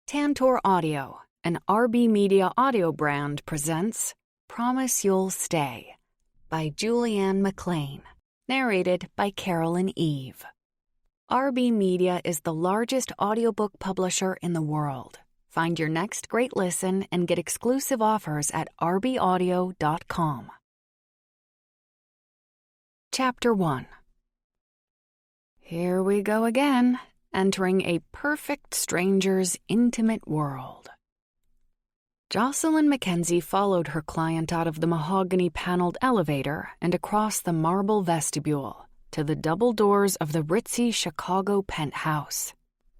Tantor Audio, an RB Media audio brand, presents Promise You'll Stay by Julianne McLean, narrated by Carolyn Eve. RB Media is the largest audiobook publisher in the world. Find your next great listen and get exclusive offers at rbaudio.com. Chapter 1. Here we go again, entering a perfect stranger's intimate world. Jocelyn Mackenzie followed her client out of the mahogany-paneled elevator and across the marble vestibule to the double doors of the ritzy Chicago penthouse.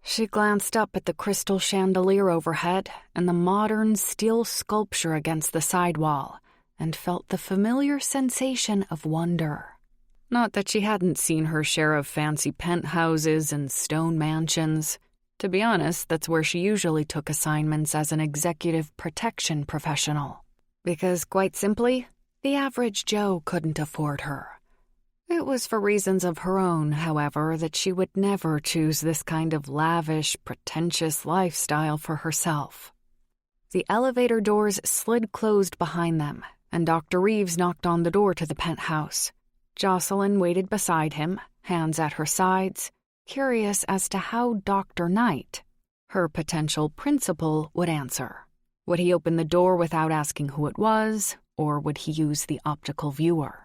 She glanced up at the crystal chandelier overhead and the modern steel sculpture against the sidewall and felt the familiar sensation of wonder. Not that she hadn't seen her share of fancy penthouses and stone mansions. To be honest, that's where she usually took assignments as an executive protection professional. Because, quite simply, the average Joe couldn't afford her. It was for reasons of her own, however, that she would never choose this kind of lavish, pretentious lifestyle for herself. The elevator doors slid closed behind them, and Dr. Reeves knocked on the door to the penthouse. Jocelyn waited beside him, hands at her sides, curious as to how Dr. Knight, her potential principal, would answer. Would he open the door without asking who it was, or would he use the optical viewer?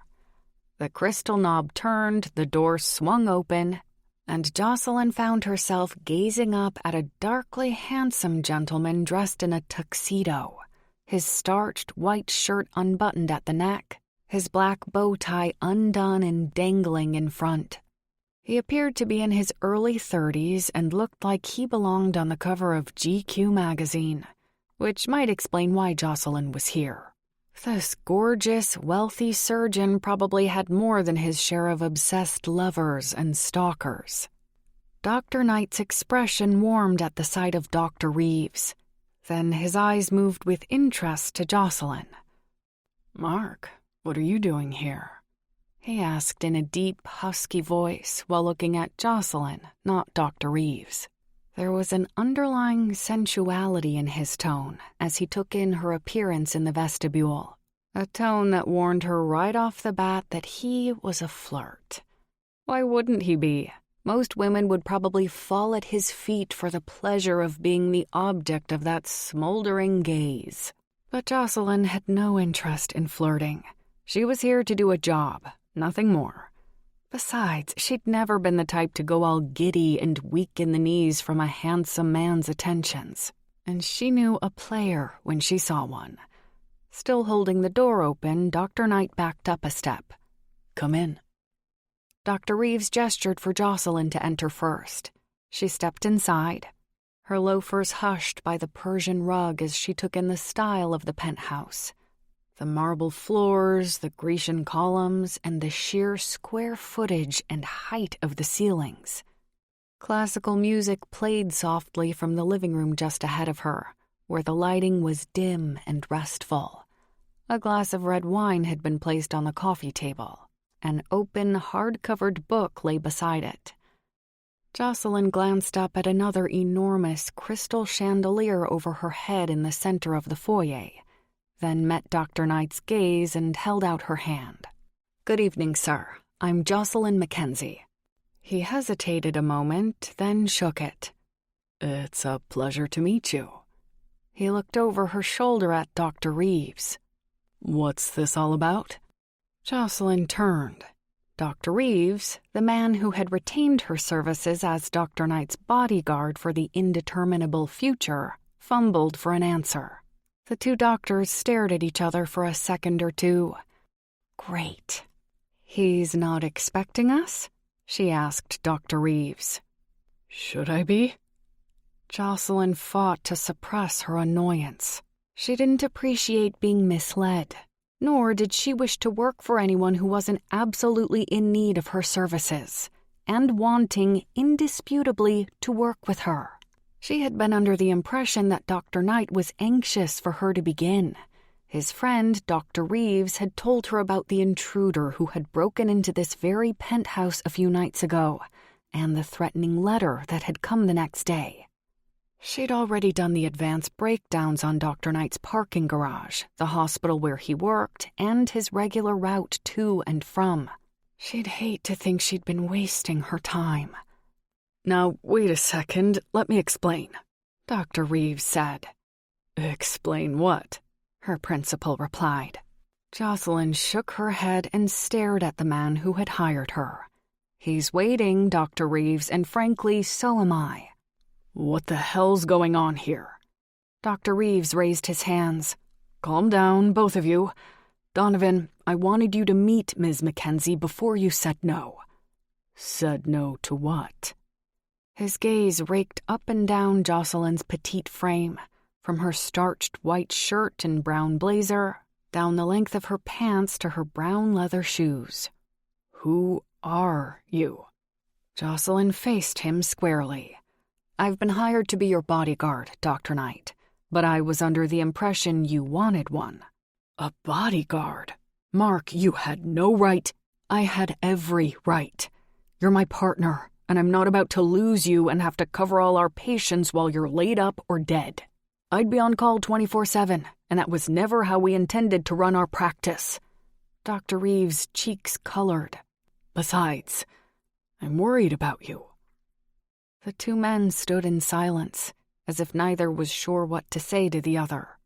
The crystal knob turned, the door swung open, and Jocelyn found herself gazing up at a darkly handsome gentleman dressed in a tuxedo, his starched white shirt unbuttoned at the neck, his black bow tie undone and dangling in front. He appeared to be in his early 30s and looked like he belonged on the cover of GQ magazine, which might explain why Jocelyn was here. This gorgeous, wealthy surgeon probably had more than his share of obsessed lovers and stalkers. Dr. Knight's expression warmed at the sight of Dr. Reeves. Then his eyes moved with interest to Jocelyn. "Mark, what are you doing here?" he asked in a deep, husky voice while looking at Jocelyn, not Dr. Reeves. There was an underlying sensuality in his tone as he took in her appearance in the vestibule, a tone that warned her right off the bat that he was a flirt. Why wouldn't he be? Most women would probably fall at his feet for the pleasure of being the object of that smoldering gaze. But Jocelyn had no interest in flirting. She was here to do a job, nothing more. Besides, she'd never been the type to go all giddy and weak in the knees from a handsome man's attentions, and she knew a player when she saw one. Still holding the door open, Dr. Knight backed up a step. "Come in." Dr. Reeves gestured for Jocelyn to enter first. She stepped inside, her loafers hushed by the Persian rug as she took in the style of the penthouse. The marble floors, the Grecian columns, and the sheer square footage and height of the ceilings. Classical music played softly from the living room just ahead of her, where the lighting was dim and restful. A glass of red wine had been placed on the coffee table. An open, hard-covered book lay beside it. Jocelyn glanced up at another enormous crystal chandelier over her head in the center of the foyer, then met Dr. Knight's gaze and held out her hand. "Good evening, sir. I'm Jocelyn Mackenzie." He hesitated a moment, then shook it. "It's a pleasure to meet you." He looked over her shoulder at Dr. Reeves. "What's this all about?" Jocelyn turned. Dr. Reeves, the man who had retained her services as Dr. Knight's bodyguard for the indeterminable future, fumbled for an answer. The two doctors stared at each other for a second or two. "Great. He's not expecting us?" she asked Dr. Reeves. "Should I be?" Jocelyn fought to suppress her annoyance. She didn't appreciate being misled, nor did she wish to work for anyone who wasn't absolutely in need of her services, and wanting, indisputably, to work with her. She had been under the impression that Dr. Knight was anxious for her to begin. His friend, Dr. Reeves, had told her about the intruder who had broken into this very penthouse a few nights ago, and the threatening letter that had come the next day. She'd already done the advanced breakdowns on Dr. Knight's parking garage, the hospital where he worked, and his regular route to and from. She'd hate to think she'd been wasting her time. "Now, wait a second, let me explain," Dr. Reeves said. "Explain what?" her principal replied. Jocelyn shook her head and stared at the man who had hired her. "He's waiting, Dr. Reeves, and frankly, so am I." "What the hell's going on here?" Dr. Reeves raised his hands. "Calm down, both of you. Donovan, I wanted you to meet Ms. Mackenzie before you said no." "Said no to what?" His gaze raked up and down Jocelyn's petite frame, from her starched white shirt and brown blazer, down the length of her pants to her brown leather shoes. "Who are you?" Jocelyn faced him squarely. "I've been hired to be your bodyguard, Dr. Knight, but I was under the impression you wanted one." "A bodyguard? Mark, you had no right." "I had every right. You're my partner, and I'm not about to lose you and have to cover all our patients while you're laid up or dead. I'd be on call 24/7, and that was never how we intended to run our practice." Dr. Reeves' cheeks colored. "Besides, I'm worried about you." The two men stood in silence, as if neither was sure what to say to the other.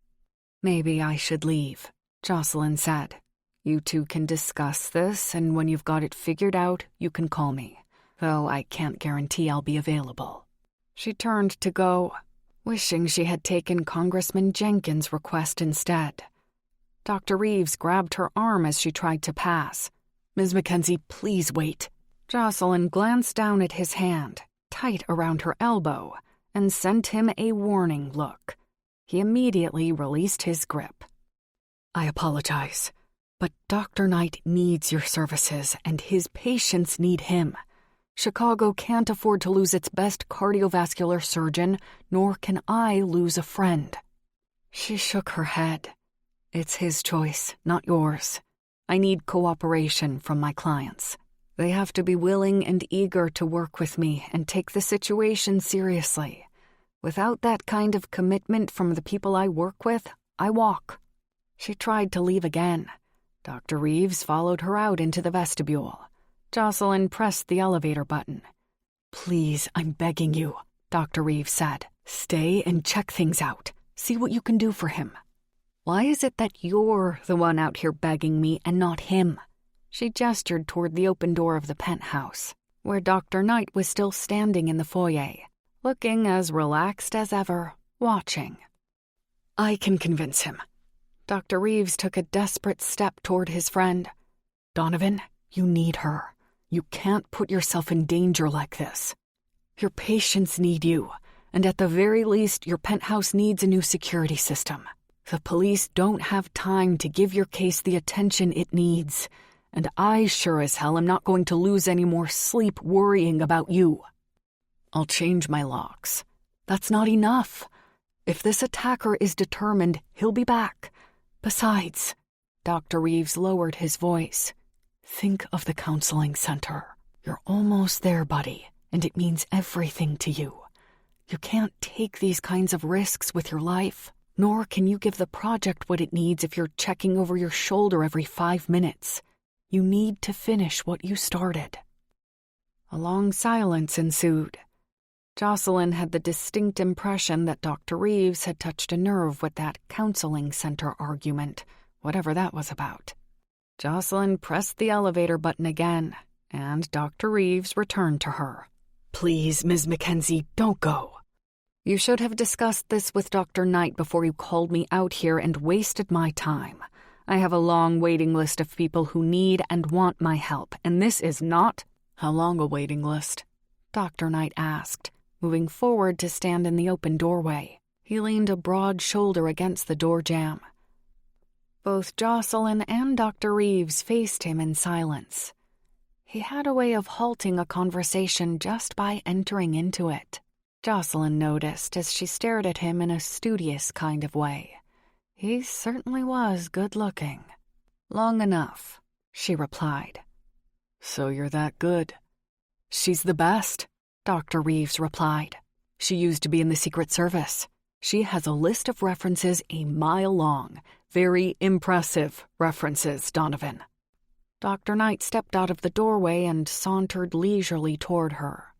"Maybe I should leave," Jocelyn said. "You two can discuss this, and when you've got it figured out, you can call me, though I can't guarantee I'll be available." She turned to go, wishing she had taken Congressman Jenkins' request instead. Dr. Reeves grabbed her arm as she tried to pass. "Ms. Mackenzie, please wait." Jocelyn glanced down at his hand, tight around her elbow, and sent him a warning look. He immediately released his grip. "I apologize, but Dr. Knight needs your services, and his patients need him. Chicago can't afford to lose its best cardiovascular surgeon, nor can I lose a friend." She shook her head. "It's his choice, not yours. I need cooperation from my clients. They have to be willing and eager to work with me and take the situation seriously. Without that kind of commitment from the people I work with, I walk." She tried to leave again. Dr. Reeves followed her out into the vestibule. Jocelyn pressed the elevator button. "Please, I'm begging you," Dr. Reeves said. "Stay and check things out. See what you can do for him." "Why is it that you're the one out here begging me and not him?" She gestured toward the open door of the penthouse, where Dr. Knight was still standing in the foyer, looking as relaxed as ever, watching. "I can convince him." Dr. Reeves took a desperate step toward his friend. "Donovan, you need her. You can't put yourself in danger like this. Your patients need you, and at the very least, your penthouse needs a new security system. The police don't have time to give your case the attention it needs, and I sure as hell am not going to lose any more sleep worrying about you. I'll change my locks. That's not enough. If this attacker is determined, he'll be back. Besides," Dr. Reeves lowered his voice, "think of the counseling center. You're almost there, buddy, and it means everything to you. You can't take these kinds of risks with your life, nor can you give the project what it needs if you're checking over your shoulder every 5 minutes. You need to finish what you started." A long silence ensued. Jocelyn had the distinct impression that Dr. Reeves had touched a nerve with that counseling center argument, whatever that was about. Jocelyn pressed the elevator button again, and Dr. Reeves returned to her. "Please, Ms. Mackenzie, don't go." "You should have discussed this with Dr. Knight before you called me out here and wasted my time. I have a long waiting list of people who need and want my help, and this is not—" "How long a waiting list?" Dr. Knight asked, moving forward to stand in the open doorway. He leaned a broad shoulder against the door jamb. Both Jocelyn and Dr. Reeves faced him in silence. He had a way of halting a conversation just by entering into it. Jocelyn noticed as she stared at him in a studious kind of way. He certainly was good-looking. "Long enough," she replied. "So you're that good?" "She's the best," Dr. Reeves replied. She used to be in the Secret Service. She has a list of references a mile long. Very impressive references, Donovan." Dr. Knight stepped out of the doorway and sauntered leisurely toward her.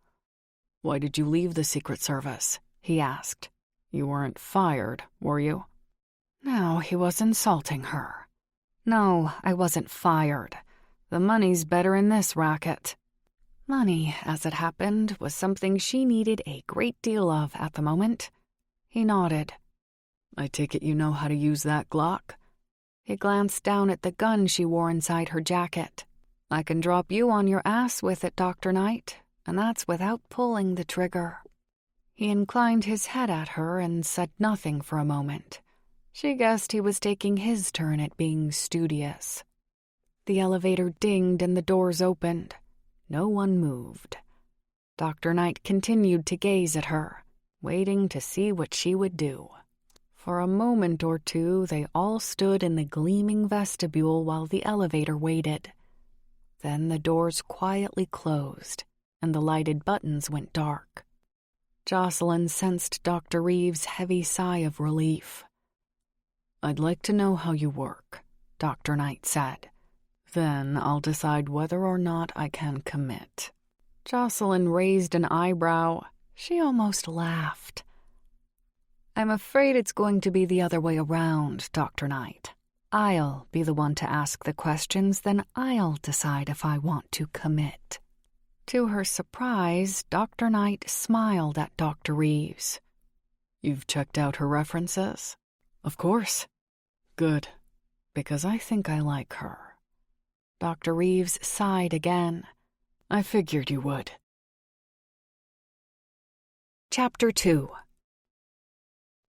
"Why did you leave the Secret Service?" he asked. "You weren't fired, were you?" Now he was insulting her. "No, I wasn't fired. The money's better in this racket." Money, as it happened, was something she needed a great deal of at the moment. He nodded. "I take it you know how to use that Glock?" He glanced down at the gun she wore inside her jacket. "I can drop you on your ass with it, Dr. Knight, and that's without pulling the trigger." He inclined his head at her and said nothing for a moment. She guessed he was taking his turn at being studious. The elevator dinged and the doors opened. No one moved. Dr. Knight continued to gaze at her, waiting to see what she would do. For a moment or two, they all stood in the gleaming vestibule while the elevator waited. Then the doors quietly closed, and the lighted buttons went dark. Jocelyn sensed Dr. Reeves' heavy sigh of relief. "I'd like to know how you work," Dr. Knight said. "Then I'll decide whether or not I can commit." Jocelyn raised an eyebrow. She almost laughed. "I'm afraid it's going to be the other way around, Dr. Knight. I'll be the one to ask the questions, then I'll decide if I want to commit." To her surprise, Dr. Knight smiled at Dr. Reeves. "You've checked out her references?" "Of course." "Good, because I think I like her." Dr. Reeves sighed again. "I figured you would." Chapter 2.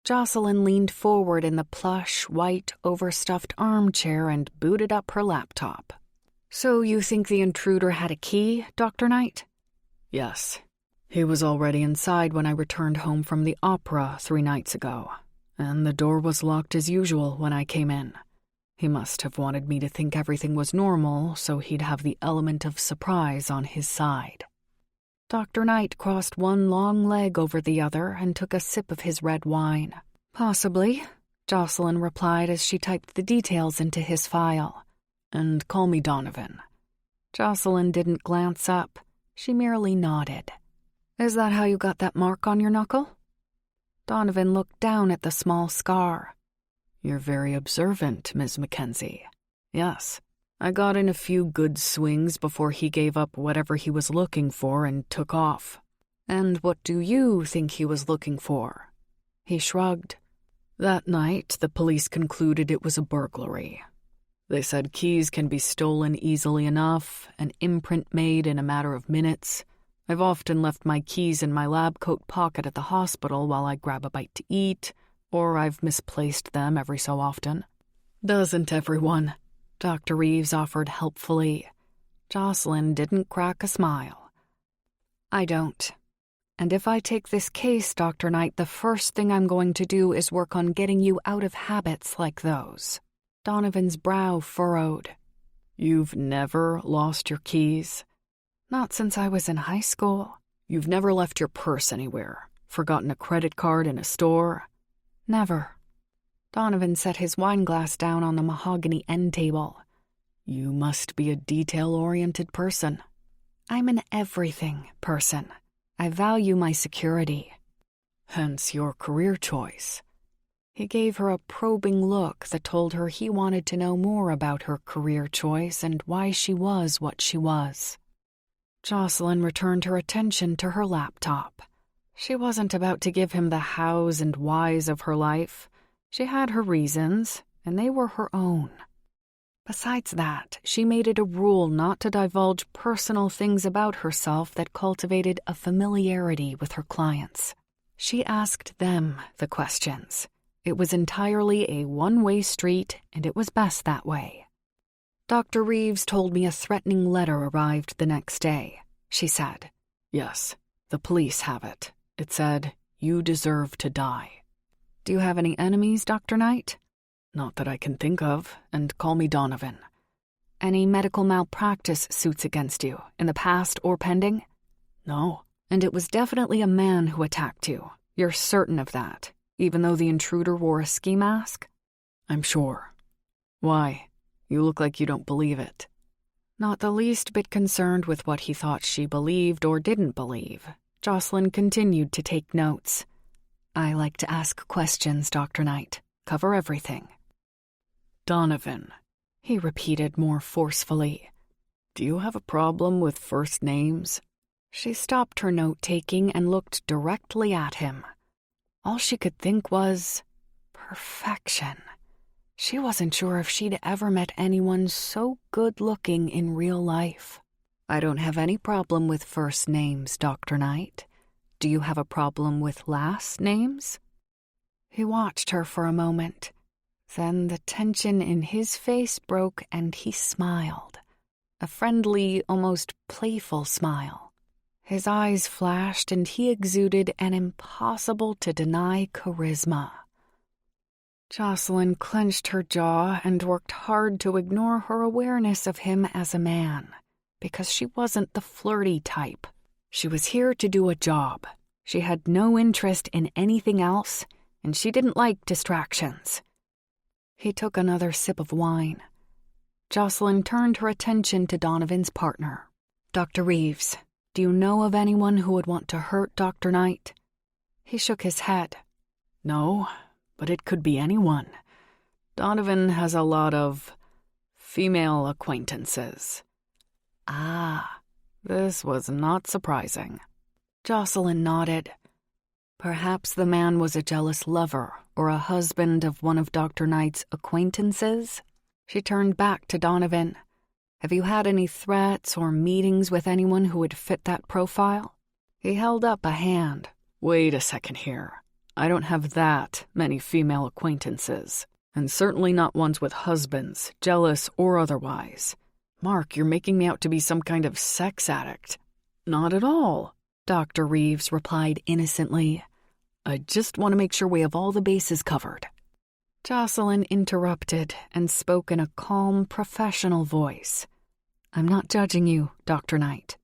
Jocelyn leaned forward in the plush, white, overstuffed armchair and booted up her laptop. "So you think the intruder had a key, Dr. Knight?" "Yes. He was already inside when I returned home from the opera 3 nights ago, and the door was locked as usual when I came in. He must have wanted me to think everything was normal, so he'd have the element of surprise on his side." Dr. Knight crossed one long leg over the other and took a sip of his red wine. "Possibly," Jocelyn replied as she typed the details into his file. "And call me Donovan." Jocelyn didn't glance up. She merely nodded. "Is that how you got that mark on your knuckle?" Donovan looked down at the small scar. "You're very observant, Ms. Mackenzie." "Yes. I got in a few good swings before he gave up whatever he was looking for and took off." "And what do you think he was looking for?" He shrugged. "That night, the police concluded it was a burglary. They said keys can be stolen easily enough, an imprint made in a matter of minutes. I've often left my keys in my lab coat pocket at the hospital while I grab a bite to eat, or I've misplaced them every so often." "Doesn't everyone?" Dr. Reeves offered helpfully. Jocelyn didn't crack a smile. "I don't. And if I take this case, Dr. Knight, the first thing I'm going to do is work on getting you out of habits like those." Donovan's brow furrowed. "You've never lost your keys?" "Not since I was in high school." "You've never left your purse anywhere? Forgotten a credit card in a store?" "Never." Donovan set his wineglass down on the mahogany end table. "You must be a detail-oriented person." "I'm an everything person. I value my security." "Hence your career choice." He gave her a probing look that told her he wanted to know more about her career choice and why she was what she was. Jocelyn returned her attention to her laptop. She wasn't about to give him the hows and whys of her life. She had her reasons, and they were her own. Besides that, she made it a rule not to divulge personal things about herself that cultivated a familiarity with her clients. She asked them the questions. It was entirely a one-way street, and it was best that way. "Dr. Reeves told me a threatening letter arrived the next day," she said. "Yes, the police have it. It said, 'You deserve to die.'" "Do you have any enemies, Dr. Knight?" "Not that I can think of, and call me Donovan." "Any medical malpractice suits against you, in the past or pending?" "No, And it was definitely a man who attacked you. You're certain of that, even though the intruder wore a ski mask? I'm sure. Why? You look like you don't believe it. Not the least bit concerned with what he thought she believed or didn't believe, Jocelyn continued to take notes. I like to ask questions, Dr. Knight. Cover everything. Donovan, he repeated more forcefully. Do you have a problem with first names? She stopped her note-taking and looked directly at him. All she could think was perfection. She wasn't sure if she'd ever met anyone so good-looking in real life. I don't have any problem with first names, Dr. Knight. Do you have a problem with last names? He watched her for a moment. Then the tension in his face broke and he smiled. A friendly, almost playful smile. His eyes flashed and he exuded an impossible-to-deny charisma. Jocelyn clenched her jaw and worked hard to ignore her awareness of him as a man, because she wasn't the flirty type. She was here to do a job. She had no interest in anything else, and she didn't like distractions. He took another sip of wine. Jocelyn turned her attention to Donovan's partner. Dr. Reeves, do you know of anyone who would want to hurt Dr. Knight? He shook his head. No, but it could be anyone. Donovan has a lot of female acquaintances. Ah, this was not surprising. Jocelyn nodded. Perhaps the man was a jealous lover or a husband of one of Dr. Knight's acquaintances? She turned back to Donovan. Have you had any threats or meetings with anyone who would fit that profile? He held up a hand. Wait a second here. I don't have that many female acquaintances, and certainly not ones with husbands, jealous or otherwise. Mark, you're making me out to be some kind of sex addict. Not at all, Dr. Reeves replied innocently. I just want to make sure we have all the bases covered. Jocelyn interrupted and spoke in a calm, professional voice. I'm not judging you, Dr. Knight.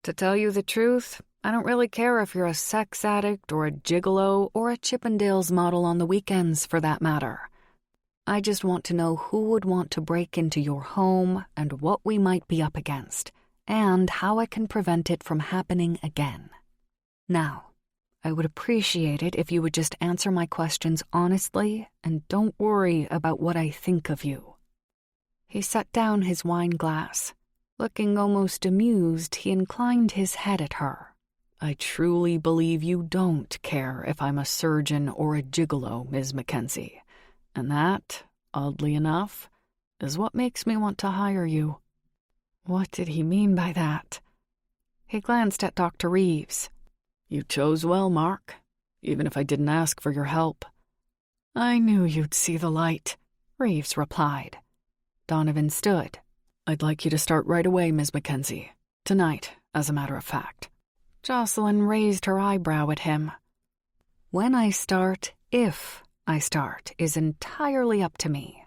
To tell you the truth, I don't really care if you're a sex addict or a gigolo or a Chippendales model on the weekends, for that matter. I just want to know who would want to break into your home and what we might be up against, and how I can prevent it from happening again. Now, I would appreciate it if you would just answer my questions honestly and don't worry about what I think of you. He set down his wine glass. Looking almost amused, he inclined his head at her. I truly believe you don't care if I'm a surgeon or a gigolo, Ms. Mackenzie. And that, oddly enough, is what makes me want to hire you. What did he mean by that? He glanced at Dr. Reeves. You chose well, Mark, even if I didn't ask for your help. I knew you'd see the light, Reeves replied. Donovan stood. I'd like you to start right away, Ms. Mackenzie. Tonight, as a matter of fact. Jocelyn raised her eyebrow at him. When I start, if I start, is entirely up to me.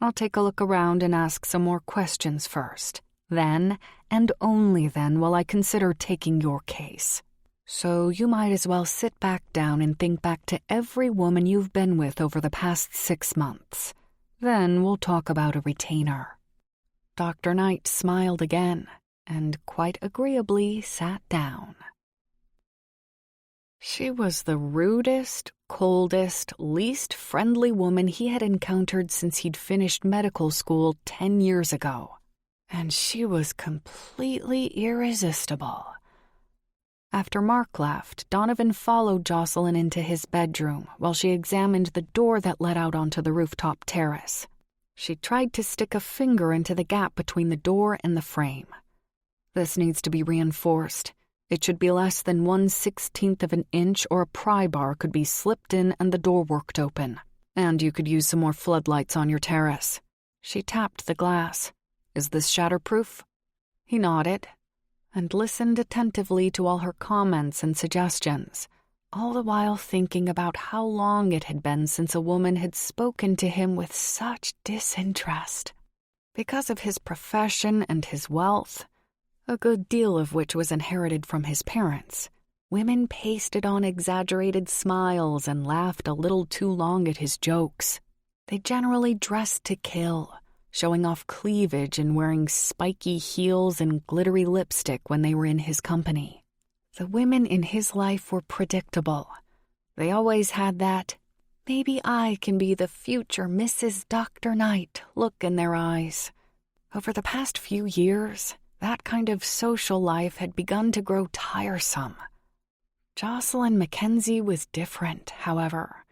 I'll take a look around and ask some more questions first. Then, and only then, will I consider taking your case. So you might as well sit back down and think back to every woman you've been with over the past 6 months. Then we'll talk about a retainer. Dr. Knight smiled again and quite agreeably sat down. She was the rudest, coldest, least friendly woman he had encountered since he'd finished medical school 10 years ago. And she was completely irresistible. After Mark left, Donovan followed Jocelyn into his bedroom while she examined the door that led out onto the rooftop terrace. She tried to stick a finger into the gap between the door and the frame. This needs to be reinforced. It should be less than 1/16 of an inch, or a pry bar could be slipped in and the door worked open. And you could use some more floodlights on your terrace. She tapped the glass. Is this shatterproof? He nodded and listened attentively to all her comments and suggestions, all the while thinking about how long it had been since a woman had spoken to him with such disinterest. Because of his profession and his wealth, a good deal of which was inherited from his parents, Women pasted on exaggerated smiles and laughed a little too long at his jokes. They generally dressed to kill, showing off cleavage and wearing spiky heels and glittery lipstick when they were in his company. The women in his life were predictable. They always had that, "Maybe I can be the future Mrs. Dr. Knight" look in their eyes. Over the past few years, that kind of social life had begun to grow tiresome. Jocelyn Mackenzie was different, however.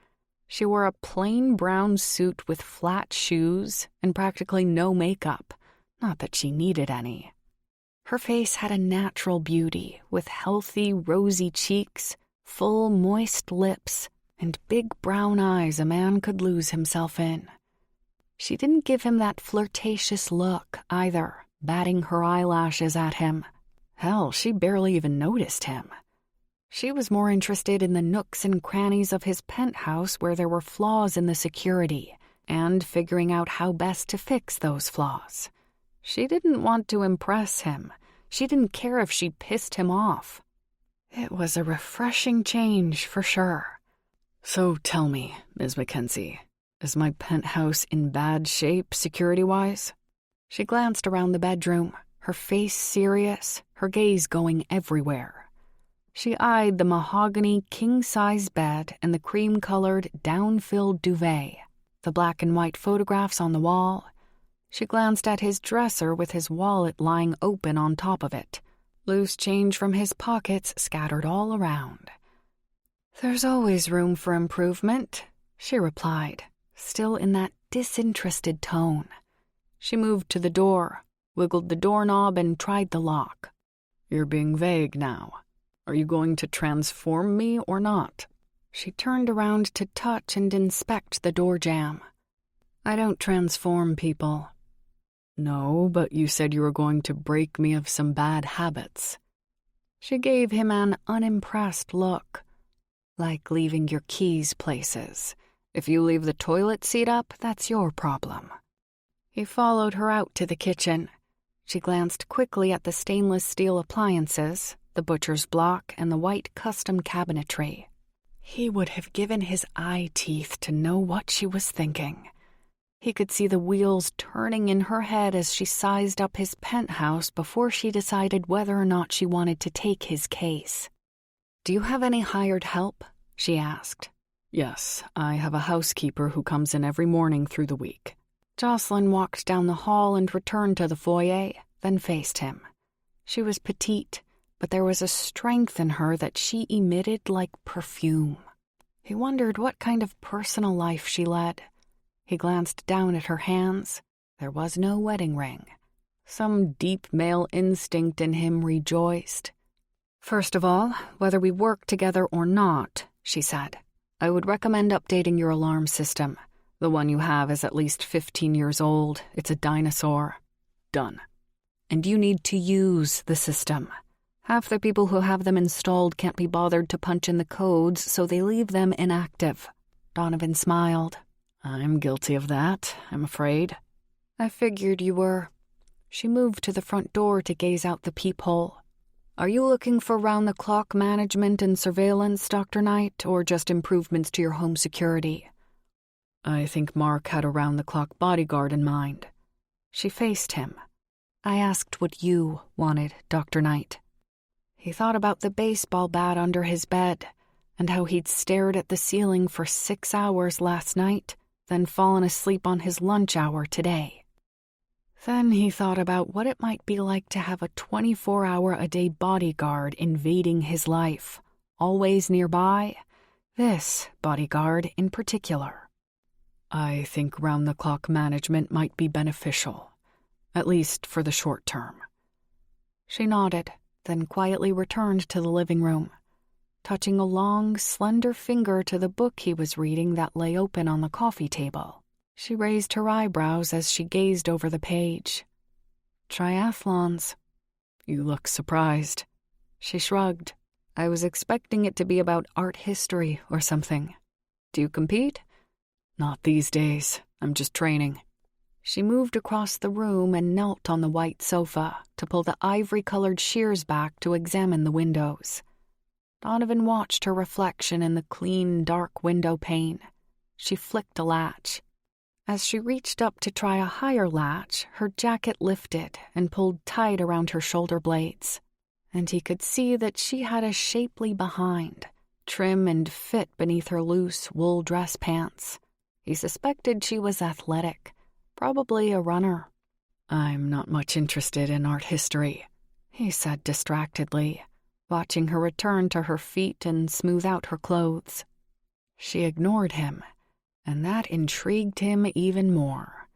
She wore a plain brown suit with flat shoes and practically no makeup, not that she needed any. Her face had a natural beauty, with healthy, rosy cheeks, full, moist lips, and big brown eyes a man could lose himself in. She didn't give him that flirtatious look, either, batting her eyelashes at him. Hell, she barely even noticed him. She was more interested in the nooks and crannies of his penthouse where there were flaws in the security, and figuring out how best to fix those flaws. She didn't want to impress him. She didn't care if she pissed him off. It was a refreshing change, for sure. "So tell me, Ms. Mackenzie, is my penthouse in bad shape security-wise?" She glanced around the bedroom, her face serious, her gaze going everywhere. She eyed the mahogany king-size bed and the cream-colored, down-filled duvet, the black and white photographs on the wall. She glanced at his dresser with his wallet lying open on top of it, loose change from his pockets scattered all around. "There's always room for improvement," she replied, still in that disinterested tone. She moved to the door, wiggled the doorknob, and tried the lock. "You're being vague now. Are you going to transform me or not?" She turned around to touch and inspect the door jamb. "I don't transform people." "No, but you said you were going to break me of some bad habits." She gave him an unimpressed look. "Like leaving your keys places. If you leave the toilet seat up, that's your problem." He followed her out to the kitchen. She glanced quickly at the stainless steel appliances, the butcher's block, and the white custom cabinetry. He would have given his eye teeth to know what she was thinking. He could see the wheels turning in her head as she sized up his penthouse before she decided whether or not she wanted to take his case. "Do you have any hired help?" she asked. "Yes, I have a housekeeper who comes in every morning through the week." Jocelyn walked down the hall and returned to the foyer, then faced him. She was petite, but there was a strength in her that she emitted like perfume. He wondered what kind of personal life she led. He glanced down at her hands. There was no wedding ring. Some deep male instinct in him rejoiced. "First of all, whether we work together or not," she said, "I would recommend updating your alarm system. The one you have is at least 15 years old. It's a dinosaur." "Done." "And you need to use the system. Half the people who have them installed can't be bothered to punch in the codes, so they leave them inactive." Donovan smiled. "I'm guilty of that, I'm afraid." "I figured you were." She moved to the front door to gaze out the peephole. "Are you looking for round-the-clock management and surveillance, Dr. Knight, or just improvements to your home security?" "I think Mark had a round-the-clock bodyguard in mind." She faced him. "I asked what you wanted, Dr. Knight." He thought about the baseball bat under his bed, and how he'd stared at the ceiling for 6 hours last night, then fallen asleep on his lunch hour today. Then he thought about what it might be like to have a 24-hour-a-day bodyguard invading his life, always nearby, this bodyguard in particular. "I think round-the-clock management might be beneficial, at least for the short term." She nodded, then quietly returned to the living room, touching a long, slender finger to the book he was reading that lay open on the coffee table. She raised her eyebrows as she gazed over the page. "Triathlons." "You look surprised." She shrugged. "I was expecting it to be about art history or something. Do you compete?" "Not these days. I'm just training." She moved across the room and knelt on the white sofa to pull the ivory-colored shears back to examine the windows. Donovan watched her reflection in the clean, dark window pane. She flicked a latch. As she reached up to try a higher latch, her jacket lifted and pulled tight around her shoulder blades, and he could see that she had a shapely behind, trim and fit beneath her loose wool dress pants. He suspected she was athletic, probably a runner. "I'm not much interested in art history," he said distractedly, watching her return to her feet and smooth out her clothes. She ignored him, and that intrigued him even more.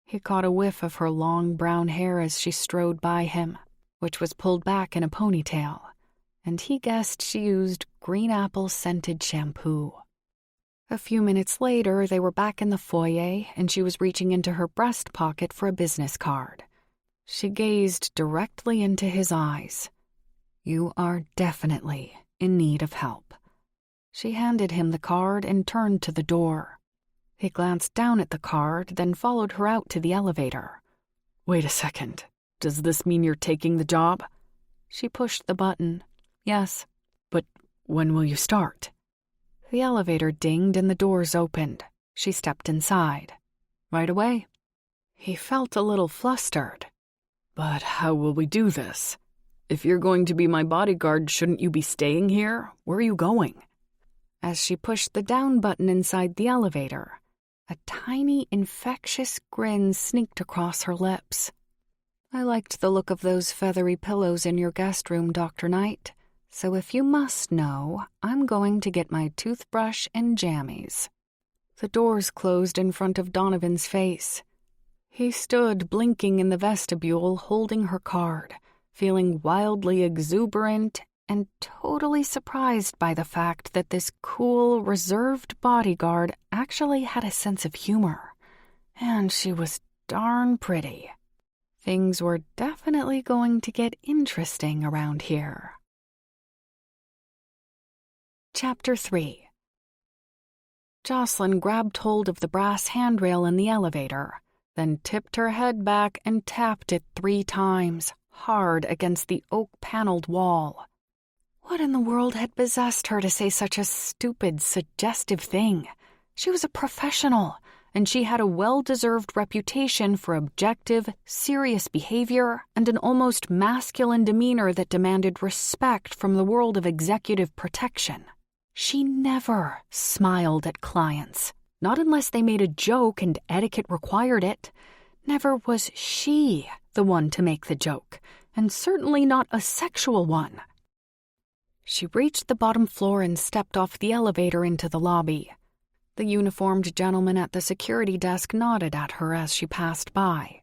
He caught a whiff of her long brown hair as she strode by him, which was pulled back in a ponytail, and he guessed she used green apple-scented shampoo. A few minutes later, they were back in the foyer, and she was reaching into her breast pocket for a business card. She gazed directly into his eyes. "You are definitely in need of help." She handed him the card and turned to the door. He glanced down at the card, then followed her out to the elevator. "Wait a second. Does this mean you're taking the job?" She pushed the button. "Yes." "But when will you start?" The elevator dinged and the doors opened. She stepped inside. "Right away." He felt a little flustered. "But how will we do this? If you're going to be my bodyguard, shouldn't you be staying here? Where are you going?" As she pushed the down button inside the elevator, a tiny, infectious grin sneaked across her lips. "I liked the look of those feathery pillows in your guest room, Dr. Knight. So if you must know, I'm going to get my toothbrush and jammies." The doors closed in front of Donovan's face. He stood blinking in the vestibule, holding her card, feeling wildly exuberant and totally surprised by the fact that this cool, reserved bodyguard actually had a sense of humor. And she was darn pretty. Things were definitely going to get interesting around here. Chapter 3. Jocelyn grabbed hold of the brass handrail in the elevator, then tipped her head back and tapped it 3 times, hard against the oak-paneled wall. What in the world had possessed her to say such a stupid, suggestive thing? She was a professional, and she had a well-deserved reputation for objective, serious behavior and an almost masculine demeanor that demanded respect from the world of executive protection. She never smiled at clients, not unless they made a joke and etiquette required it. Never was she the one to make the joke, and certainly not a sexual one. She reached the bottom floor and stepped off the elevator into the lobby. The uniformed gentleman at the security desk nodded at her as she passed by.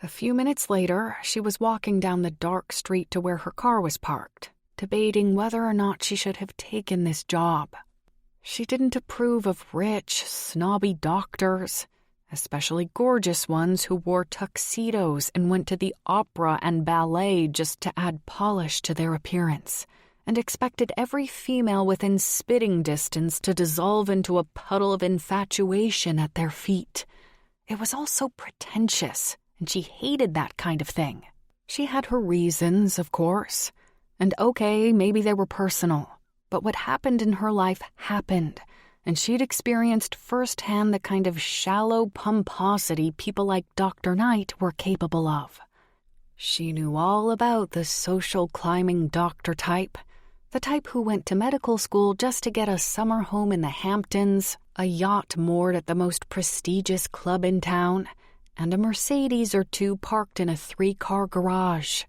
A few minutes later, she was walking down the dark street to where her car was parked, debating whether or not she should have taken this job. She didn't approve of rich, snobby doctors, especially gorgeous ones who wore tuxedos and went to the opera and ballet just to add polish to their appearance, and expected every female within spitting distance to dissolve into a puddle of infatuation at their feet. It was all so pretentious, and she hated that kind of thing. She had her reasons, of course. And okay, maybe they were personal, but what happened in her life happened, and she'd experienced firsthand the kind of shallow pomposity people like Dr. Knight were capable of. She knew all about the social climbing doctor type, the type who went to medical school just to get a summer home in the Hamptons, a yacht moored at the most prestigious club in town, and a Mercedes or 2 parked in a 3-car garage.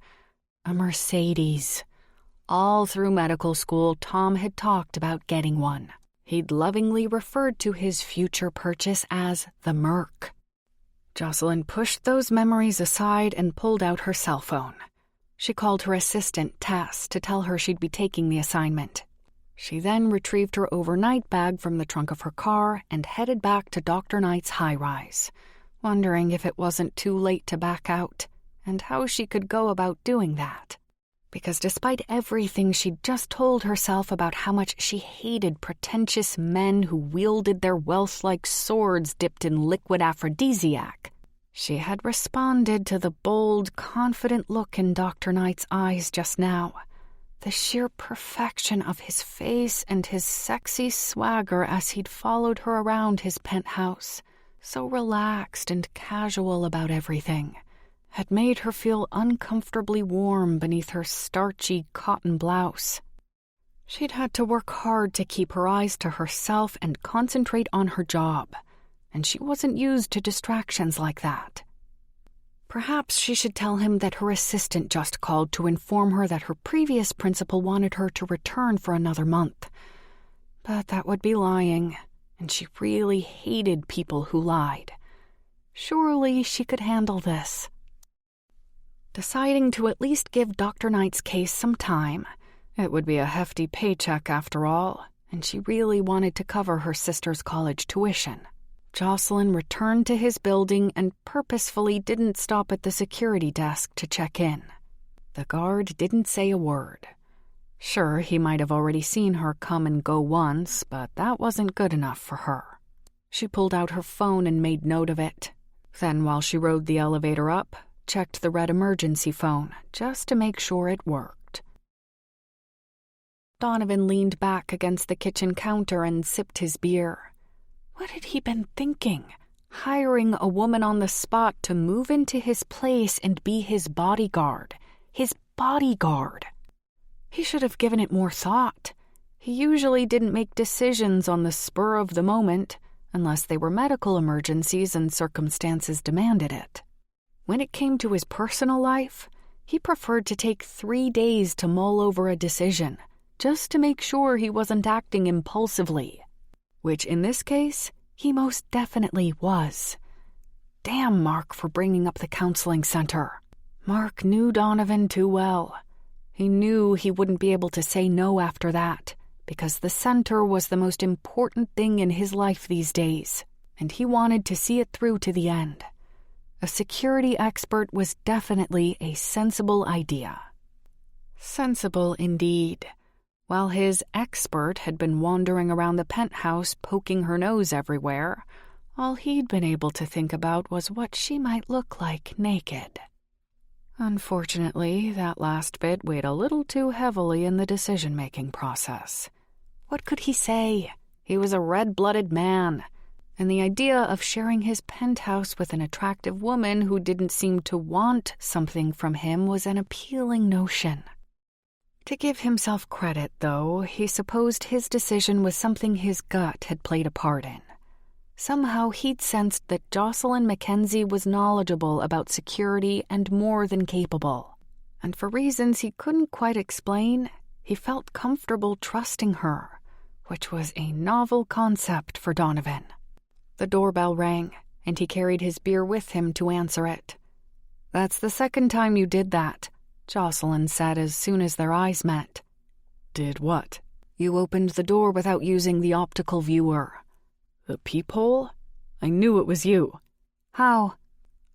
A Mercedes. All through medical school, Tom had talked about getting one. He'd lovingly referred to his future purchase as the Merc. Jocelyn pushed those memories aside and pulled out her cell phone. She called her assistant, Tess, to tell her she'd be taking the assignment. She then retrieved her overnight bag from the trunk of her car and headed back to Dr. Knight's high-rise, wondering if it wasn't too late to back out, and how she could go about doing that. Because despite everything she'd just told herself about how much she hated pretentious men who wielded their wealth like swords dipped in liquid aphrodisiac, she had responded to the bold, confident look in Dr. Knight's eyes just now, The sheer perfection of his face and his sexy swagger as he'd followed her around his penthouse, so relaxed and casual about everything, had made her feel uncomfortably warm beneath her starchy cotton blouse. She'd had to work hard to keep her eyes to herself and concentrate on her job, and she wasn't used to distractions like that. Perhaps she should tell him that her assistant just called to inform her that her previous principal wanted her to return for another month. But that would be lying, and she really hated people who lied. Surely she could handle this. Deciding to at least give Dr. Knight's case some time, it would be a hefty paycheck after all, and she really wanted to cover her sister's college tuition. Jocelyn returned to his building and purposefully didn't stop at the security desk to check in. The guard didn't say a word. Sure, he might have already seen her come and go once, but that wasn't good enough for her. She pulled out her phone and made note of it. Then, while she rode the elevator up, checked the red emergency phone just to make sure it worked. Donovan leaned back against the kitchen counter and sipped his beer. What had he been thinking? Hiring a woman on the spot to move into his place and be his bodyguard. His bodyguard. He should have given it more thought. He usually didn't make decisions on the spur of the moment, unless they were medical emergencies and circumstances demanded it. When it came to his personal life, he preferred to take 3 days to mull over a decision, just to make sure he wasn't acting impulsively. Which in this case, he most definitely was. Damn Mark for bringing up the counseling center. Mark knew Donovan too well. He knew he wouldn't be able to say no after that, because the center was the most important thing in his life these days, and he wanted to see it through to the end. A security expert was definitely a sensible idea. Sensible indeed. While his expert had been wandering around the penthouse poking her nose everywhere, all he'd been able to think about was what she might look like naked. Unfortunately, that last bit weighed a little too heavily in the decision-making process. What could he say? He was a red-blooded man, and the idea of sharing his penthouse with an attractive woman who didn't seem to want something from him was an appealing notion. To give himself credit, though, he supposed his decision was something his gut had played a part in. Somehow he'd sensed that Jocelyn Mackenzie was knowledgeable about security and more than capable. And for reasons he couldn't quite explain, he felt comfortable trusting her, which was a novel concept for Donovan. The doorbell rang, and he carried his beer with him to answer it. "That's the second time you did that," Jocelyn said as soon as their eyes met. "Did what?" "You opened the door without using the optical viewer." "The peephole? I knew it was you." "How?"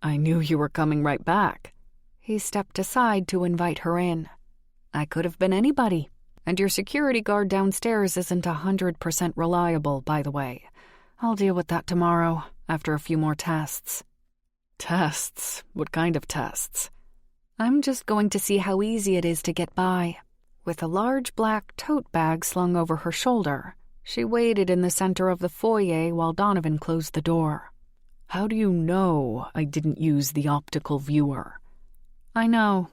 "I knew you were coming right back." He stepped aside to invite her in. "I could have been anybody. And your security guard downstairs isn't 100% reliable, by the way. I'll deal with that tomorrow, after a few more tests." "Tests? What kind of tests?" "I'm just going to see how easy it is to get by." With a large black tote bag slung over her shoulder, she waited in the center of the foyer while Donovan closed the door. "How do you know I didn't use the optical viewer?" "I know.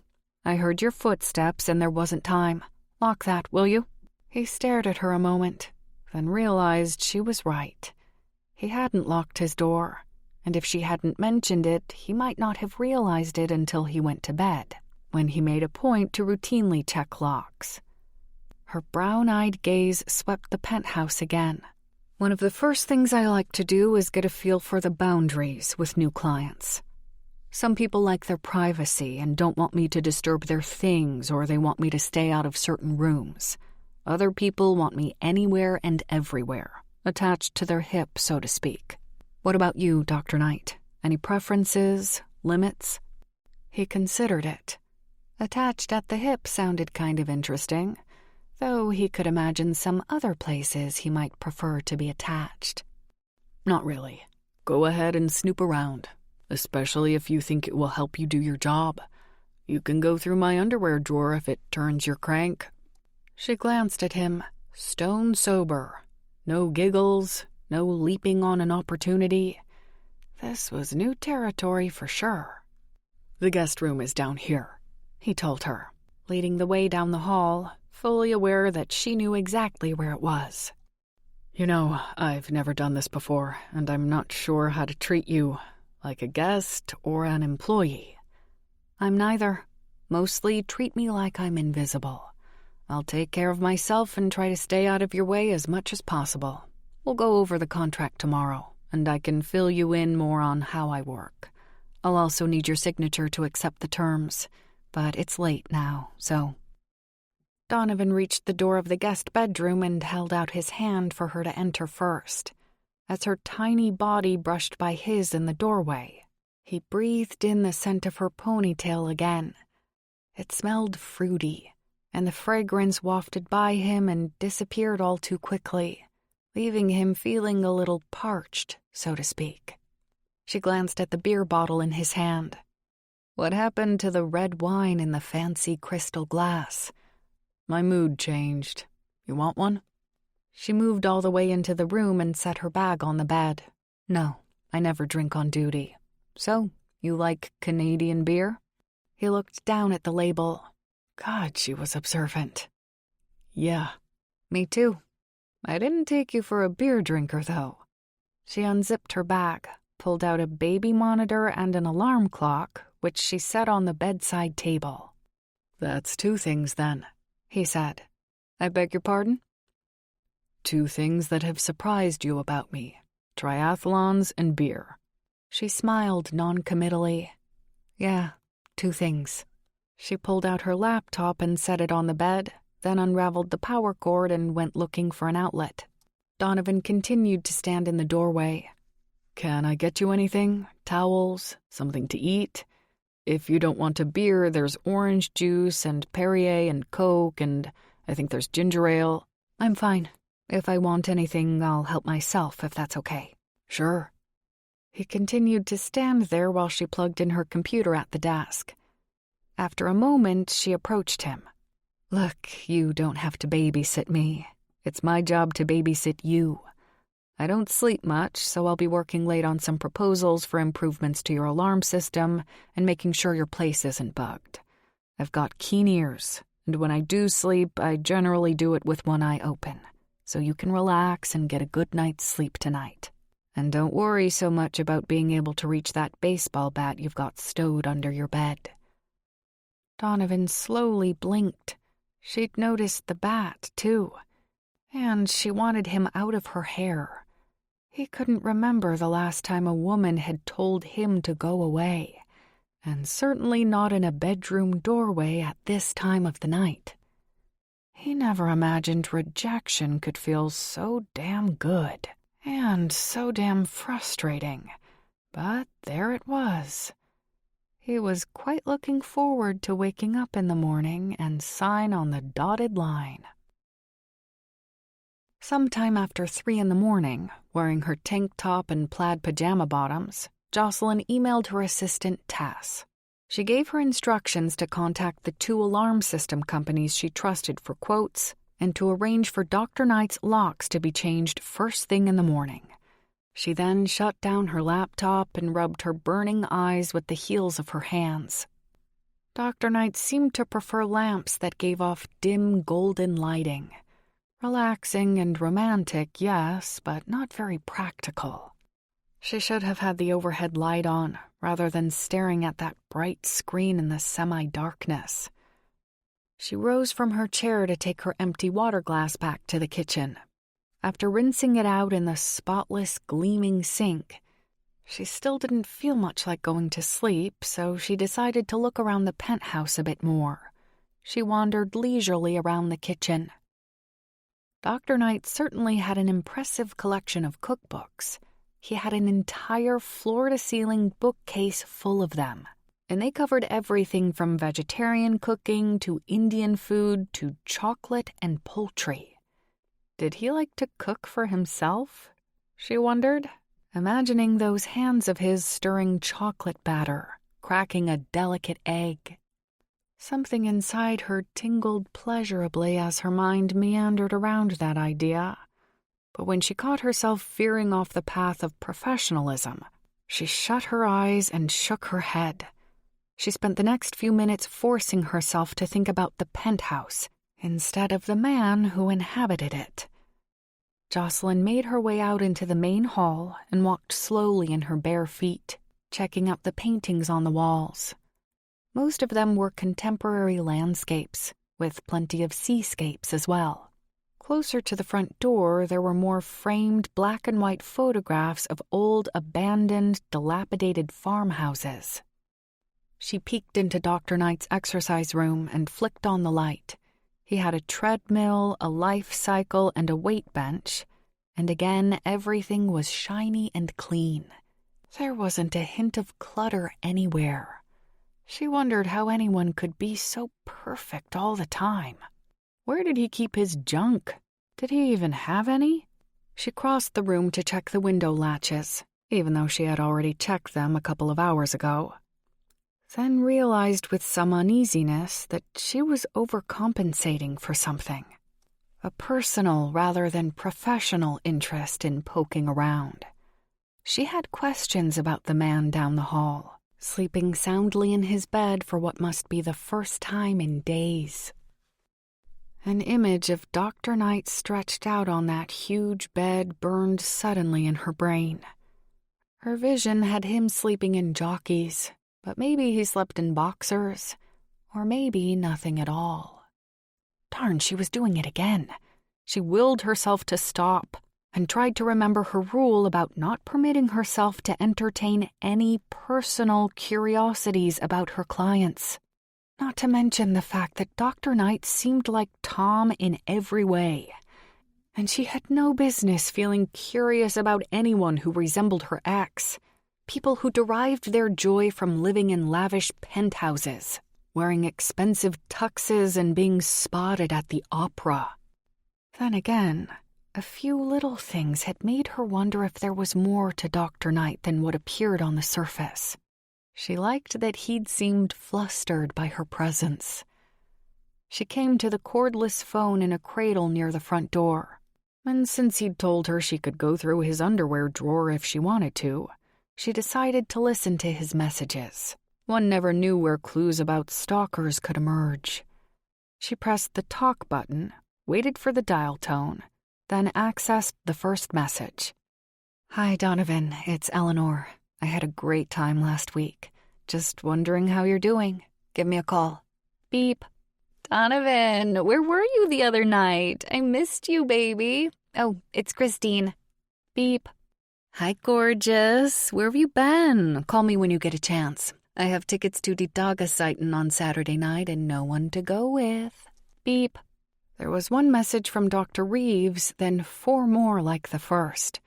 I heard your footsteps and there wasn't time. Lock that, will you?" He stared at her a moment, then realized she was right. He hadn't locked his door, and if she hadn't mentioned it, he might not have realized it until he went to bed, when he made a point to routinely check locks. Her brown-eyed gaze swept the penthouse again. "One of the first things I like to do is get a feel for the boundaries with new clients. Some people like their privacy and don't want me to disturb their things, or they want me to stay out of certain rooms. Other people want me anywhere and everywhere, attached to their hip, so to speak. What about you, Dr. Knight? Any preferences, limits?" He considered it. Attached at the hip sounded kind of interesting, though he could imagine some other places he might prefer to be attached. "Not really. Go ahead and snoop around, especially if you think it will help you do your job. You can go through my underwear drawer if it turns your crank, She glanced at him, stone sober. No giggles, no leaping on an opportunity. This was new territory for sure. "The guest room is down here," he told her, leading the way down the hall, fully aware that she knew exactly where it was. "You know, I've never done this before, and I'm not sure how to treat you, like a guest or an employee." "I'm neither. Mostly treat me like I'm invisible. I'll take care of myself and try to stay out of your way as much as possible. We'll go over the contract tomorrow, and I can fill you in more on how I work. I'll also need your signature to accept the terms, but it's late now, so..." Donovan reached the door of the guest bedroom and held out his hand for her to enter first. As her tiny body brushed by his in the doorway, he breathed in the scent of her ponytail again. It smelled fruity, and the fragrance wafted by him and disappeared all too quickly, leaving him feeling a little parched, so to speak. She glanced at the beer bottle in his hand. What happened to the red wine in the fancy crystal glass? "My mood changed. You want one?" She moved all the way into the room and set her bag on the bed. "No, I never drink on duty. So, you like Canadian beer?" He looked down at the label. God, she was observant. "Yeah." "Me too. I didn't take you for a beer drinker, though." She unzipped her bag, pulled out a baby monitor and an alarm clock, which she set on the bedside table. "That's 2 things, then," he said. "I beg your pardon?" "2 things that have surprised you about me. Triathlons and beer." She smiled noncommittally. "Yeah, 2 things." She pulled out her laptop and set it on the bed, then unraveled the power cord and went looking for an outlet. Donovan continued to stand in the doorway. "Can I get you anything? Towels? Something to eat? If you don't want a beer, there's orange juice and Perrier and Coke, and I think there's ginger ale." "I'm fine. If I want anything, I'll help myself, if that's okay." "Sure." He continued to stand there while she plugged in her computer at the desk. After a moment, she approached him. "Look, you don't have to babysit me. It's my job to babysit you. I don't sleep much, so I'll be working late on some proposals for improvements to your alarm system and making sure your place isn't bugged. I've got keen ears, and when I do sleep, I generally do it with one eye open, so you can relax and get a good night's sleep tonight. And don't worry so much about being able to reach that baseball bat you've got stowed under your bed." Donovan slowly blinked. She'd noticed the bat, too. And she wanted him out of her hair. He couldn't remember the last time a woman had told him to go away, and certainly not in a bedroom doorway at this time of the night. He never imagined rejection could feel so damn good and so damn frustrating, but there it was. He was quite looking forward to waking up in the morning and sign on the dotted line. Sometime after 3 a.m, wearing her tank top and plaid pajama bottoms, Jocelyn emailed her assistant, Tess. She gave her instructions to contact the 2 alarm system companies she trusted for quotes and to arrange for Dr. Knight's locks to be changed first thing in the morning. She then shut down her laptop and rubbed her burning eyes with the heels of her hands. Dr. Knight seemed to prefer lamps that gave off dim golden lighting. Relaxing and romantic, yes, but not very practical. She should have had the overhead light on, rather than staring at that bright screen in the semi-darkness. She rose from her chair to take her empty water glass back to the kitchen. After rinsing it out in the spotless, gleaming sink, she still didn't feel much like going to sleep, so she decided to look around the penthouse a bit more. She wandered leisurely around the kitchen. Dr. Knight certainly had an impressive collection of cookbooks. He had an entire floor-to-ceiling bookcase full of them, and they covered everything from vegetarian cooking to Indian food to chocolate and poultry. Did he like to cook for himself? She wondered, imagining those hands of his stirring chocolate batter, cracking a delicate egg. Something inside her tingled pleasurably as her mind meandered around that idea. But when she caught herself veering off the path of professionalism, she shut her eyes and shook her head. She spent the next few minutes forcing herself to think about the penthouse instead of the man who inhabited it. Jocelyn made her way out into the main hall and walked slowly in her bare feet, checking out the paintings on the walls. Most of them were contemporary landscapes, with plenty of seascapes as well. Closer to the front door, there were more framed black and white photographs of old, abandoned, dilapidated farmhouses. She peeked into Dr. Knight's exercise room and flicked on the light. He had a treadmill, a life cycle, and a weight bench, and again everything was shiny and clean. There wasn't a hint of clutter anywhere. She wondered how anyone could be so perfect all the time. Where did he keep his junk? Did he even have any? She crossed the room to check the window latches, even though she had already checked them a couple of hours ago. Then realized with some uneasiness that she was overcompensating for something. A personal rather than professional interest in poking around. She had questions about the man down the hall, sleeping soundly in his bed for what must be the first time in days. An image of Dr. Knight stretched out on that huge bed burned suddenly in her brain. Her vision had him sleeping in jockeys, but maybe he slept in boxers, or maybe nothing at all. Darn, she was doing it again. She willed herself to stop and tried to remember her rule about not permitting herself to entertain any personal curiosities about her clients. Not to mention the fact that Dr. Knight seemed like Tom in every way, and she had no business feeling curious about anyone who resembled her ex, people who derived their joy from living in lavish penthouses, wearing expensive tuxes and being spotted at the opera. Then again, a few little things had made her wonder if there was more to Dr. Knight than what appeared on the surface. She liked that he'd seemed flustered by her presence. She came to the cordless phone in a cradle near the front door, and since he'd told her she could go through his underwear drawer if she wanted to, she decided to listen to his messages. One never knew where clues about stalkers could emerge. She pressed the talk button, waited for the dial tone, then accessed the first message. "Hi, Donovan, it's Eleanor. I had a great time last week. Just wondering how you're doing. Give me a call." Beep. "Donovan, where were you the other night? I missed you, baby." "Oh, it's Christine." Beep. "Hi, gorgeous. Where have you been? Call me when you get a chance. I have tickets to Die Tageszeiten on Saturday night and no one to go with." Beep. There was one message from Dr. Reeves, then 4 more like the first.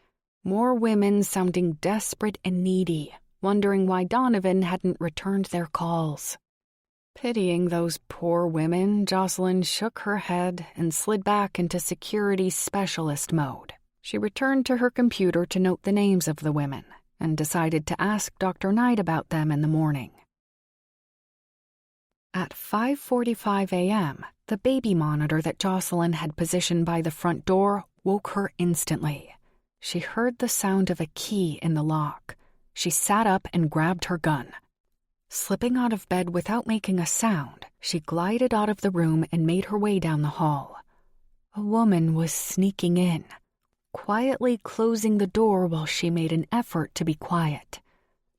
More women sounding desperate and needy, wondering why Donovan hadn't returned their calls. Pitying those poor women, Jocelyn shook her head and slid back into security specialist mode. She returned to her computer to note the names of the women and decided to ask Dr. Knight about them in the morning. At 5:45 a.m., the baby monitor that Jocelyn had positioned by the front door woke her instantly. She heard the sound of a key in the lock. She sat up and grabbed her gun. Slipping out of bed without making a sound, she glided out of the room and made her way down the hall. A woman was sneaking in, quietly closing the door while she made an effort to be quiet.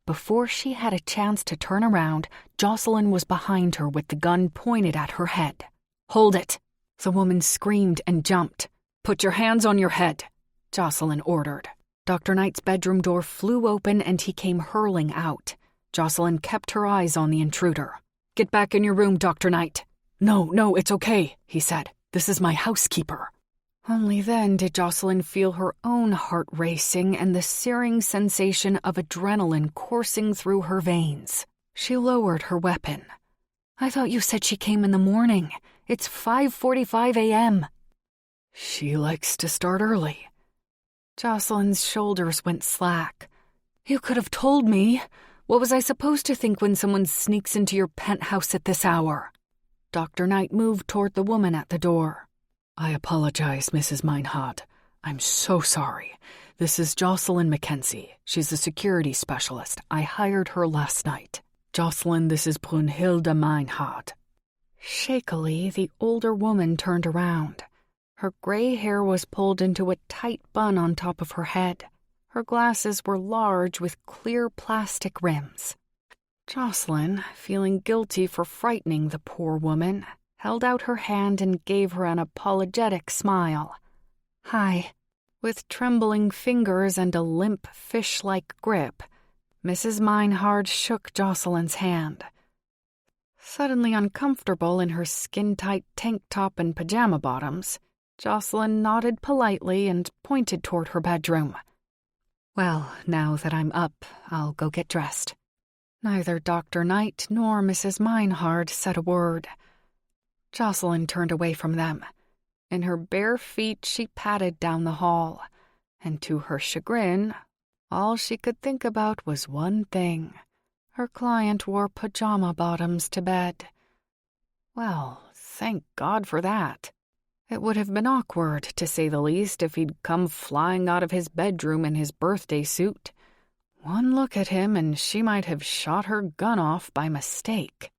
Before she had a chance to turn around, Jocelyn was behind her with the gun pointed at her head. "Hold it!" The woman screamed and jumped. "Put your hands on your head," Jocelyn ordered. Dr. Knight's bedroom door flew open and he came hurling out. Jocelyn kept her eyes on the intruder. "Get back in your room, Dr. Knight." No, it's okay," he said. "This is my housekeeper." Only then did Jocelyn feel her own heart racing and the searing sensation of adrenaline coursing through her veins. She lowered her weapon. "I thought you said she came in the morning. It's 5:45 a.m. "She likes to start early." Jocelyn's shoulders went slack. "You could have told me. What was I supposed to think when someone sneaks into your penthouse at this hour?" Dr. Knight moved toward the woman at the door. "I apologize, Mrs. Meinhardt. I'm so sorry. This is Jocelyn Mackenzie. She's a security specialist. I hired her last night. Jocelyn, this is Brunhilde Meinhardt." Shakily, the older woman turned around. Her gray hair was pulled into a tight bun on top of her head. Her glasses were large with clear plastic rims. Jocelyn, feeling guilty for frightening the poor woman, held out her hand and gave her an apologetic smile. "Hi." With trembling fingers and a limp, fish-like grip, Mrs. Meinhardt shook Jocelyn's hand. Suddenly uncomfortable in her skin-tight tank top and pajama bottoms, Jocelyn nodded politely and pointed toward her bedroom. "Well, now that I'm up, I'll go get dressed." Neither Dr. Knight nor Mrs. Meinhardt said a word. Jocelyn turned away from them. In her bare feet, she padded down the hall, and to her chagrin, all she could think about was one thing. Her client wore pajama bottoms to bed. Well, thank God for that. It would have been awkward, to say the least, if he'd come flying out of his bedroom in his birthday suit. One look at him and she might have shot her gun off by mistake.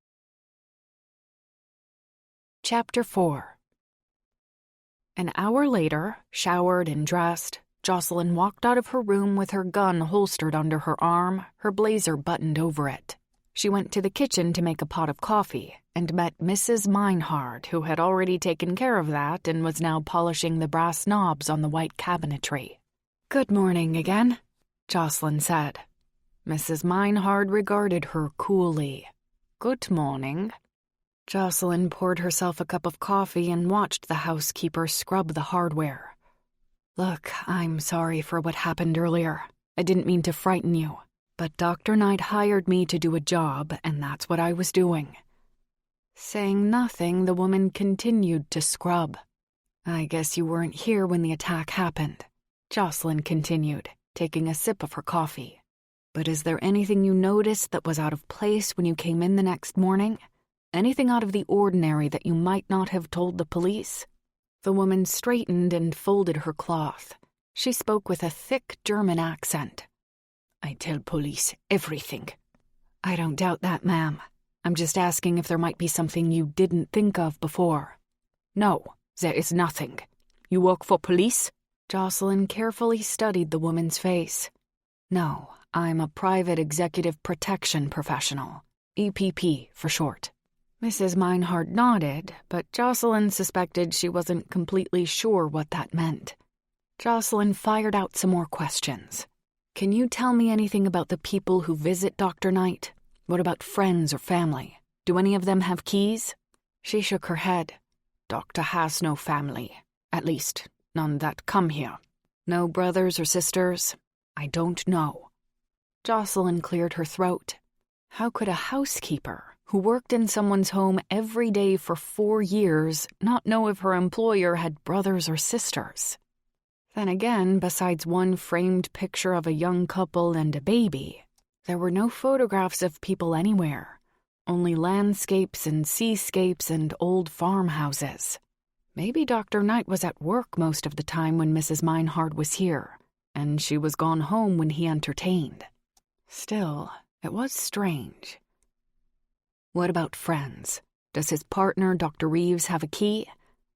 Chapter 4. An hour later, showered and dressed, Jocelyn walked out of her room with her gun holstered under her arm, her blazer buttoned over it. She went to the kitchen to make a pot of coffee and met Mrs. Meinhardt, who had already taken care of that and was now polishing the brass knobs on the white cabinetry. "Good morning again," Jocelyn said. Mrs. Meinhardt regarded her coolly. "Good morning." Jocelyn poured herself a cup of coffee and watched the housekeeper scrub the hardware. "Look, I'm sorry for what happened earlier. I didn't mean to frighten you, but Dr. Knight hired me to do a job, and that's what I was doing." Saying nothing, the woman continued to scrub. "I guess you weren't here when the attack happened," Jocelyn continued, taking a sip of her coffee. "But is there anything you noticed that was out of place when you came in the next morning? Anything out of the ordinary that you might not have told the police?" The woman straightened and folded her cloth. She spoke with a thick German accent. "I tell police everything." "I don't doubt that, ma'am. I'm just asking if there might be something you didn't think of before." "No, there is nothing. You work for police?" Jocelyn carefully studied the woman's face. "No, I'm a private executive protection professional. EPP for short." Mrs. Meinhardt nodded, but Jocelyn suspected she wasn't completely sure what that meant. Jocelyn fired out some more questions. "Can you tell me anything about the people who visit Dr. Knight? What about friends or family? Do any of them have keys?" She shook her head. "Doctor has no family. At least, none that come here. No brothers or sisters? I don't know." Jocelyn cleared her throat. How could a housekeeper who worked in someone's home every day for 4 years not know if her employer had brothers or sisters? Then again, besides one framed picture of a young couple and a baby, there were no photographs of people anywhere, only landscapes and seascapes and old farmhouses. Maybe Dr. Knight was at work most of the time when Mrs. Meinhardt was here, and she was gone home when he entertained. Still, it was strange. What about friends? Does his partner, Dr. Reeves, have a key?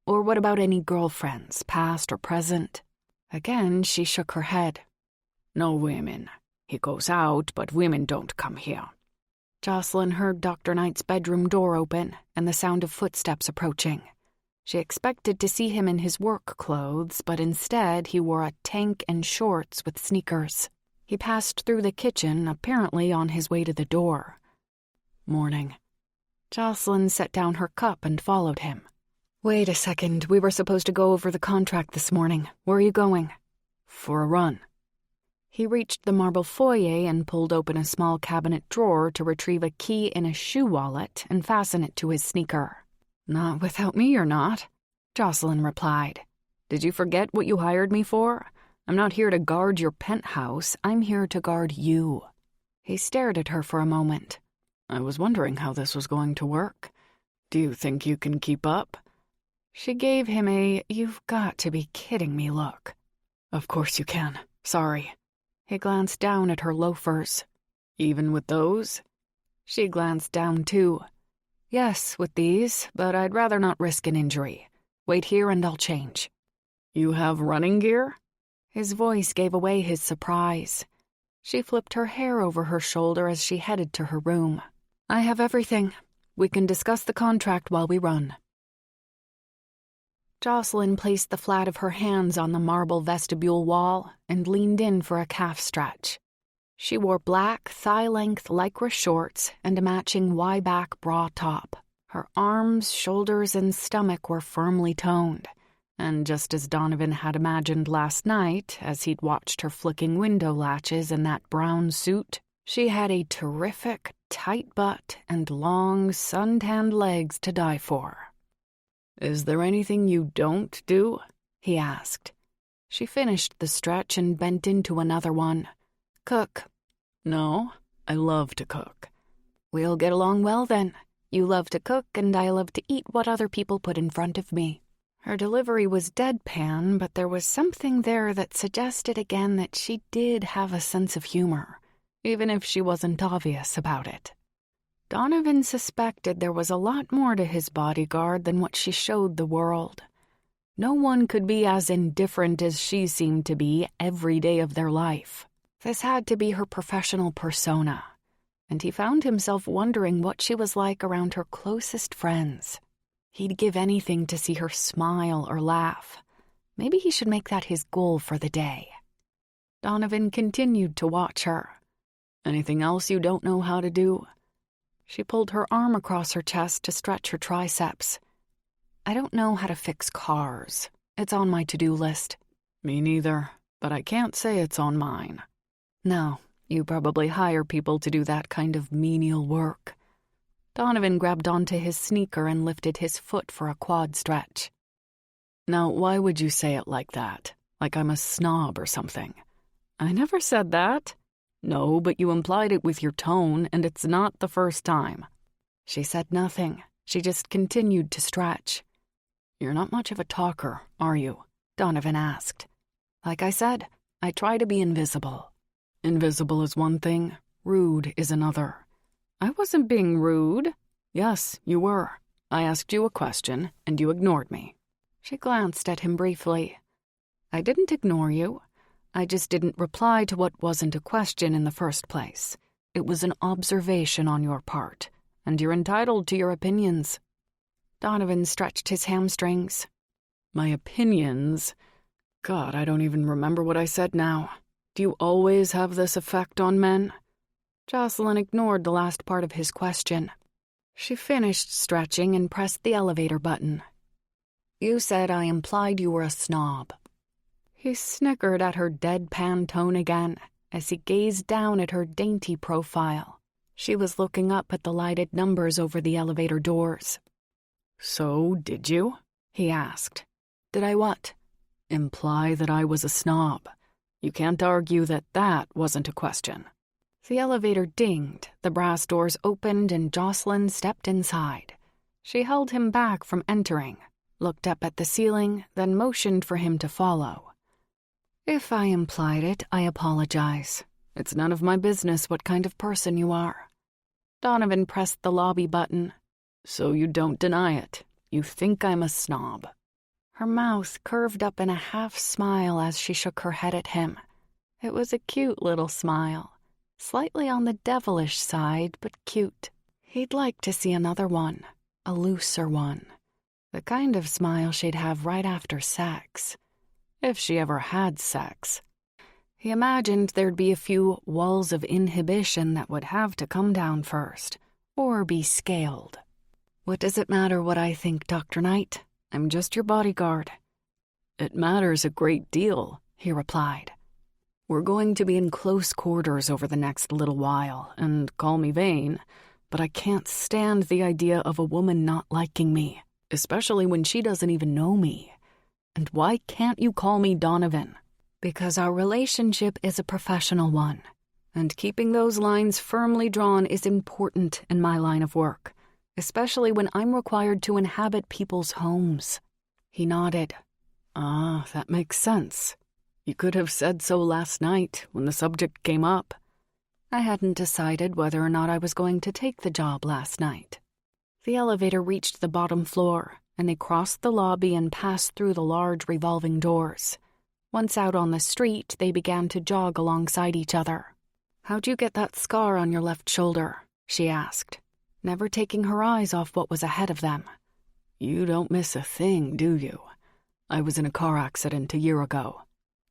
Or what about any girlfriends, past or present? Again, she shook her head. "No women. He goes out, but women don't come here." Jocelyn heard Dr. Knight's bedroom door open and the sound of footsteps approaching. She expected to see him in his work clothes, but instead he wore a tank and shorts with sneakers. He passed through the kitchen, apparently on his way to the door. "Morning." Jocelyn set down her cup and followed him. "Wait a second, we were supposed to go over the contract this morning. Where are you going?" "For a run." He reached the marble foyer and pulled open a small cabinet drawer to retrieve a key in a shoe wallet and fasten it to his sneaker. "Not without me, you're not," Jocelyn replied. "Did you forget what you hired me for? I'm not here to guard your penthouse, I'm here to guard you." He stared at her for a moment. "I was wondering how this was going to work. Do you think you can keep up? She gave him a "you've got to be kidding me" look. Of course you can. Sorry. He glanced down at her loafers. Even with those? She glanced down too. Yes, with these, but I'd rather not risk an injury. Wait here and I'll change. You have running gear? His voice gave away his surprise. She flipped her hair over her shoulder as she headed to her room. I have everything. We can discuss the contract while we run. Jocelyn placed the flat of her hands on the marble vestibule wall and leaned in for a calf stretch. She wore black, thigh-length lycra shorts and a matching Y-back bra top. Her arms, shoulders, and stomach were firmly toned, and just as Donovan had imagined last night as he'd watched her flicking window latches in that brown suit, she had a terrific, tight butt and long, sun-tanned legs to die for. Is there anything you don't do? He asked. She finished the stretch and bent into another one. Cook. No, I love to cook. We'll get along well then. You love to cook and I love to eat what other people put in front of me. Her delivery was deadpan, but there was something there that suggested again that she did have a sense of humor, even if she wasn't obvious about it. Donovan suspected there was a lot more to his bodyguard than what she showed the world. No one could be as indifferent as she seemed to be every day of their life. This had to be her professional persona, and he found himself wondering what she was like around her closest friends. He'd give anything to see her smile or laugh. Maybe he should make that his goal for the day. Donovan continued to watch her. Anything else you don't know how to do? She pulled her arm across her chest to stretch her triceps. I don't know how to fix cars. It's on my to-do list. Me neither, but I can't say it's on mine. No, you probably hire people to do that kind of menial work. Donovan grabbed onto his sneaker and lifted his foot for a quad stretch. Now, why would you say it like that? Like I'm a snob or something? I never said that. No, but you implied it with your tone, and it's not the first time. She said nothing. She just continued to stretch. You're not much of a talker, are you? Donovan asked. Like I said, I try to be invisible. Invisible is one thing, rude is another. I wasn't being rude. Yes, you were. I asked you a question, and you ignored me. She glanced at him briefly. I didn't ignore you. I just didn't reply to what wasn't a question in the first place. It was an observation on your part, and you're entitled to your opinions. Donovan stretched his hamstrings. My opinions? God, I don't even remember what I said now. Do you always have this effect on men? Jocelyn ignored the last part of his question. She finished stretching and pressed the elevator button. You said I implied you were a snob. He snickered at her deadpan tone again as he gazed down at her dainty profile. She was looking up at the lighted numbers over the elevator doors. So, did you? He asked. Did I what? Imply that I was a snob. You can't argue that that wasn't a question. The elevator dinged, the brass doors opened, and Jocelyn stepped inside. She held him back from entering, looked up at the ceiling, then motioned for him to follow. If I implied it, I apologize. It's none of my business what kind of person you are. Donovan pressed the lobby button. So you don't deny it. You think I'm a snob. Her mouth curved up in a half-smile as she shook her head at him. It was a cute little smile, slightly on the devilish side, but cute. He'd like to see another one, a looser one. The kind of smile she'd have right after sex. If she ever had sex. He imagined there'd be a few walls of inhibition that would have to come down first, or be scaled. What does it matter what I think, Dr. Knight? I'm just your bodyguard. It matters a great deal, he replied. We're going to be in close quarters over the next little while, and call me vain, but I can't stand the idea of a woman not liking me, especially when she doesn't even know me. And why can't you call me Donovan? Because our relationship is a professional one, and keeping those lines firmly drawn is important in my line of work. especially when I'm required to inhabit people's homes." He nodded. "Ah, that makes sense. You could have said so last night when the subject came up." I hadn't decided whether or not I was going to take the job last night. The elevator reached the bottom floor, and they crossed the lobby and passed through the large revolving doors. Once out on the street, they began to jog alongside each other. "How'd you get that scar on your left shoulder?" she asked, never taking her eyes off what was ahead of them. "You don't miss a thing, do you? I was in a car accident a year ago."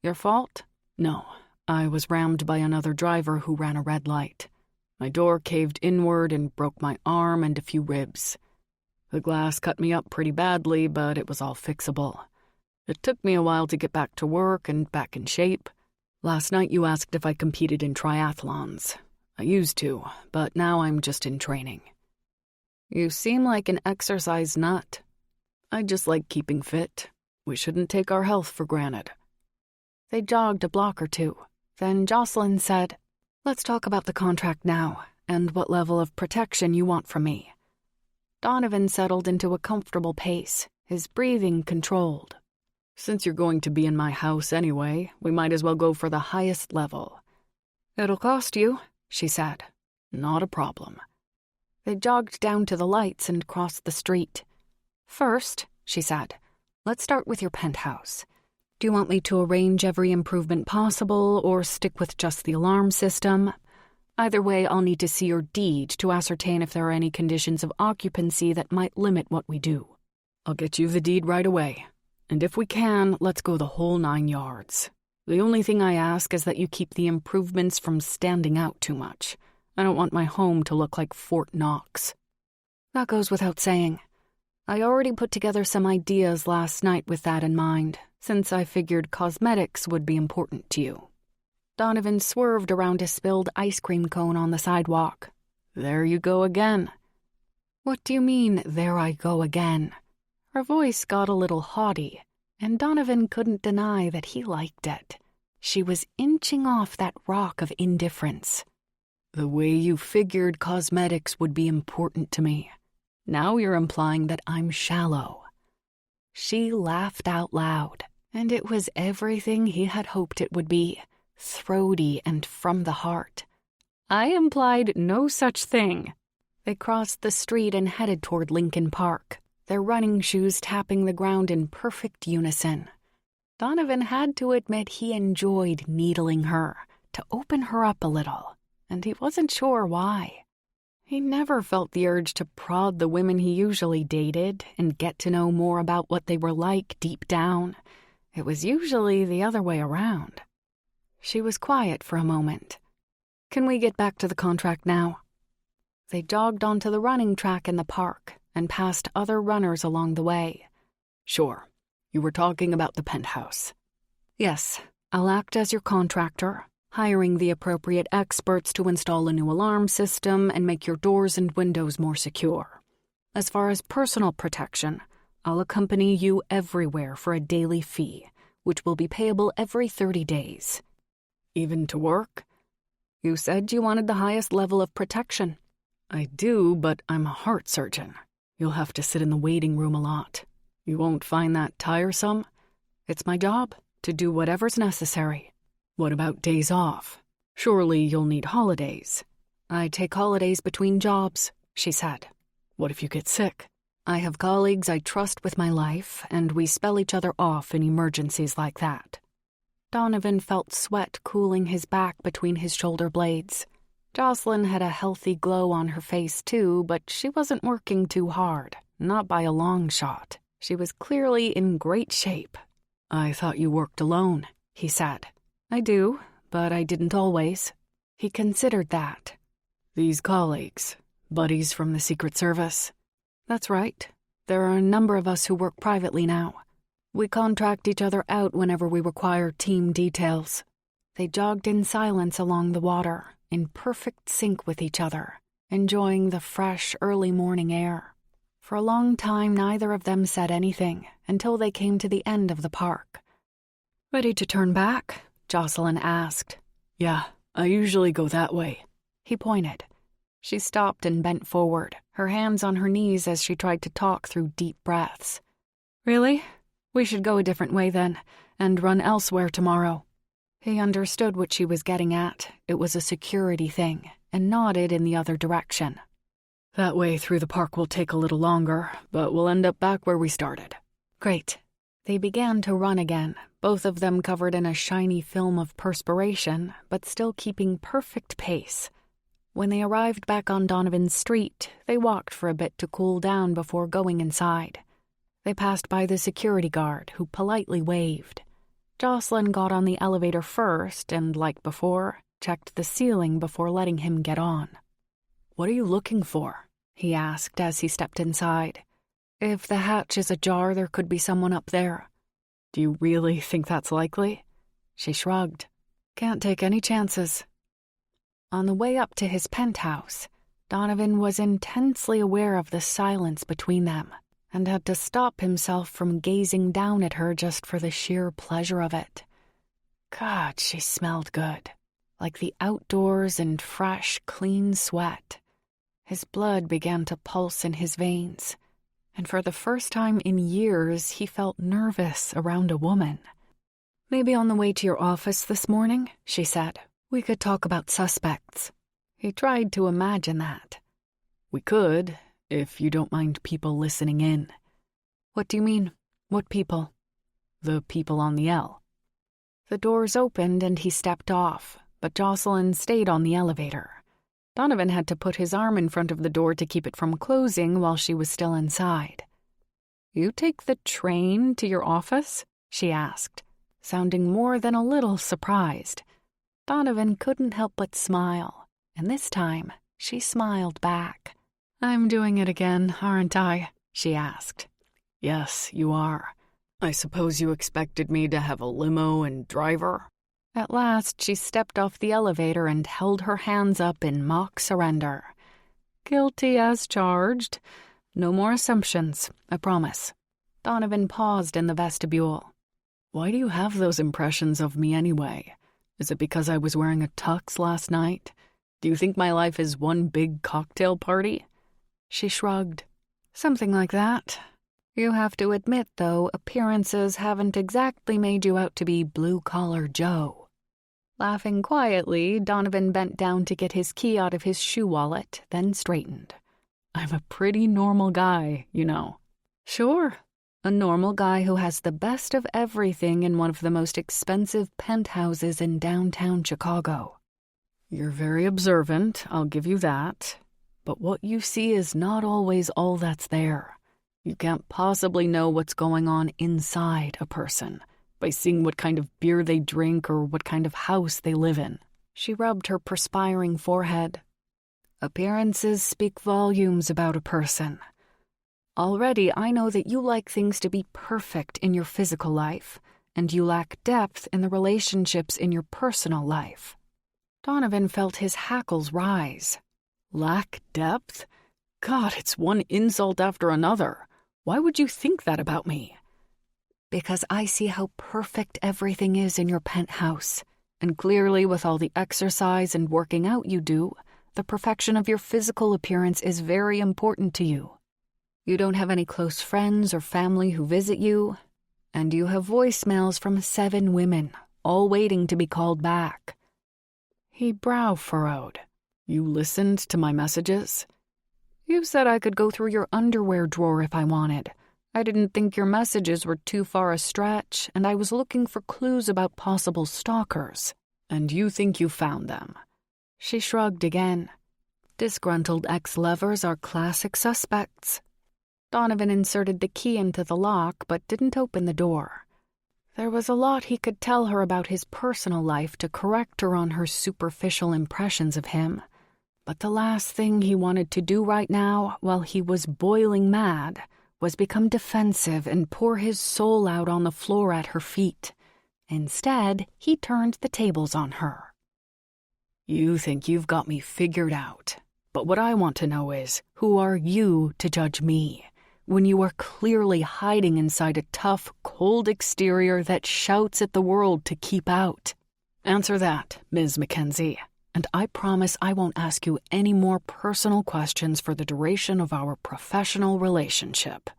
"Your fault?" "No, I was rammed by another driver who ran a red light. My door caved inward and broke my arm and a few ribs. The glass cut me up pretty badly, but it was all fixable. It took me a while to get back to work and back in shape. Last night you asked if I competed in triathlons. I used to, but now I'm just in training." "You seem like an exercise nut." "I just like keeping fit. We shouldn't take our health for granted." They jogged a block or two. Then Jocelyn said, "Let's talk about the contract now, and what level of protection you want from me." Donovan settled into a comfortable pace, his breathing controlled. "Since you're going to be in my house anyway, we might as well go for the highest level." "It'll cost you," she said. "Not a problem." They jogged down to the lights and crossed the street. "First," she said, "let's start with your penthouse. Do you want me to arrange every improvement possible or stick with just the alarm system? Either way, I'll need to see your deed to ascertain if there are any conditions of occupancy that might limit what we do." "I'll get you the deed right away. And if we can, let's go the whole 9 yards. The only thing I ask is that you keep the improvements from standing out too much. I don't want my home to look like Fort Knox." "That goes without saying. I already put together some ideas last night with that in mind, since I figured cosmetics would be important to you." Donovan swerved around a spilled ice cream cone on the sidewalk. "There you go again." "What do you mean, there I go again?" Her voice got a little haughty, and Donovan couldn't deny that he liked it. She was inching off that rock of indifference. "The way you figured cosmetics would be important to me. Now you're implying that I'm shallow." She laughed out loud, and it was everything he had hoped it would be, throaty and from the heart. "I implied no such thing." They crossed the street and headed toward Lincoln Park, their running shoes tapping the ground in perfect unison. Donovan had to admit he enjoyed needling her, to open her up a little, and he wasn't sure why. He never felt the urge to prod the women he usually dated and get to know more about what they were like deep down. It was usually the other way around. She was quiet for a moment. "Can we get back to the contract now?" They jogged onto the running track in the park and passed other runners along the way. "Sure. You were talking about the penthouse." "Yes, I'll act as your contractor, hiring the appropriate experts to install a new alarm system and make your doors and windows more secure. As far as personal protection, I'll accompany you everywhere for a daily fee, which will be payable every 30 days. "Even to work?" "You said you wanted the highest level of protection." "I do, but I'm a heart surgeon. You'll have to sit in the waiting room a lot. You won't find that tiresome?" "It's my job, to do whatever's necessary." "What about days off? Surely you'll need holidays." "I take holidays between jobs," she said. "What if you get sick?" "I have colleagues I trust with my life, and we spell each other off in emergencies like that." Donovan felt sweat cooling his back between his shoulder blades. Jocelyn had a healthy glow on her face too, but she wasn't working too hard, not by a long shot. She was clearly in great shape. "I thought you worked alone," he said. "I do, but I didn't always." He considered that. "These colleagues, buddies from the Secret Service?" "That's right. There are a number of us who work privately now. We contract each other out whenever we require team details." They jogged in silence along the water, in perfect sync with each other, enjoying the fresh, early morning air. For a long time, neither of them said anything until they came to the end of the park. "Ready to turn back?" Jocelyn asked. "Yeah, I usually go that way." He pointed. She stopped and bent forward, her hands on her knees as she tried to talk through deep breaths. "Really? We should go a different way then, and run elsewhere tomorrow." He understood what she was getting at. It was a security thing, and nodded in the other direction. "That way through the park will take a little longer, but we'll end up back where we started." "Great." They began to run again, both of them covered in a shiny film of perspiration, but still keeping perfect pace. When they arrived back on Donovan's street, they walked for a bit to cool down before going inside. They passed by the security guard, who politely waved. Jocelyn got on the elevator first and, like before, checked the ceiling before letting him get on. "What are you looking for?" he asked as he stepped inside. "If the hatch is ajar, there could be someone up there." "Do you really think that's likely?" She shrugged. "Can't take any chances." On the way up to his penthouse, Donovan was intensely aware of the silence between them and had to stop himself from gazing down at her just for the sheer pleasure of it. God, she smelled good, like the outdoors and fresh, clean sweat. His blood began to pulse in his veins, and for the first time in years he felt nervous around a woman. "Maybe on the way to your office this morning," she said. "We could talk about suspects." He tried to imagine that. "We could, if you don't mind people listening in." "What do you mean? What people?" "The people on the L." The doors opened and he stepped off, but Jocelyn stayed on the elevator. Donovan had to put his arm in front of the door to keep it from closing while she was still inside. "You take the train to your office?" she asked, sounding more than a little surprised. Donovan couldn't help but smile, and this time she smiled back. "I'm doing it again, aren't I?" she asked. "Yes, you are. I suppose you expected me to have a limo and driver?" At last she stepped off the elevator and held her hands up in mock surrender. "Guilty as charged. No more assumptions, I promise." Donovan paused in the vestibule. "Why do you have those impressions of me anyway? Is it because I was wearing a tux last night? Do you think my life is one big cocktail party?" She shrugged. "Something like that. You have to admit, though, appearances haven't exactly made you out to be blue-collar Joe." Laughing quietly, Donovan bent down to get his key out of his shoe wallet, then straightened. "I'm a pretty normal guy, you know." "Sure. A normal guy who has the best of everything in one of the most expensive penthouses in downtown Chicago." "You're very observant, I'll give you that. But what you see is not always all that's there. You can't possibly know what's going on inside a person by seeing what kind of beer they drink or what kind of house they live in." She rubbed her perspiring forehead. "Appearances speak volumes about a person. Already I know that you like things to be perfect in your physical life, and you lack depth in the relationships in your personal life." Donovan felt his hackles rise. "Lack depth? God, it's one insult after another. Why would you think that about me?" "Because I see how perfect everything is in your penthouse, and clearly with all the exercise and working out you do, the perfection of your physical appearance is very important to you. You don't have any close friends or family who visit you, and you have voicemails from 7 women, all waiting to be called back." He brow furrowed. "You listened to my messages?" "You said I could go through your underwear drawer if I wanted. I didn't think your messages were too far a stretch, and I was looking for clues about possible stalkers." "And you think you found them?" She shrugged again. "Disgruntled ex-lovers are classic suspects." Donovan inserted the key into the lock but didn't open the door. There was a lot he could tell her about his personal life to correct her on her superficial impressions of him. But the last thing he wanted to do right now, while he was boiling mad, was become defensive and pour his soul out on the floor at her feet. Instead, he turned the tables on her. "You think you've got me figured out. But what I want to know is, who are you to judge me, when you are clearly hiding inside a tough, cold exterior that shouts at the world to keep out? Answer that, Ms. Mackenzie." and I promise I won't ask you any more personal questions for the duration of our professional relationship."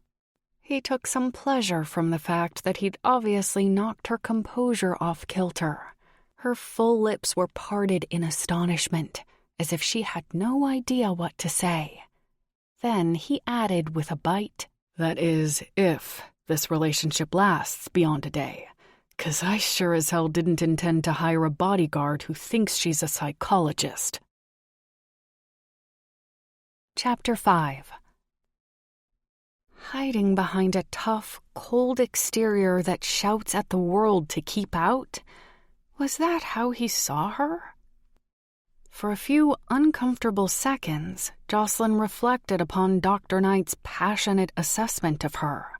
He took some pleasure from the fact that he'd obviously knocked her composure off kilter. Her full lips were parted in astonishment, as if she had no idea what to say. Then he added with a bite, "That is, if this relationship lasts beyond a day. 'Cause I sure as hell didn't intend to hire a bodyguard who thinks she's a psychologist." Chapter 5. Hiding behind a tough, cold exterior that shouts at the world to keep out? Was that how he saw her? For a few uncomfortable seconds, Jocelyn reflected upon Dr. Knight's passionate assessment of her.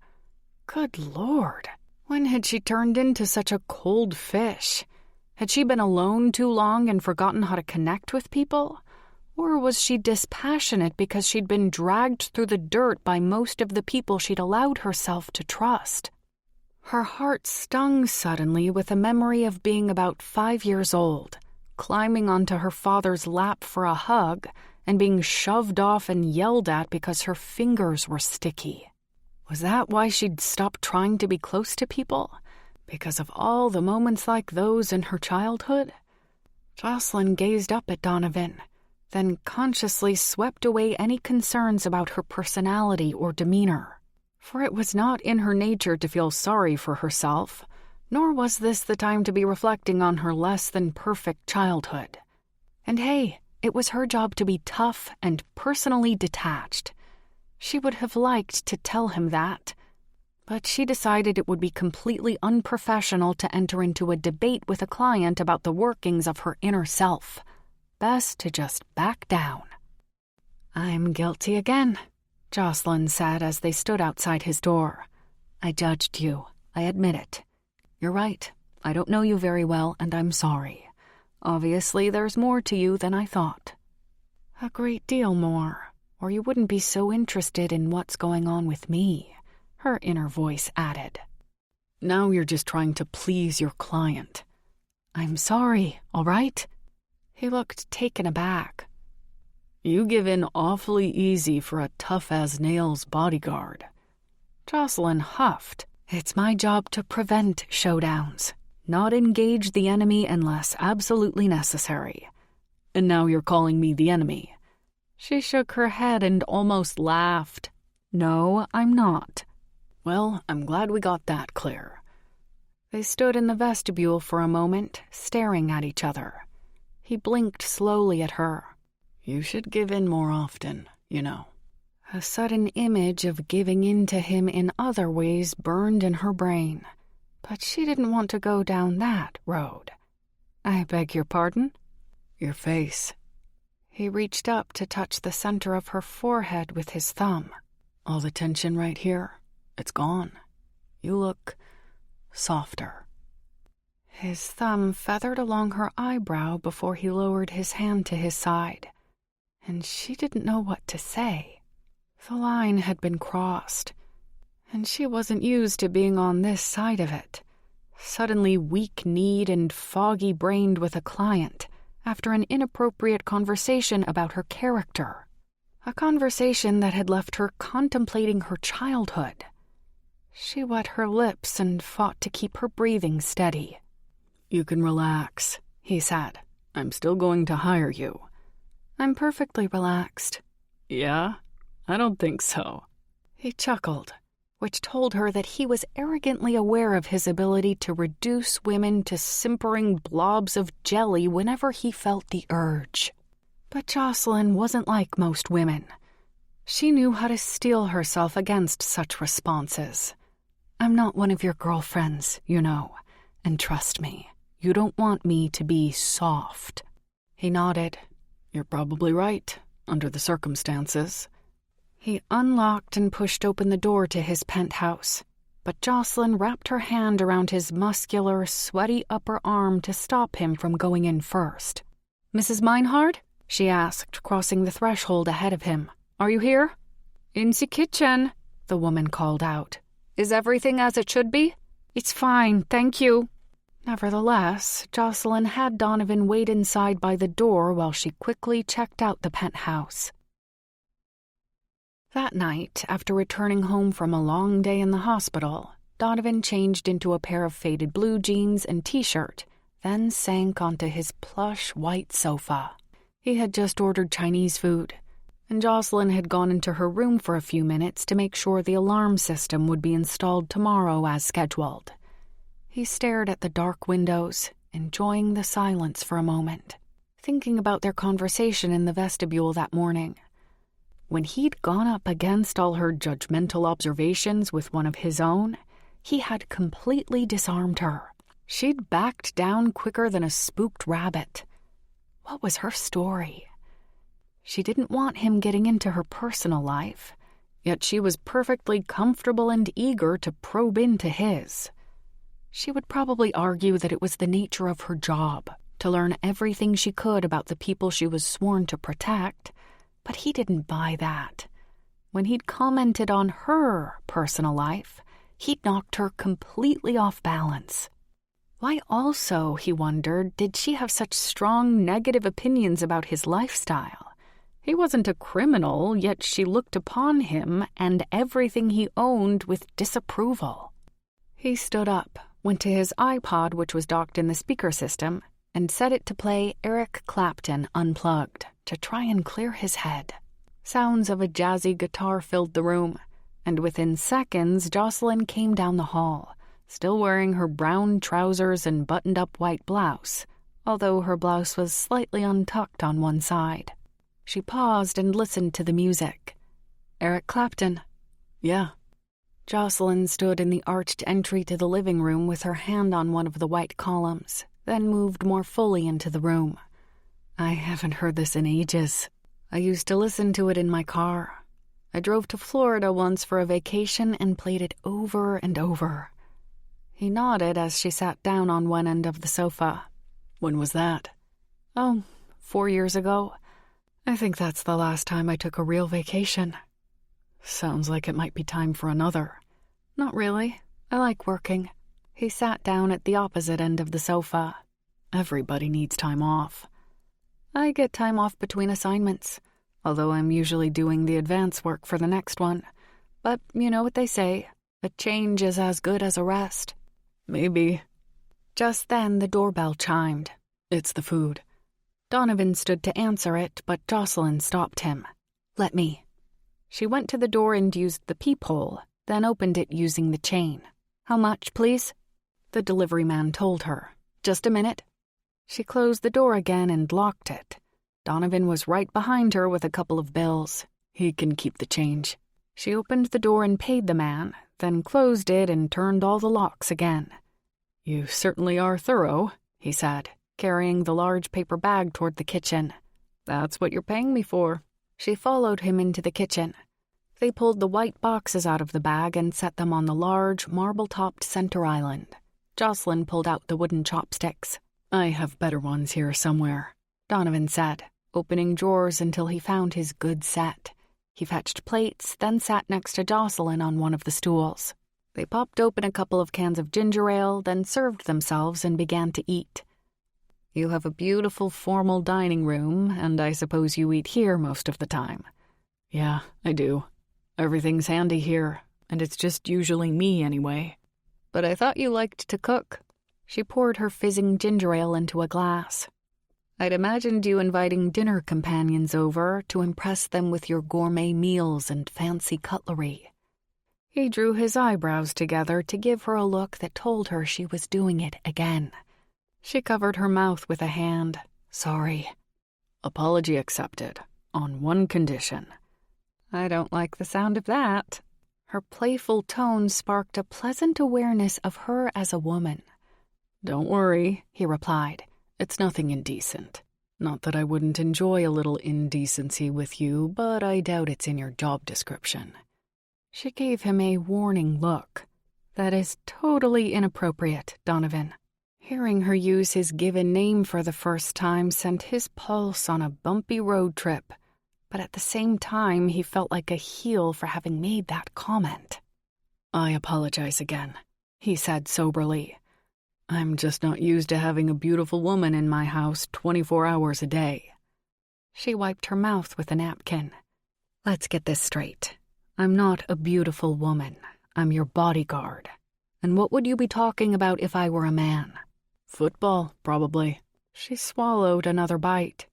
Good Lord, when had she turned into such a cold fish? Had she been alone too long and forgotten how to connect with people? Or was she dispassionate because she'd been dragged through the dirt by most of the people she'd allowed herself to trust? Her heart stung suddenly with a memory of being about 5 years old, climbing onto her father's lap for a hug, and being shoved off and yelled at because her fingers were sticky. Was that why she'd stopped trying to be close to people? Because of all the moments like those in her childhood? Jocelyn gazed up at Donovan, then consciously swept away any concerns about her personality or demeanor. For it was not in her nature to feel sorry for herself, nor was this the time to be reflecting on her less-than-perfect childhood. And hey, it was her job to be tough and personally detached. She would have liked to tell him that, but she decided it would be completely unprofessional to enter into a debate with a client about the workings of her inner self. Best to just back down. "I'm guilty again," Jocelyn said as they stood outside his door. "I judged you. I admit it. You're right. I don't know you very well, and I'm sorry. Obviously, there's more to you than I thought." "A great deal more, or you wouldn't be so interested in what's going on with me," her inner voice added. "Now you're just trying to please your client." "I'm sorry, all right?" He looked taken aback. "You give in awfully easy for a tough-as-nails bodyguard." Jocelyn huffed. "It's my job to prevent showdowns, not engage the enemy unless absolutely necessary." "And now you're calling me the enemy." She shook her head and almost laughed. "No, I'm not." "Well, I'm glad we got that clear." They stood in the vestibule for a moment, staring at each other. He blinked slowly at her. "You should give in more often, you know." A sudden image of giving in to him in other ways burned in her brain, but she didn't want to go down that road. "I beg your pardon?" "Your face." He reached up to touch the center of her forehead with his thumb. "All the tension right here, it's gone. You look softer." His thumb feathered along her eyebrow before he lowered his hand to his side, and she didn't know what to say. The line had been crossed, and she wasn't used to being on this side of it, suddenly weak-kneed and foggy-brained with a client after an inappropriate conversation about her character, a conversation that had left her contemplating her childhood. She wet her lips and fought to keep her breathing steady. "You can relax," he said. "I'm still going to hire you." "I'm perfectly relaxed." "Yeah? I don't think so." He chuckled, which told her that he was arrogantly aware of his ability to reduce women to simpering blobs of jelly whenever he felt the urge. But Jocelyn wasn't like most women. She knew how to steel herself against such responses. "I'm not one of your girlfriends, you know, and trust me. You don't want me to be soft." He nodded. "You're probably right, under the circumstances." He unlocked and pushed open the door to his penthouse, but Jocelyn wrapped her hand around his muscular, sweaty upper arm to stop him from going in first. "Mrs. Meinhard?" she asked, crossing the threshold ahead of him. "Are you here?" "In the kitchen," the woman called out. "Is everything as it should be?" "It's fine, thank you." Nevertheless, Jocelyn had Donovan wait inside by the door while she quickly checked out the penthouse. That night, after returning home from a long day in the hospital, Donovan changed into a pair of faded blue jeans and t-shirt, then sank onto his plush white sofa. He had just ordered Chinese food, and Jocelyn had gone into her room for a few minutes to make sure the alarm system would be installed tomorrow as scheduled. He stared at the dark windows, enjoying the silence for a moment, thinking about their conversation in the vestibule that morning. When he'd gone up against all her judgmental observations with one of his own, he had completely disarmed her. She'd backed down quicker than a spooked rabbit. What was her story? She didn't want him getting into her personal life, yet she was perfectly comfortable and eager to probe into his. She would probably argue that it was the nature of her job, to learn everything she could about the people she was sworn to protect, but he didn't buy that. When he'd commented on her personal life, he'd knocked her completely off balance. Why also, he wondered, did she have such strong negative opinions about his lifestyle? He wasn't a criminal, yet she looked upon him and everything he owned with disapproval. He stood up, went to his iPod, which was docked in the speaker system, and set it to play Eric Clapton Unplugged to try and clear his head. Sounds of a jazzy guitar filled the room, and within seconds Jocelyn came down the hall, still wearing her brown trousers and buttoned-up white blouse, although her blouse was slightly untucked on one side. She paused and listened to the music. Eric Clapton. Yeah. Jocelyn stood in the arched entry to the living room with her hand on one of the white columns, then moved more fully into the room. I haven't heard this in ages. I used to listen to it in my car. I drove to Florida once for a vacation and played it over and over. He nodded as she sat down on one end of the sofa. When was that? Oh, 4 years ago. I think that's the last time I took a real vacation. Sounds like it might be time for another. Not really. I like working. He sat down at the opposite end of the sofa. Everybody needs time off. I get time off between assignments, although I'm usually doing the advance work for the next one. But you know what they say, a change is as good as a rest. Maybe. Just then the doorbell chimed. It's the food. Donovan stood to answer it, but Jocelyn stopped him. Let me. She went to the door and used the peephole, then opened it using the chain. How much, please? The delivery man told her. Just a minute. She closed the door again and locked it. Donovan was right behind her with a couple of bills. He can keep the change. She opened the door and paid the man, then closed it and turned all the locks again. You certainly are thorough, he said, carrying the large paper bag toward the kitchen. That's what you're paying me for. She followed him into the kitchen. They pulled the white boxes out of the bag and set them on the large, marble-topped center island. Jocelyn pulled out the wooden chopsticks. I have better ones here somewhere, Donovan said, opening drawers until he found his good set. He fetched plates, then sat next to Jocelyn on one of the stools. They popped open a couple of cans of ginger ale, then served themselves and began to eat. You have a beautiful formal dining room, and I suppose you eat here most of the time. Yeah, I do. Everything's handy here, and it's just usually me anyway. But I thought you liked to cook. She poured her fizzing ginger ale into a glass. I'd imagined you inviting dinner companions over to impress them with your gourmet meals and fancy cutlery. He drew his eyebrows together to give her a look that told her she was doing it again. She covered her mouth with a hand. Sorry. Apology accepted, on one condition. I don't like the sound of that. Her playful tone sparked a pleasant awareness of her as a woman. Don't worry, he replied. It's nothing indecent. Not that I wouldn't enjoy a little indecency with you, but I doubt it's in your job description. She gave him a warning look. That is totally inappropriate, Donovan. Hearing her use his given name for the first time sent his pulse on a bumpy road trip, but at the same time he felt like a heel for having made that comment. I apologize again, he said soberly. I'm just not used to having a beautiful woman in my house 24 hours a day. She wiped her mouth with a napkin. Let's get this straight. I'm not a beautiful woman. I'm your bodyguard. And what would you be talking about if I were a man? Football, probably. She swallowed another bite.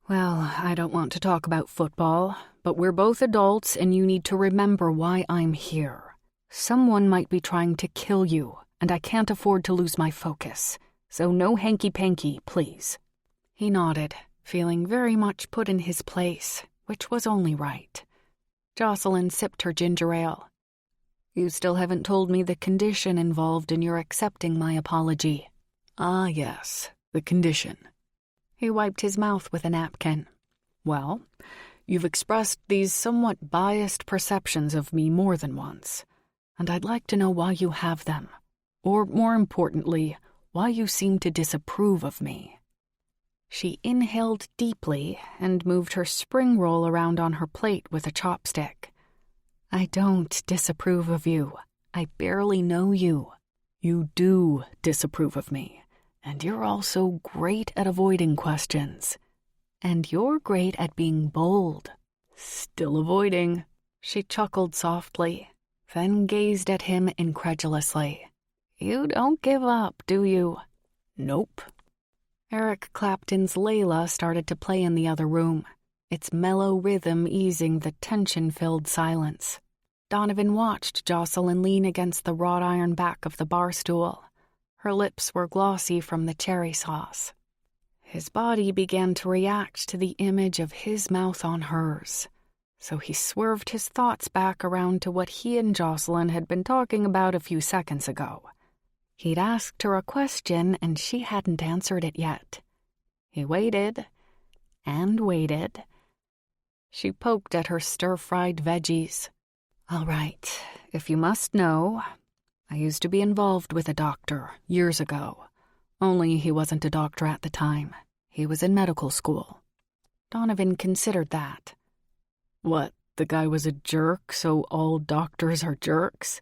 Well, I don't want to talk about football, but we're both adults and you need to remember why I'm here. Someone might be trying to kill you, and I can't afford to lose my focus. So no hanky-panky, please. He nodded, feeling very much put in his place, which was only right. Jocelyn sipped her ginger ale. You still haven't told me the condition involved in your accepting my apology. Ah, yes, the condition. He wiped his mouth with a napkin. Well, you've expressed these somewhat biased perceptions of me more than once, and I'd like to know why you have them. Or, more importantly, why you seem to disapprove of me. She inhaled deeply and moved her spring roll around on her plate with a chopstick. I don't disapprove of you. I barely know you. You do disapprove of me, and you're also great at avoiding questions. And you're great at being bold. Still avoiding. She chuckled softly, then gazed at him incredulously. You don't give up, do you? Nope. Eric Clapton's Layla started to play in the other room, its mellow rhythm easing the tension-filled silence. Donovan watched Jocelyn lean against the wrought iron back of the bar stool. Her lips were glossy from the cherry sauce. His body began to react to the image of his mouth on hers, so he swerved his thoughts back around to what he and Jocelyn had been talking about a few seconds ago. He'd asked her a question and she hadn't answered it yet. He waited and waited. She poked at her stir-fried veggies. All right, if you must know, I used to be involved with a doctor years ago. Only he wasn't a doctor at the time. He was in medical school. Donovan considered that. What, the guy was a jerk, so all doctors are jerks?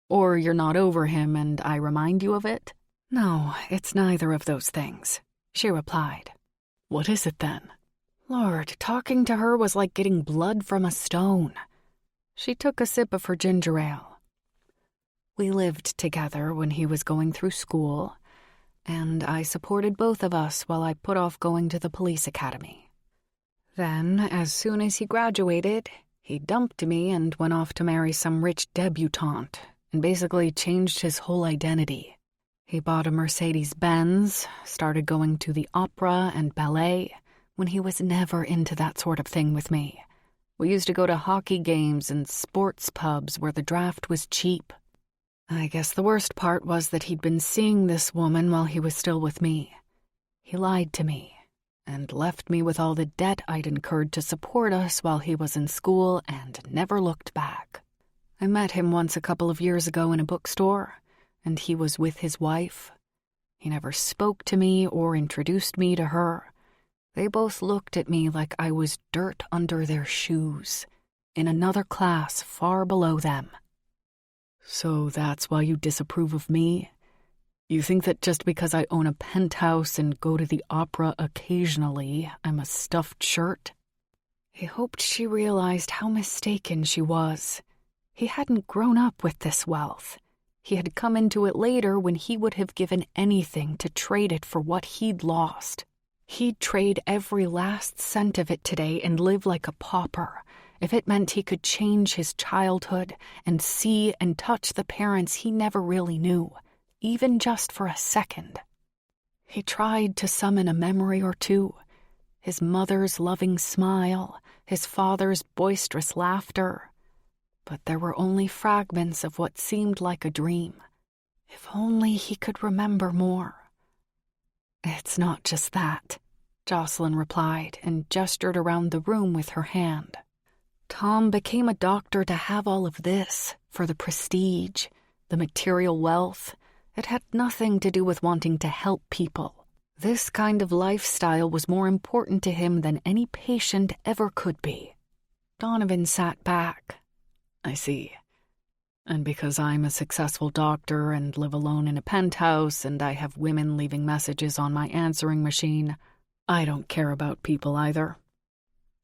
Or you're not over him and I remind you of it? No, it's neither of those things, she replied. What is it then? Lord, talking to her was like getting blood from a stone. She took a sip of her ginger ale. We lived together when he was going through school, and I supported both of us while I put off going to the police academy. Then, as soon as he graduated, he dumped me and went off to marry some rich debutante, and basically changed his whole identity. He bought a Mercedes-Benz, started going to the opera and ballet, when he was never into that sort of thing with me. We used to go to hockey games and sports pubs where the draft was cheap. I guess the worst part was that he'd been seeing this woman while he was still with me. He lied to me and left me with all the debt I'd incurred to support us while he was in school and never looked back. I met him once a couple of years ago in a bookstore, and he was with his wife. He never spoke to me or introduced me to her. They both looked at me like I was dirt under their shoes, in another class far below them. So that's why you disapprove of me? You think that just because I own a penthouse and go to the opera occasionally, I'm a stuffed shirt? He hoped she realized how mistaken she was. He hadn't grown up with this wealth. He had come into it later when he would have given anything to trade it for what he'd lost. He'd trade every last cent of it today and live like a pauper, if it meant he could change his childhood and see and touch the parents he never really knew, even just for a second. He tried to summon a memory or two, his mother's loving smile, his father's boisterous laughter, but there were only fragments of what seemed like a dream. If only he could remember more. It's not just that, Jocelyn replied and gestured around the room with her hand. Tom became a doctor to have all of this, for the prestige, the material wealth. It had nothing to do with wanting to help people. This kind of lifestyle was more important to him than any patient ever could be. Donovan sat back. I see. And because I'm a successful doctor and live alone in a penthouse and I have women leaving messages on my answering machine, I don't care about people either.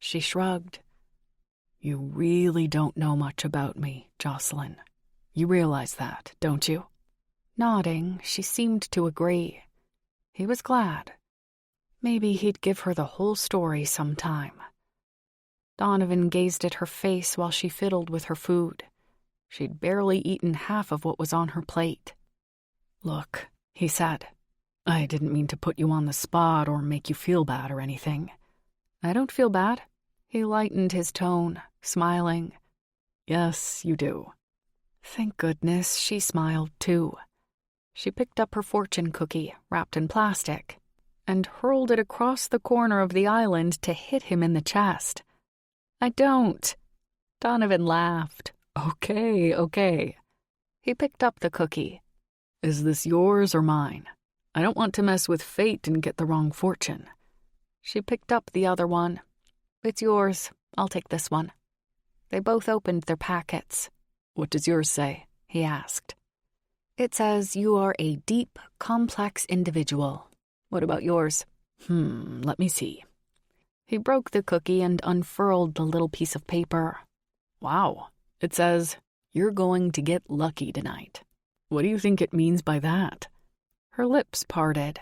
She shrugged. You really don't know much about me, Jocelyn. You realize that, don't you? Nodding, she seemed to agree. He was glad. Maybe he'd give her the whole story sometime. Donovan gazed at her face while she fiddled with her food. She'd barely eaten half of what was on her plate. Look, he said, I didn't mean to put you on the spot or make you feel bad or anything. I don't feel bad. He lightened his tone, smiling. Yes, you do. Thank goodness, she smiled too. She picked up her fortune cookie, wrapped in plastic, and hurled it across the corner of the island to hit him in the chest. I don't. Donovan laughed. Okay. He picked up the cookie. Is this yours or mine? I don't want to mess with fate and get the wrong fortune. She picked up the other one. It's yours. I'll take this one. They both opened their packets. What does yours say? He asked. It says you are a deep, complex individual. What about yours? Let me see. He broke the cookie and unfurled the little piece of paper. Wow. It says, you're going to get lucky tonight. What do you think it means by that? Her lips parted.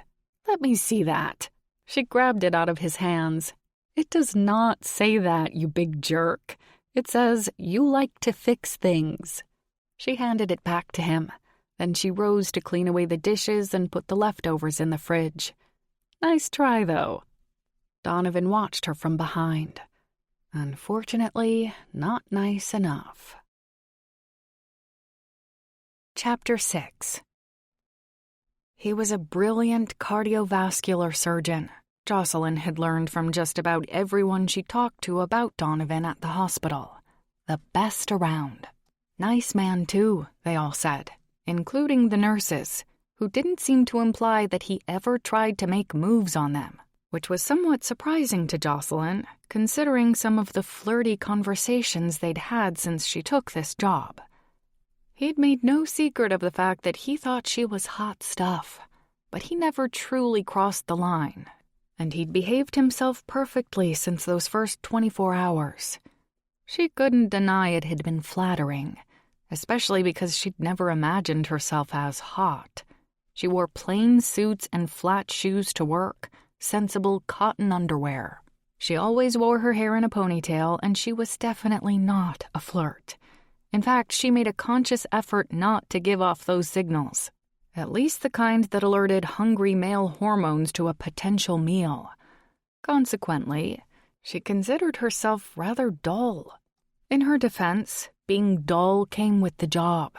Let me see that. She grabbed it out of his hands. It does not say that, you big jerk. It says, you like to fix things. She handed it back to him. Then she rose to clean away the dishes and put the leftovers in the fridge. Nice try, though. Donovan watched her from behind. Unfortunately, not nice enough. Chapter 6. He was a brilliant cardiovascular surgeon. Jocelyn had learned from just about everyone she talked to about Donovan at the hospital. The best around. Nice man, too, they all said, including the nurses, who didn't seem to imply that he ever tried to make moves on them, which was somewhat surprising to Jocelyn, considering some of the flirty conversations they'd had since she took this job. He'd made no secret of the fact that he thought she was hot stuff, but he never truly crossed the line, and he'd behaved himself perfectly since those first 24 hours. She couldn't deny it had been flattering, especially because she'd never imagined herself as hot. She wore plain suits and flat shoes to work, sensible cotton underwear. She always wore her hair in a ponytail, and she was definitely not a flirt. In fact, she made a conscious effort not to give off those signals, at least the kind that alerted hungry male hormones to a potential meal. Consequently, she considered herself rather dull. In her defense, being dull came with the job.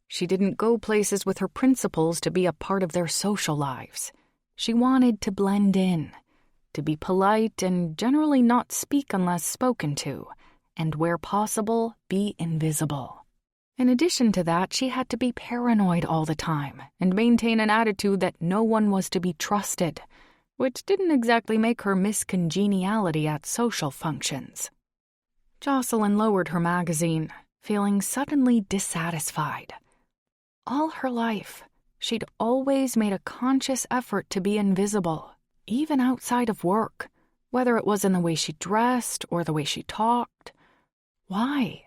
She didn't go places with her principals to be a part of their social lives. She wanted to blend in, to be polite and generally not speak unless spoken to, and where possible, be invisible. In addition to that, she had to be paranoid all the time and maintain an attitude that no one was to be trusted, which didn't exactly make her miss congeniality at social functions. Jocelyn lowered her magazine, feeling suddenly dissatisfied. All her life, she'd always made a conscious effort to be invisible, even outside of work, whether it was in the way she dressed or the way she talked. Why?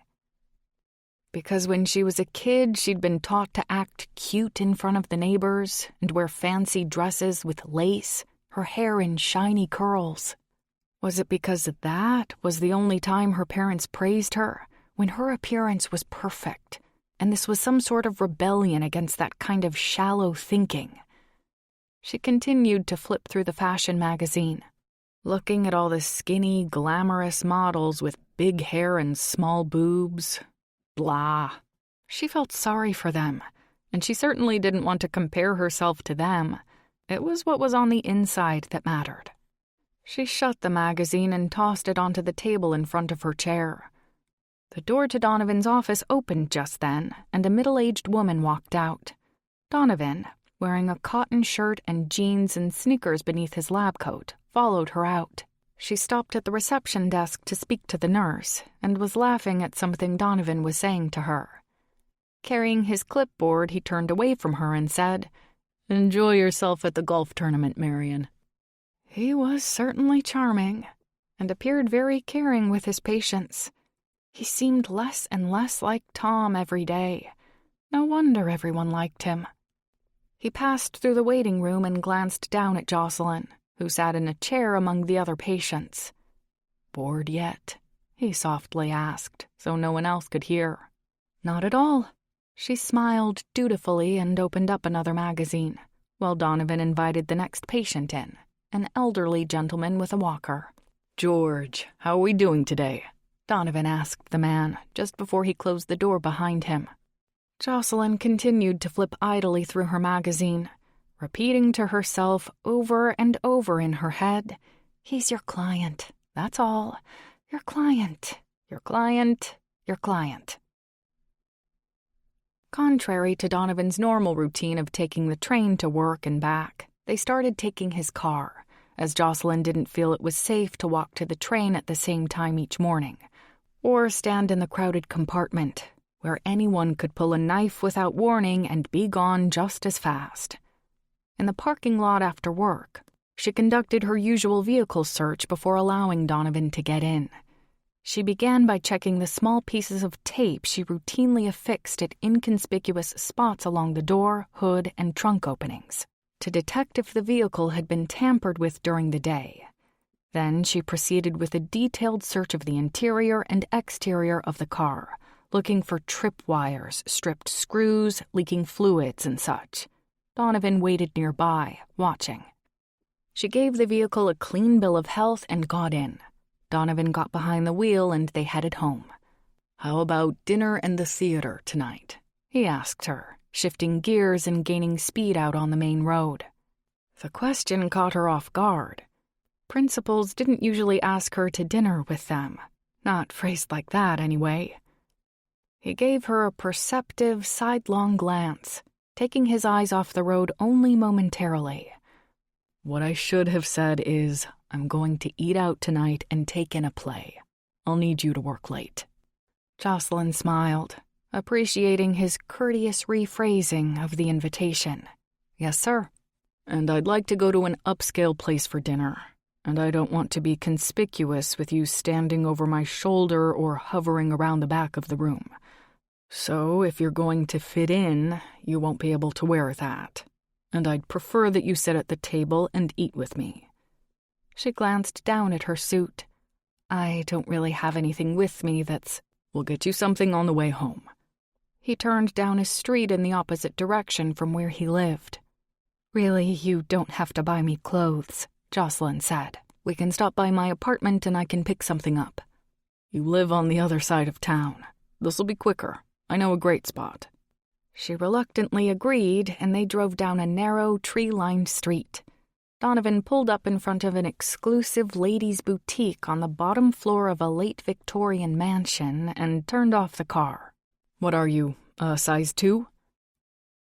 Because when she was a kid, she'd been taught to act cute in front of the neighbors and wear fancy dresses with lace, her hair in shiny curls. Was it because that was the only time her parents praised her, when her appearance was perfect, and this was some sort of rebellion against that kind of shallow thinking? She continued to flip through the fashion magazine, looking at all the skinny, glamorous models with big hair and small boobs. Blah. She felt sorry for them, and she certainly didn't want to compare herself to them. It was what was on the inside that mattered. She shut the magazine and tossed it onto the table in front of her chair. The door to Donovan's office opened just then, and a middle-aged woman walked out. Donovan, wearing a cotton shirt and jeans and sneakers beneath his lab coat, followed her out. She stopped at the reception desk to speak to the nurse and was laughing at something Donovan was saying to her. Carrying his clipboard, he turned away from her and said, "Enjoy yourself at the golf tournament, Marion." He was certainly charming, and appeared very caring with his patients. He seemed less and less like Tom every day. No wonder everyone liked him. He passed through the waiting room and glanced down at Jocelyn, who sat in a chair among the other patients. "Bored yet?" he softly asked, so no one else could hear. Not at all. She smiled dutifully and opened up another magazine, while Donovan invited the next patient in, an elderly gentleman with a walker. "George, how are we doing today?" Donovan asked the man, just before he closed the door behind him. Jocelyn continued to flip idly through her magazine, repeating to herself over and over in her head, "He's your client, that's all. Your client, your client, your client." Contrary to Donovan's normal routine of taking the train to work and back, they started taking his car, as Jocelyn didn't feel it was safe to walk to the train at the same time each morning, or stand in the crowded compartment, where anyone could pull a knife without warning and be gone just as fast. In the parking lot after work, she conducted her usual vehicle search before allowing Donovan to get in. She began by checking the small pieces of tape she routinely affixed at inconspicuous spots along the door, hood, and trunk openings, to detect if the vehicle had been tampered with during the day. Then she proceeded with a detailed search of the interior and exterior of the car, looking for tripwires, stripped screws, leaking fluids, and such. Donovan waited nearby, watching. She gave the vehicle a clean bill of health and got in. Donovan got behind the wheel and they headed home. "How about dinner and the theater tonight?" he asked her, shifting gears and gaining speed out on the main road. The question caught her off guard. Principals didn't usually ask her to dinner with them, not phrased like that anyway. He gave her a perceptive, sidelong glance, taking his eyes off the road only momentarily. "What I should have said is, I'm going to eat out tonight and take in a play. I'll need you to work late." Jocelyn smiled, appreciating his courteous rephrasing of the invitation. "Yes, sir." "And I'd like to go to an upscale place for dinner, and I don't want to be conspicuous with you standing over my shoulder or hovering around the back of the room. So if you're going to fit in, you won't be able to wear that. And I'd prefer that you sit at the table and eat with me." She glanced down at her suit. "I don't really have anything with me that's—" "We'll get you something on the way home." He turned down a street in the opposite direction from where he lived. "Really, you don't have to buy me clothes," Jocelyn said. "We can stop by my apartment and I can pick something up." "You live on the other side of town. This'll be quicker. I know a great spot." She reluctantly agreed, and they drove down a narrow, tree-lined street. Donovan pulled up in front of an exclusive ladies' boutique on the bottom floor of a late Victorian mansion and turned off the car. "What are you, size 2?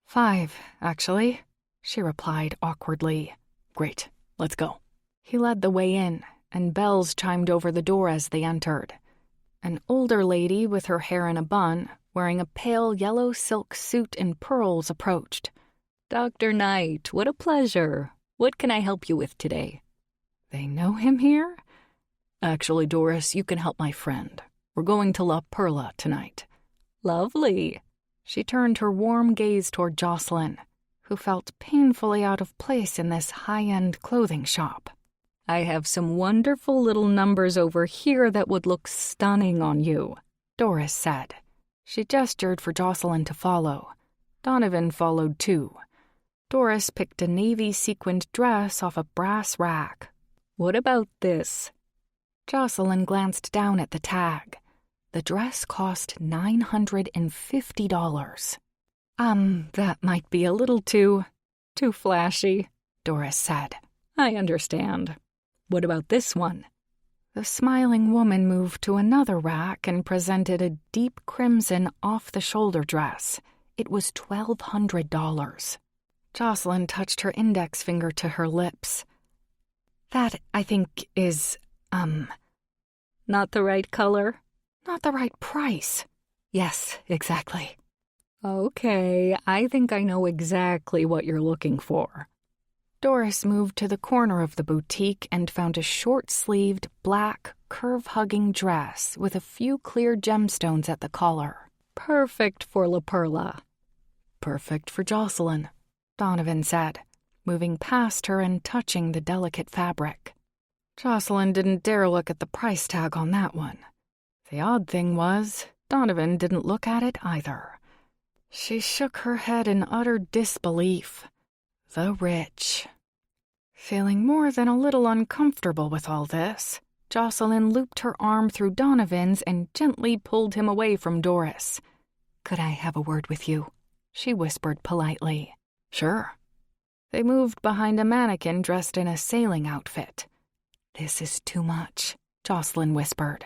5, actually," she replied awkwardly. "Great, let's go." He led the way in, and bells chimed over the door as they entered. An older lady with her hair in a bun, wearing a pale yellow silk suit and pearls, approached. "Dr. Knight, what a pleasure. What can I help you with today?" "They know him here?" "Actually, Doris, you can help my friend. We're going to La Perla tonight." "Lovely." She turned her warm gaze toward Jocelyn, who felt painfully out of place in this high-end clothing shop. "I have some wonderful little numbers over here that would look stunning on you," Doris said. She gestured for Jocelyn to follow. Donovan followed too. Doris picked a navy sequined dress off a brass rack. "What about this?" Jocelyn glanced down at the tag. The dress cost $950. That might be a little too flashy," Doris said. "I understand. What about this one?" The smiling woman moved to another rack and presented a deep crimson off-the-shoulder dress. It was $1,200. Jocelyn touched her index finger to her lips. "That, I think, is, Not the right color?" "Not the right price." "Yes, exactly." Okay, I think I know exactly what you're looking for. Doris moved to the corner of the boutique and found a short-sleeved, black, curve-hugging dress with a few clear gemstones at the collar. Perfect for La Perla. Perfect for Jocelyn, Donovan said, moving past her and touching the delicate fabric. Jocelyn didn't dare look at the price tag on that one. The odd thing was, Donovan didn't look at it either. She shook her head in utter disbelief. The rich. Feeling more than a little uncomfortable with all this, Jocelyn looped her arm through Donovan's and gently pulled him away from Doris. "Could I have a word with you?" she whispered politely. "Sure." They moved behind a mannequin dressed in a sailing outfit. "This is too much," Jocelyn whispered.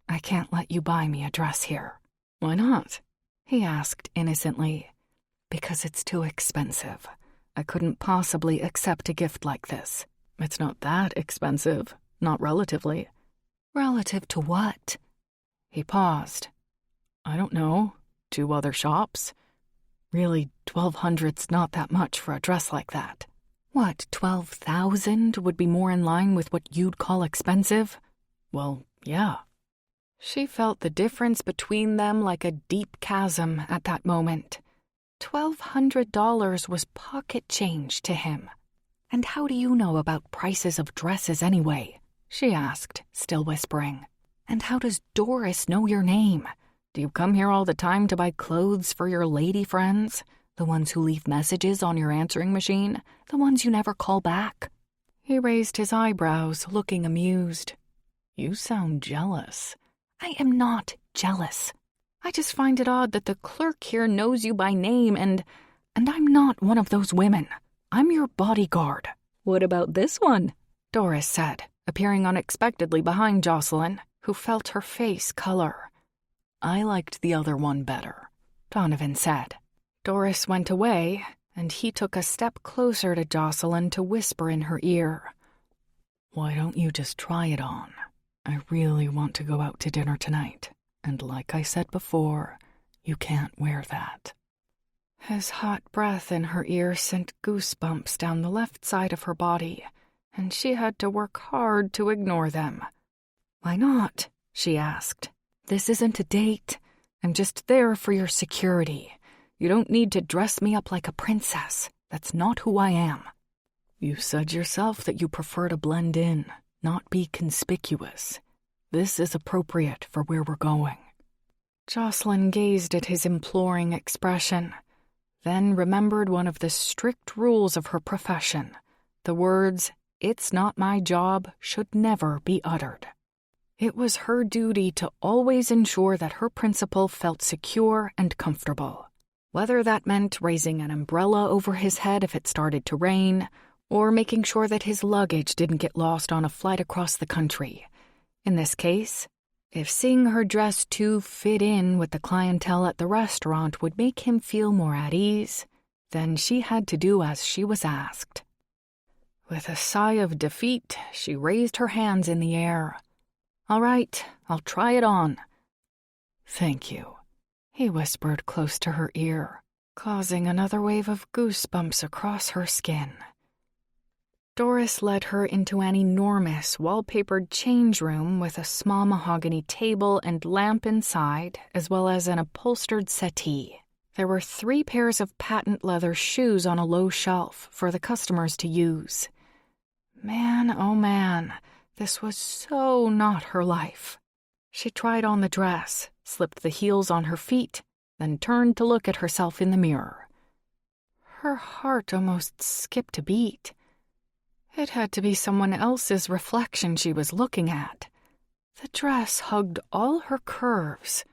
"I can't let you buy me a dress here." "Why not?" he asked innocently. "Because it's too expensive. I couldn't possibly accept a gift like this." "It's not that expensive, not relatively." "Relative to what?" He paused. "I don't know. 2 other shops. Really, $1,200's not that much for a dress like that." "What, 12,000 would be more in line with what you'd call expensive?" "Well, yeah." She felt the difference between them like a deep chasm at that moment. $1,200 was pocket change to him. "And how do you know about prices of dresses anyway?" she asked, still whispering. "And how does Doris know your name? Do you come here all the time to buy clothes for your lady friends? The ones who leave messages on your answering machine? The ones you never call back?" He raised his eyebrows, looking amused. "You sound jealous." "I am not jealous. I just find it odd that the clerk here knows you by name and I'm not one of those women. I'm your bodyguard." "What about this one?" Doris said, appearing unexpectedly behind Jocelyn, who felt her face color. "I liked the other one better," Donovan said. Doris went away, and he took a step closer to Jocelyn to whisper in her ear. "Why don't you just try it on? I really want to go out to dinner tonight, and like I said before, you can't wear that." His hot breath in her ear sent goosebumps down the left side of her body, and she had to work hard to ignore them. "Why not?" she asked. "This isn't a date. I'm just there for your security. You don't need to dress me up like a princess. That's not who I am." "You said yourself that you prefer to blend in, not be conspicuous. This is appropriate for where we're going." Jocelyn gazed at his imploring expression, then remembered one of the strict rules of her profession. The words, "It's not my job," should never be uttered. It was her duty to always ensure that her principal felt secure and comfortable. Whether that meant raising an umbrella over his head if it started to rain, or making sure that his luggage didn't get lost on a flight across the country. In this case, if seeing her dress to fit in with the clientele at the restaurant would make him feel more at ease, then she had to do as she was asked. With a sigh of defeat, she raised her hands in the air. "All right, I'll try it on." "Thank you," he whispered close to her ear, causing another wave of goosebumps across her skin. Doris led her into an enormous wallpapered change room with a small mahogany table and lamp inside, as well as an upholstered settee. There were 3 pairs of patent leather shoes on a low shelf for the customers to use. Man, oh man, this was so not her life. She tried on the dress, slipped the heels on her feet, then turned to look at herself in the mirror. Her heart almost skipped a beat. It had to be someone else's reflection she was looking at. The dress hugged all her curves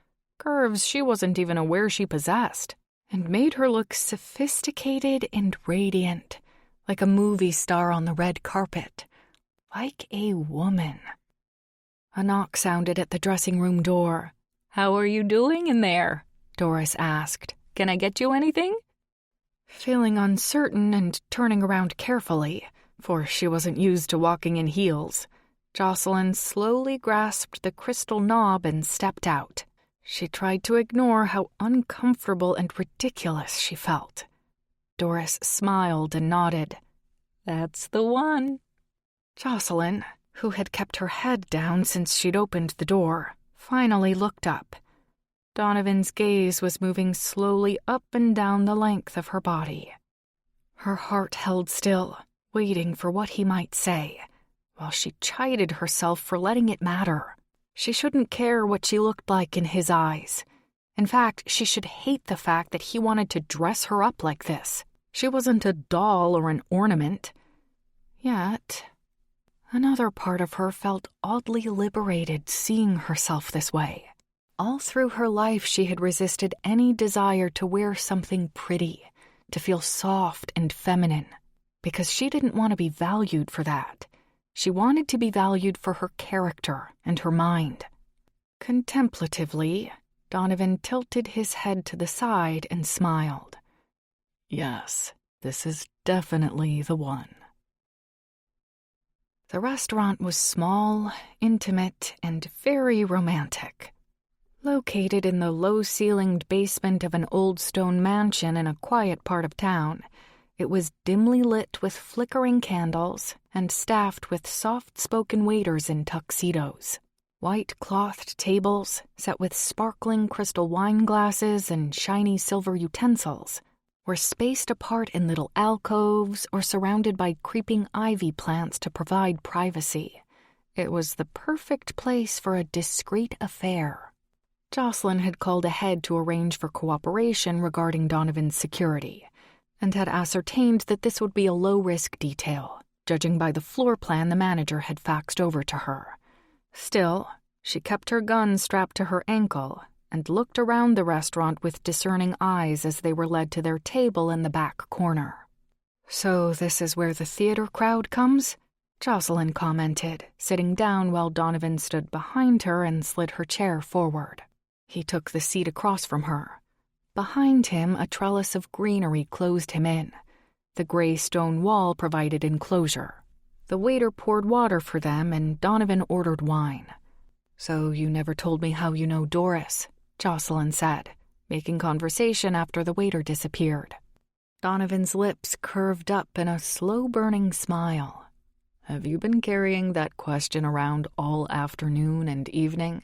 she wasn't even aware she possessed, and made her look sophisticated and radiant, like a movie star on the red carpet, like a woman. A knock sounded at the dressing room door. "How are you doing in there?" Doris asked. "Can I get you anything?" Feeling uncertain and turning around carefully, for she wasn't used to walking in heels, Jocelyn slowly grasped the crystal knob and stepped out. She tried to ignore how uncomfortable and ridiculous she felt. Doris smiled and nodded. "That's the one." Jocelyn, who had kept her head down since she'd opened the door, finally looked up. Donovan's gaze was moving slowly up and down the length of her body. Her heart held still, waiting for what he might say, while she chided herself for letting it matter. She shouldn't care what she looked like in his eyes. In fact, she should hate the fact that he wanted to dress her up like this. She wasn't a doll or an ornament. Yet, another part of her felt oddly liberated seeing herself this way. All through her life, she had resisted any desire to wear something pretty, to feel soft and feminine, because she didn't want to be valued for that. She wanted to be valued for her character and her mind. Contemplatively, Donovan tilted his head to the side and smiled. Yes, this is definitely the one. The restaurant was small, intimate, and very romantic. Located in the low-ceilinged basement of an old stone mansion in a quiet part of town, it was dimly lit with flickering candles and staffed with soft-spoken waiters in tuxedos. White-clothed tables, set with sparkling crystal wine glasses and shiny silver utensils, were spaced apart in little alcoves or surrounded by creeping ivy plants to provide privacy. It was the perfect place for a discreet affair. Jocelyn had called ahead to arrange for cooperation regarding Donovan's security, and had ascertained that this would be a low-risk detail, judging by the floor plan the manager had faxed over to her. Still, she kept her gun strapped to her ankle and looked around the restaurant with discerning eyes as they were led to their table in the back corner. "So this is where the theater crowd comes?" Jocelyn commented, sitting down while Donovan stood behind her and slid her chair forward. He took the seat across from her. Behind him, a trellis of greenery closed him in. The gray stone wall provided enclosure. The waiter poured water for them, and Donovan ordered wine. "So you never told me how you know Doris," Jocelyn said, making conversation after the waiter disappeared. Donovan's lips curved up in a slow-burning smile. "Have you been carrying that question around all afternoon and evening?"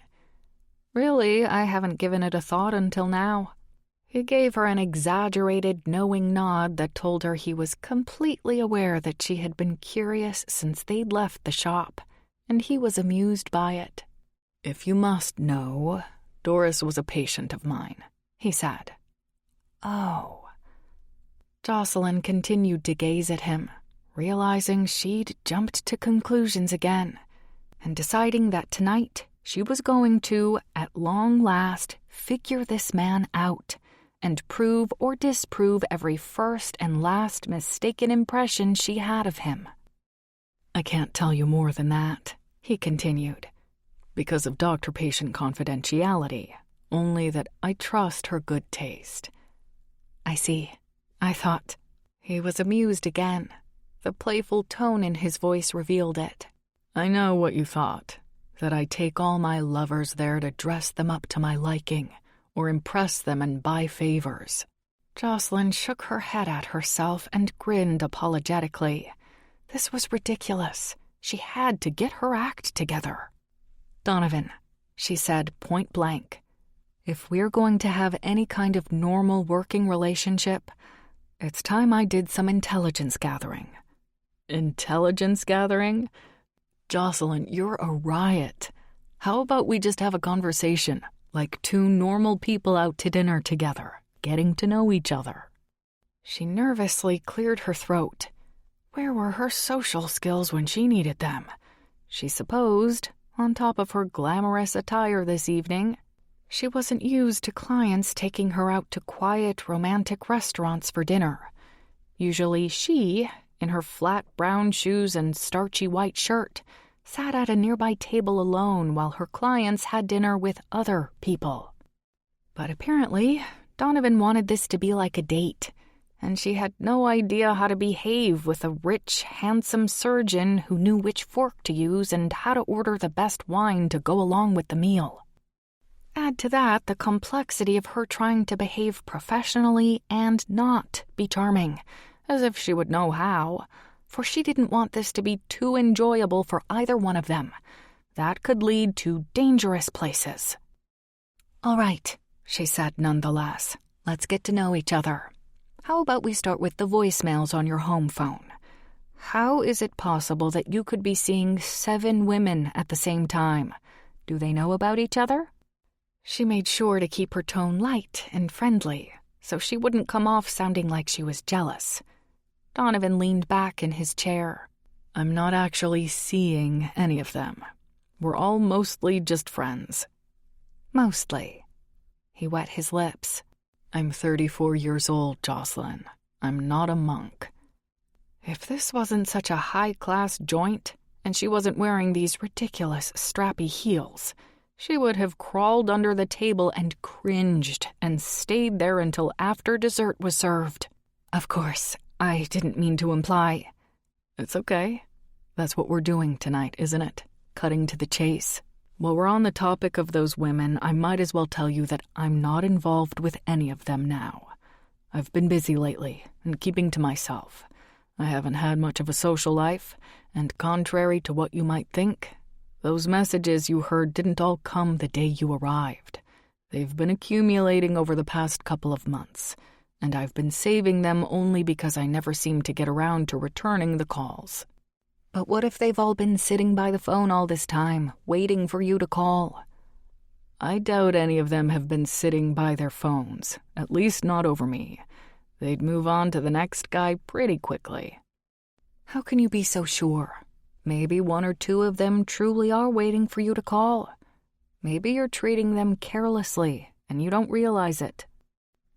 "Really, I haven't given it a thought until now." He gave her an exaggerated, knowing nod that told her he was completely aware that she had been curious since they'd left the shop, and he was amused by it. "If you must know, Doris was a patient of mine," he said. "Oh." Jocelyn continued to gaze at him, realizing she'd jumped to conclusions again, and deciding that tonight she was going to, at long last, figure this man out and prove or disprove every first and last mistaken impression she had of him. "I can't tell you more than that," he continued, "because of doctor-patient confidentiality, only that I trust her good taste." "I see," I thought. He was amused again. The playful tone in his voice revealed it. "I know what you thought, that I take all my lovers there to dress them up to my liking, or impress them and buy favors." Jocelyn shook her head at herself and grinned apologetically. This was ridiculous. She had to get her act together. "Donovan," she said point blank, "if we're going to have any kind of normal working relationship, it's time I did some intelligence gathering." "Intelligence gathering? Jocelyn, you're a riot. How about we just have a conversation, like two normal people out to dinner together, getting to know each other?" She nervously cleared her throat. Where were her social skills when she needed them? She supposed, on top of her glamorous attire this evening, she wasn't used to clients taking her out to quiet, romantic restaurants for dinner. Usually she, in her flat brown shoes and starchy white shirt, sat at a nearby table alone while her clients had dinner with other people. But apparently, Donovan wanted this to be like a date, and she had no idea how to behave with a rich, handsome surgeon who knew which fork to use and how to order the best wine to go along with the meal. Add to that the complexity of her trying to behave professionally and not be charming, as if she would know how, for she didn't want this to be too enjoyable for either one of them. That could lead to dangerous places. "All right," she said nonetheless. "Let's get to know each other. How about we start with the voicemails on your home phone? How is it possible that you could be seeing 7 women at the same time? Do they know about each other?" She made sure to keep her tone light and friendly, so she wouldn't come off sounding like she was jealous. Donovan leaned back in his chair. "I'm not actually seeing any of them. We're all mostly just friends." "Mostly." He wet his lips. "I'm 34 years old, Jocelyn. I'm not a monk." If this wasn't such a high-class joint, and she wasn't wearing these ridiculous strappy heels, she would have crawled under the table and cringed and stayed there until after dessert was served. "Of course, I didn't mean to imply." "It's okay. That's what we're doing tonight, isn't it? Cutting to the chase. While we're on the topic of those women, I might as well tell you that I'm not involved with any of them now. I've been busy lately and keeping to myself. I haven't had much of a social life, and contrary to what you might think, those messages you heard didn't all come the day you arrived. They've been accumulating over the past couple of months, and I've been saving them only because I never seemed to get around to returning the calls." "But what if they've all been sitting by the phone all this time, waiting for you to call?" "I doubt any of them have been sitting by their phones, at least not over me. They'd move on to the next guy pretty quickly." "How can you be so sure? Maybe 1 or 2 of them truly are waiting for you to call. Maybe you're treating them carelessly, and you don't realize it."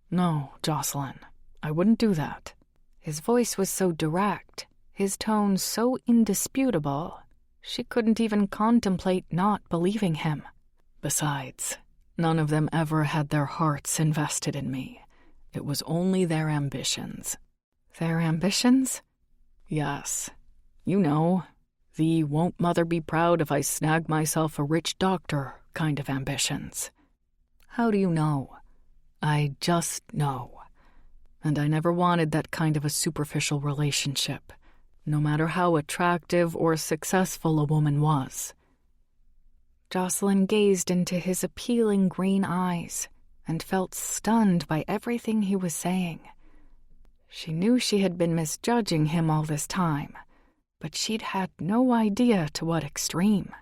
"No, Jocelyn, I wouldn't do that." His voice was so direct, his tone so indisputable, she couldn't even contemplate not believing him. "Besides, none of them ever had their hearts invested in me. It was only their ambitions." "Their ambitions?" "Yes. You know, the won't mother be proud if I snag myself a rich doctor kind of ambitions." "How do you know?" "I just know. And I never wanted that kind of a superficial relationship, no matter how attractive or successful a woman was." Jocelyn gazed into his appealing green eyes and felt stunned by everything he was saying. She knew she had been misjudging him all this time, but she'd had no idea to what extreme.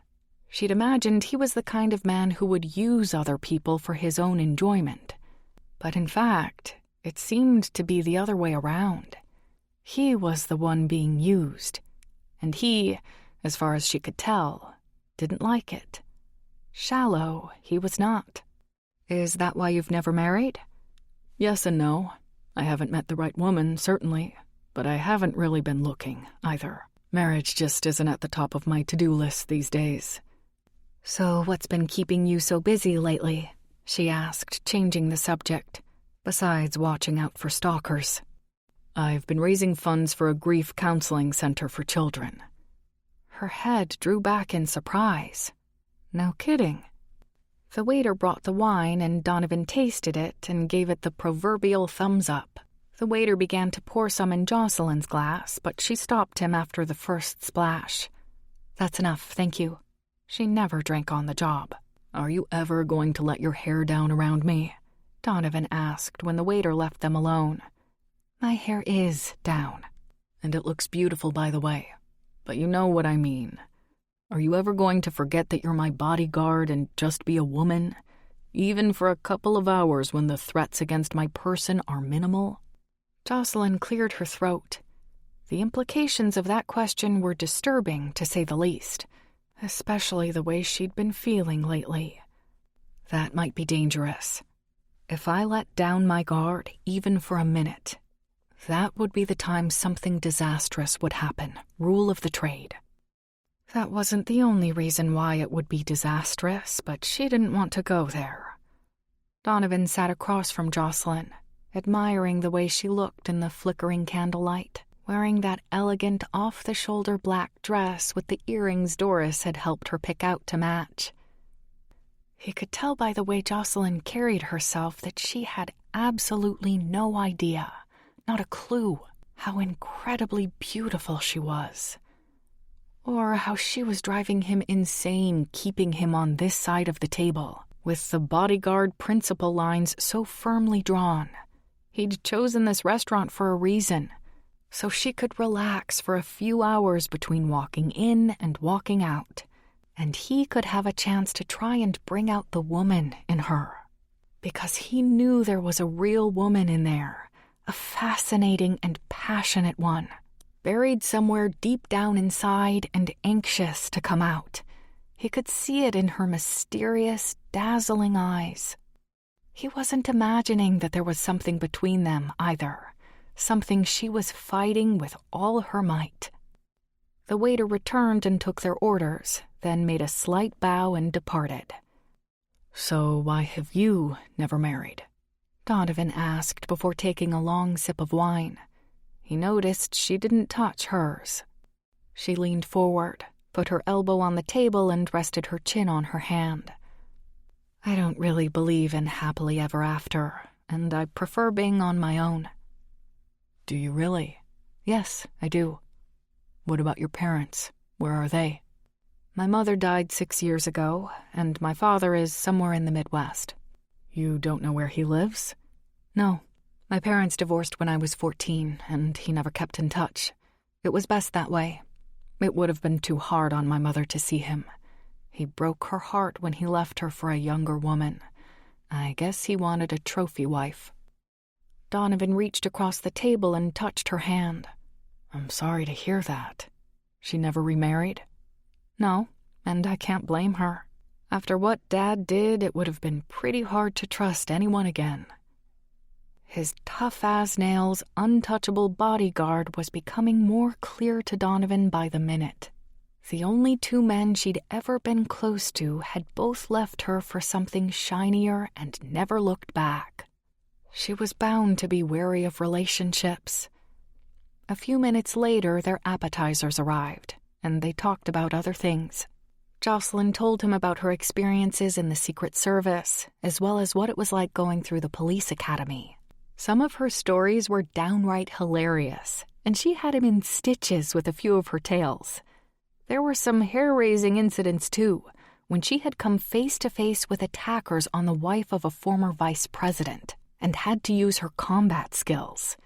She'd imagined he was the kind of man who would use other people for his own enjoyment. But in fact, it seemed to be the other way around. He was the one being used, and he, as far as she could tell, didn't like it. Shallow, he was not. "Is that why you've never married?" "Yes and no. I haven't met the right woman, certainly, but I haven't really been looking, either. Marriage just isn't at the top of my to-do list these days." "So what's been keeping you so busy lately?" she asked, changing the subject, besides watching out for stalkers. "I've been raising funds for a grief counseling center for children." Her head drew back in surprise. No kidding. The waiter brought the wine, and Donovan tasted it and gave it the proverbial thumbs up. The waiter began to pour some in Jocelyn's glass, but she stopped him after the first splash. "That's enough, thank you." She never drank on the job. "Are you ever going to let your hair down around me?" Donovan asked when the waiter left them alone. "My hair is down." "And it looks beautiful, by the way. But you know what I mean. Are you ever going to forget that you're my bodyguard and just be a woman, even for a couple of hours when the threats against my person are minimal?" Jocelyn cleared her throat. The implications of that question were disturbing, to say the least, especially the way she'd been feeling lately. That might be dangerous. If I let down my guard, even for a minute, that would be the time something disastrous would happen, rule of the trade. That wasn't the only reason why it would be disastrous, but she didn't want to go there. Donovan sat across from Jocelyn, admiring the way she looked in the flickering candlelight, wearing that elegant off-the-shoulder black dress with the earrings Doris had helped her pick out to match. He could tell by the way Jocelyn carried herself that she had absolutely no idea, not a clue, how incredibly beautiful she was. Or how she was driving him insane, keeping him on this side of the table, with the bodyguard principal lines so firmly drawn. He'd chosen this restaurant for a reason, so she could relax for a few hours between walking in and walking out, and he could have a chance to try and bring out the woman in her. Because he knew there was a real woman in there, a fascinating and passionate one, buried somewhere deep down inside and anxious to come out. He could see it in her mysterious, dazzling eyes. He wasn't imagining that there was something between them either, something she was fighting with all her might. The waiter returned and took their orders, then made a slight bow and departed. "So why have you never married?" Donovan asked before taking a long sip of wine. He noticed she didn't touch hers. She leaned forward, put her elbow on the table and rested her chin on her hand. "I don't really believe in happily ever after, and I prefer being on my own." "Do you really?" "Yes, I do." "What about your parents? Where are they?" "My mother died 6 years ago, and my father is somewhere in the Midwest." "You don't know where he lives?" "No. My parents divorced when I was 14, and he never kept in touch. It was best that way. It would have been too hard on my mother to see him. He broke her heart when he left her for a younger woman. I guess he wanted a trophy wife." Donovan reached across the table and touched her hand. "I'm sorry to hear that. She never remarried?" "No, and I can't blame her. After what Dad did, it would have been pretty hard to trust anyone again." His tough-as-nails, untouchable bodyguard was becoming more clear to Donovan by the minute. The only two men she'd ever been close to had both left her for something shinier and never looked back. She was bound to be wary of relationships. A few minutes later, their appetizers arrived, and they talked about other things. Jocelyn told him about her experiences in the Secret Service, as well as what it was like going through the police academy. Some of her stories were downright hilarious, and she had him in stitches with a few of her tales. There were some hair-raising incidents, too, when she had come face-to-face with attackers on the wife of a former vice president and had to use her combat skills.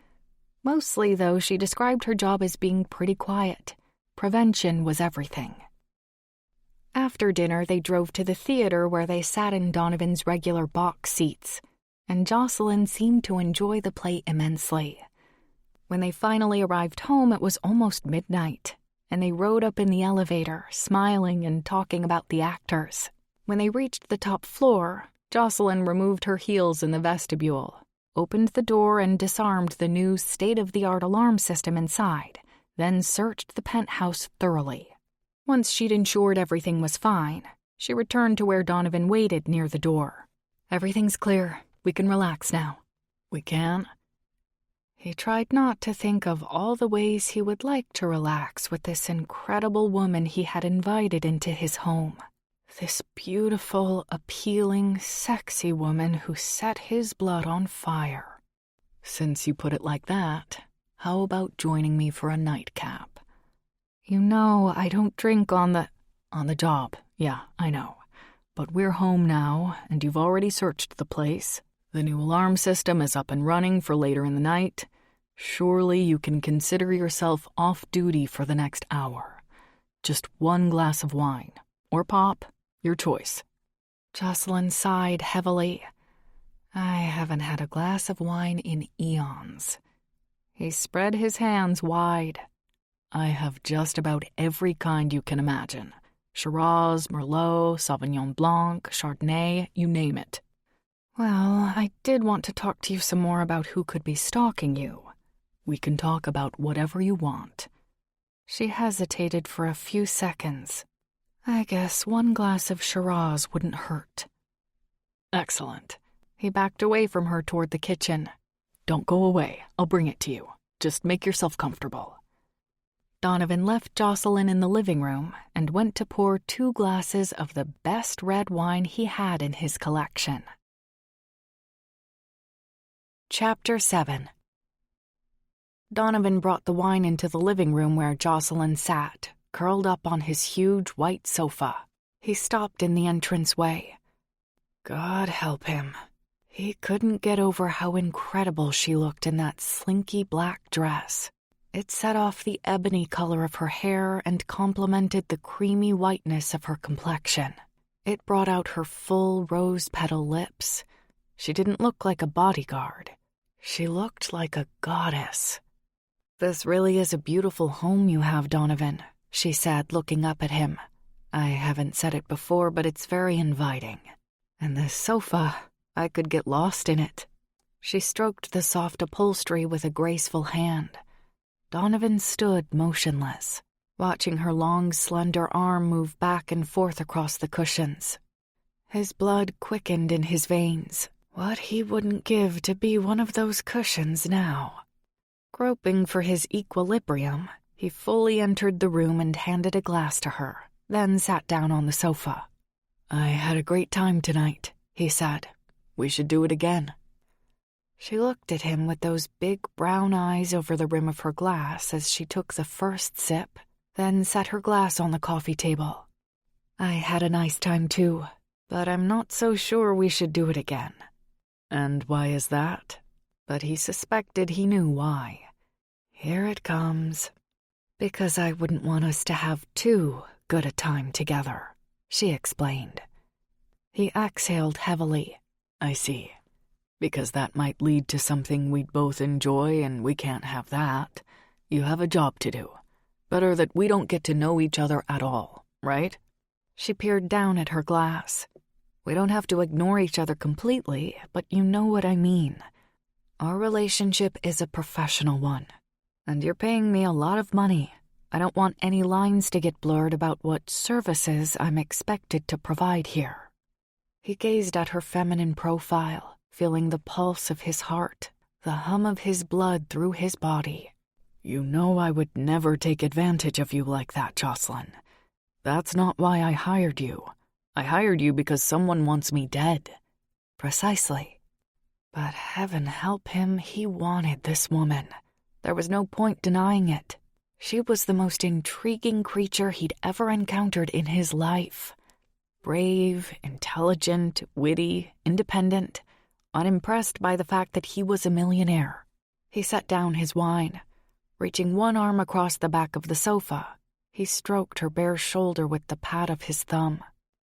Mostly, though, she described her job as being pretty quiet. Prevention was everything. After dinner, they drove to the theater where they sat in Donovan's regular box seats, and Jocelyn seemed to enjoy the play immensely. When they finally arrived home, it was almost midnight, and they rode up in the elevator, smiling and talking about the actors. When they reached the top floor, Jocelyn removed her heels in the vestibule, opened the door and disarmed the new state-of-the-art alarm system inside, then searched the penthouse thoroughly. Once she'd ensured everything was fine, she returned to where Donovan waited near the door. "Everything's clear. We can relax now." "We can?" He tried not to think of all the ways he would like to relax with this incredible woman he had invited into his home. This beautiful, appealing, sexy woman who set his blood on fire. "Since you put it like that, how about joining me for a nightcap?" "You know, I don't drink on the job, yeah, I know. But we're home now, and you've already searched the place. The new alarm system is up and running for later in the night. Surely you can consider yourself off duty for the next hour. Just one glass of wine, or pop, your choice." Jocelyn sighed heavily. "I haven't had a glass of wine in eons." He spread his hands wide. "I have just about every kind you can imagine. Shiraz, Merlot, Sauvignon Blanc, Chardonnay, you name it." "Well, I did want to talk to you some more about who could be stalking you." "We can talk about whatever you want." She hesitated for a few seconds. "I guess one glass of Shiraz wouldn't hurt." "Excellent." He backed away from her toward the kitchen. "Don't go away. I'll bring it to you. Just make yourself comfortable." Donovan left Jocelyn in the living room and went to pour 2 glasses of the best red wine he had in his collection. Chapter 7. Donovan brought the wine into the living room where Jocelyn sat, curled up on his huge white sofa. He stopped in the entranceway. God help him. He couldn't get over how incredible she looked in that slinky black dress. It set off the ebony color of her hair and complemented the creamy whiteness of her complexion. It brought out her full rose-petal lips. She didn't look like a bodyguard. She looked like a goddess. "This really is a beautiful home you have, Donovan," she said, looking up at him. "I haven't said it before, but it's very inviting. And this sofa, I could get lost in it." She stroked the soft upholstery with a graceful hand. Donovan stood motionless, watching her long, slender arm move back and forth across the cushions. His blood quickened in his veins. What he wouldn't give to be one of those cushions now. Groping for his equilibrium, he fully entered the room and handed a glass to her, then sat down on the sofa. "I had a great time tonight," he said. "We should do it again." She looked at him with those big brown eyes over the rim of her glass as she took the first sip, then set her glass on the coffee table. "I had a nice time too, but I'm not so sure we should do it again." And why is that? But he suspected he knew why. Here it comes. "Because I wouldn't want us to have too good a time together," she explained. He exhaled heavily. "I see. Because that might lead to something we'd both enjoy, and we can't have that. You have a job to do. Better that we don't get to know each other at all, right?" She peered down at her glass. "We don't have to ignore each other completely, but you know what I mean. Our relationship is a professional one, and you're paying me a lot of money. I don't want any lines to get blurred about what services I'm expected to provide here." He gazed at her feminine profile, feeling the pulse of his heart, the hum of his blood through his body. "You know I would never take advantage of you like that, Jocelyn. That's not why I hired you. I hired you because someone wants me dead." "Precisely." But heaven help him, he wanted this woman. There was no point denying it. She was the most intriguing creature he'd ever encountered in his life. Brave, intelligent, witty, independent, unimpressed by the fact that he was a millionaire. He set down his wine. Reaching one arm across the back of the sofa, he stroked her bare shoulder with the pad of his thumb.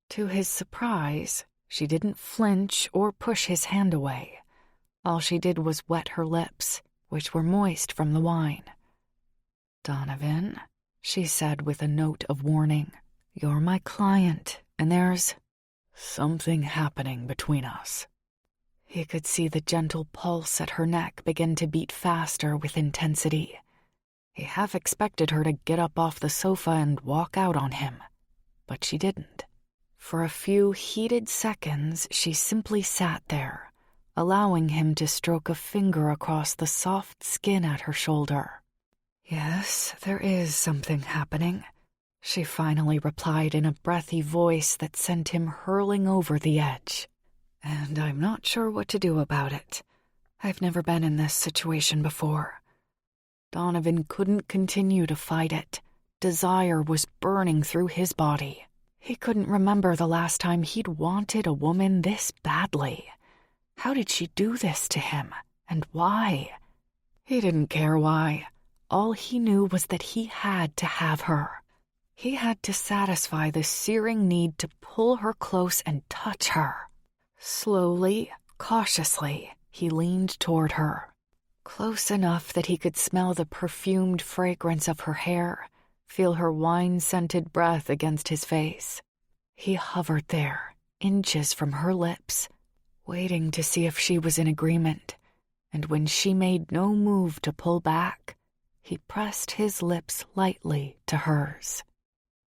To his surprise, she didn't flinch or push his hand away. All she did was wet her lips, which were moist from the wine. "Donovan," she said with a note of warning, "you're my client, and there's something happening between us." He could see the gentle pulse at her neck begin to beat faster with intensity. He half expected her to get up off the sofa and walk out on him, but she didn't. For a few heated seconds, she simply sat there, allowing him to stroke a finger across the soft skin at her shoulder. "Yes, there is something happening," she finally replied in a breathy voice that sent him hurling over the edge. "And I'm not sure what to do about it. I've never been in this situation before." Donovan couldn't continue to fight it. Desire was burning through his body. He couldn't remember the last time he'd wanted a woman this badly. How did she do this to him, and why? He didn't care why. All he knew was that he had to have her. He had to satisfy the searing need to pull her close and touch her. Slowly, cautiously, he leaned toward her, close enough that he could smell the perfumed fragrance of her hair, feel her wine-scented breath against his face. He hovered there, inches from her lips, waiting to see if she was in agreement, and when she made no move to pull back, he pressed his lips lightly to hers.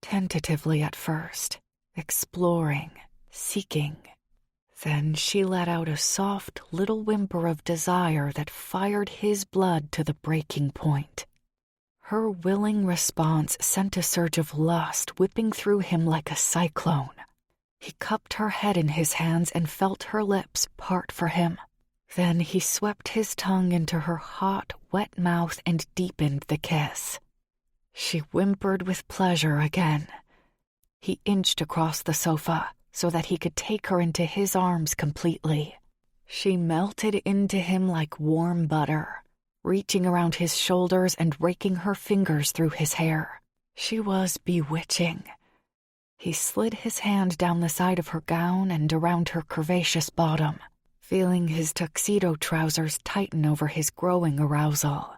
Tentatively at first, exploring, seeking. Then she let out a soft little whimper of desire that fired his blood to the breaking point. Her willing response sent a surge of lust whipping through him like a cyclone. He cupped her head in his hands and felt her lips part for him. Then he swept his tongue into her hot, wet mouth and deepened the kiss. She whimpered with pleasure again. He inched across the sofa so that he could take her into his arms completely. She melted into him like warm butter, reaching around his shoulders and raking her fingers through his hair. She was bewitching. He slid his hand down the side of her gown and around her curvaceous bottom, feeling his tuxedo trousers tighten over his growing arousal.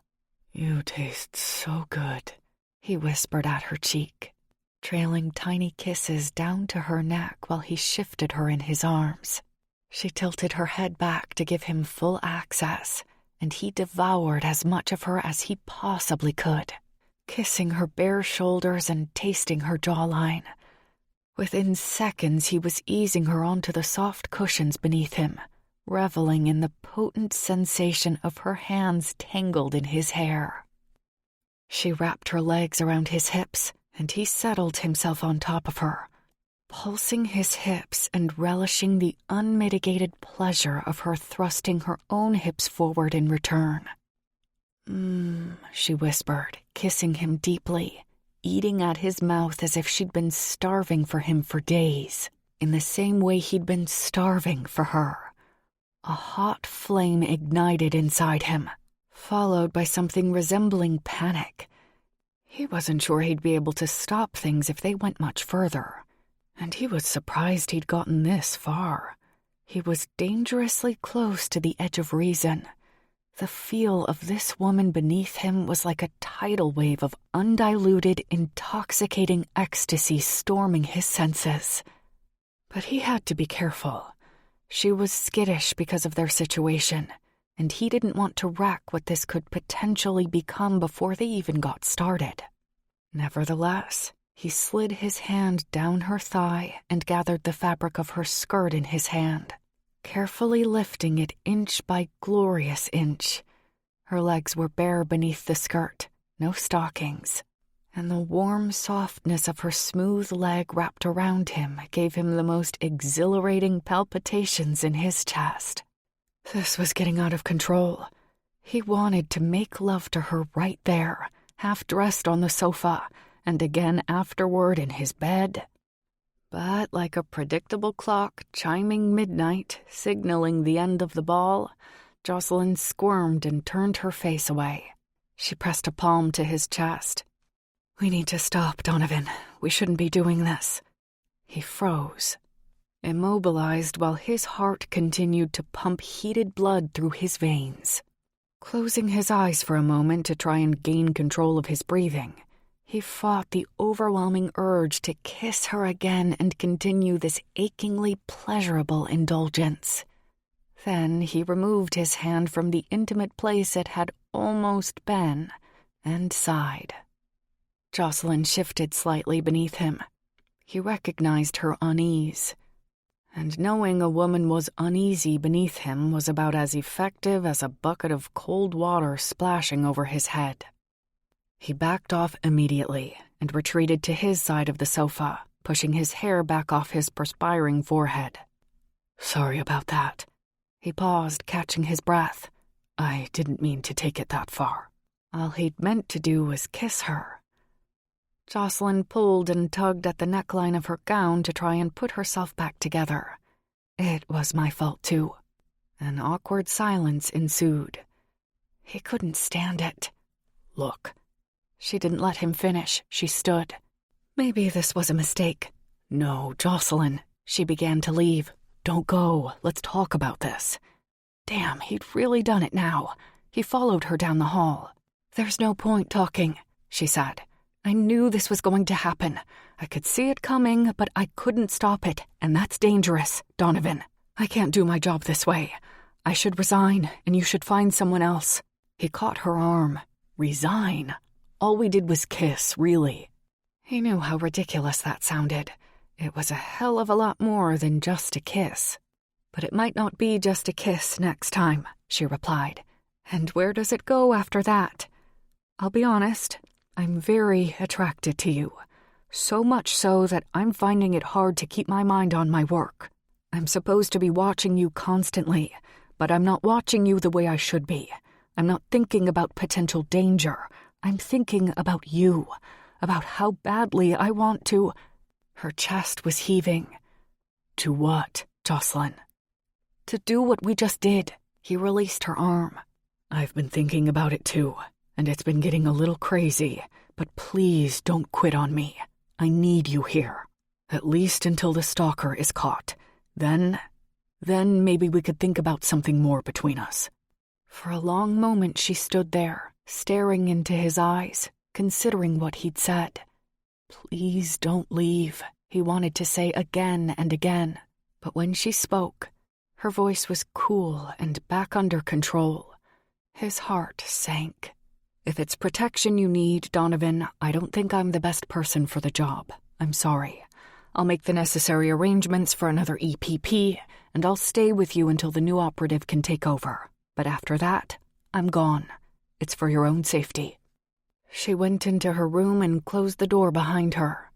"You taste so good," he whispered at her cheek, trailing tiny kisses down to her neck while he shifted her in his arms. She tilted her head back to give him full access, and he devoured as much of her as he possibly could, kissing her bare shoulders and tasting her jawline. Within seconds, he was easing her onto the soft cushions beneath him, reveling in the potent sensation of her hands tangled in his hair. She wrapped her legs around his hips, and he settled himself on top of her, pulsing his hips and relishing the unmitigated pleasure of her thrusting her own hips forward in return. She whispered, kissing him deeply, eating at his mouth as if she'd been starving for him for days, in the same way he'd been starving for her. A hot flame ignited inside him, followed by something resembling panic. He wasn't sure he'd be able to stop things if they went much further, and he was surprised he'd gotten this far. He was dangerously close to the edge of reason. The feel of this woman beneath him was like a tidal wave of undiluted, intoxicating ecstasy storming his senses. But he had to be careful. She was skittish because of their situation, and he didn't want to wreck what this could potentially become before they even got started. Nevertheless, he slid his hand down her thigh and gathered the fabric of her skirt in his hand, carefully lifting it inch by glorious inch. Her legs were bare beneath the skirt, no stockings, and the warm softness of her smooth leg wrapped around him gave him the most exhilarating palpitations in his chest. This was getting out of control. He wanted to make love to her right there, half-dressed on the sofa, and again afterward in his bed. But like a predictable clock chiming midnight, signaling the end of the ball, Jocelyn squirmed and turned her face away. She pressed a palm to his chest. "We need to stop, Donovan. We shouldn't be doing this." He froze, immobilized while his heart continued to pump heated blood through his veins. Closing his eyes for a moment to try and gain control of his breathing, he fought the overwhelming urge to kiss her again and continue this achingly pleasurable indulgence. Then he removed his hand from the intimate place it had almost been and sighed. Jocelyn shifted slightly beneath him. He recognized her unease, and knowing a woman was uneasy beneath him was about as effective as a bucket of cold water splashing over his head. He backed off immediately and retreated to his side of the sofa, pushing his hair back off his perspiring forehead. "Sorry about that." He paused, catching his breath. "I didn't mean to take it that far." All he'd meant to do was kiss her. Jocelyn pulled and tugged at the neckline of her gown to try and put herself back together. "It was my fault, too." An awkward silence ensued. He couldn't stand it. "Look." She didn't let him finish. She stood. "Maybe this was a mistake." "No, Jocelyn." She began to leave. "Don't go. Let's talk about this." Damn, he'd really done it now. He followed her down the hall. "There's no point talking," she said. "I knew this was going to happen. I could see it coming, but I couldn't stop it, and that's dangerous, Donovan. I can't do my job this way. I should resign, and you should find someone else." He caught her arm. "Resign? All we did was kiss, really." He knew how ridiculous that sounded. It was a hell of a lot more than just a kiss. "But it might not be just a kiss next time," she replied. "And where does it go after that?" "I'll be honest, I'm very attracted to you. So much so that I'm finding it hard to keep my mind on my work. I'm supposed to be watching you constantly, but I'm not watching you the way I should be. I'm not thinking about potential danger. I'm thinking about you, about how badly I want to... Her chest was heaving. To what, Jocelyn? To do what we just did. He released her arm. I've been thinking about it too, and it's been getting a little crazy, but please don't quit on me. I need you here. At least until the stalker is caught. Then maybe we could think about something more between us. For a long moment she stood there, staring into his eyes, considering what he'd said. Please don't leave, he wanted to say again and again. But when she spoke, her voice was cool and back under control. His heart sank. If it's protection you need, Donovan, I don't think I'm the best person for the job. I'm sorry. I'll make the necessary arrangements for another EPP, and I'll stay with you until the new operative can take over. But after that, I'm gone. It's for your own safety. She went into her room and closed the door behind her.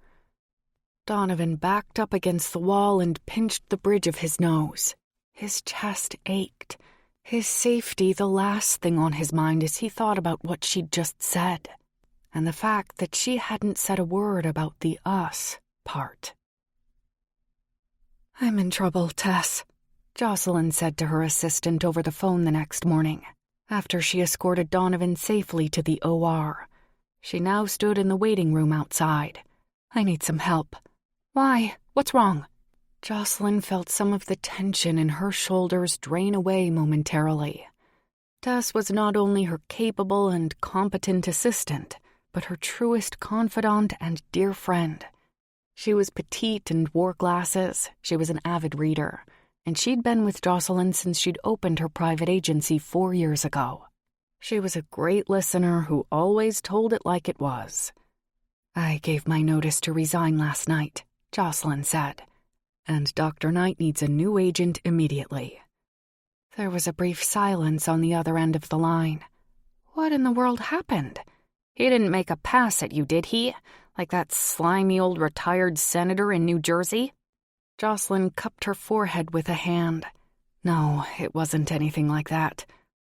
Donovan backed up against the wall and pinched the bridge of his nose. His chest ached. His safety the last thing on his mind as he thought about what she'd just said, and the fact that she hadn't said a word about the us part. I'm in trouble, Tess, Jocelyn said to her assistant over the phone the next morning, after she escorted Donovan safely to the OR. She now stood in the waiting room outside. I need some help. Why? What's wrong? Jocelyn felt some of the tension in her shoulders drain away momentarily. Tess was not only her capable and competent assistant, but her truest confidant and dear friend. She was petite and wore glasses. She was an avid reader, and she'd been with Jocelyn since she'd opened her private agency 4 years ago. She was a great listener who always told it like it was. I gave my notice to resign last night, Jocelyn said, and Dr. Knight needs a new agent immediately. There was a brief silence on the other end of the line. What in the world happened? He didn't make a pass at you, did he? Like that slimy old retired senator in New Jersey? Jocelyn cupped her forehead with a hand. No, it wasn't anything like that.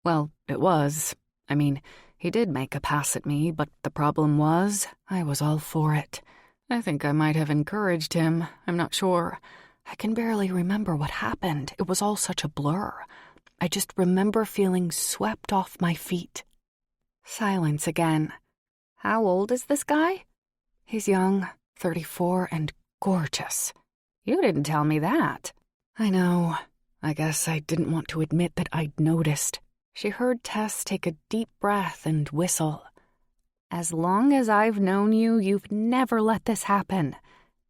Well, it was. I mean, he did make a pass at me, but the problem was, I was all for it. I think I might have encouraged him. I'm not sure. I can barely remember what happened. It was all such a blur. I just remember feeling swept off my feet. Silence again. How old is this guy? He's young, 34, and gorgeous. You didn't tell me that. I know. I guess I didn't want to admit that I'd noticed. She heard Tess take a deep breath and whistle. As long as I've known you, you've never let this happen.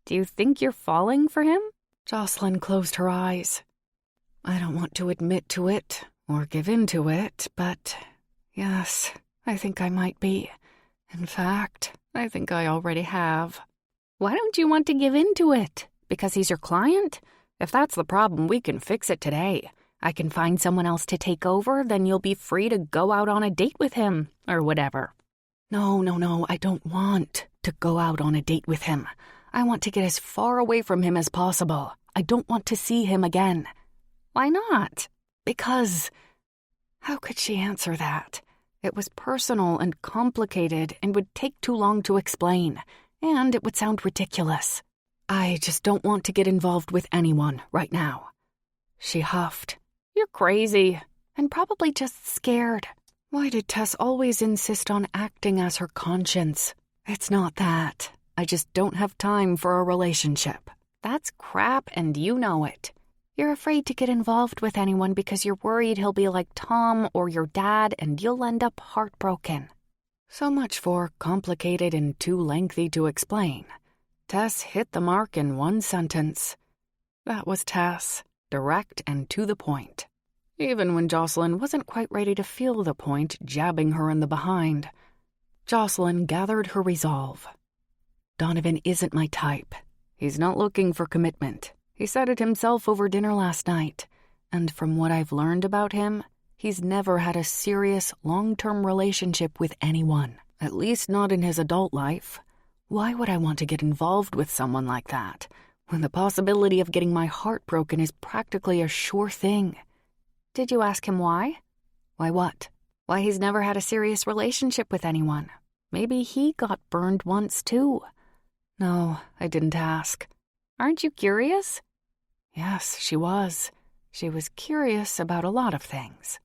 Do you think you're falling for him? Jocelyn closed her eyes. I don't want to admit to it or give in to it, but yes, I think I might be. In fact, I think I already have. Why don't you want to give in to it? Because he's your client? If that's the problem, we can fix it today. I can find someone else to take over, then you'll be free to go out on a date with him, or whatever. No, I don't want to go out on a date with him. I want to get as far away from him as possible. I don't want to see him again. Why not? Because... How could she answer that? It was personal and complicated and would take too long to explain, and it would sound ridiculous. I just don't want to get involved with anyone right now. She huffed. You're crazy, and probably just scared. Why did Tess always insist on acting as her conscience? It's not that. I just don't have time for a relationship. That's crap, and you know it. You're afraid to get involved with anyone because you're worried he'll be like Tom or your dad and you'll end up heartbroken. So much for complicated and too lengthy to explain. Tess hit the mark in one sentence. That was Tess, direct and to the point. Even when Jocelyn wasn't quite ready to feel the point jabbing her in the behind, Jocelyn gathered her resolve. Donovan isn't my type. He's not looking for commitment. He said it himself over dinner last night, and from what I've learned about him, he's never had a serious, long-term relationship with anyone. At least not in his adult life. Why would I want to get involved with someone like that, when the possibility of getting my heart broken is practically a sure thing? Did you ask him why? Why what? Why he's never had a serious relationship with anyone. Maybe he got burned once too. No, I didn't ask. Aren't you curious? Yes, she was. She was curious about a lot of things.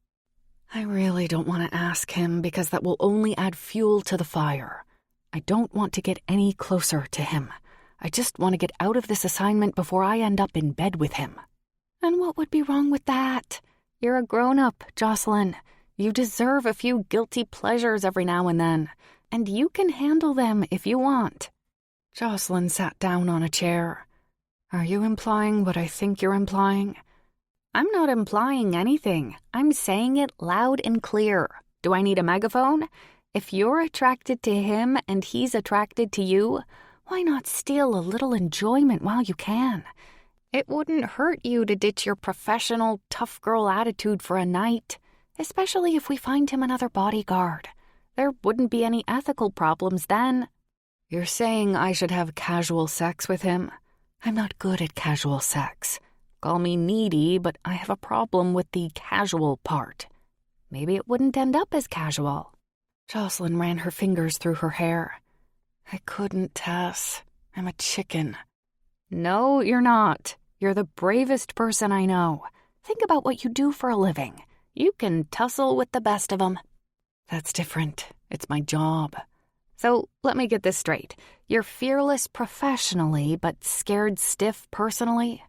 I really don't want to ask him because that will only add fuel to the fire. I don't want to get any closer to him. I just want to get out of this assignment before I end up in bed with him. And what would be wrong with that? You're a grown-up, Jocelyn. You deserve a few guilty pleasures every now and then, and you can handle them if you want. Jocelyn sat down on a chair. Are you implying what I think you're implying? I'm not implying anything. I'm saying it loud and clear. Do I need a megaphone? If you're attracted to him and he's attracted to you, why not steal a little enjoyment while you can? It wouldn't hurt you to ditch your professional, tough girl attitude for a night, especially if we find him another bodyguard. There wouldn't be any ethical problems then. You're saying I should have casual sex with him? I'm not good at casual sex. Call me needy, but I have a problem with the casual part. Maybe it wouldn't end up as casual. Jocelyn ran her fingers through her hair. I couldn't, Tess. I'm a chicken. No, you're not. You're the bravest person I know. Think about what you do for a living. You can tussle with the best of them. That's different. It's my job. So let me get this straight. You're fearless professionally, but scared stiff personally?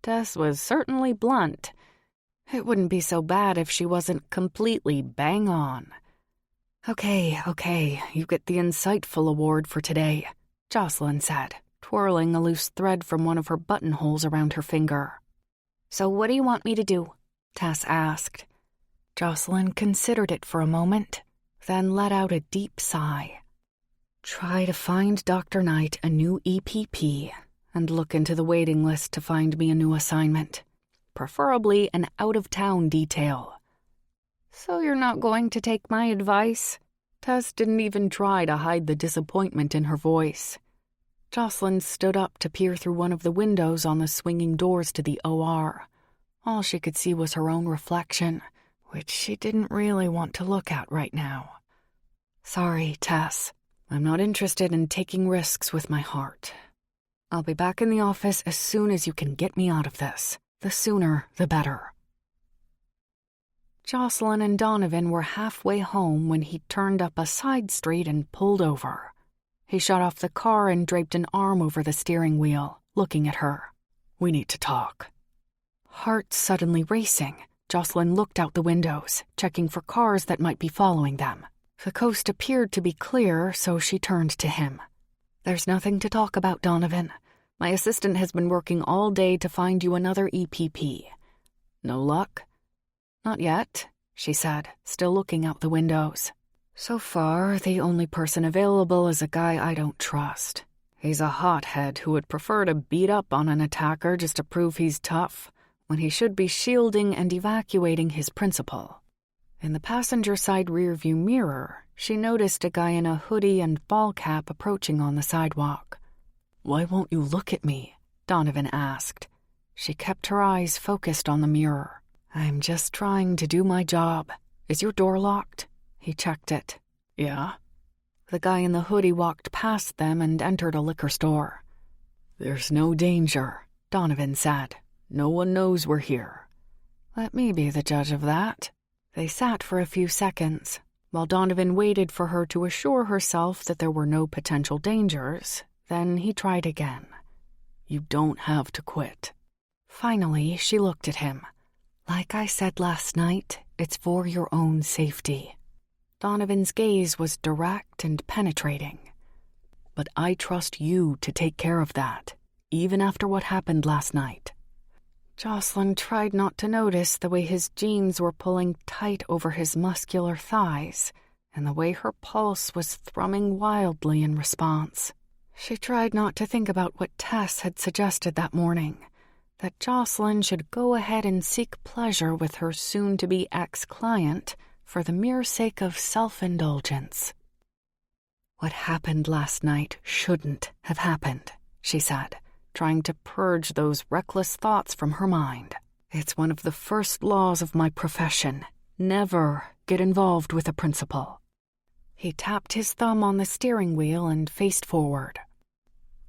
Tess was certainly blunt. It wouldn't be so bad if she wasn't completely bang on. Okay, you get the insightful award for today, Jocelyn said, twirling a loose thread from one of her buttonholes around her finger. So what do you want me to do? Tess asked. Jocelyn considered it for a moment, then let out a deep sigh. Try to find Dr. Knight a new EPP and look into the waiting list to find me a new assignment, preferably an out-of-town detail. So you're not going to take my advice? Tess didn't even try to hide the disappointment in her voice. Jocelyn stood up to peer through one of the windows on the swinging doors to the OR. All she could see was her own reflection, which she didn't really want to look at right now. Sorry, Tess. I'm not interested in taking risks with my heart. I'll be back in the office as soon as you can get me out of this. The sooner, the better. Jocelyn and Donovan were halfway home when he turned up a side street and pulled over. He shut off the car and draped an arm over the steering wheel, looking at her. We need to talk. Heart suddenly racing, Jocelyn looked out the windows, checking for cars that might be following them. The coast appeared to be clear, so she turned to him. There's nothing to talk about, Donovan. My assistant has been working all day to find you another EPP. No luck? Not yet, she said, still looking out the windows. So far, the only person available is a guy I don't trust. He's a hothead who would prefer to beat up on an attacker just to prove he's tough, when he should be shielding and evacuating his principal. In the passenger side rearview mirror, she noticed a guy in a hoodie and ball cap approaching on the sidewalk. Why won't you look at me? Donovan asked. She kept her eyes focused on the mirror. I'm just trying to do my job. Is your door locked? He checked it. Yeah. The guy in the hoodie walked past them and entered a liquor store. There's no danger, Donovan said. No one knows we're here. Let me be the judge of that. They sat for a few seconds, while Donovan waited for her to assure herself that there were no potential dangers. Then he tried again. You don't have to quit. Finally, she looked at him. Like I said last night, it's for your own safety. Donovan's gaze was direct and penetrating. But I trust you to take care of that, even after what happened last night. Jocelyn tried not to notice the way his jeans were pulling tight over his muscular thighs, and the way her pulse was thrumming wildly in response. She tried not to think about what Tess had suggested that morning, that Jocelyn should go ahead and seek pleasure with her soon-to-be ex-client for the mere sake of self-indulgence. What happened last night shouldn't have happened, she said, trying to purge those reckless thoughts from her mind. It's one of the first laws of my profession. Never get involved with a principal. He tapped his thumb on the steering wheel and faced forward.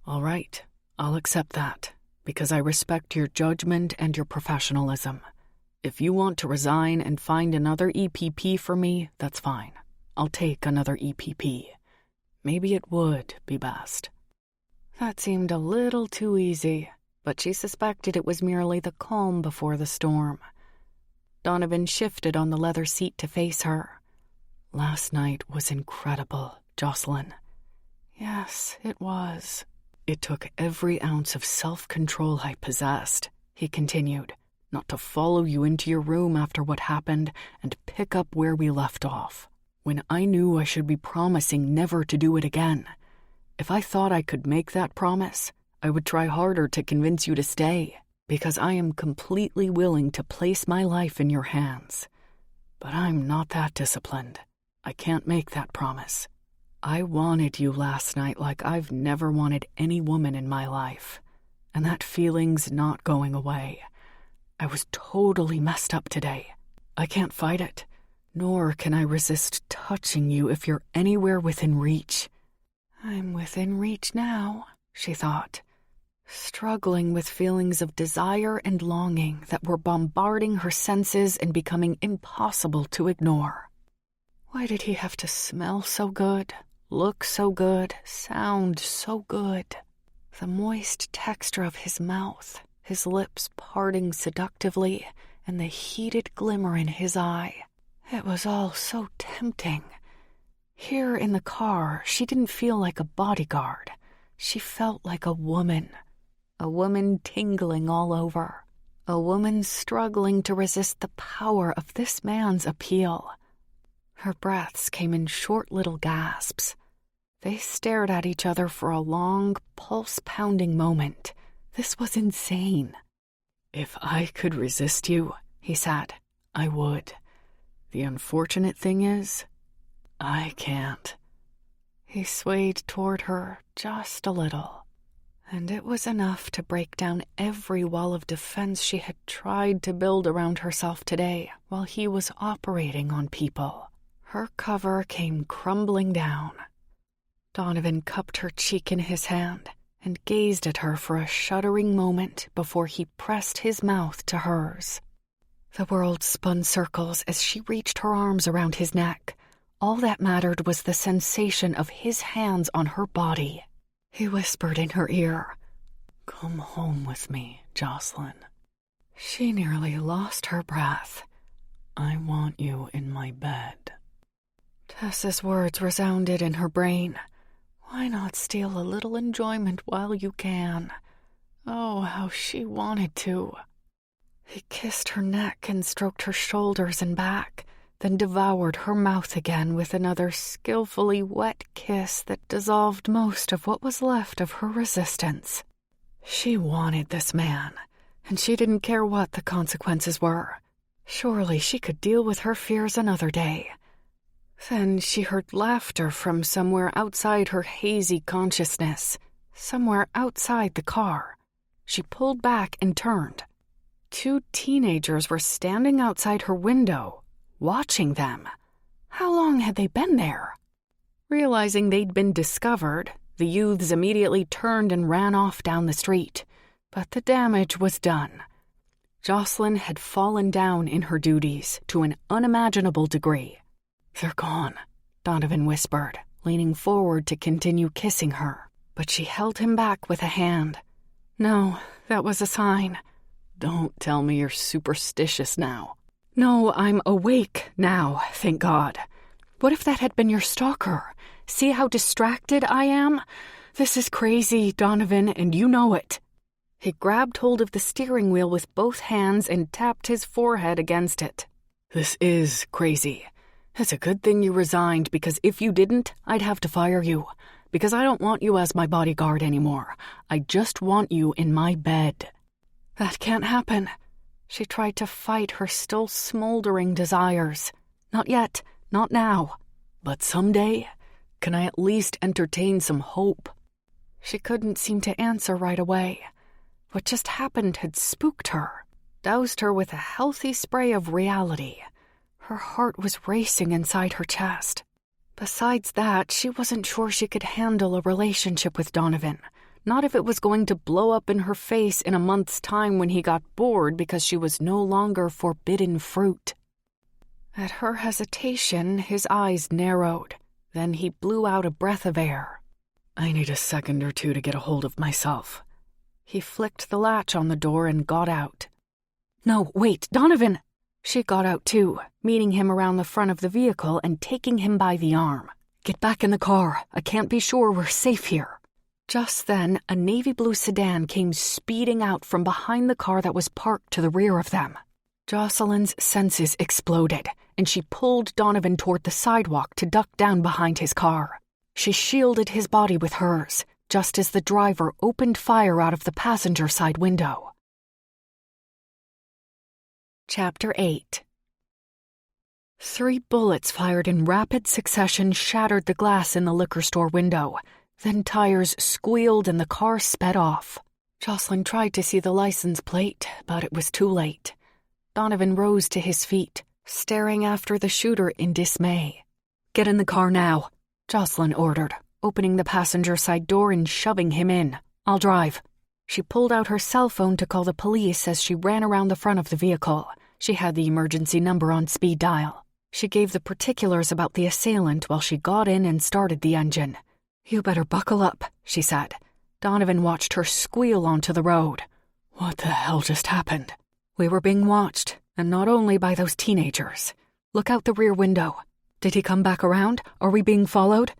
All right, I'll accept that, because I respect your judgment and your professionalism. If you want to resign and find another EPP for me, that's fine. I'll take another EPP. Maybe it would be best. That seemed a little too easy, but she suspected it was merely the calm before the storm. Donovan shifted on the leather seat to face her. Last night was incredible, Jocelyn. Yes, it was. It took every ounce of self-control I possessed, he continued, not to follow you into your room after what happened and pick up where we left off, when I knew I should be promising never to do it again. If I thought I could make that promise, I would try harder to convince you to stay, because I am completely willing to place my life in your hands. But I'm not that disciplined. I can't make that promise. I wanted you last night like I've never wanted any woman in my life, and that feeling's not going away. I was totally messed up today. I can't fight it, nor can I resist touching you if you're anywhere within reach. I'm within reach now, she thought, struggling with feelings of desire and longing that were bombarding her senses and becoming impossible to ignore. Why did he have to smell so good, look so good, sound so good? The moist texture of his mouth, his lips parting seductively, and the heated glimmer in his eye. It was all so tempting. Here in the car, she didn't feel like a bodyguard. She felt like a woman tingling all over, a woman struggling to resist the power of this man's appeal. Her breaths came in short little gasps. They stared at each other for a long, pulse-pounding moment. This was insane. If I could resist you, he said, I would. The unfortunate thing is, I can't. He swayed toward her just a little, and it was enough to break down every wall of defense she had tried to build around herself today while he was operating on people. Her cover came crumbling down. Donovan cupped her cheek in his hand and gazed at her for a shuddering moment before he pressed his mouth to hers. The world spun circles as she reached her arms around his neck. All that mattered was the sensation of his hands on her body. He whispered in her ear, "Come home with me, Jocelyn." She nearly lost her breath. "I want you in my bed." Tessa's words resounded in her brain. Why not steal a little enjoyment while you can? Oh, how she wanted to. He kissed her neck and stroked her shoulders and back, then devoured her mouth again with another skillfully wet kiss that dissolved most of what was left of her resistance. She wanted this man, and she didn't care what the consequences were. Surely she could deal with her fears another day. Then she heard laughter from somewhere outside her hazy consciousness, somewhere outside the car. She pulled back and turned. 2 teenagers were standing outside her window, watching them. How long had they been there? Realizing they'd been discovered, the youths immediately turned and ran off down the street. But the damage was done. Jocelyn had fallen down in her duties to an unimaginable degree. "They're gone," Donovan whispered, leaning forward to continue kissing her. But she held him back with a hand. "No, that was a sign." "Don't tell me you're superstitious now." "No, I'm awake now, thank God. What if that had been your stalker? See how distracted I am? This is crazy, Donovan, and you know it." He grabbed hold of the steering wheel with both hands and tapped his forehead against it. "This is crazy. It's a good thing you resigned, because if you didn't, I'd have to fire you. Because I don't want you as my bodyguard anymore. I just want you in my bed." "That can't happen." She tried to fight her still smoldering desires. "Not yet, not now. But someday, can I at least entertain some hope? She couldn't seem to answer right away. What just happened had spooked her, doused her with a healthy spray of reality. Her heart was racing inside her chest. Besides that, she wasn't sure she could handle a relationship with Donovan, not if it was going to blow up in her face in a month's time when he got bored because she was no longer forbidden fruit. At her hesitation, his eyes narrowed. Then he blew out a breath of air. I need a second or two to get a hold of myself. He flicked the latch on the door and got out. No, wait, Donovan! She got out too, meeting him around the front of the vehicle and taking him by the arm. Get back in the car. I can't be sure we're safe here. Just then, a navy blue sedan came speeding out from behind the car that was parked to the rear of them. Jocelyn's senses exploded, and she pulled Donovan toward the sidewalk to duck down behind his car. She shielded his body with hers, just as the driver opened fire out of the passenger side window. Chapter 8. 3 bullets fired in rapid succession shattered the glass in the liquor store window. Then tires squealed and the car sped off. Jocelyn tried to see the license plate, but it was too late. Donovan rose to his feet, staring after the shooter in dismay. Get in the car now, Jocelyn ordered, opening the passenger side door and shoving him in. I'll drive. She pulled out her cell phone to call the police as she ran around the front of the vehicle. She had the emergency number on speed dial. She gave the particulars about the assailant while she got in and started the engine. You better buckle up, she said. Donovan watched her squeal onto the road. What the hell just happened? We were being watched, and not only by those teenagers. Look out the rear window. Did he come back around? Are we being followed?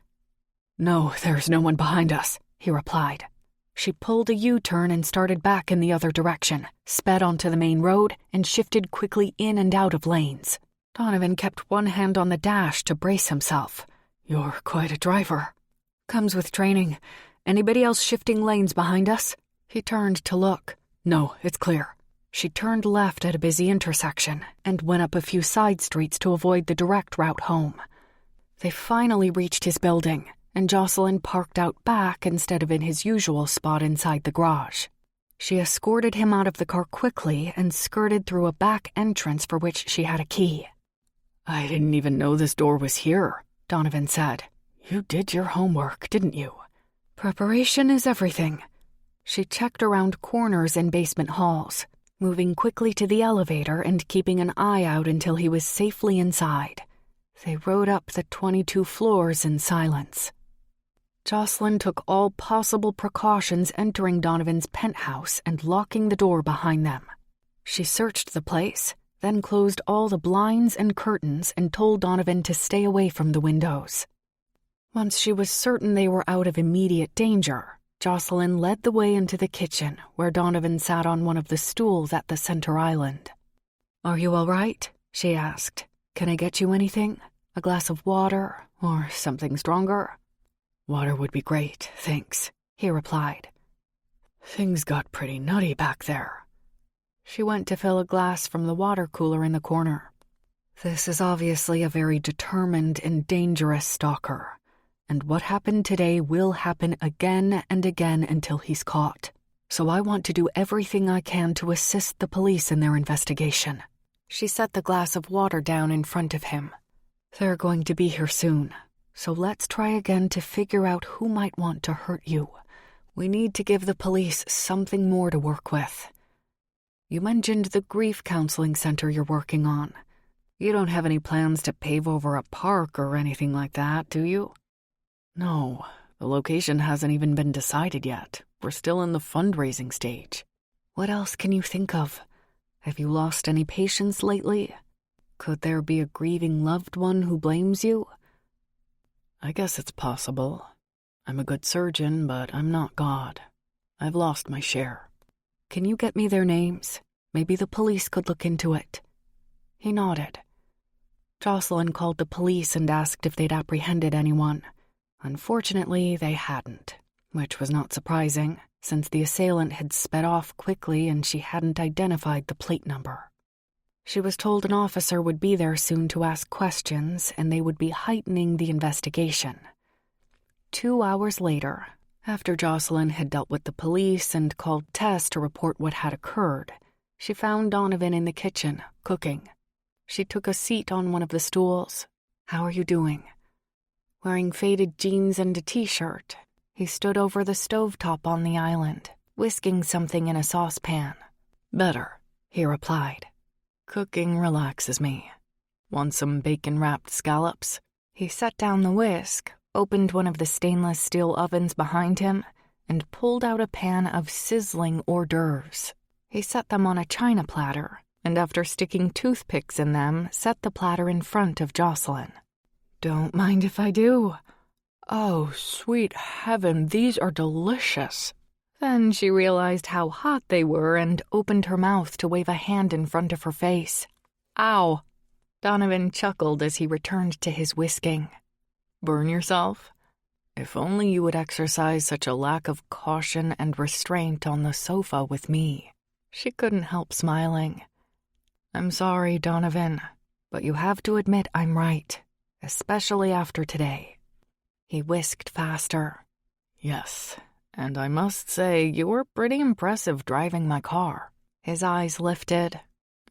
No, there's no one behind us, he replied. She pulled a U-turn and started back in the other direction, sped onto the main road, and shifted quickly in and out of lanes. Donovan kept one hand on the dash to brace himself. You're quite a driver. Comes with training. Anybody else shifting lanes behind us? He turned to look. No, it's clear. She turned left at a busy intersection and went up a few side streets to avoid the direct route home. They finally reached his building, and Jocelyn parked out back instead of in his usual spot inside the garage. She escorted him out of the car quickly and skirted through a back entrance for which she had a key. I didn't even know this door was here, Donovan said. You did your homework, didn't you? Preparation is everything. She checked around corners and basement halls, moving quickly to the elevator and keeping an eye out until he was safely inside. They rode up the 22 floors in silence. Jocelyn took all possible precautions entering Donovan's penthouse and locking the door behind them. She searched the place, then closed all the blinds and curtains and told Donovan to stay away from the windows. Once she was certain they were out of immediate danger, Jocelyn led the way into the kitchen, where Donovan sat on one of the stools at the center island. Are you all right? She asked. Can I get you anything? A glass of water, or something stronger? Water would be great, thanks, he replied. Things got pretty nutty back there. She went to fill a glass from the water cooler in the corner. This is obviously a very determined and dangerous stalker, and what happened today will happen again and again until he's caught. So I want to do everything I can to assist the police in their investigation. She set the glass of water down in front of him. They're going to be here soon, so let's try again to figure out who might want to hurt you. We need to give the police something more to work with. You mentioned the grief counseling center you're working on. You don't have any plans to pave over a park or anything like that, do you? No, the location hasn't even been decided yet. We're still in the fundraising stage. What else can you think of? Have you lost any patients lately? Could there be a grieving loved one who blames you? I guess it's possible. I'm a good surgeon, but I'm not God. I've lost my share. Can you get me their names? Maybe the police could look into it. He nodded. Jocelyn called the police and asked if they'd apprehended anyone. Unfortunately, they hadn't, which was not surprising, since the assailant had sped off quickly and she hadn't identified the plate number. She was told an officer would be there soon to ask questions, and they would be heightening the investigation. 2 hours later, after Jocelyn had dealt with the police and called Tess to report what had occurred, she found Donovan in the kitchen, cooking. She took a seat on one of the stools. "How are you doing?" Wearing faded jeans and a t-shirt, he stood over the stovetop on the island, whisking something in a saucepan. "Better," he replied. "Cooking relaxes me. Want some bacon-wrapped scallops?" He set down the whisk, opened one of the stainless steel ovens behind him, and pulled out a pan of sizzling hors d'oeuvres. He set them on a china platter, and after sticking toothpicks in them, set the platter in front of Jocelyn. "Don't mind if I do." "Oh, sweet heaven, these are delicious." Then she realized how hot they were and opened her mouth to wave a hand in front of her face. "Ow!" Donovan chuckled as he returned to his whisking. "Burn yourself? If only you would exercise such a lack of caution and restraint on the sofa with me." She couldn't help smiling. "I'm sorry, Donovan, but you have to admit I'm right, especially after today." He whisked faster. "Yes, and I must say you were pretty impressive driving my car." His eyes lifted.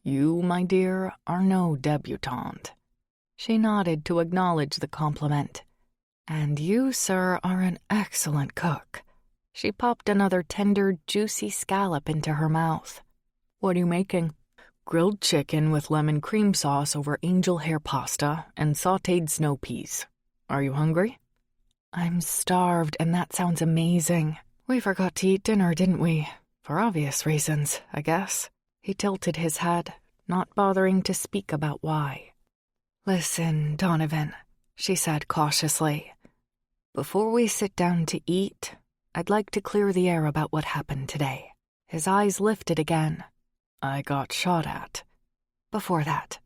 "You, my dear, are no debutante." She nodded to acknowledge the compliment. "And you, sir, are an excellent cook." She popped another tender, juicy scallop into her mouth. "What are you making?" "Grilled chicken with lemon cream sauce over angel hair pasta and sautéed snow peas. Are you hungry?" "I'm starved, and that sounds amazing. We forgot to eat dinner, didn't we? For obvious reasons, I guess." He tilted his head, not bothering to speak about why. "Listen, Donovan," she said cautiously. "Before we sit down to eat, I'd like to clear the air about what happened today." His eyes lifted again. "I got shot at." "Before that."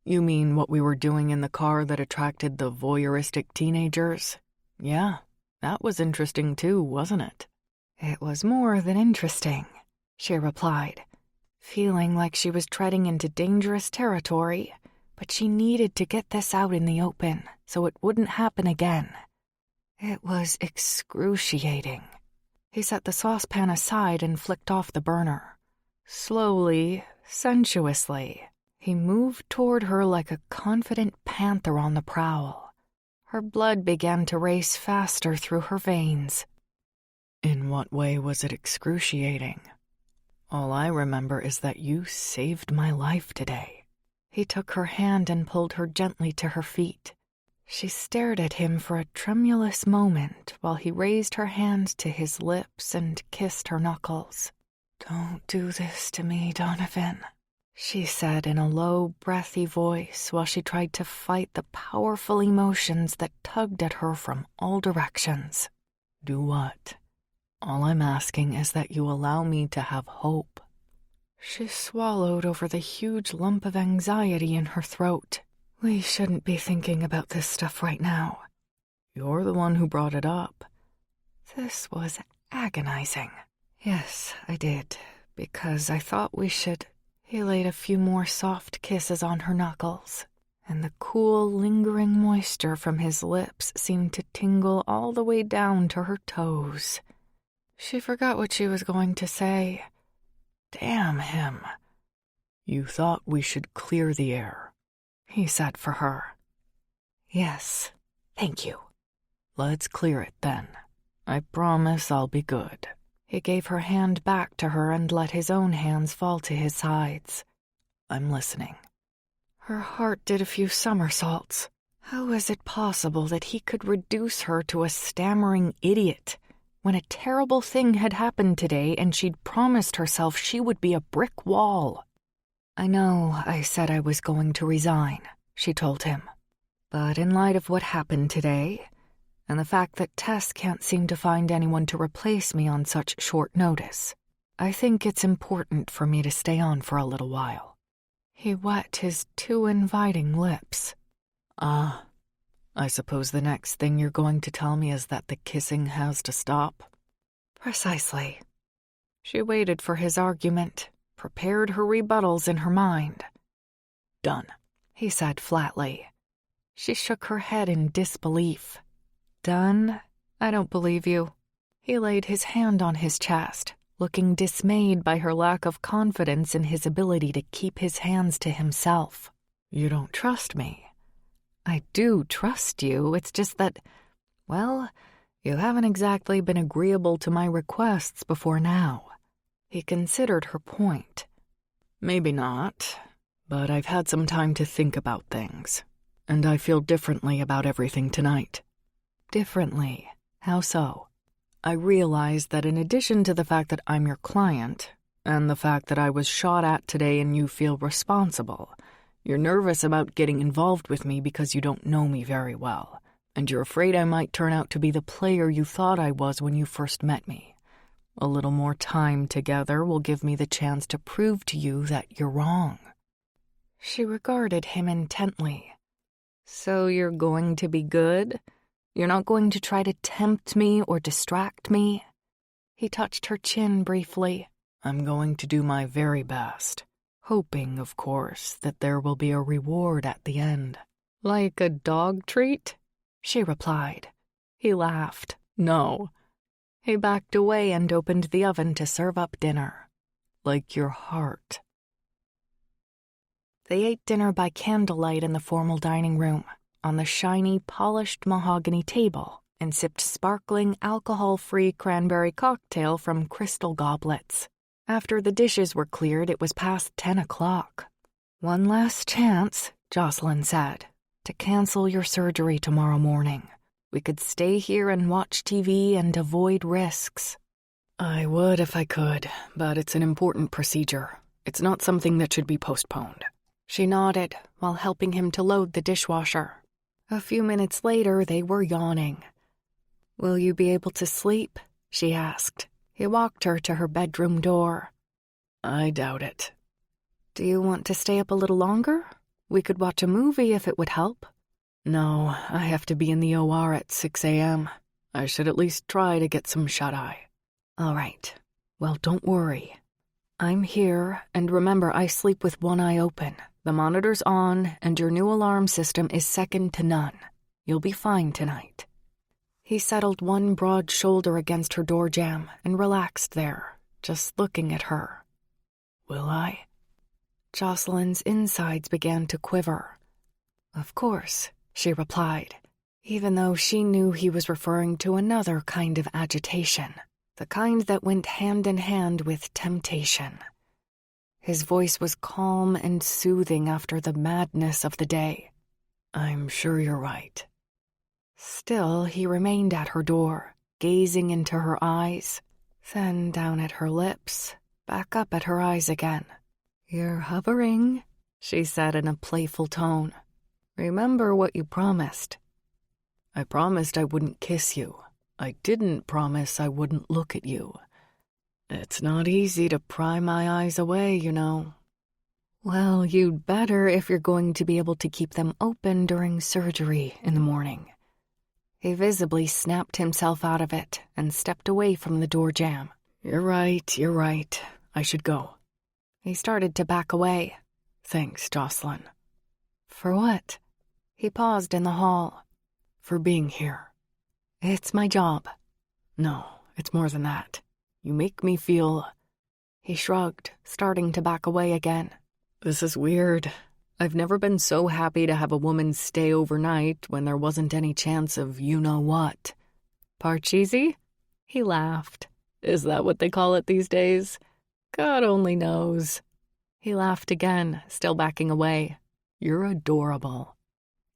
"You mean what we were doing in the car that attracted the voyeuristic teenagers? Yeah, that was interesting too, wasn't it?" "It was more than interesting," she replied, feeling like she was treading into dangerous territory, but she needed to get this out in the open so it wouldn't happen again. "It was excruciating." He set the saucepan aside and flicked off the burner. Slowly, sensuously, he moved toward her like a confident panther on the prowl. Her blood began to race faster through her veins. "In what way was it excruciating? All I remember is that you saved my life today." He took her hand and pulled her gently to her feet. She stared at him for a tremulous moment while he raised her hand to his lips and kissed her knuckles. "Don't do this to me, Donovan," she said in a low, breathy voice while she tried to fight the powerful emotions that tugged at her from all directions. "Do what? All I'm asking is that you allow me to have hope." She swallowed over the huge lump of anxiety in her throat. "We shouldn't be thinking about this stuff right now." "You're the one who brought it up." This was agonizing. "Yes, I did, because I thought we should—" He laid a few more soft kisses on her knuckles, and the cool, lingering moisture from his lips seemed to tingle all the way down to her toes. She forgot what she was going to say. Damn him. "You thought we should clear the air," he said for her. "Yes, thank you." "Let's clear it then. I promise I'll be good." He gave her hand back to her and let his own hands fall to his sides. "I'm listening." Her heart did a few somersaults. How was it possible that he could reduce her to a stammering idiot when a terrible thing had happened today and she'd promised herself she would be a brick wall? "I know I said I was going to resign," she told him. "But in light of what happened today, and the fact that Tess can't seem to find anyone to replace me on such short notice, I think it's important for me to stay on for a little while." He wet his too inviting lips. I suppose the next thing you're going to tell me is that the kissing has to stop?" "Precisely." She waited for his argument, prepared her rebuttals in her mind. "Done," he said flatly. She shook her head in disbelief. "Done? I don't believe you." He laid his hand on his chest, looking dismayed by her lack of confidence in his ability to keep his hands to himself. "You don't trust me." "I do trust you, it's just that, well, you haven't exactly been agreeable to my requests before now." He considered her point. "Maybe not, but I've had some time to think about things, and I feel differently about everything tonight." "Differently? How so?" "I realize that in addition to the fact that I'm your client, and the fact that I was shot at today and you feel responsible, you're nervous about getting involved with me because you don't know me very well, and you're afraid I might turn out to be the player you thought I was when you first met me. A little more time together will give me the chance to prove to you that you're wrong." She regarded him intently. "So you're going to be good? You're not going to try to tempt me or distract me?" He touched her chin briefly. "I'm going to do my very best, hoping, of course, that there will be a reward at the end." "Like a dog treat?" she replied. He laughed. "No." He backed away and opened the oven to serve up dinner. "Like your heart." They ate dinner by candlelight in the formal dining room, on the shiny, polished mahogany table, and sipped sparkling, alcohol-free cranberry cocktail from crystal goblets. After the dishes were cleared, it was past 10 o'clock. "One last chance," Jocelyn said, "to cancel your surgery tomorrow morning. We could stay here and watch TV and avoid risks." "I would if I could, but it's an important procedure. It's not something that should be postponed." She nodded while helping him to load the dishwasher. A few minutes later, they were yawning. "Will you be able to sleep?" she asked. He walked her to her bedroom door. "I doubt it." "Do you want to stay up a little longer? We could watch a movie if it would help." "No, I have to be in the OR at 6 a.m. I should at least try to get some shut-eye." "All right. Well, don't worry. I'm here, and remember, I sleep with one eye open. The monitor's on, and your new alarm system is second to none. You'll be fine tonight." He settled one broad shoulder against her door jamb and relaxed there, just looking at her. "Will I?" Jocelyn's insides began to quiver. "Of course," she replied, even though she knew he was referring to another kind of agitation, the kind that went hand in hand with temptation. His voice was calm and soothing after the madness of the day. "I'm sure you're right." Still, he remained at her door, gazing into her eyes, then down at her lips, back up at her eyes again. "You're hovering," she said in a playful tone. "Remember what you promised." "I promised I wouldn't kiss you. I didn't promise I wouldn't look at you. It's not easy to pry my eyes away, you know." "Well, you'd better if you're going to be able to keep them open during surgery in the morning." He visibly snapped himself out of it and stepped away from the door jamb. You're right. I should go." He started to back away. "Thanks, Jocelyn." "For what?" He paused in the hall. "For being here." "It's my job." "No, it's more than that. You make me feel—" He shrugged, starting to back away again. "This is weird. I've never been so happy to have a woman stay overnight when there wasn't any chance of you-know-what." "Parcheesi?" He laughed. "Is that what they call it these days?" "God only knows." He laughed again, still backing away. "You're adorable."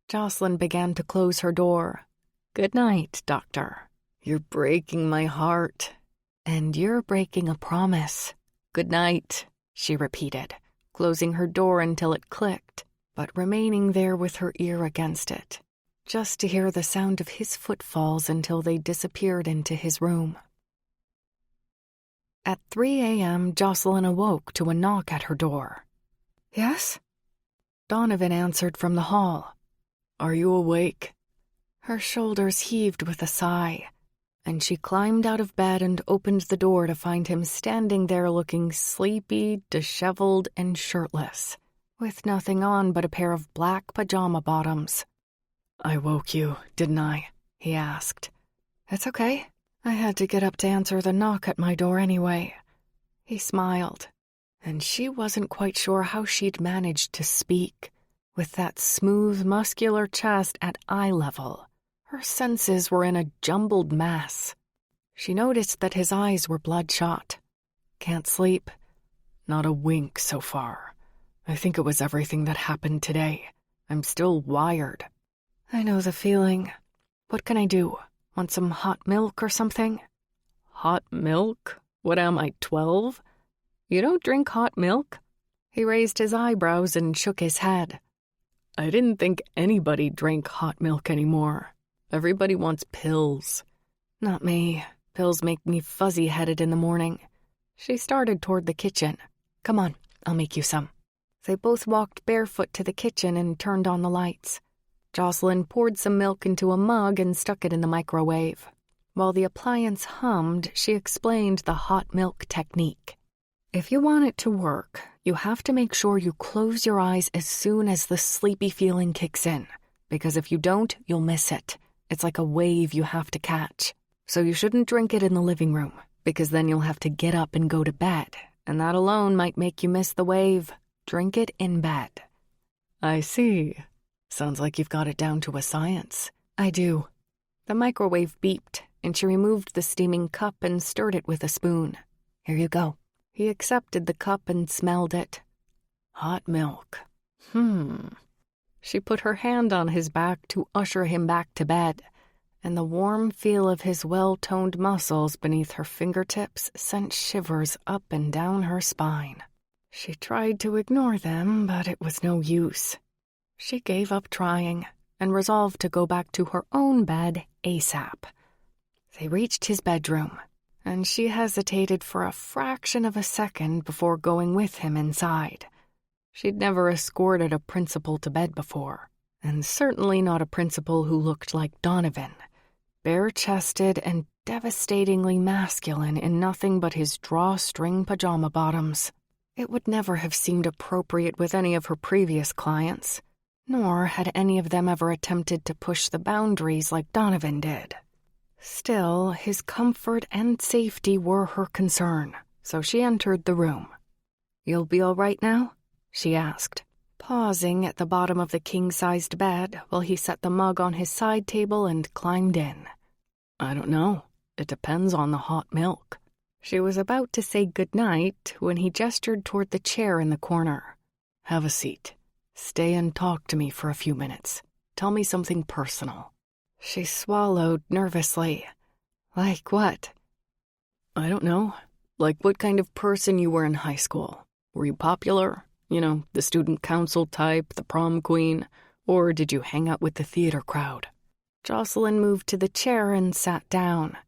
Jocelyn began to close her door. "Good night, Doctor." "You're breaking my heart." "And you're breaking a promise." "Good night," she repeated, closing her door until it clicked, but remaining there with her ear against it, just to hear the sound of his footfalls until they disappeared into his room. At 3 a.m., Jocelyn awoke to a knock at her door. "Yes?" Donovan answered from the hall. "Are you awake?" Her shoulders heaved with a sigh, and she climbed out of bed and opened the door to find him standing there looking sleepy, disheveled, and shirtless, with nothing on but a pair of black pajama bottoms. "I woke you, didn't I?" he asked. It's okay. I had to get up to answer the knock at my door anyway. He smiled, and she wasn't quite sure how she'd managed to speak. With that smooth, muscular chest at eye level, her senses were in a jumbled mass. She noticed that his eyes were bloodshot. Can't sleep? Not a wink so far. I think it was everything that happened today. I'm still wired. I know the feeling. What can I do? Want some hot milk or something? Hot milk? What am I, 12? You don't drink hot milk? He raised his eyebrows and shook his head. I didn't think anybody drank hot milk anymore. Everybody wants pills. Not me. Pills make me fuzzy-headed in the morning. She started toward the kitchen. Come on, I'll make you some. They both walked barefoot to the kitchen and turned on the lights. Jocelyn poured some milk into a mug and stuck it in the microwave. While the appliance hummed, she explained the hot milk technique. If you want it to work, you have to make sure you close your eyes as soon as the sleepy feeling kicks in, because if you don't, you'll miss it. It's like a wave you have to catch. So you shouldn't drink it in the living room, because then you'll have to get up and go to bed, and that alone might make you miss the wave. Drink it in bed. I see. Sounds like you've got it down to a science. I do. The microwave beeped, and she removed the steaming cup and stirred it with a spoon. Here you go. He accepted the cup and smelled it. Hot milk. She put her hand on his back to usher him back to bed, and the warm feel of his well-toned muscles beneath her fingertips sent shivers up and down her spine. She tried to ignore them, but it was no use. She gave up trying and resolved to go back to her own bed ASAP. They reached his bedroom, and she hesitated for a fraction of a second before going with him inside. She'd never escorted a principal to bed before, and certainly not a principal who looked like Donovan, bare-chested and devastatingly masculine in nothing but his drawstring pajama bottoms. It would never have seemed appropriate with any of her previous clients, nor had any of them ever attempted to push the boundaries like Donovan did. Still, his comfort and safety were her concern, so she entered the room. "You'll be all right now?" she asked, pausing at the bottom of the king-sized bed while he set the mug on his side table and climbed in. I don't know. It depends on the hot milk. She was about to say goodnight when he gestured toward the chair in the corner. Have a seat. Stay and talk to me for a few minutes. Tell me something personal. She swallowed nervously. Like what? I don't know. Like what kind of person you were in high school. Were you popular? You know, the student council type, the prom queen? Or did you hang out with the theater crowd? Jocelyn moved to the chair and sat down.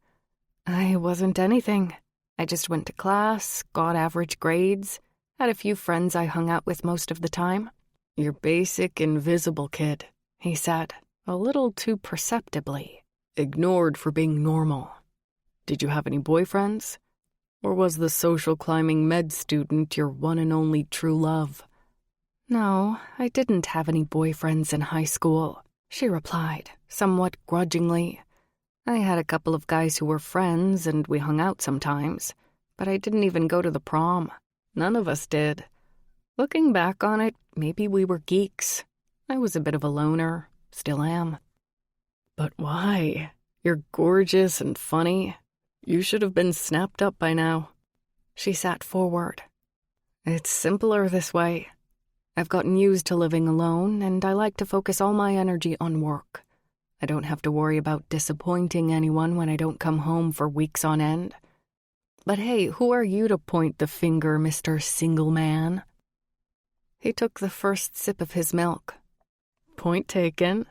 I wasn't anything. I just went to class, got average grades, had a few friends I hung out with most of the time. Your basic invisible kid, he said, a little too perceptibly. Ignored for being normal. Did you have any boyfriends? Or was the social climbing med student your one and only true love? No, I didn't have any boyfriends in high school, she replied, somewhat grudgingly. I had a couple of guys who were friends and we hung out sometimes, but I didn't even go to the prom. None of us did. Looking back on it, maybe we were geeks. I was a bit of a loner, still am. But why? You're gorgeous and funny. You should have been snapped up by now. She sat forward. It's simpler this way. I've gotten used to living alone, and I like to focus all my energy on work. I don't have to worry about disappointing anyone when I don't come home for weeks on end. But hey, who are you to point the finger, Mr. Single Man? He took the first sip of his milk. Point taken.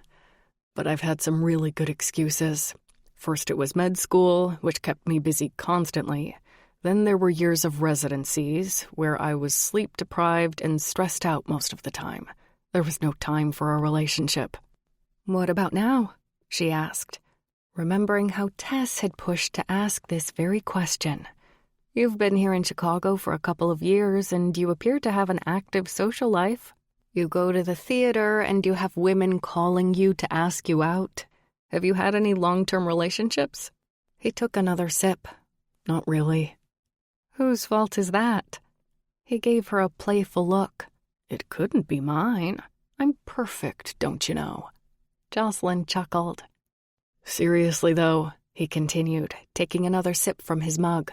But I've had some really good excuses. First it was med school, which kept me busy constantly. Then there were years of residencies, where I was sleep-deprived and stressed out most of the time. There was no time for a relationship. What about now? She asked, remembering how Tess had pushed to ask this very question. You've been here in Chicago for a couple of years, and you appear to have an active social life. You go to the theater, and you have women calling you to ask you out. Have you had any long-term relationships? He took another sip. Not really. Whose fault is that? He gave her a playful look. It couldn't be mine. I'm perfect, don't you know? Jocelyn chuckled. Seriously, though, he continued, taking another sip from his mug.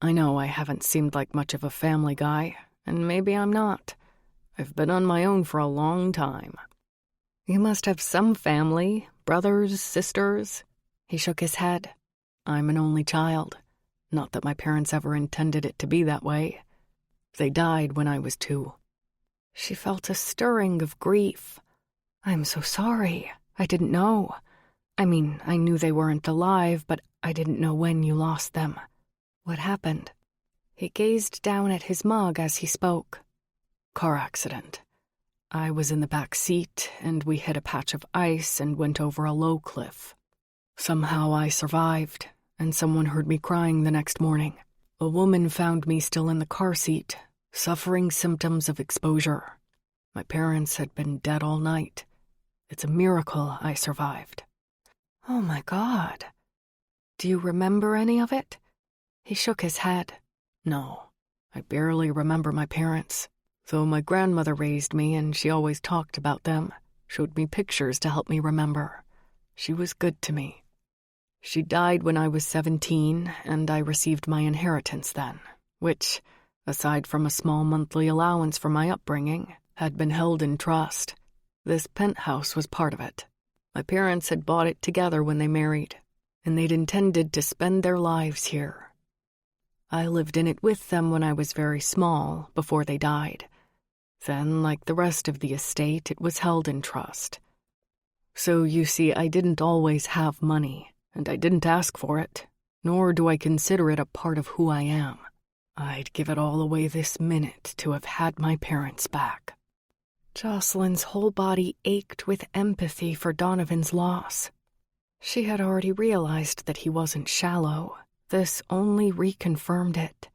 I know I haven't seemed like much of a family guy, and maybe I'm not. I've been on my own for a long time. You must have some family, brothers, sisters. He shook his head. I'm an only child. Not that my parents ever intended it to be that way. They died when I was 2. She felt a stirring of grief. I'm so sorry. I didn't know. I mean, I knew they weren't alive, but I didn't know when you lost them. What happened? He gazed down at his mug as he spoke. Car accident. I was in the back seat, and we hit a patch of ice and went over a low cliff. Somehow I survived, and someone heard me crying the next morning. A woman found me still in the car seat, suffering symptoms of exposure. My parents had been dead all night. It's a miracle I survived. Oh my God. Do you remember any of it? He shook his head. No, I barely remember my parents, though my grandmother raised me and she always talked about them, showed me pictures to help me remember. She was good to me. She died when I was 17, and I received my inheritance then, which, aside from a small monthly allowance for my upbringing, had been held in trust. This penthouse was part of it. My parents had bought it together when they married, and they'd intended to spend their lives here. I lived in it with them when I was very small, before they died. Then, like the rest of the estate, it was held in trust. So, you see, I didn't always have money, and I didn't ask for it, nor do I consider it a part of who I am. I'd give it all away this minute to have had my parents back. Jocelyn's whole body ached with empathy for Donovan's loss. She had already realized that he wasn't shallow. This only reconfirmed it.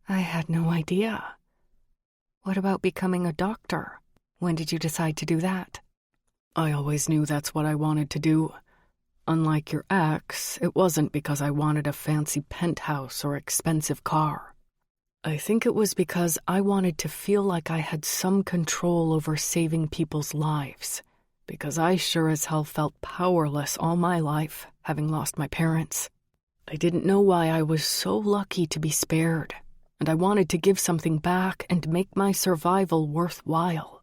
I had no idea. What about becoming a doctor? When did you decide to do that? I always knew that's what I wanted to do. Unlike your ex, it wasn't because I wanted a fancy penthouse or expensive car. I think it was because I wanted to feel like I had some control over saving people's lives, because I sure as hell felt powerless all my life, having lost my parents. I didn't know why I was so lucky to be spared, and I wanted to give something back and make my survival worthwhile.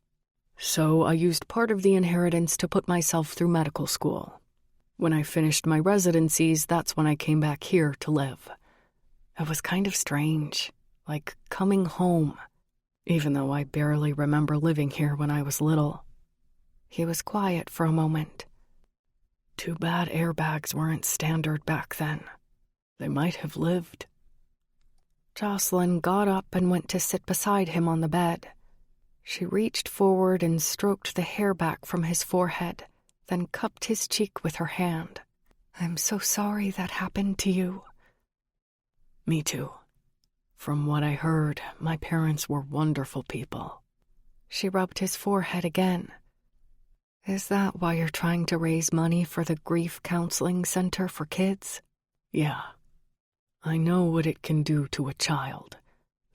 So I used part of the inheritance to put myself through medical school. When I finished my residencies, that's when I came back here to live. It was kind of strange, like coming home, even though I barely remember living here when I was little. He was quiet for a moment. Too bad airbags weren't standard back then. They might have lived. Jocelyn got up and went to sit beside him on the bed. She reached forward and stroked the hair back from his forehead, then cupped his cheek with her hand. I'm so sorry that happened to you. Me too. From what I heard, my parents were wonderful people. She rubbed his forehead again. Is that why you're trying to raise money for the grief counseling center for kids? Yeah. I know what it can do to a child.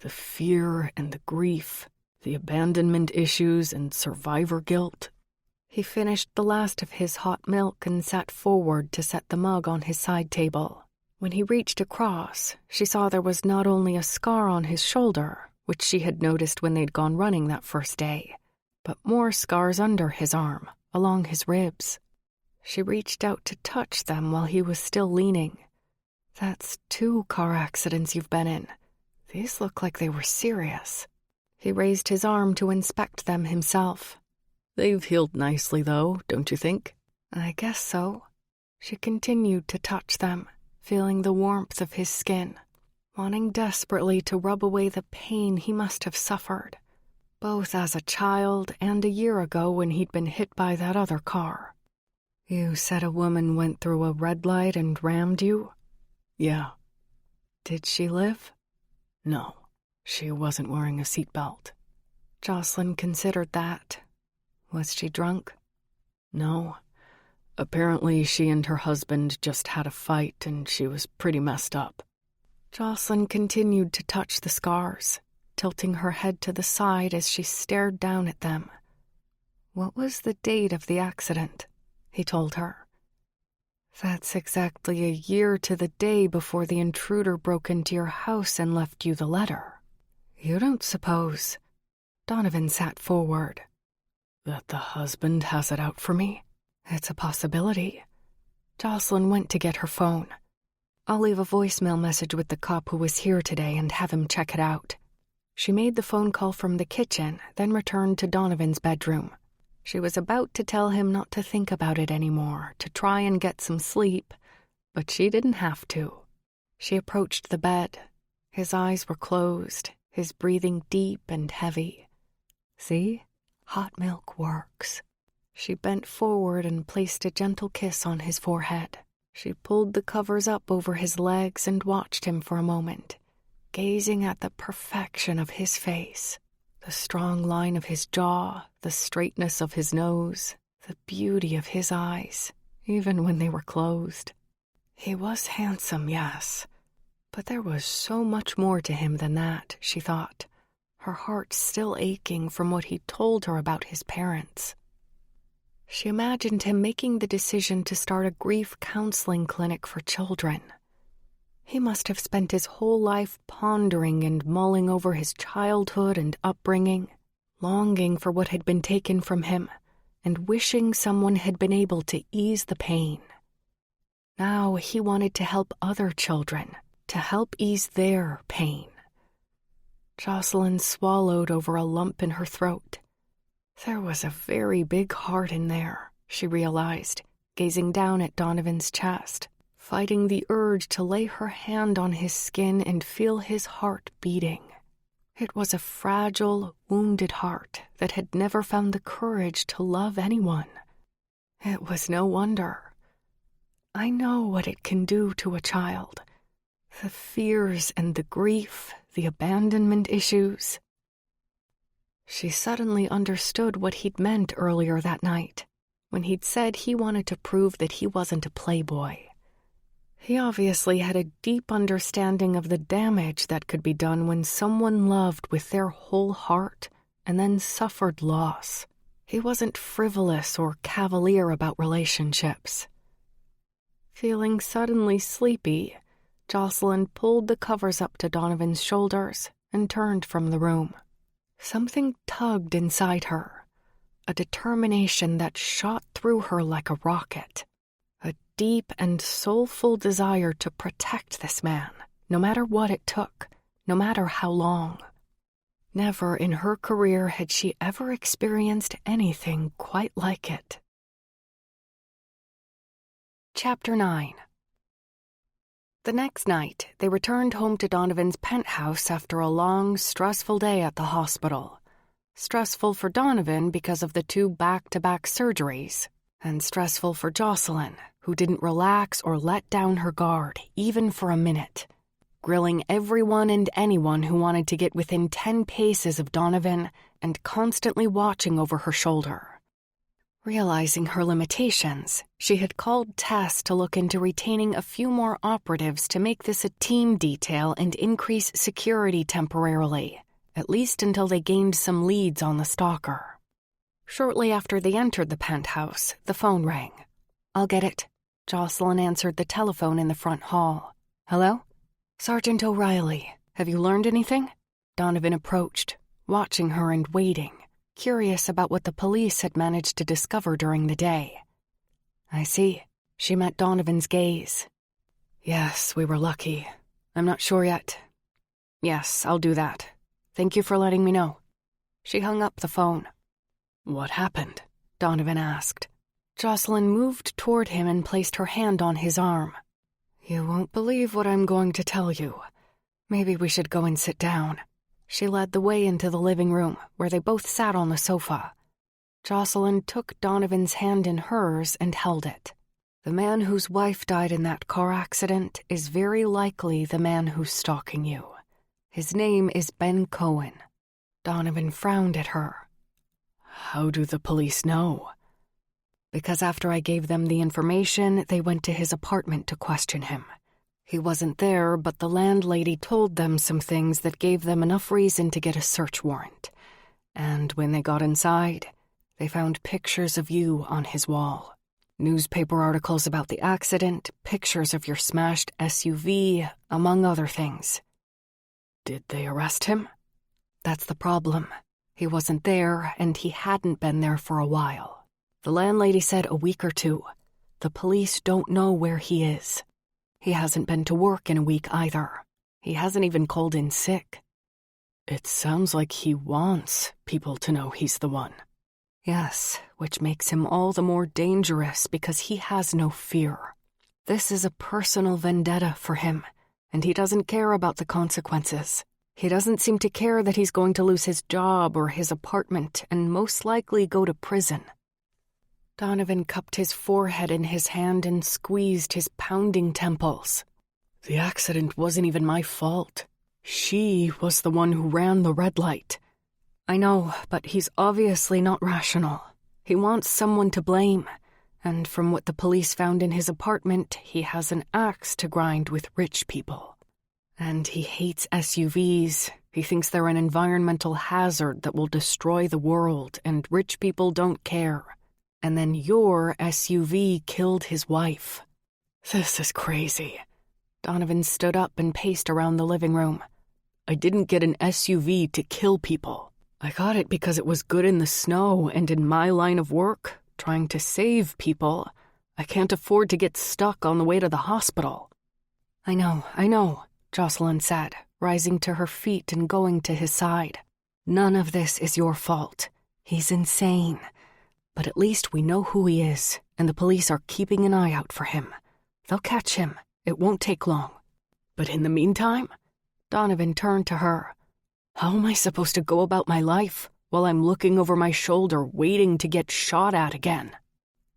The fear and the grief, the abandonment issues and survivor guilt. He finished the last of his hot milk and sat forward to set the mug on his side table. When he reached across, she saw there was not only a scar on his shoulder, which she had noticed when they'd gone running that first day, but more scars under his arm, along his ribs. She reached out to touch them while he was still leaning. That's 2 car accidents you've been in. These look like they were serious. He raised his arm to inspect them himself. They've healed nicely, though, don't you think? I guess so. She continued to touch them, feeling the warmth of his skin, wanting desperately to rub away the pain he must have suffered, both as a child and a year ago when he'd been hit by that other car. You said a woman went through a red light and rammed you? Yeah. Did she live? No, she wasn't wearing a seatbelt. Jocelyn considered that. Was she drunk? No. Apparently, she and her husband just had a fight and she was pretty messed up. Jocelyn continued to touch the scars, tilting her head to the side as she stared down at them. "What was the date of the accident?" he told her. "That's exactly a year to the day before the intruder broke into your house and left you the letter. You don't suppose—" Donovan sat forward. "That the husband has it out for me?" "It's a possibility." Jocelyn went to get her phone. "I'll leave a voicemail message with the cop who was here today and have him check it out." She made the phone call from the kitchen, then returned to Donovan's bedroom. She was about to tell him not to think about it anymore, to try and get some sleep, but she didn't have to. She approached the bed. His eyes were closed, his breathing deep and heavy. See? Hot milk works. She bent forward and placed a gentle kiss on his forehead. She pulled the covers up over his legs and watched him for a moment, gazing at the perfection of his face, the strong line of his jaw, the straightness of his nose, the beauty of his eyes, even when they were closed. He was handsome, yes, but there was so much more to him than that, she thought, her heart still aching from what he told her about his parents. She imagined him making the decision to start a grief counseling clinic for children. He must have spent his whole life pondering and mulling over his childhood and upbringing, longing for what had been taken from him, and wishing someone had been able to ease the pain. Now he wanted to help other children, to help ease their pain. Jocelyn swallowed over a lump in her throat. There was a very big heart in there, she realized, gazing down at Donovan's chest, fighting the urge to lay her hand on his skin and feel his heart beating. It was a fragile, wounded heart that had never found the courage to love anyone. It was no wonder. I know what it can do to a child. The fears and the grief, the abandonment issues. She suddenly understood what he'd meant earlier that night, when he'd said he wanted to prove that he wasn't a playboy. He obviously had a deep understanding of the damage that could be done when someone loved with their whole heart and then suffered loss. He wasn't frivolous or cavalier about relationships. Feeling suddenly sleepy, Jocelyn pulled the covers up to Donovan's shoulders and turned from the room. Something tugged inside her, a determination that shot through her like a rocket, a deep and soulful desire to protect this man, no matter what it took, no matter how long. Never in her career had she ever experienced anything quite like it. Chapter 9. The next night, they returned home to Donovan's penthouse after a long, stressful day at the hospital. Stressful for Donovan because of the 2 back-to-back surgeries, and stressful for Jocelyn, who didn't relax or let down her guard, even for a minute, grilling everyone and anyone who wanted to get within 10 paces of Donovan and constantly watching over her shoulder. Realizing her limitations, she had called Tess to look into retaining a few more operatives to make this a team detail and increase security temporarily, at least until they gained some leads on the stalker. Shortly after they entered the penthouse, the phone rang. "I'll get it." Jocelyn answered the telephone in the front hall. "Hello? Sergeant O'Reilly. Have you learned anything?" Donovan approached, watching her and waiting, curious about what the police had managed to discover during the day. "I see." She met Donovan's gaze. "Yes, we were lucky. I'm not sure yet. Yes, I'll do that. Thank you for letting me know." She hung up the phone. "What happened?" Donovan asked. Jocelyn moved toward him and placed her hand on his arm. "You won't believe what I'm going to tell you. Maybe we should go and sit down." She led the way into the living room, where they both sat on the sofa. Jocelyn took Donovan's hand in hers and held it. "The man whose wife died in that car accident is very likely the man who's stalking you. His name is Ben Cohen." Donovan frowned at her. "How do the police know?" Because after I gave them the information, they went to his apartment to question him. He wasn't there, but the landlady told them some things that gave them enough reason to get a search warrant. And when they got inside, they found pictures of you on his wall. Newspaper articles about the accident, pictures of your smashed SUV, among other things. Did they arrest him? That's the problem. He wasn't there, and he hadn't been there for a while. The landlady said a week or 2. The police don't know where he is. He hasn't been to work in a week either. He hasn't even called in sick. It sounds like he wants people to know he's the one. Yes, which makes him all the more dangerous because he has no fear. This is a personal vendetta for him, and he doesn't care about the consequences. He doesn't seem to care that he's going to lose his job or his apartment and most likely go to prison. Donovan cupped his forehead in his hand and squeezed his pounding temples. The accident wasn't even my fault. She was the one who ran the red light. I know, but he's obviously not rational. He wants someone to blame, and from what the police found in his apartment, he has an axe to grind with rich people. And he hates SUVs. He thinks they're an environmental hazard that will destroy the world, and rich people don't care. And then your SUV killed his wife. This is crazy. Donovan stood up and paced around the living room. I didn't get an SUV to kill people. I got it because it was good in the snow and in my line of work, trying to save people. I can't afford to get stuck on the way to the hospital. I know, Jocelyn said, rising to her feet and going to his side. None of this is your fault. He's insane. But at least we know who he is, and the police are keeping an eye out for him. They'll catch him. It won't take long. But in the meantime, Donovan turned to her. How am I supposed to go about my life while I'm looking over my shoulder waiting to get shot at again?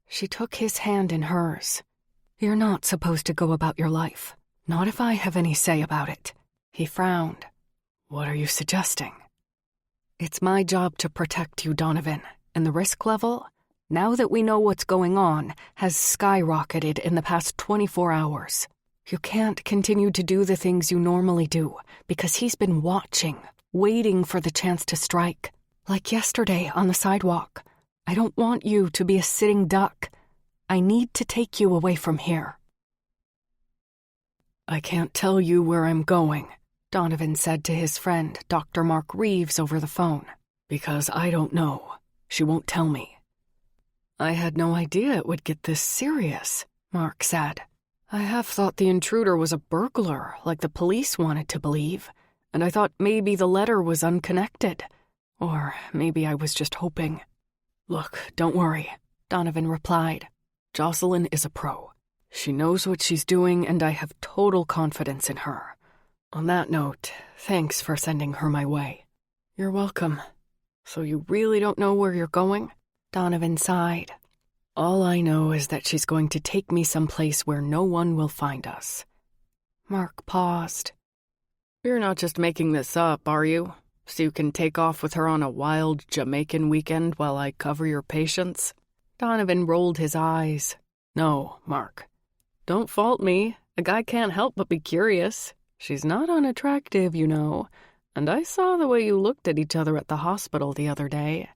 She took his hand in hers. You're not supposed to go about your life. Not if I have any say about it. He frowned. What are you suggesting? It's my job to protect you, Donovan, and the risk level, now that we know what's going on, has skyrocketed in the past 24 hours. You can't continue to do the things you normally do because he's been watching, waiting for the chance to strike. Like yesterday on the sidewalk. I don't want you to be a sitting duck. I need to take you away from here. I can't tell you where I'm going, Donovan said to his friend, Dr. Mark Reeves, over the phone. Because I don't know. She won't tell me. I had no idea it would get this serious, Mark said. I have thought the intruder was a burglar, like the police wanted to believe, and I thought maybe the letter was unconnected. Or maybe I was just hoping. Look, don't worry, Donovan replied. Jocelyn is a pro. She knows what she's doing, and I have total confidence in her. On that note, thanks for sending her my way. You're welcome. So you really don't know where you're going? Donovan sighed. All I know is that she's going to take me someplace where no one will find us. Mark paused. You're not just making this up, are you? So you can take off with her on a wild Jamaican weekend while I cover your patients? Donovan rolled his eyes. No, Mark. Don't fault me. A guy can't help but be curious. She's not unattractive, you know. And I saw the way you looked at each other at the hospital the other day.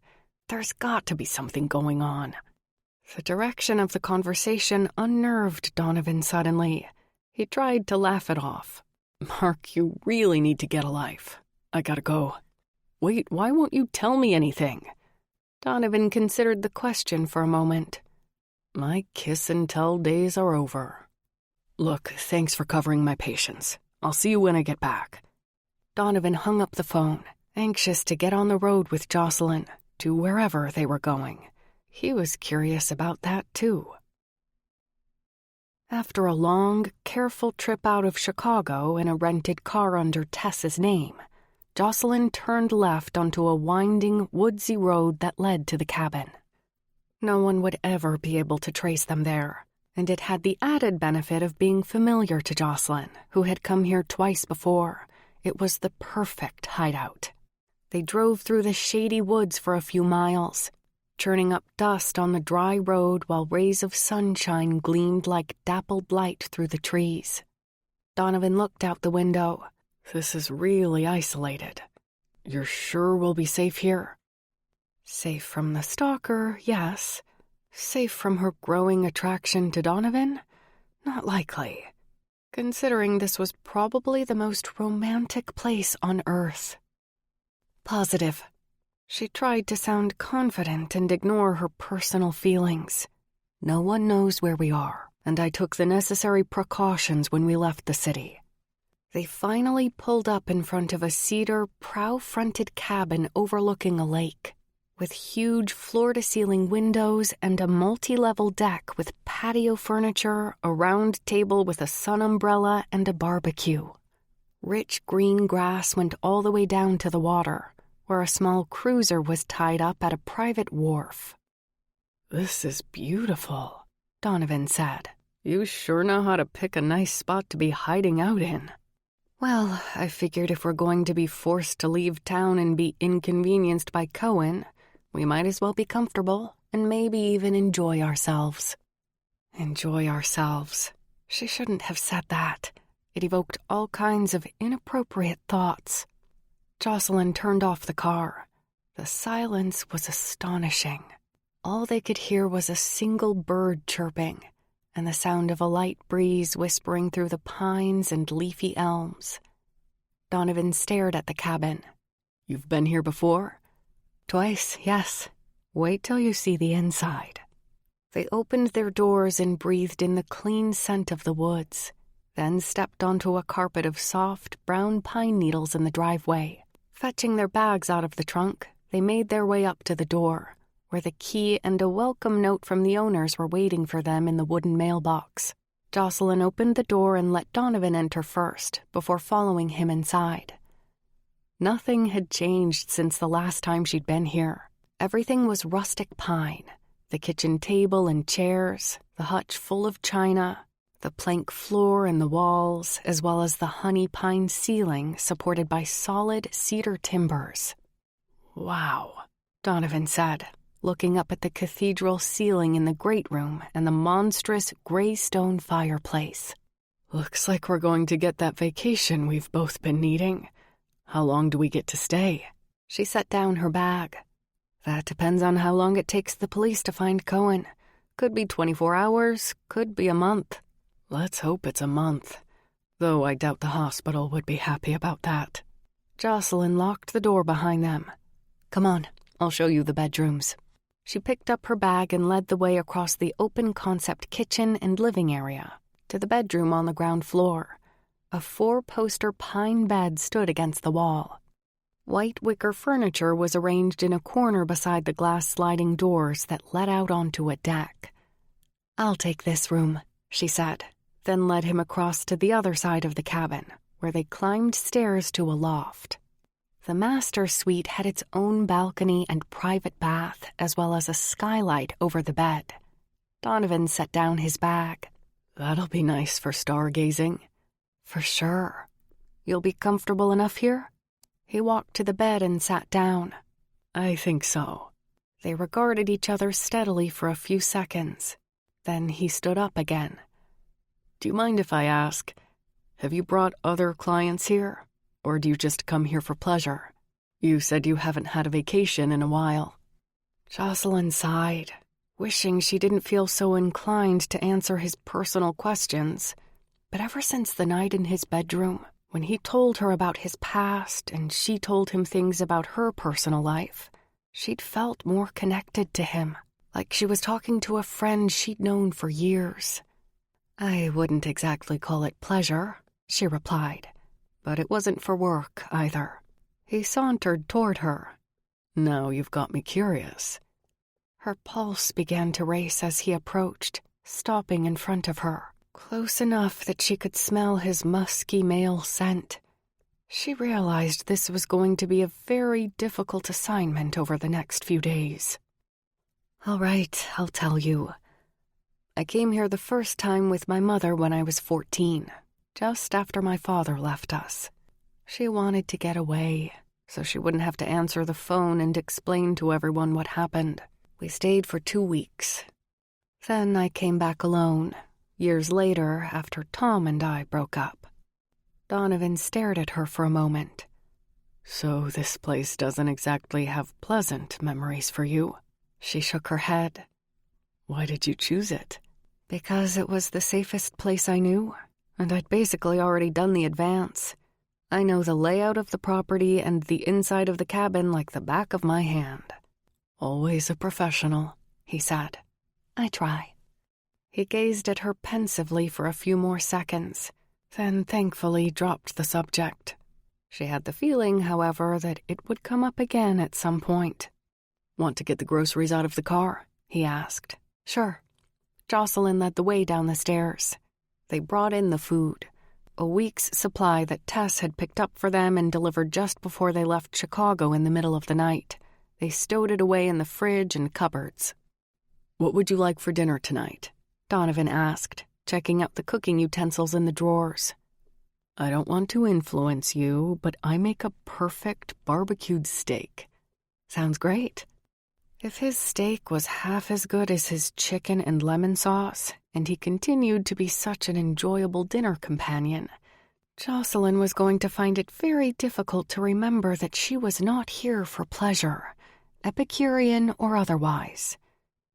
There's got to be something going on. The direction of the conversation unnerved Donovan suddenly. He tried to laugh it off. Mark, you really need to get a life. I gotta go. Wait, why won't you tell me anything? Donovan considered the question for a moment. My kiss and tell days are over. Look, thanks for covering my patients. I'll see you when I get back. Donovan hung up the phone, anxious to get on the road with Jocelyn, to wherever they were going. He was curious about that, too. After a long, careful trip out of Chicago in a rented car under Tess's name, Jocelyn turned left onto a winding, woodsy road that led to the cabin. No one would ever be able to trace them there, and it had the added benefit of being familiar to Jocelyn, who had come here twice before. It was the perfect hideout. They drove through the shady woods for a few miles. churning up dust on the dry road while rays of sunshine gleamed like dappled light through the trees. Donovan looked out the window. This is really isolated. You're sure we'll be safe here? Safe from the stalker, yes. Safe from her growing attraction to Donovan? Not likely. Considering this was probably the most romantic place on Earth. Positive. She tried to sound confident and ignore her personal feelings. No one knows where we are, and I took the necessary precautions when we left the city. They finally pulled up in front of a cedar, prow-fronted cabin overlooking a lake, with huge floor-to-ceiling windows and a multi-level deck with patio furniture, a round table with a sun umbrella, and a barbecue. Rich green grass went all the way down to the water, where a small cruiser was tied up at a private wharf. "This is beautiful," Donovan said. "You sure know how to pick a nice spot to be hiding out in." Well, I figured if we're going to be forced to leave town and be inconvenienced by Cohen, we might as well be comfortable and maybe even enjoy ourselves. Enjoy ourselves. She shouldn't have said that. It evoked all kinds of inappropriate thoughts. Jocelyn turned off the car. The silence was astonishing. All they could hear was a single bird chirping, and the sound of a light breeze whispering through the pines and leafy elms. Donovan stared at the cabin. "You've been here before?" "Twice, yes. Wait till you see the inside." They opened their doors and breathed in the clean scent of the woods, then stepped onto a carpet of soft, brown pine needles in the driveway. Fetching their bags out of the trunk, they made their way up to the door, where the key and a welcome note from the owners were waiting for them in the wooden mailbox. Jocelyn opened the door and let Donovan enter first, before following him inside. Nothing had changed since the last time she'd been here. Everything was rustic pine. The kitchen table and chairs, the hutch full of china, the plank floor and the walls, as well as the honey pine ceiling supported by solid cedar timbers. "Wow," Donovan said, looking up at the cathedral ceiling in the great room and the monstrous gray stone fireplace. "Looks like we're going to get that vacation we've both been needing. How long do we get to stay?" She set down her bag. "That depends on how long it takes the police to find Cohen. Could be 24 hours, could be a month." "Let's hope it's a month, though I doubt the hospital would be happy about that." Jocelyn locked the door behind them. "Come on, I'll show you the bedrooms." She picked up her bag and led the way across the open-concept kitchen and living area to the bedroom on the ground floor. A 4-poster pine bed stood against the wall. White wicker furniture was arranged in a corner beside the glass sliding doors that led out onto a deck. "I'll take this room," she said, then led him across to the other side of the cabin, where they climbed stairs to a loft. The master suite had its own balcony and private bath, as well as a skylight over the bed. Donovan set down his bag. "That'll be nice for stargazing." "For sure. You'll be comfortable enough here?" He walked to the bed and sat down. "I think so." They regarded each other steadily for a few seconds. Then he stood up again. "Do you mind if I ask, have you brought other clients here? Or do you just come here for pleasure? You said you haven't had a vacation in a while." Jocelyn sighed, wishing she didn't feel so inclined to answer his personal questions. But ever since the night in his bedroom, when he told her about his past and she told him things about her personal life, she'd felt more connected to him, like she was talking to a friend she'd known for years. "I wouldn't exactly call it pleasure," she replied. "But it wasn't for work, either." He sauntered toward her. "Now you've got me curious." Her pulse began to race as he approached, stopping in front of her, close enough that she could smell his musky male scent. She realized this was going to be a very difficult assignment over the next few days. "All right, I'll tell you. I came here the first time with my mother when I was 14, just after my father left us. She wanted to get away, so she wouldn't have to answer the phone and explain to everyone what happened. We stayed for 2 weeks. Then I came back alone, years later after Tom and I broke up. Donovan stared at her for a moment. So this place doesn't exactly have pleasant memories for you? She shook her head. Why did you choose it? Because it was the safest place I knew, and I'd basically already done the advance. I know the layout of the property and the inside of the cabin like the back of my hand. Always a professional, he said. I try. He gazed at her pensively for a few more seconds, then thankfully dropped the subject. She had the feeling, however, that it would come up again at some point. Want to get the groceries out of the car? He asked. Sure. Jocelyn led the way down the stairs. They brought in the food, a week's supply that Tess had picked up for them and delivered just before they left Chicago in the middle of the night. They stowed it away in the fridge and cupboards. What would you like for dinner tonight? Donovan asked, checking out the cooking utensils in the drawers. I don't want to influence you, but I make a perfect barbecued steak. Sounds great. If his steak was half as good as his chicken and lemon sauce, and he continued to be such an enjoyable dinner companion, Jocelyn was going to find it very difficult to remember that she was not here for pleasure, Epicurean or otherwise.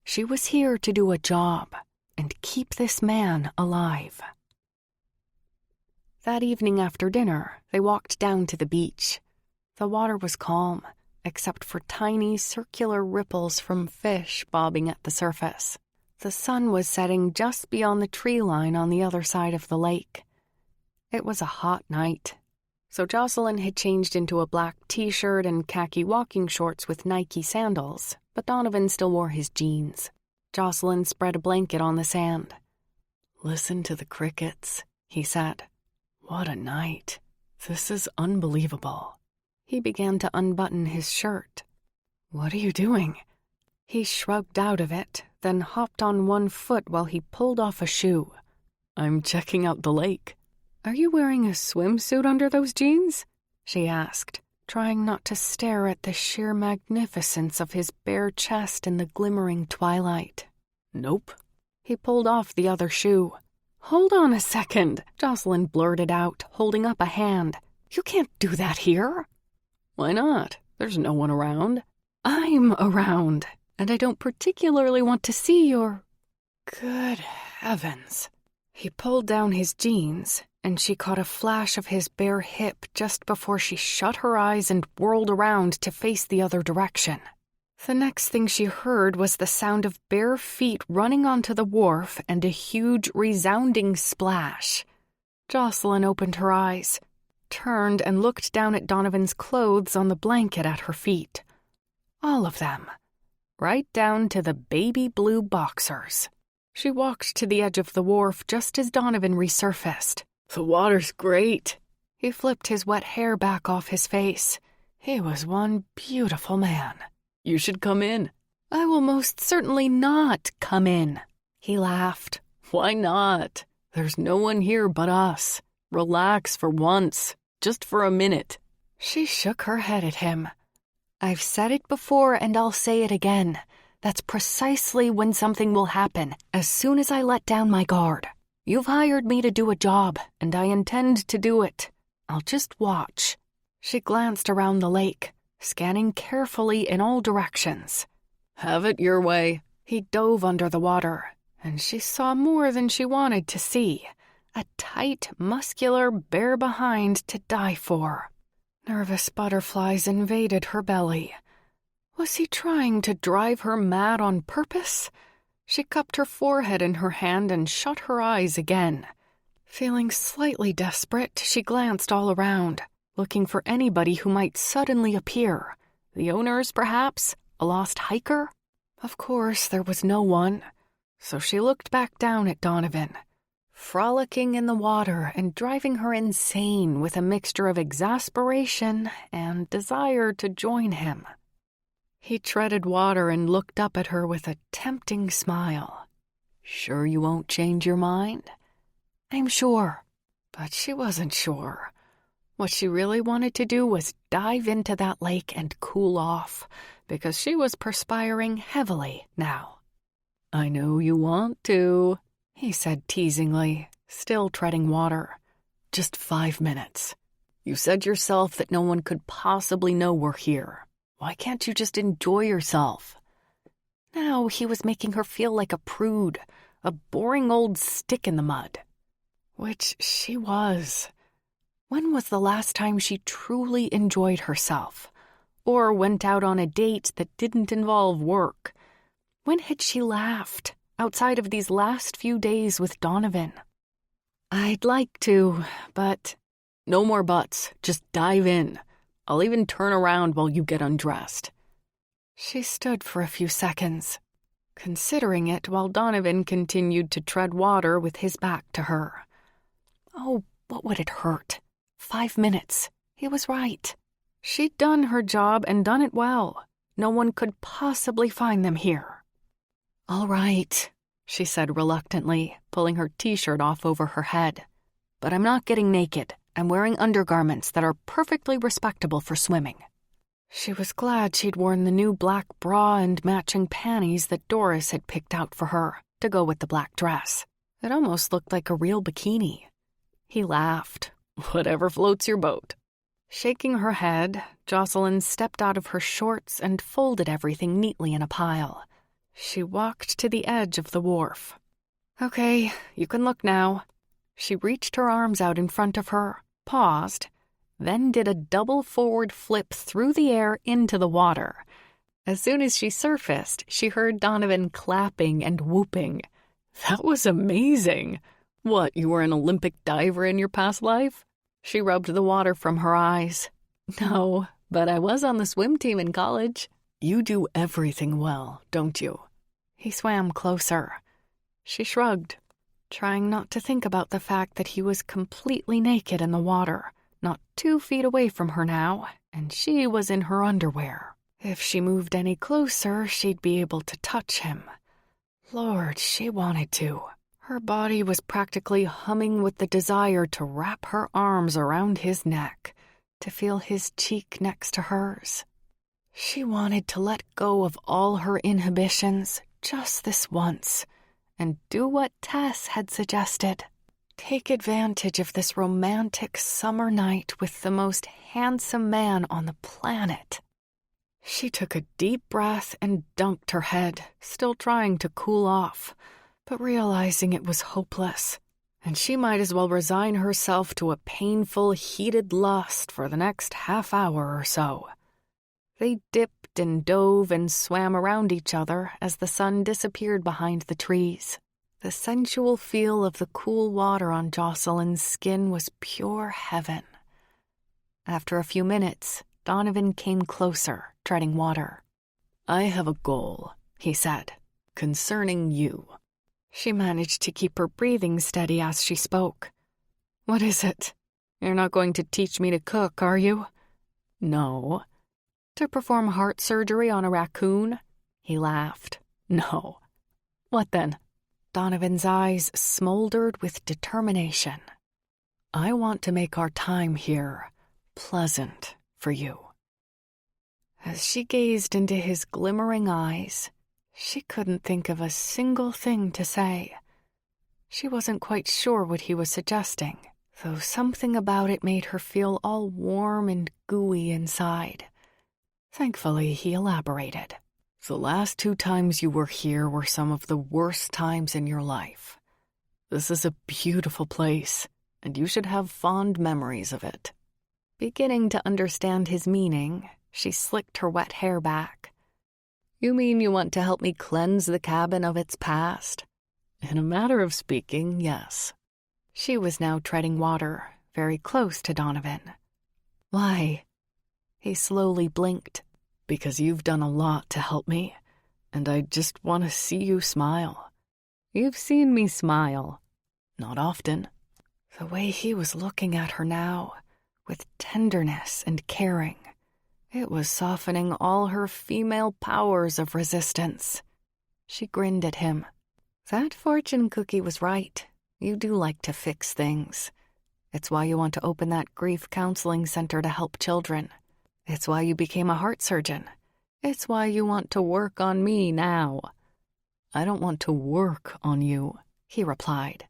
She was here to do a job and keep this man alive. That evening after dinner, they walked down to the beach. The water was calm, except for tiny circular ripples from fish bobbing at the surface. The sun was setting just beyond the tree line on the other side of the lake. It was a hot night, so Jocelyn had changed into a black t-shirt and khaki walking shorts with Nike sandals, but Donovan still wore his jeans. Jocelyn spread a blanket on the sand. Listen to the crickets, he said. What a night. This is unbelievable. He began to unbutton his shirt. What are you doing? He shrugged out of it, then hopped on one foot while he pulled off a shoe. I'm checking out the lake. Are you wearing a swimsuit under those jeans? She asked, trying not to stare at the sheer magnificence of his bare chest in the glimmering twilight. Nope. He pulled off the other shoe. Hold on a second, Jocelyn blurted out, holding up a hand. You can't do that here. Why not? There's no one around. I'm around, and I don't particularly want to see your... Good heavens. He pulled down his jeans, and she caught a flash of his bare hip just before she shut her eyes and whirled around to face the other direction. The next thing she heard was the sound of bare feet running onto the wharf and a huge, resounding splash. Jocelyn opened her eyes, turned and looked down at Donovan's clothes on the blanket at her feet. All of them, right down to the baby blue boxers. She walked to the edge of the wharf just as Donovan resurfaced. The water's great. He flipped his wet hair back off his face. He was one beautiful man. You should come in. I will most certainly not come in. He laughed. Why not? There's no one here but us. Relax for once. Just for a minute. She shook her head at him. I've said it before and I'll say it again. That's precisely when something will happen, as soon as I let down my guard. You've hired me to do a job, and I intend to do it. I'll just watch. She glanced around the lake, scanning carefully in all directions. Have it your way. He dove under the water, and she saw more than she wanted to see. A tight, muscular bare behind to die for. Nervous butterflies invaded her belly. Was he trying to drive her mad on purpose? She cupped her forehead in her hand and shut her eyes again. Feeling slightly desperate, she glanced all around, looking for anybody who might suddenly appear. The owners, perhaps? A lost hiker? Of course, there was no one. So she looked back down at Donovan, frolicking in the water and driving her insane with a mixture of exasperation and desire to join him. He treaded water and looked up at her with a tempting smile. Sure you won't change your mind? I'm sure. But she wasn't sure. What she really wanted to do was dive into that lake and cool off, because she was perspiring heavily now. "I know you want to," he said teasingly, still treading water. "Just 5 minutes. You said yourself that no one could possibly know we're here. Why can't you just enjoy yourself?" Now he was making her feel like a prude, a boring old stick in the mud. Which she was. When was the last time she truly enjoyed herself? Or went out on a date that didn't involve work? When had she laughed, outside of these last few days with Donovan? "I'd like to, but—" "No more buts. Just dive in. I'll even turn around while you get undressed." She stood for a few seconds, considering it while Donovan continued to tread water with his back to her. Oh, what would it hurt? 5 minutes. He was right. She'd done her job and done it well. No one could possibly find them here. "All right," she said reluctantly, pulling her t-shirt off over her head. "But I'm not getting naked. I'm wearing undergarments that are perfectly respectable for swimming." She was glad she'd worn the new black bra and matching panties that Doris had picked out for her to go with the black dress. It almost looked like a real bikini. He laughed. "Whatever floats your boat." Shaking her head, Jocelyn stepped out of her shorts and folded everything neatly in a pile. She walked to the edge of the wharf. "Okay, you can look now." She reached her arms out in front of her, paused, then did a double forward flip through the air into the water. As soon as she surfaced, she heard Donovan clapping and whooping. "That was amazing. What, you were an Olympic diver in your past life?" She rubbed the water from her eyes. "No, but I was on the swim team in college." "You do everything well, don't you?" He swam closer. She shrugged, trying not to think about the fact that he was completely naked in the water, not 2 feet away from her now, and she was in her underwear. If she moved any closer, she'd be able to touch him. Lord, she wanted to. Her body was practically humming with the desire to wrap her arms around his neck, to feel his cheek next to hers. She wanted to let go of all her inhibitions just this once and do what Tess had suggested. Take advantage of this romantic summer night with the most handsome man on the planet. She took a deep breath and dunked her head, still trying to cool off, but realizing it was hopeless, and she might as well resign herself to a painful, heated lust for the next half hour or so. They dipped and dove and swam around each other as the sun disappeared behind the trees. The sensual feel of the cool water on Jocelyn's skin was pure heaven. After a few minutes, Donovan came closer, treading water. "I have a goal," he said, "concerning you." She managed to keep her breathing steady as she spoke. "What is it? You're not going to teach me to cook, are you?" "No." "To perform heart surgery on a raccoon?" He laughed. "No." "What then?" Donovan's eyes smoldered with determination. "I want to make our time here pleasant for you." As she gazed into his glimmering eyes, she couldn't think of a single thing to say. She wasn't quite sure what he was suggesting, though something about it made her feel all warm and gooey inside. Thankfully, he elaborated. "The last 2 times you were here were some of the worst times in your life. This is a beautiful place, and you should have fond memories of it." Beginning to understand his meaning, she slicked her wet hair back. "You mean you want to help me cleanse the cabin of its past?" "In a matter of speaking, yes." She was now treading water, very close to Donovan. "Why?" He slowly blinked. "Because you've done a lot to help me, and I just want to see you smile." "You've seen me smile." "Not often." The way he was looking at her now, with tenderness and caring, it was softening all her female powers of resistance. She grinned at him. "That fortune cookie was right. You do like to fix things. It's why you want to open that grief counseling center to help children. It's why you became a heart surgeon. It's why you want to work on me now." "I don't want to work on you," he replied.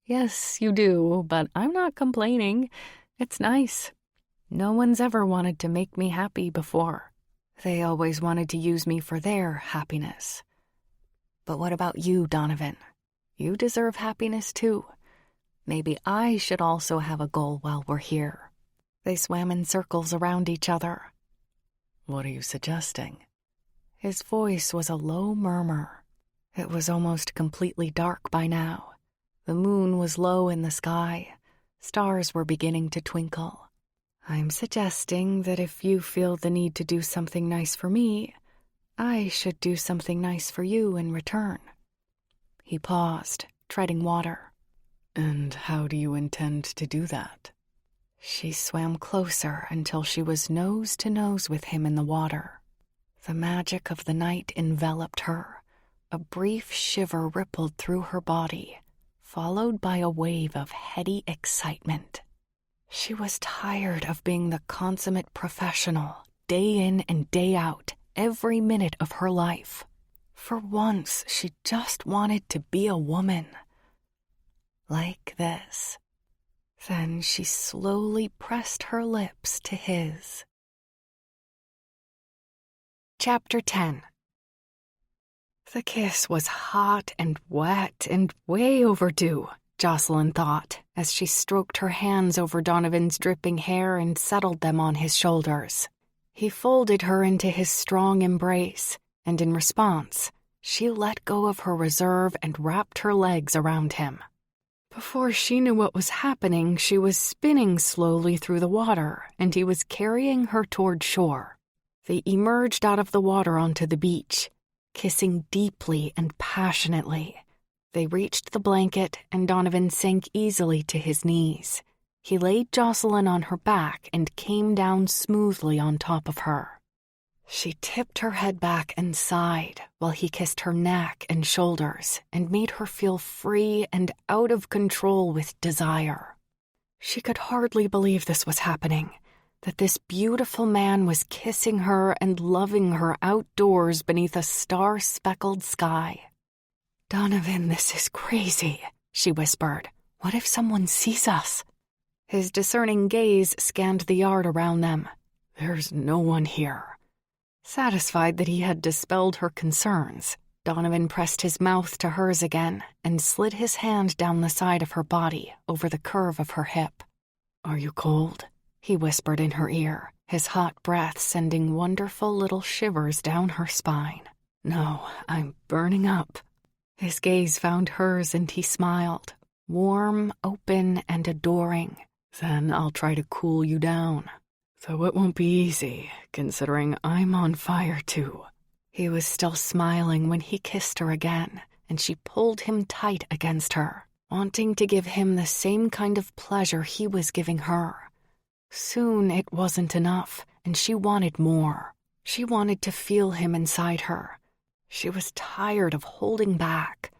"Yes, you do, but I'm not complaining. It's nice. No one's ever wanted to make me happy before. They always wanted to use me for their happiness. But what about you, Donovan? You deserve happiness too. Maybe I should also have a goal while we're here." They swam in circles around each other. "What are you suggesting?" His voice was a low murmur. It was almost completely dark by now. The moon was low in the sky. Stars were beginning to twinkle. "I'm suggesting that if you feel the need to do something nice for me, I should do something nice for you in return." He paused, treading water. "And how do you intend to do that?" She swam closer until she was nose to nose with him in the water. The magic of the night enveloped her. A brief shiver rippled through her body, followed by a wave of heady excitement. She was tired of being the consummate professional, day in and day out, every minute of her life. For once, she just wanted to be a woman. Like this. Then she slowly pressed her lips to his. Chapter 10. The kiss was hot and wet and way overdue, Jocelyn thought, as she stroked her hands over Donovan's dripping hair and settled them on his shoulders. He folded her into his strong embrace, and in response, she let go of her reserve and wrapped her legs around him. Before she knew what was happening, she was spinning slowly through the water, and he was carrying her toward shore. They emerged out of the water onto the beach, kissing deeply and passionately. They reached the blanket, and Donovan sank easily to his knees. He laid Jocelyn on her back and came down smoothly on top of her. She tipped her head back and sighed while he kissed her neck and shoulders and made her feel free and out of control with desire. She could hardly believe this was happening, that this beautiful man was kissing her and loving her outdoors beneath a star-speckled sky. "Donovan, this is crazy," she whispered. "What if someone sees us?" His discerning gaze scanned the yard around them. "There's no one here." Satisfied that he had dispelled her concerns, Donovan pressed his mouth to hers again and slid his hand down the side of her body over the curve of her hip. "Are you cold?" he whispered in her ear, his hot breath sending wonderful little shivers down her spine. "No, I'm burning up." His gaze found hers and he smiled, warm, open, and adoring. "Then I'll try to cool you down. Though it won't be easy, considering I'm on fire too." He was still smiling when he kissed her again, and she pulled him tight against her, wanting to give him the same kind of pleasure he was giving her. Soon it wasn't enough, and she wanted more. She wanted to feel him inside her. She was tired of holding back.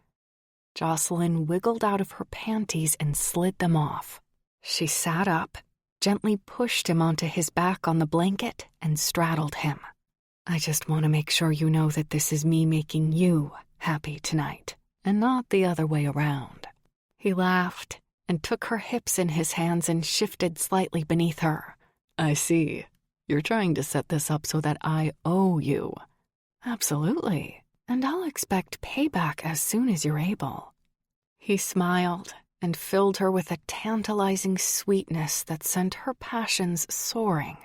Jocelyn wiggled out of her panties and slid them off. She sat up, gently pushed him onto his back on the blanket, and straddled him. "I just want to make sure you know that this is me making you happy tonight, and not the other way around." He laughed and took her hips in his hands and shifted slightly beneath her. "I see. You're trying to set this up so that I owe you." "Absolutely. And I'll expect payback as soon as you're able." He smiled and filled her with a tantalizing sweetness that sent her passions soaring.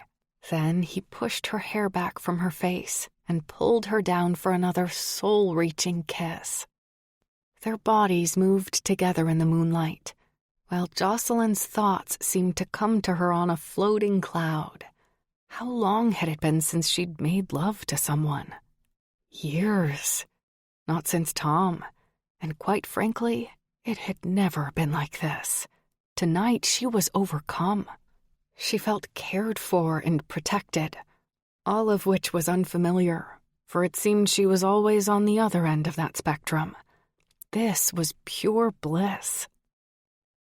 Then he pushed her hair back from her face and pulled her down for another soul-reaching kiss. Their bodies moved together in the moonlight, while Jocelyn's thoughts seemed to come to her on a floating cloud. How long had it been since she'd made love to someone? Years. Not since Tom. And quite frankly, it had never been like this. Tonight she was overcome. She felt cared for and protected, all of which was unfamiliar, for it seemed she was always on the other end of that spectrum. This was pure bliss.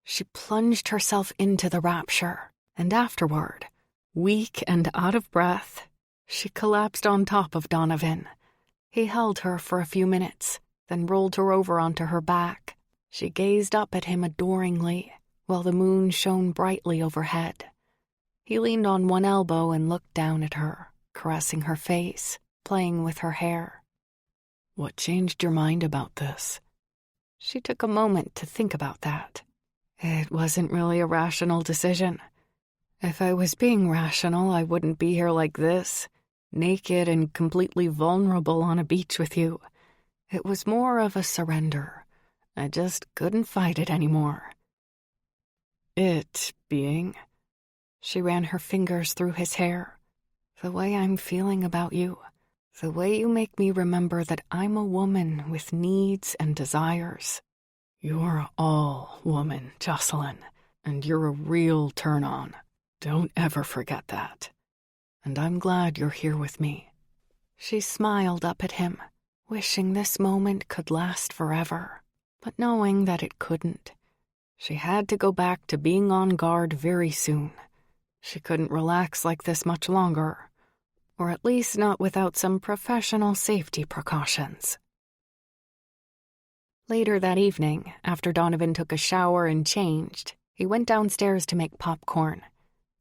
She plunged herself into the rapture, and afterward, weak and out of breath, She collapsed on top of Donovan. He held her for a few minutes, then rolled her over onto her back. She gazed up at him adoringly, while the moon shone brightly overhead. He leaned on one elbow and looked down at her, caressing her face, playing with her hair. "What changed your mind about this?" She took a moment to think about that. It wasn't really a rational decision. If I was being rational, I wouldn't be here like this, naked and completely vulnerable on a beach with you. It was more of a surrender. I just couldn't fight it anymore. It being? She ran her fingers through his hair. The way I'm feeling about you. The way you make me remember that I'm a woman with needs and desires. You're all woman, Jocelyn, and you're a real turn-on. Don't ever forget that. And I'm glad you're here with me. She smiled up at him, wishing this moment could last forever, but knowing that it couldn't. She had to go back to being on guard very soon. She couldn't relax like this much longer, or at least not without some professional safety precautions. Later that evening, after Donovan took a shower and changed, he went downstairs to make popcorn.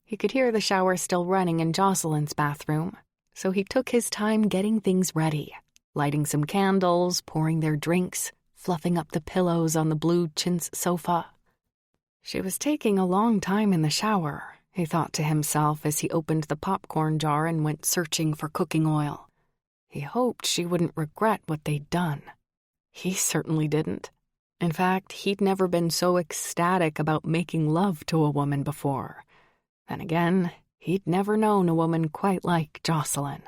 He could hear the shower still running in Jocelyn's bathroom, so he took his time getting things ready, lighting some candles, pouring their drinks, fluffing up the pillows on the blue chintz sofa. She was taking a long time in the shower, he thought to himself as he opened the popcorn jar and went searching for cooking oil. He hoped she wouldn't regret what they'd done. He certainly didn't. In fact, he'd never been so ecstatic about making love to a woman before. Then again, he'd never known a woman quite like Jocelyn.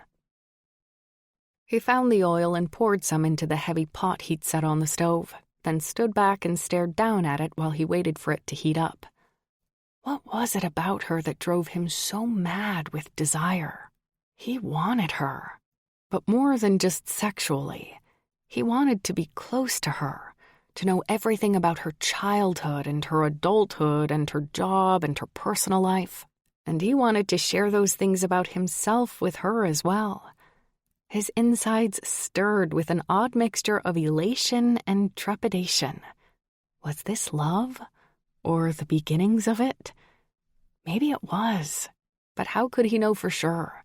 He found the oil and poured some into the heavy pot he'd set on the stove, then stood back and stared down at it while he waited for it to heat up. What was it about her that drove him so mad with desire? He wanted her, but more than just sexually. He wanted to be close to her, to know everything about her childhood and her adulthood and her job and her personal life. And he wanted to share those things about himself with her as well. His insides stirred with an odd mixture of elation and trepidation. Was this love? Or the beginnings of it? Maybe it was, but how could he know for sure?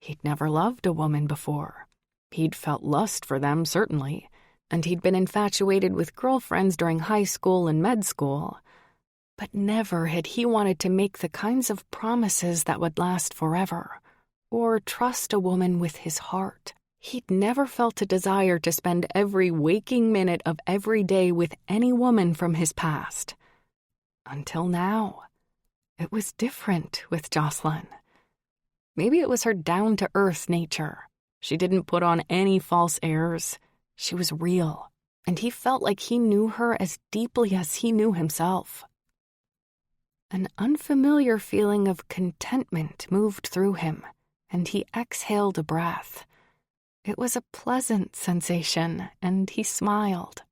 He'd never loved a woman before. He'd felt lust for them, certainly, and he'd been infatuated with girlfriends during high school and med school. But never had he wanted to make the kinds of promises that would last forever, or trust a woman with his heart. He'd never felt a desire to spend every waking minute of every day with any woman from his past. Until now. It was different with Jocelyn. Maybe it was her down-to-earth nature. She didn't put on any false airs. She was real, and he felt like he knew her as deeply as he knew himself. An unfamiliar feeling of contentment moved through him, and he exhaled a breath. It was a pleasant sensation, and he smiled.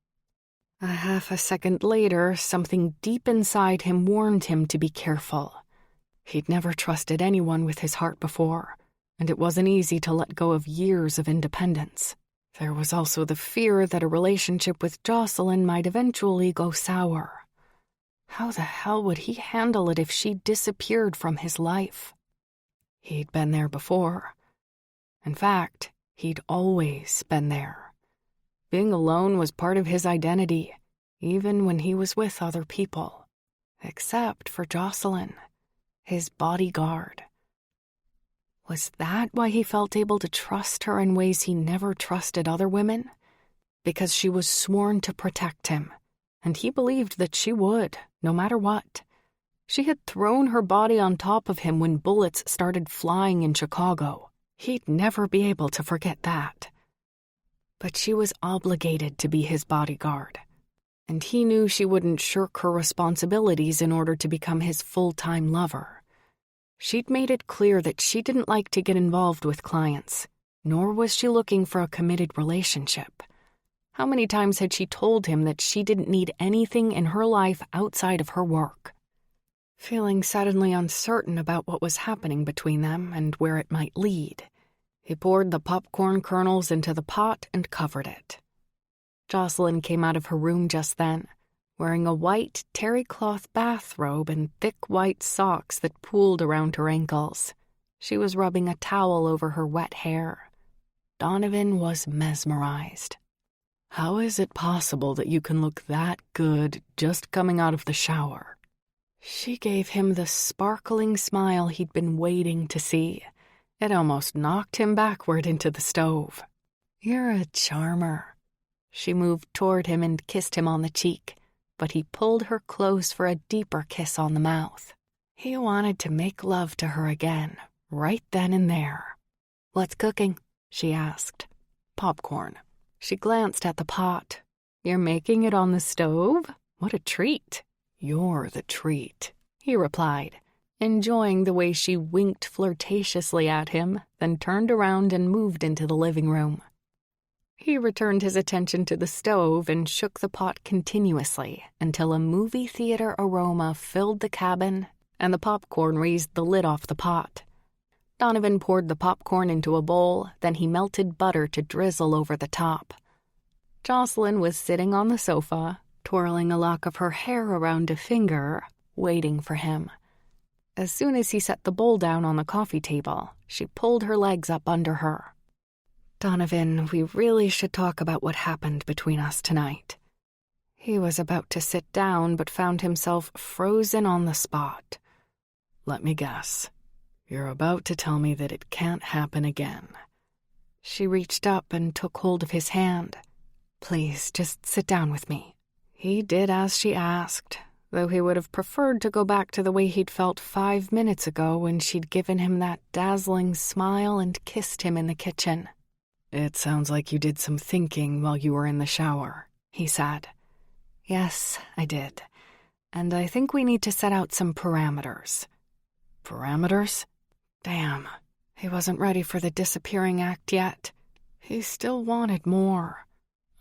A half a second later, something deep inside him warned him to be careful. He'd never trusted anyone with his heart before, and it wasn't easy to let go of years of independence. There was also the fear that a relationship with Jocelyn might eventually go sour. How the hell would he handle it if she disappeared from his life? He'd been there before. In fact, he'd always been there. Being alone was part of his identity, even when he was with other people. Except for Jocelyn, his bodyguard. Was that why he felt able to trust her in ways he never trusted other women? Because she was sworn to protect him, and he believed that she would, no matter what. She had thrown her body on top of him when bullets started flying in Chicago. He'd never be able to forget that. But she was obligated to be his bodyguard, and he knew she wouldn't shirk her responsibilities in order to become his full-time lover. She'd made it clear that she didn't like to get involved with clients, nor was she looking for a committed relationship. How many times had she told him that she didn't need anything in her life outside of her work? Feeling suddenly uncertain about what was happening between them and where it might lead, He poured the popcorn kernels into the pot and covered it. Jocelyn came out of her room just then, wearing a white terry cloth bathrobe and thick white socks that pooled around her ankles. She was rubbing a towel over her wet hair. Donovan was mesmerized. How is it possible that you can look that good just coming out of the shower? She gave him the sparkling smile he'd been waiting to see. It almost knocked him backward into the stove. You're a charmer. She moved toward him and kissed him on the cheek, but he pulled her close for a deeper kiss on the mouth. He wanted to make love to her again, right then and there. "What's cooking?" she asked. "Popcorn." She glanced at the pot. "You're making it on the stove? What a treat." "You're the treat," he replied, enjoying the way she winked flirtatiously at him, then turned around and moved into the living room. He returned his attention to the stove and shook the pot continuously until a movie theater aroma filled the cabin and the popcorn raised the lid off the pot. Donovan poured the popcorn into a bowl, then he melted butter to drizzle over the top. Jocelyn was sitting on the sofa, twirling a lock of her hair around a finger, waiting for him. As soon as he set the bowl down on the coffee table, she pulled her legs up under her. "Donovan, we really should talk about what happened between us tonight." He was about to sit down but found himself frozen on the spot. "Let me guess. You're about to tell me that it can't happen again." She reached up and took hold of his hand. "Please, just sit down with me." He did as she asked, though he would have preferred to go back to the way he'd felt 5 minutes ago when she'd given him that dazzling smile and kissed him in the kitchen. "It sounds like you did some thinking while you were in the shower," he said. "Yes, I did. And I think we need to set out some parameters." "Parameters?" Damn, he wasn't ready for the disappearing act yet. He still wanted more.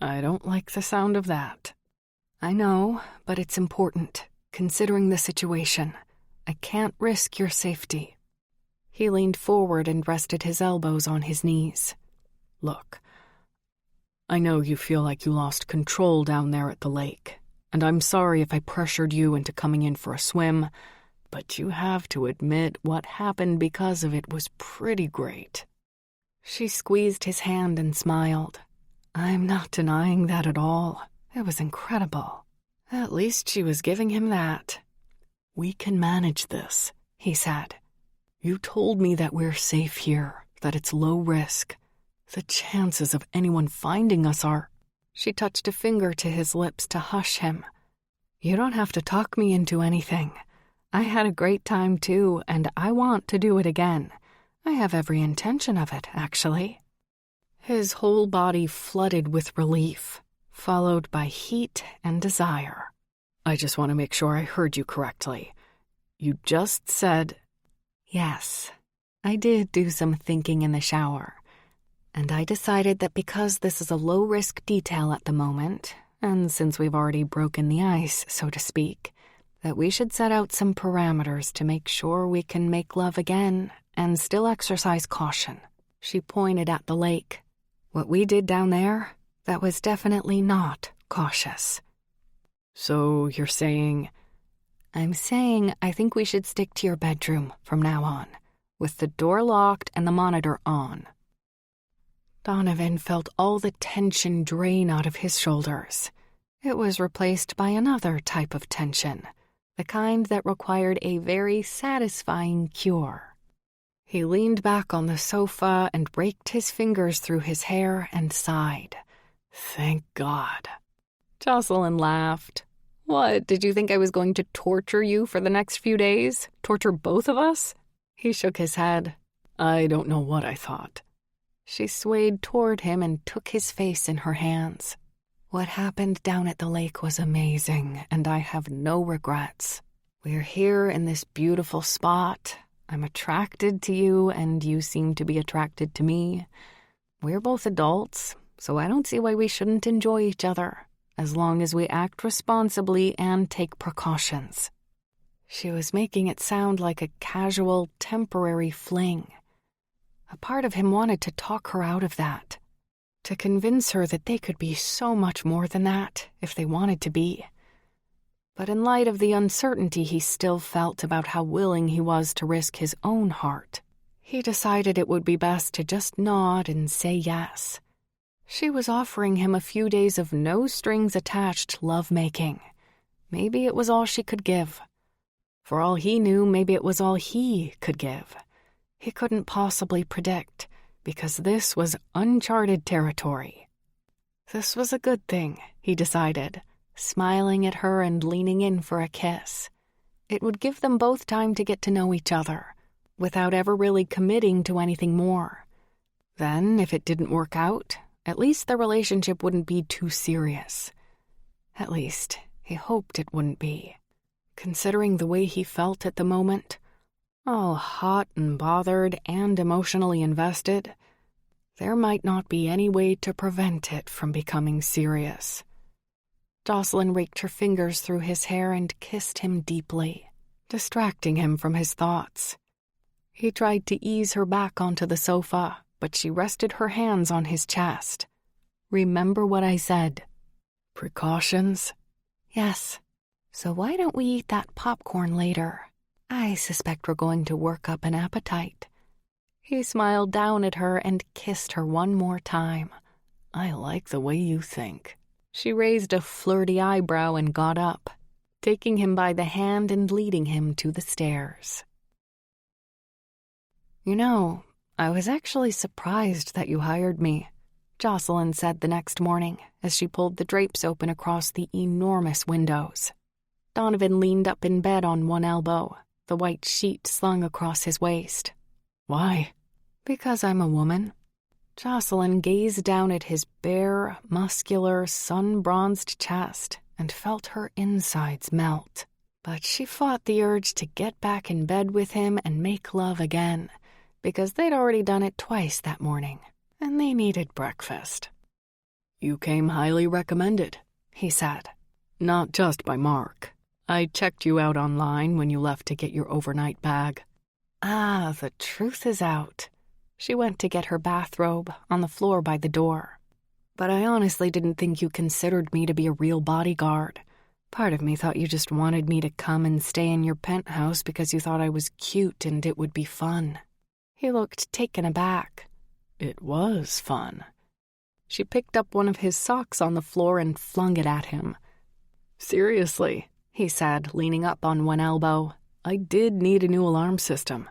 "I don't like the sound of that." "I know, but it's important, considering the situation. I can't risk your safety." He leaned forward and rested his elbows on his knees. "Look, I know you feel like you lost control down there at the lake, and I'm sorry if I pressured you into coming in for a swim, but you have to admit what happened because of it was pretty great." She squeezed his hand and smiled. "I'm not denying that at all. It was incredible." At least she was giving him that. "We can manage this," he said. "You told me that we're safe here, that it's low risk. The chances of anyone finding us are—" She touched a finger to his lips to hush him. "You don't have to talk me into anything. I had a great time too, and I want to do it again. I have every intention of it, actually." His whole body flooded with relief, followed by heat and desire. "I just want to make sure I heard you correctly. You just said—" "Yes, I did do some thinking in the shower. And I decided that because this is a low-risk detail at the moment, and since we've already broken the ice, so to speak, that we should set out some parameters to make sure we can make love again and still exercise caution." She pointed at the lake. "What we did down there, that was definitely not cautious." "So you're saying—" "I'm saying I think we should stick to your bedroom from now on, with the door locked and the monitor on." Donovan felt all the tension drain out of his shoulders. It was replaced by another type of tension, the kind that required a very satisfying cure. He leaned back on the sofa and raked his fingers through his hair and sighed. "Thank God." Jocelyn laughed. "What, did you think I was going to torture you for the next few days? Torture both of us?" He shook his head. "I don't know what I thought." She swayed toward him and took his face in her hands. "What happened down at the lake was amazing, and I have no regrets. We're here in this beautiful spot. I'm attracted to you, and you seem to be attracted to me. We're both adults, so I don't see why we shouldn't enjoy each other, as long as we act responsibly and take precautions." She was making it sound like a casual, temporary fling. A part of him wanted to talk her out of that, to convince her that they could be so much more than that if they wanted to be. But in light of the uncertainty he still felt about how willing he was to risk his own heart, he decided it would be best to just nod and say yes. She was offering him a few days of no-strings-attached lovemaking. Maybe it was all she could give. For all he knew, maybe it was all he could give. He couldn't possibly predict, because this was uncharted territory. This was a good thing, he decided, smiling at her and leaning in for a kiss. It would give them both time to get to know each other, without ever really committing to anything more. Then, if it didn't work out, at least the relationship wouldn't be too serious. At least, he hoped it wouldn't be. Considering the way he felt at the moment, all hot and bothered and emotionally invested, there might not be any way to prevent it from becoming serious. Jocelyn raked her fingers through his hair and kissed him deeply, distracting him from his thoughts. He tried to ease her back onto the sofa, but she rested her hands on his chest. "Remember what I said." "Precautions?" "Yes. So why don't we eat that popcorn later? I suspect we're going to work up an appetite." He smiled down at her and kissed her one more time. "I like the way you think." She raised a flirty eyebrow and got up, taking him by the hand and leading him to the stairs. "You know, I was actually surprised that you hired me," Jocelyn said the next morning as she pulled the drapes open across the enormous windows. Donovan leaned up in bed on one elbow, the white sheet slung across his waist. "Why?" "Because I'm a woman." Jocelyn gazed down at his bare, muscular, sun-bronzed chest and felt her insides melt. But she fought the urge to get back in bed with him and make love again, because they'd already done it twice that morning, and they needed breakfast. "You came highly recommended," he said. "Not just by Mark. I checked you out online when you left to get your overnight bag." "Ah, the truth is out." She went to get her bathrobe on the floor by the door. "But I honestly didn't think you considered me to be a real bodyguard. Part of me thought you just wanted me to come and stay in your penthouse because you thought I was cute and it would be fun." He looked taken aback. "It was fun." She picked up one of his socks on the floor and flung it at him. "Seriously," he said, leaning up on one elbow, "I did need a new alarm system.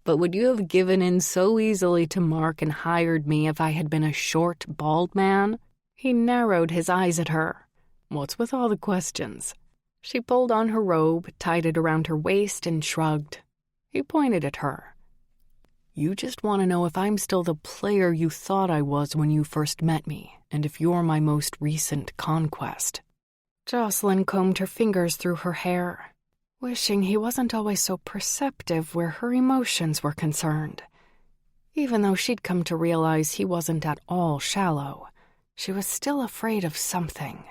But would you have given in so easily to Mark and hired me if I had been a short, bald man?" He narrowed his eyes at her. "What's with all the questions?" She pulled on her robe, tied it around her waist, and shrugged. He pointed at her. "You just want to know if I'm still the player you thought I was when you first met me, and if you're my most recent conquest." Jocelyn combed her fingers through her hair, wishing he wasn't always so perceptive where her emotions were concerned. Even though she'd come to realize he wasn't at all shallow, she was still afraid of something.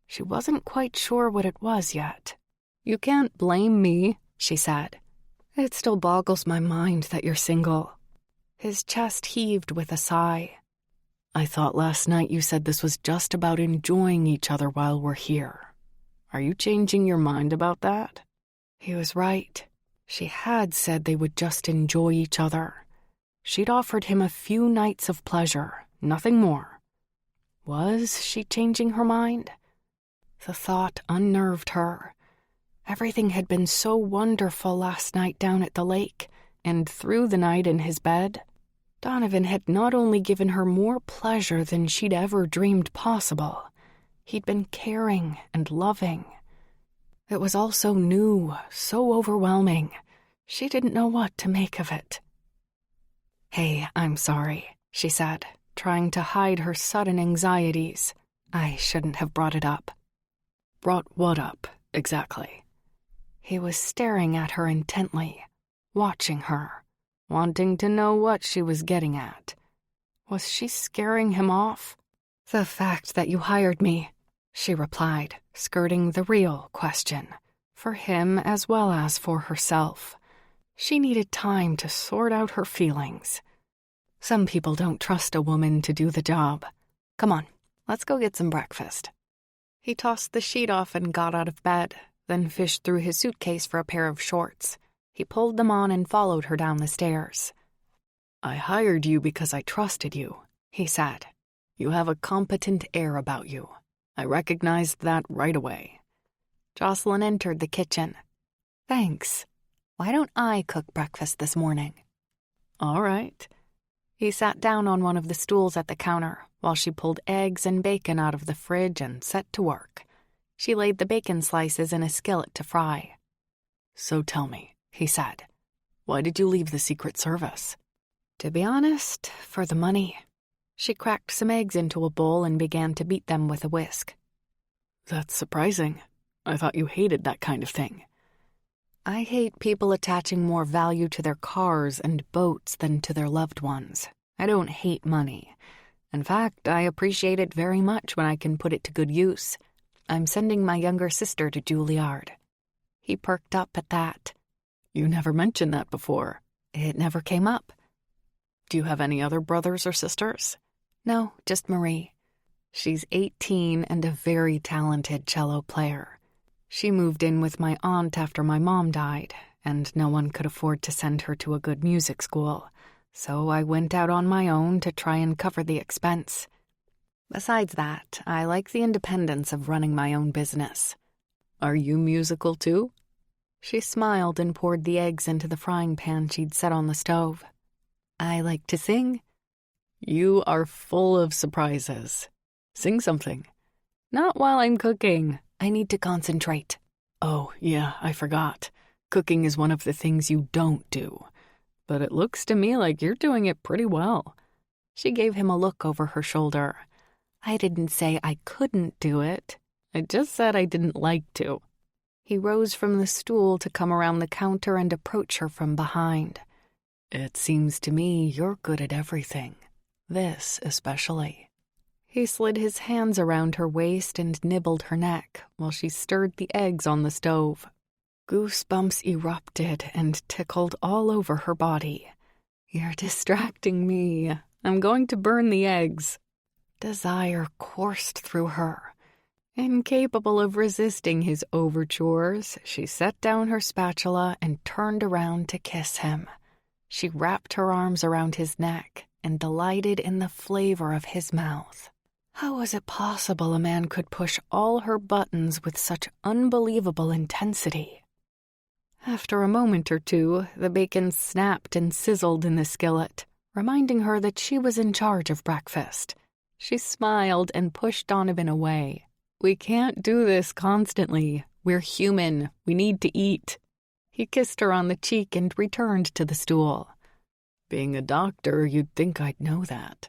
She wasn't quite sure what it was yet. "You can't blame me," she said. "It still boggles my mind that you're single." His chest heaved with a sigh. "I thought last night you said this was just about enjoying each other while we're here. Are you changing your mind about that?" He was right. She had said they would just enjoy each other. She'd offered him a few nights of pleasure, nothing more. Was she changing her mind? The thought unnerved her. Everything had been so wonderful last night down at the lake, and through the night in his bed. Donovan had not only given her more pleasure than she'd ever dreamed possible, he'd been caring and loving. It was all so new, so overwhelming. She didn't know what to make of it. "Hey, I'm sorry," she said, trying to hide her sudden anxieties. "I shouldn't have brought it up." "Brought what up, exactly?" He was staring at her intently, watching her, wanting to know what she was getting at. Was she scaring him off? "The fact that you hired me," she replied, skirting the real question, for him as well as for herself. She needed time to sort out her feelings. Some people don't trust a woman to do the job. Come on, let's go get some breakfast. He tossed the sheet off and got out of bed, then fished through his suitcase for a pair of shorts. He pulled them on and followed her down the stairs. I hired you because I trusted you, he said. You have a competent air about you. I recognized that right away. Jocelyn entered the kitchen. Thanks. Why don't I cook breakfast this morning? All right. He sat down on one of the stools at the counter while she pulled eggs and bacon out of the fridge and set to work. She laid the bacon slices in a skillet to fry. So tell me, he said, why did you leave the Secret Service? To be honest, for the money. She cracked some eggs into a bowl and began to beat them with a whisk. That's surprising. I thought you hated that kind of thing. I hate people attaching more value to their cars and boats than to their loved ones. I don't hate money. In fact, I appreciate it very much when I can put it to good use. I'm sending my younger sister to Juilliard. He perked up at that. You never mentioned that before. It never came up. Do you have any other brothers or sisters? No, just Marie. She's 18 and a very talented cello player. She moved in with my aunt after my mom died, and no one could afford to send her to a good music school, so I went out on my own to try and cover the expense. Besides that, I like the independence of running my own business. Are you musical too? She smiled and poured the eggs into the frying pan she'd set on the stove. I like to sing. You are full of surprises. Sing something. Not while I'm cooking. I need to concentrate. Oh, yeah, I forgot. Cooking is one of the things you don't do. But it looks to me like you're doing it pretty well. She gave him a look over her shoulder. I didn't say I couldn't do it. I just said I didn't like to. He rose from the stool to come around the counter and approach her from behind. It seems to me you're good at everything. This especially. He slid his hands around her waist and nibbled her neck while she stirred the eggs on the stove. Goosebumps erupted and tickled all over her body. You're distracting me. I'm going to burn the eggs. Desire coursed through her. Incapable of resisting his overtures, she set down her spatula and turned around to kiss him. She wrapped her arms around his neck and delighted in the flavor of his mouth. How was it possible a man could push all her buttons with such unbelievable intensity? After a moment or two, the bacon snapped and sizzled in the skillet, reminding her that she was in charge of breakfast. She smiled and pushed Donovan away. We can't do this constantly. We're human. We need to eat. He kissed her on the cheek and returned to the stool. Being a doctor, you'd think I'd know that.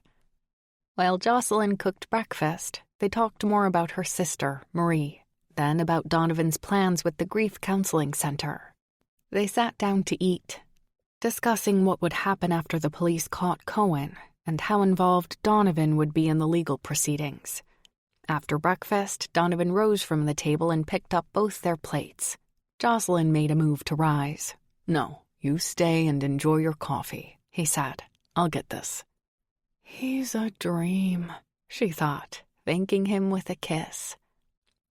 While Jocelyn cooked breakfast, they talked more about her sister, Marie, then about Donovan's plans with the grief counseling center. They sat down to eat, discussing what would happen after the police caught Cohen and how involved Donovan would be in the legal proceedings. After breakfast, Donovan rose from the table and picked up both their plates. Jocelyn made a move to rise. No, you stay and enjoy your coffee, he said. I'll get this. He's a dream, she thought, thanking him with a kiss.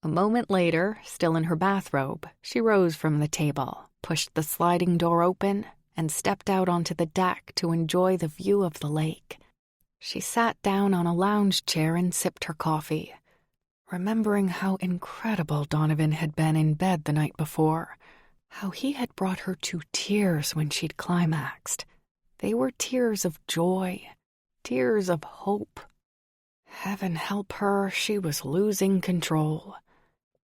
A moment later, still in her bathrobe, she rose from the table, pushed the sliding door open, and stepped out onto the deck to enjoy the view of the lake. She sat down on a lounge chair and sipped her coffee, remembering how incredible Donovan had been in bed the night before, how he had brought her to tears when she'd climaxed. They were tears of joy, tears of hope. Heaven help her, she was losing control.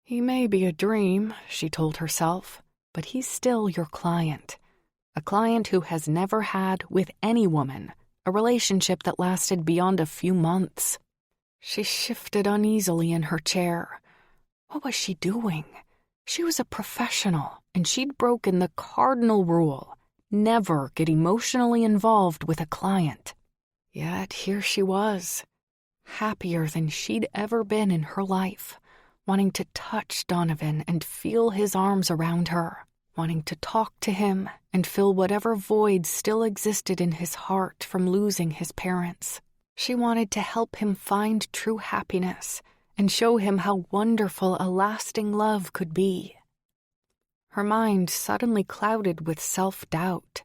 He may be a dream, she told herself, but he's still your client. A client who has never had, with any woman, a relationship that lasted beyond a few months. She shifted uneasily in her chair. What was she doing? She was a professional, and she'd broken the cardinal rule: never get emotionally involved with a client. Yet here she was, happier than she'd ever been in her life, wanting to touch Donovan and feel his arms around her, wanting to talk to him and fill whatever void still existed in his heart from losing his parents. She wanted to help him find true happiness and show him how wonderful a lasting love could be. Her mind suddenly clouded with self-doubt.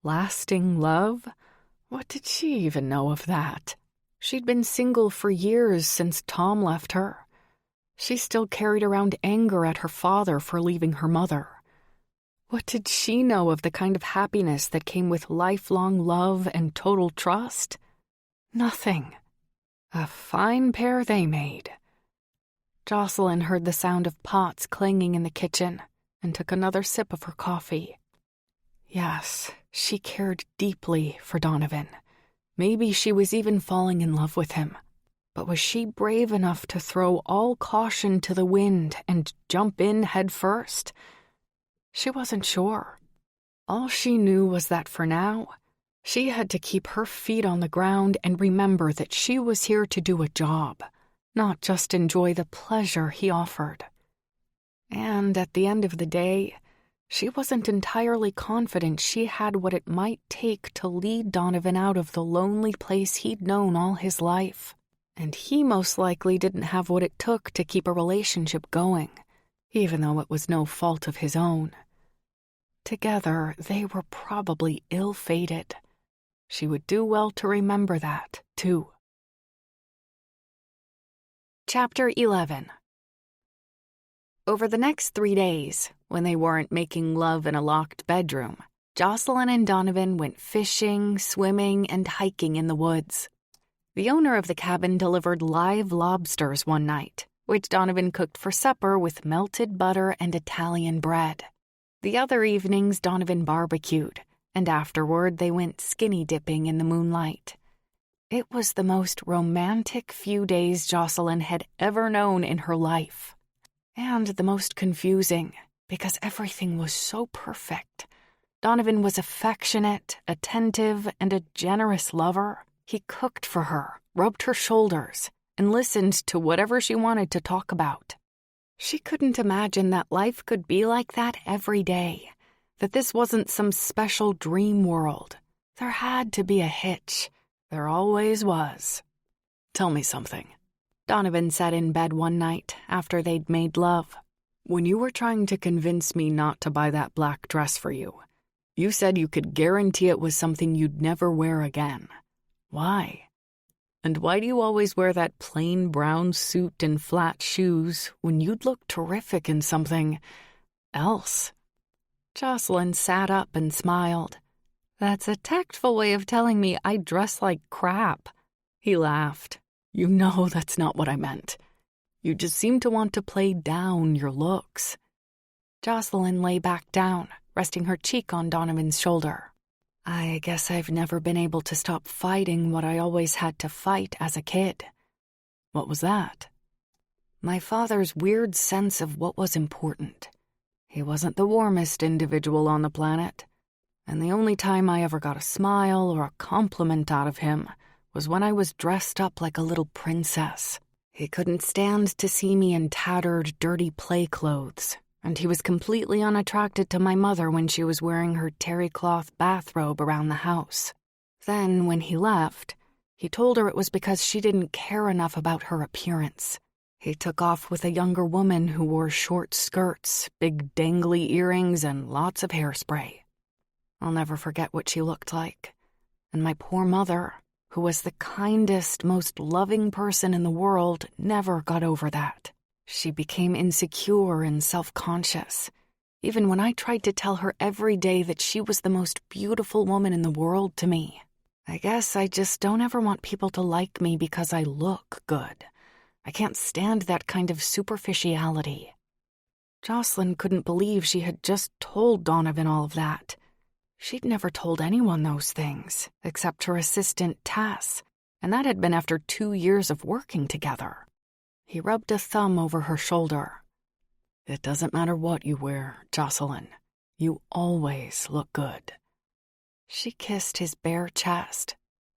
Lasting love? What did she even know of that? She'd been single for years since Tom left her. She still carried around anger at her father for leaving her mother. What did she know of the kind of happiness that came with lifelong love and total trust? Nothing. A fine pair they made. Jocelyn heard the sound of pots clanging in the kitchen and took another sip of her coffee. Yes, she cared deeply for Donovan. Maybe she was even falling in love with him. But was she brave enough to throw all caution to the wind and jump in head first? She wasn't sure. All she knew was that for now, she had to keep her feet on the ground and remember that she was here to do a job, not just enjoy the pleasure he offered. And at the end of the day, she wasn't entirely confident she had what it might take to lead Donovan out of the lonely place he'd known all his life. And he most likely didn't have what it took to keep a relationship going, even though it was no fault of his own. Together, they were probably ill-fated. She would do well to remember that, too. Chapter 11. Over the next 3 days, when they weren't making love in a locked bedroom, Jocelyn and Donovan went fishing, swimming, and hiking in the woods. The owner of the cabin delivered live lobsters one night, which Donovan cooked for supper with melted butter and Italian bread. The other evenings, Donovan barbecued, and afterward they went skinny dipping in the moonlight. It was the most romantic few days Jocelyn had ever known in her life. And the most confusing, because everything was so perfect. Donovan was affectionate, attentive, and a generous lover. He cooked for her, rubbed her shoulders, and listened to whatever she wanted to talk about. She couldn't imagine that life could be like that every day, that this wasn't some special dream world. There had to be a hitch. There always was. Tell me something. Donovan sat in bed one night after they'd made love. When you were trying to convince me not to buy that black dress for you, you said you could guarantee it was something you'd never wear again. Why? And why do you always wear that plain brown suit and flat shoes when you'd look terrific in something else? Jocelyn sat up and smiled. That's a tactful way of telling me I dress like crap. He laughed. You know that's not what I meant. You just seem to want to play down your looks. Jocelyn lay back down, resting her cheek on Donovan's shoulder. I guess I've never been able to stop fighting what I always had to fight as a kid. What was that? My father's weird sense of what was important. He wasn't the warmest individual on the planet, and the only time I ever got a smile or a compliment out of him was when I was dressed up like a little princess. He couldn't stand to see me in tattered, dirty play clothes, and he was completely unattracted to my mother when she was wearing her terry cloth bathrobe around the house. Then, when he left, he told her it was because she didn't care enough about her appearance. He took off with a younger woman who wore short skirts, big dangly earrings, and lots of hairspray. I'll never forget what she looked like. And my poor mother, who was the kindest, most loving person in the world, never got over that. She became insecure and self-conscious, even when I tried to tell her every day that she was the most beautiful woman in the world to me. I guess I just don't ever want people to like me because I look good. I can't stand that kind of superficiality. Jocelyn couldn't believe she had just told Donovan all of that. She'd never told anyone those things, except her assistant, Tass, and that had been after 2 years of working together. He rubbed a thumb over her shoulder. It doesn't matter what you wear, Jocelyn. You always look good. She kissed his bare chest.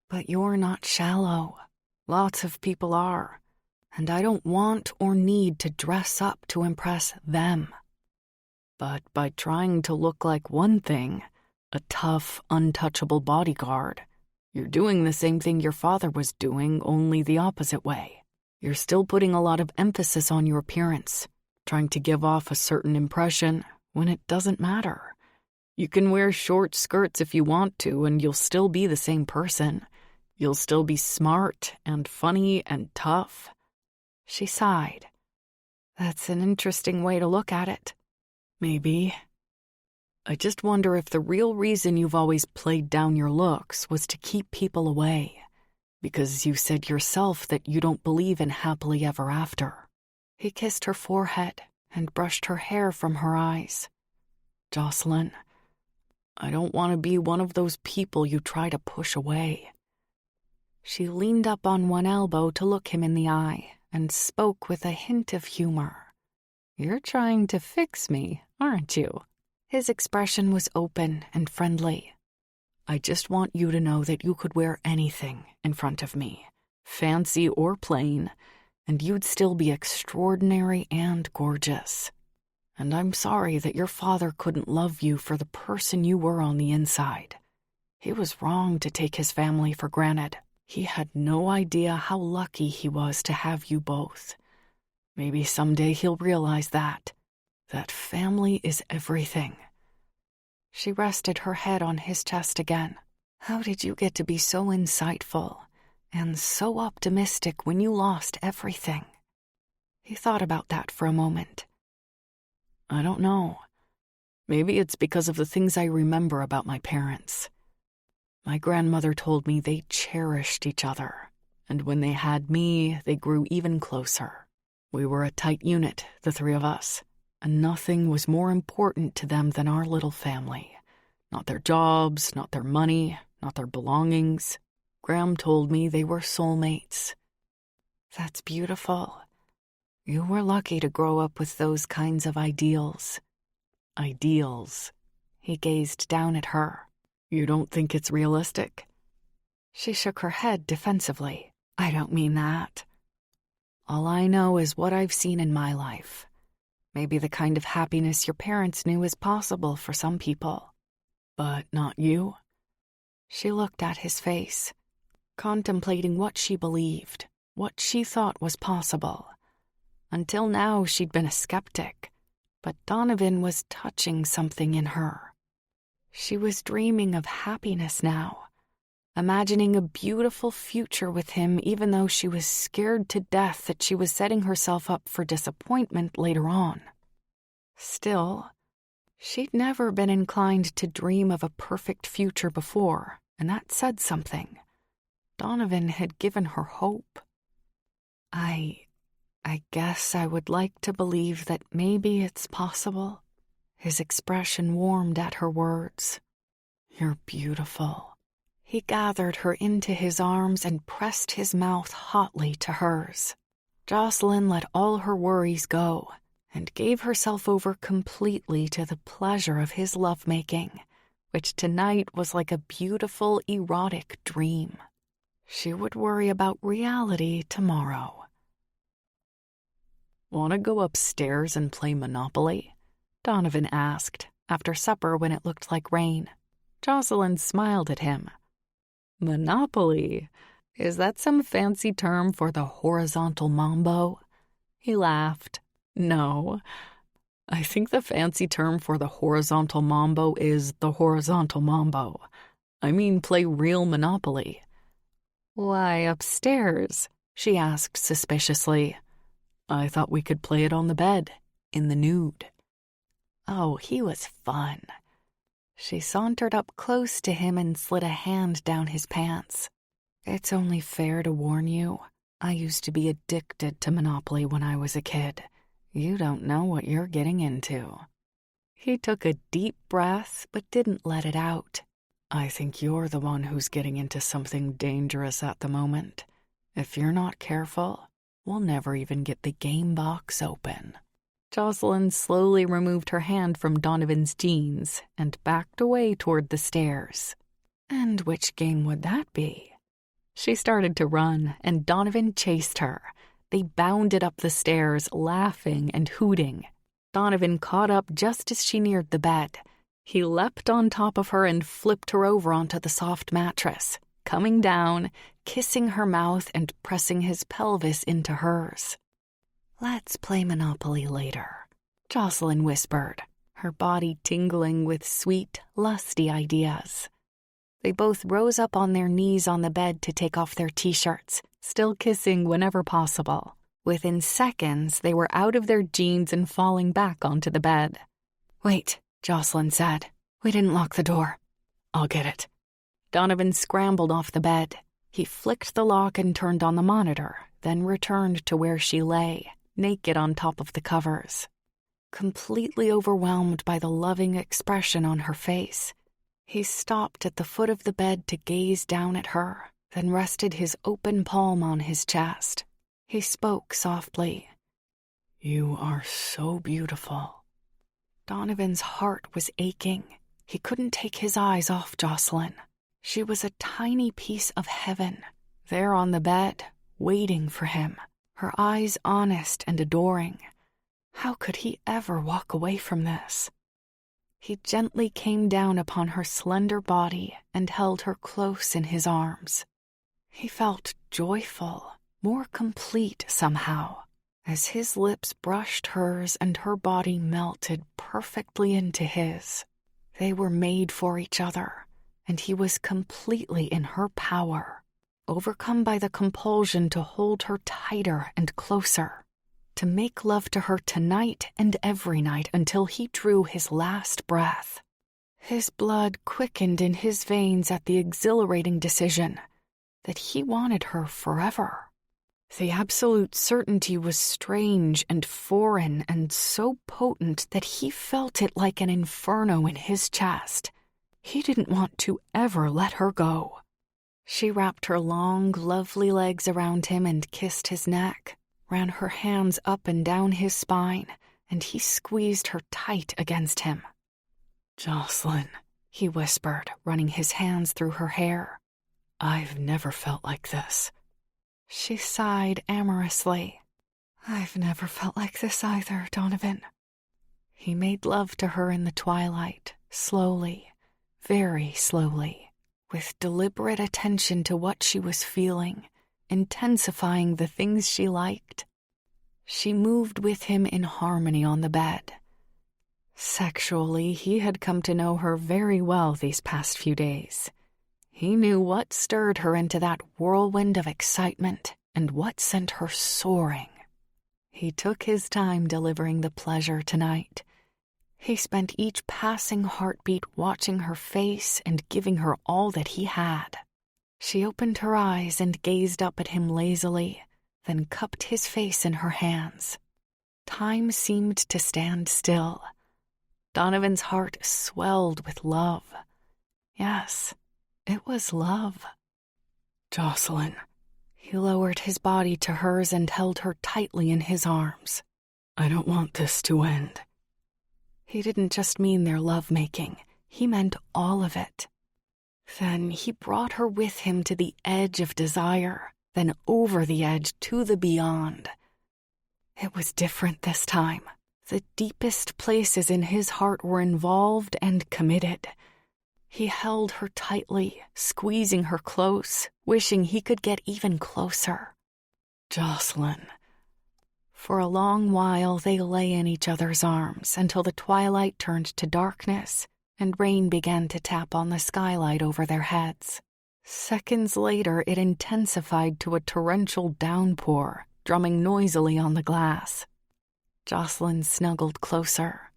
But you're not shallow. Lots of people are. And I don't want or need to dress up to impress them. But by trying to look like one thing, a tough, untouchable bodyguard, you're doing the same thing your father was doing, only the opposite way. You're still putting a lot of emphasis on your appearance, trying to give off a certain impression when it doesn't matter. You can wear short skirts if you want to, and you'll still be the same person. You'll still be smart and funny and tough. She sighed. That's an interesting way to look at it. Maybe. I just wonder if the real reason you've always played down your looks was to keep people away, because you said yourself that you don't believe in happily ever after. He kissed her forehead and brushed her hair from her eyes. Jocelyn, I don't want to be one of those people you try to push away. She leaned up on one elbow to look him in the eye and spoke with a hint of humor. You're trying to fix me, aren't you? His expression was open and friendly. I just want you to know that you could wear anything in front of me, fancy or plain, and you'd still be extraordinary and gorgeous. And I'm sorry that your father couldn't love you for the person you were on the inside. He was wrong to take his family for granted. He had no idea how lucky he was to have you both. Maybe someday he'll realize that family is everything. She rested her head on his chest again. How did you get to be so insightful and so optimistic when you lost everything? He thought about that for a moment. I don't know. Maybe it's because of the things I remember about my parents. My grandmother told me they cherished each other, and when they had me, they grew even closer. We were a tight unit, the three of us, and nothing was more important to them than our little family. Not their jobs, not their money, not their belongings. Graham told me they were soulmates. That's beautiful. You were lucky to grow up with those kinds of ideals. Ideals. He gazed down at her. You don't think it's realistic? She shook her head defensively. I don't mean that. All I know is what I've seen in my life. Maybe the kind of happiness your parents knew is possible for some people. But not you? She looked at his face, contemplating what she believed, what she thought was possible. Until now, she'd been a skeptic, but Donovan was touching something in her. She was dreaming of happiness now, imagining a beautiful future with him even though she was scared to death that she was setting herself up for disappointment later on. Still, she'd never been inclined to dream of a perfect future before, and that said something. Donovan had given her hope. I guess I would like to believe that maybe it's possible. His expression warmed at her words. You're beautiful. He gathered her into his arms and pressed his mouth hotly to hers. Jocelyn let all her worries go and gave herself over completely to the pleasure of his lovemaking, which tonight was like a beautiful, erotic dream. She would worry about reality tomorrow. Want to go upstairs and play Monopoly? Donovan asked, after supper when it looked like rain. Jocelyn smiled at him. Monopoly? Is that some fancy term for the horizontal mambo? He laughed. No. I think the fancy term for the horizontal mambo is the horizontal mambo. I mean, play real Monopoly. Why upstairs? She asked suspiciously. I thought we could play it on the bed, in the nude. Oh, he was fun. She sauntered up close to him and slid a hand down his pants. It's only fair to warn you, I used to be addicted to Monopoly when I was a kid. You don't know what you're getting into. He took a deep breath, but didn't let it out. I think you're the one who's getting into something dangerous at the moment. If you're not careful, we'll never even get the game box open. Jocelyn slowly removed her hand from Donovan's jeans and backed away toward the stairs. And which game would that be? She started to run, and Donovan chased her. They bounded up the stairs, laughing and hooting. Donovan caught up just as she neared the bed. He leapt on top of her and flipped her over onto the soft mattress, coming down, kissing her mouth and pressing his pelvis into hers. "Let's play Monopoly later," Jocelyn whispered, her body tingling with sweet, lusty ideas. They both rose up on their knees on the bed to take off their t-shirts, still kissing whenever possible. Within seconds, they were out of their jeans and falling back onto the bed. "Wait," Jocelyn said. "We didn't lock the door." "I'll get it." Donovan scrambled off the bed. He flicked the lock and turned on the monitor, then returned to where she lay, naked on top of the covers. Completely overwhelmed by the loving expression on her face, he stopped at the foot of the bed to gaze down at her, then rested his open palm on his chest. He spoke softly. "You are so beautiful." Donovan's heart was aching. He couldn't take his eyes off Jocelyn. She was a tiny piece of heaven, there on the bed, waiting for him, her eyes honest and adoring. How could he ever walk away from this? He gently came down upon her slender body and held her close in his arms. He felt joyful, more complete somehow, as his lips brushed hers and her body melted perfectly into his. They were made for each other, and he was completely in her power, overcome by the compulsion to hold her tighter and closer, to make love to her tonight and every night until he drew his last breath. His blood quickened in his veins at the exhilarating decision that he wanted her forever. The absolute certainty was strange and foreign and so potent that he felt it like an inferno in his chest. He didn't want to ever let her go. She wrapped her long, lovely legs around him and kissed his neck, ran her hands up and down his spine, and he squeezed her tight against him. "Jocelyn," he whispered, running his hands through her hair. "I've never felt like this." She sighed amorously. "I've never felt like this either, Donovan." He made love to her in the twilight, slowly, very slowly, with deliberate attention to what she was feeling, intensifying the things she liked. She moved with him in harmony on the bed. Sexually, he had come to know her very well these past few days. He knew what stirred her into that whirlwind of excitement and what sent her soaring. He took his time delivering the pleasure tonight. He spent each passing heartbeat watching her face and giving her all that he had. She opened her eyes and gazed up at him lazily, then cupped his face in her hands. Time seemed to stand still. Donovan's heart swelled with love. Yes, it was love. "Jocelyn." He lowered his body to hers and held her tightly in his arms. "I don't want this to end." He didn't just mean their lovemaking. He meant all of it. Then he brought her with him to the edge of desire, then over the edge to the beyond. It was different this time. The deepest places in his heart were involved and committed. He held her tightly, squeezing her close, wishing he could get even closer. "Jocelyn." For a long while they lay in each other's arms until the twilight turned to darkness and rain began to tap on the skylight over their heads. Seconds later, it intensified to a torrential downpour, drumming noisily on the glass. Jocelyn snuggled closer.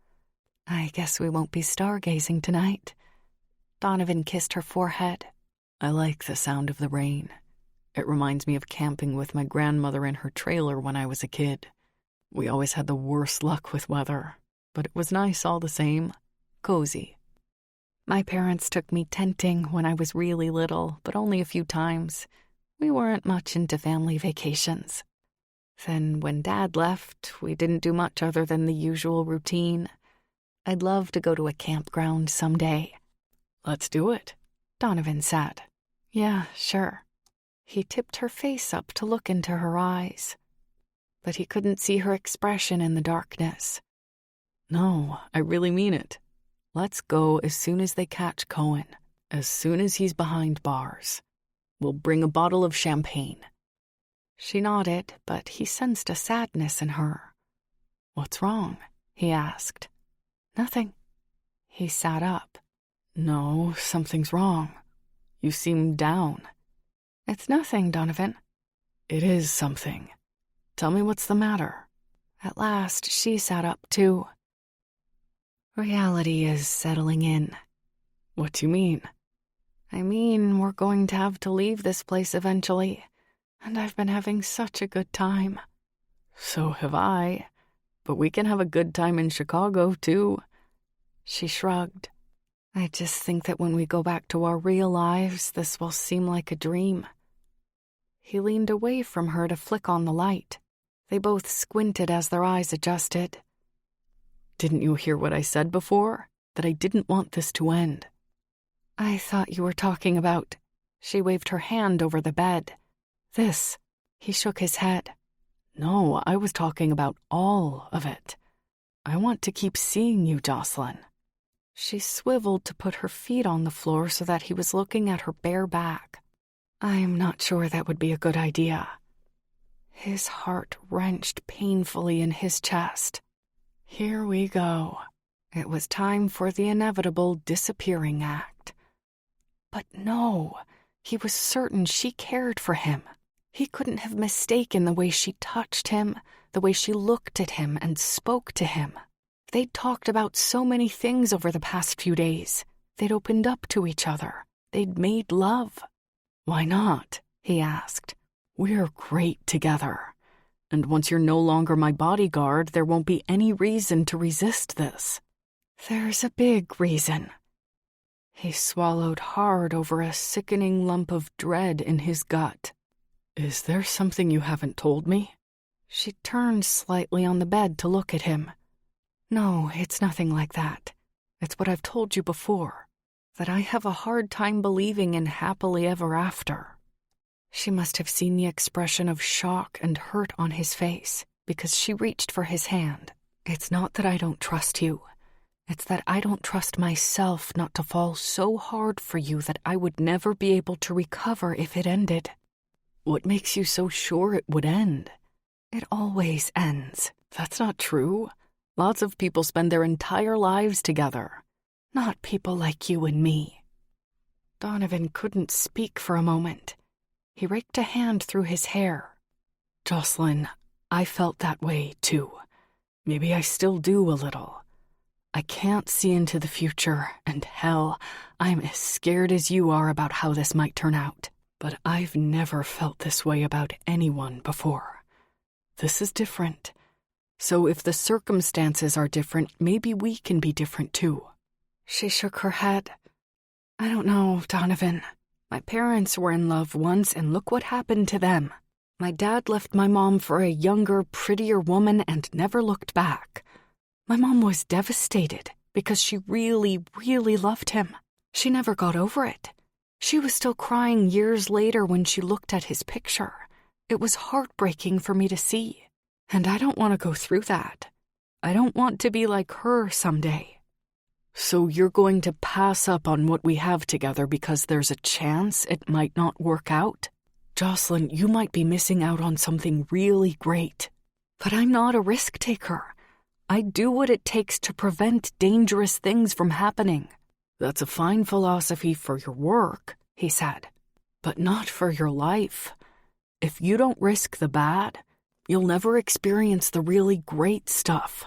"I guess we won't be stargazing tonight." Donovan kissed her forehead. "I like the sound of the rain. It reminds me of camping with my grandmother in her trailer when I was a kid. We always had the worst luck with weather, but it was nice all the same. Cozy." "My parents took me tenting when I was really little, but only a few times. We weren't much into family vacations. Then when Dad left, we didn't do much other than the usual routine. I'd love to go to a campground someday." "Let's do it," Donovan said. "Yeah, sure." He tipped her face up to look into her eyes, but he couldn't see her expression in the darkness. No, I really mean it. Let's go as soon as they catch Cohen, as soon as he's behind bars. We'll bring a bottle of champagne. She nodded, but he sensed a sadness in her. What's wrong? He asked. Nothing. He sat up. No, something's wrong. You seem down. It's nothing, Donovan. It is something. Tell me what's the matter. At last, she sat up too. Reality is settling in. What do you mean? I mean, we're going to have to leave this place eventually, and I've been having such a good time. So have I. But we can have a good time in Chicago, too. She shrugged. I just think that when we go back to our real lives, this will seem like a dream. He leaned away from her to flick on the light. They both squinted as their eyes adjusted. Didn't you hear what I said before? That I didn't want this to end. I thought you were talking about... She waved her hand over the bed. This. He shook his head. No, I was talking about all of it. I want to keep seeing you, Jocelyn. She swiveled to put her feet on the floor so that he was looking at her bare back. I'm not sure that would be a good idea. His heart wrenched painfully in his chest. Here we go. It was time for the inevitable disappearing act. But no, he was certain she cared for him. He couldn't have mistaken the way she touched him, the way she looked at him and spoke to him. They'd talked about so many things over the past few days. They'd opened up to each other. They'd made love. Why not? He asked. We're great together. And once you're no longer my bodyguard, there won't be any reason to resist this. There's a big reason. He swallowed hard over a sickening lump of dread in his gut. Is there something you haven't told me? She turned slightly on the bed to look at him. No, it's nothing like that. It's what I've told you before, that I have a hard time believing in happily ever after. She must have seen the expression of shock and hurt on his face, because she reached for his hand. It's not that I don't trust you. It's that I don't trust myself not to fall so hard for you that I would never be able to recover if it ended. What makes you so sure it would end? It always ends. That's not true. Lots of people spend their entire lives together. Not people like you and me. Donovan couldn't speak for a moment. He raked a hand through his hair. Jocelyn, I felt that way too. Maybe I still do a little. I can't see into the future, and hell, I'm as scared as you are about how this might turn out. But I've never felt this way about anyone before. This is different. So if the circumstances are different, maybe we can be different too. She shook her head. I don't know, Donovan. My parents were in love once, and look what happened to them. My dad left my mom for a younger, prettier woman and never looked back. My mom was devastated because she really, really loved him. She never got over it. She was still crying years later when she looked at his picture. It was heartbreaking for me to see. And I don't want to go through that. I don't want to be like her someday. So you're going to pass up on what we have together because there's a chance it might not work out? Jocelyn, you might be missing out on something really great. But I'm not a risk taker. I do what it takes to prevent dangerous things from happening. That's a fine philosophy for your work, he said, but not for your life. If you don't risk the bad, you'll never experience the really great stuff.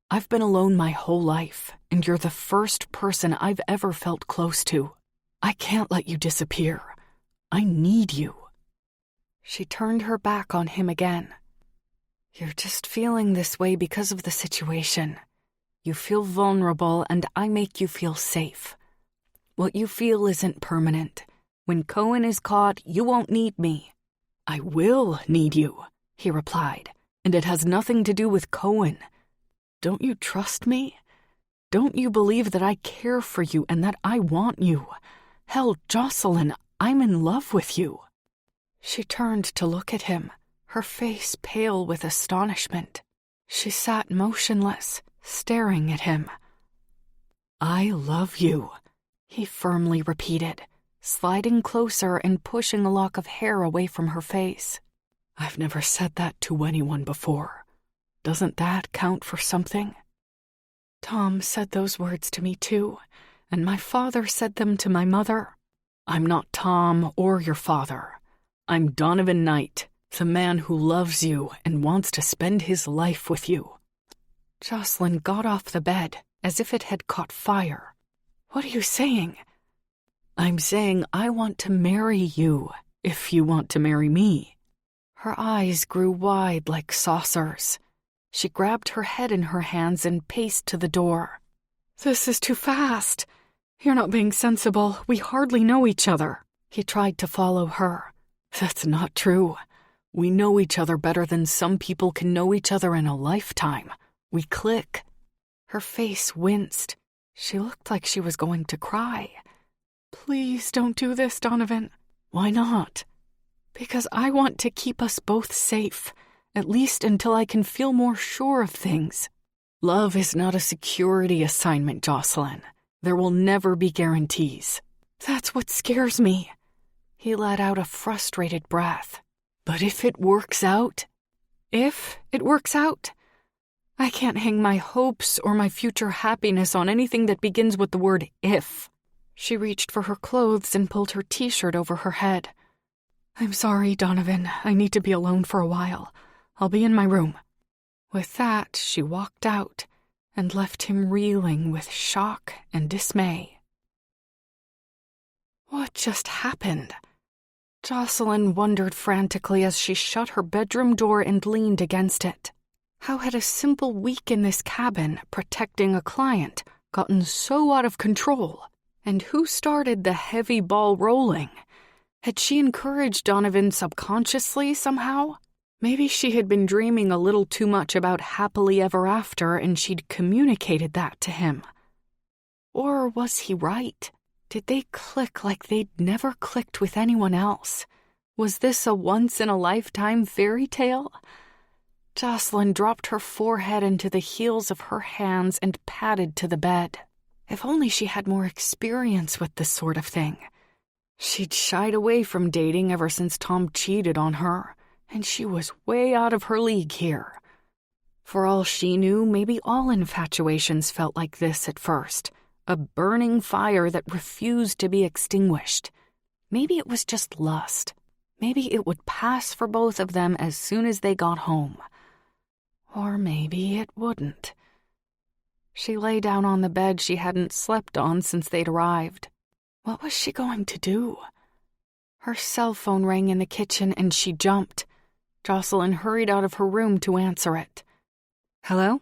I've been alone my whole life, and you're the first person I've ever felt close to. I can't let you disappear. I need you. She turned her back on him again. You're just feeling this way because of the situation. You feel vulnerable, and I make you feel safe. What you feel isn't permanent. When Cohen is caught, you won't need me. I will need you, he replied, and it has nothing to do with Cohen. Don't you trust me? Don't you believe that I care for you and that I want you? Hell, Jocelyn, I'm in love with you. She turned to look at him, her face pale with astonishment. She sat motionless, staring at him. "I love you," he firmly repeated, sliding closer and pushing a lock of hair away from her face. "I've never said that to anyone before. Doesn't that count for something?" "Tom said those words to me too, and my father said them to my mother." "I'm not Tom or your father. I'm Donovan Knight, the man who loves you and wants to spend his life with you." Jocelyn got off the bed as if it had caught fire. "What are you saying?" "I'm saying I want to marry you, if you want to marry me." Her eyes grew wide like saucers. She grabbed her head in her hands and paced to the door. "This is too fast. You're not being sensible. We hardly know each other." He tried to follow her. "That's not true. We know each other better than some people can know each other in a lifetime. We click." Her face winced. She looked like she was going to cry. "Please don't do this, Donovan." "Why not?" "Because I want to keep us both safe, at least until I can feel more sure of things." "Love is not a security assignment, Jocelyn. There will never be guarantees." "That's what scares me." He let out a frustrated breath. "But if it works out?" "If it works out? I can't hang my hopes or my future happiness on anything that begins with the word if." She reached for her clothes and pulled her t-shirt over her head. "I'm sorry, Donovan. I need to be alone for a while. I'll be in my room." With that, she walked out and left him reeling with shock and dismay. What just happened? Jocelyn wondered frantically as she shut her bedroom door and leaned against it. How had a simple week in this cabin, protecting a client, gotten so out of control? And who started the heavy ball rolling? Had she encouraged Donovan subconsciously somehow? Maybe she had been dreaming a little too much about happily ever after and she'd communicated that to him. Or was he right? Did they click like they'd never clicked with anyone else? Was this a once-in-a-lifetime fairy tale? Jocelyn dropped her forehead into the heels of her hands and padded to the bed. If only she had more experience with this sort of thing. She'd shied away from dating ever since Tom cheated on her, and she was way out of her league here. For all she knew, maybe all infatuations felt like this at first, a burning fire that refused to be extinguished. Maybe it was just lust. Maybe it would pass for both of them as soon as they got home. Or maybe it wouldn't. She lay down on the bed she hadn't slept on since they'd arrived. What was she going to do? Her cell phone rang in the kitchen and she jumped. Jocelyn hurried out of her room to answer it. "Hello?"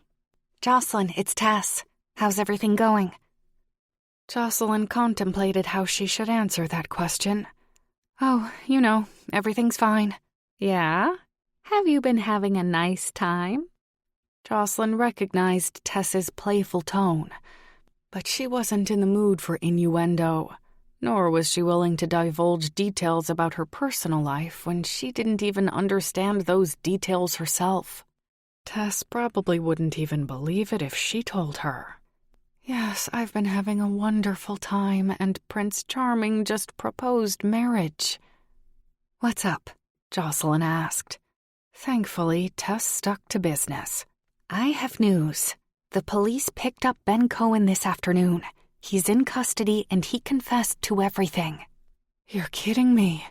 "Jocelyn, it's Tess. How's everything going?" Jocelyn contemplated how she should answer that question. "Oh, everything's fine." "Yeah? Have you been having a nice time?" Jocelyn recognized Tess's playful tone, but she wasn't in the mood for innuendo, nor was she willing to divulge details about her personal life when she didn't even understand those details herself. Tess probably wouldn't even believe it if she told her. "Yes, I've been having a wonderful time, and Prince Charming just proposed marriage." "What's up?" Jocelyn asked. Thankfully, Tess stuck to business. "I have news. The police picked up Ben Cohen this afternoon. He's in custody and he confessed to everything." "You're kidding me."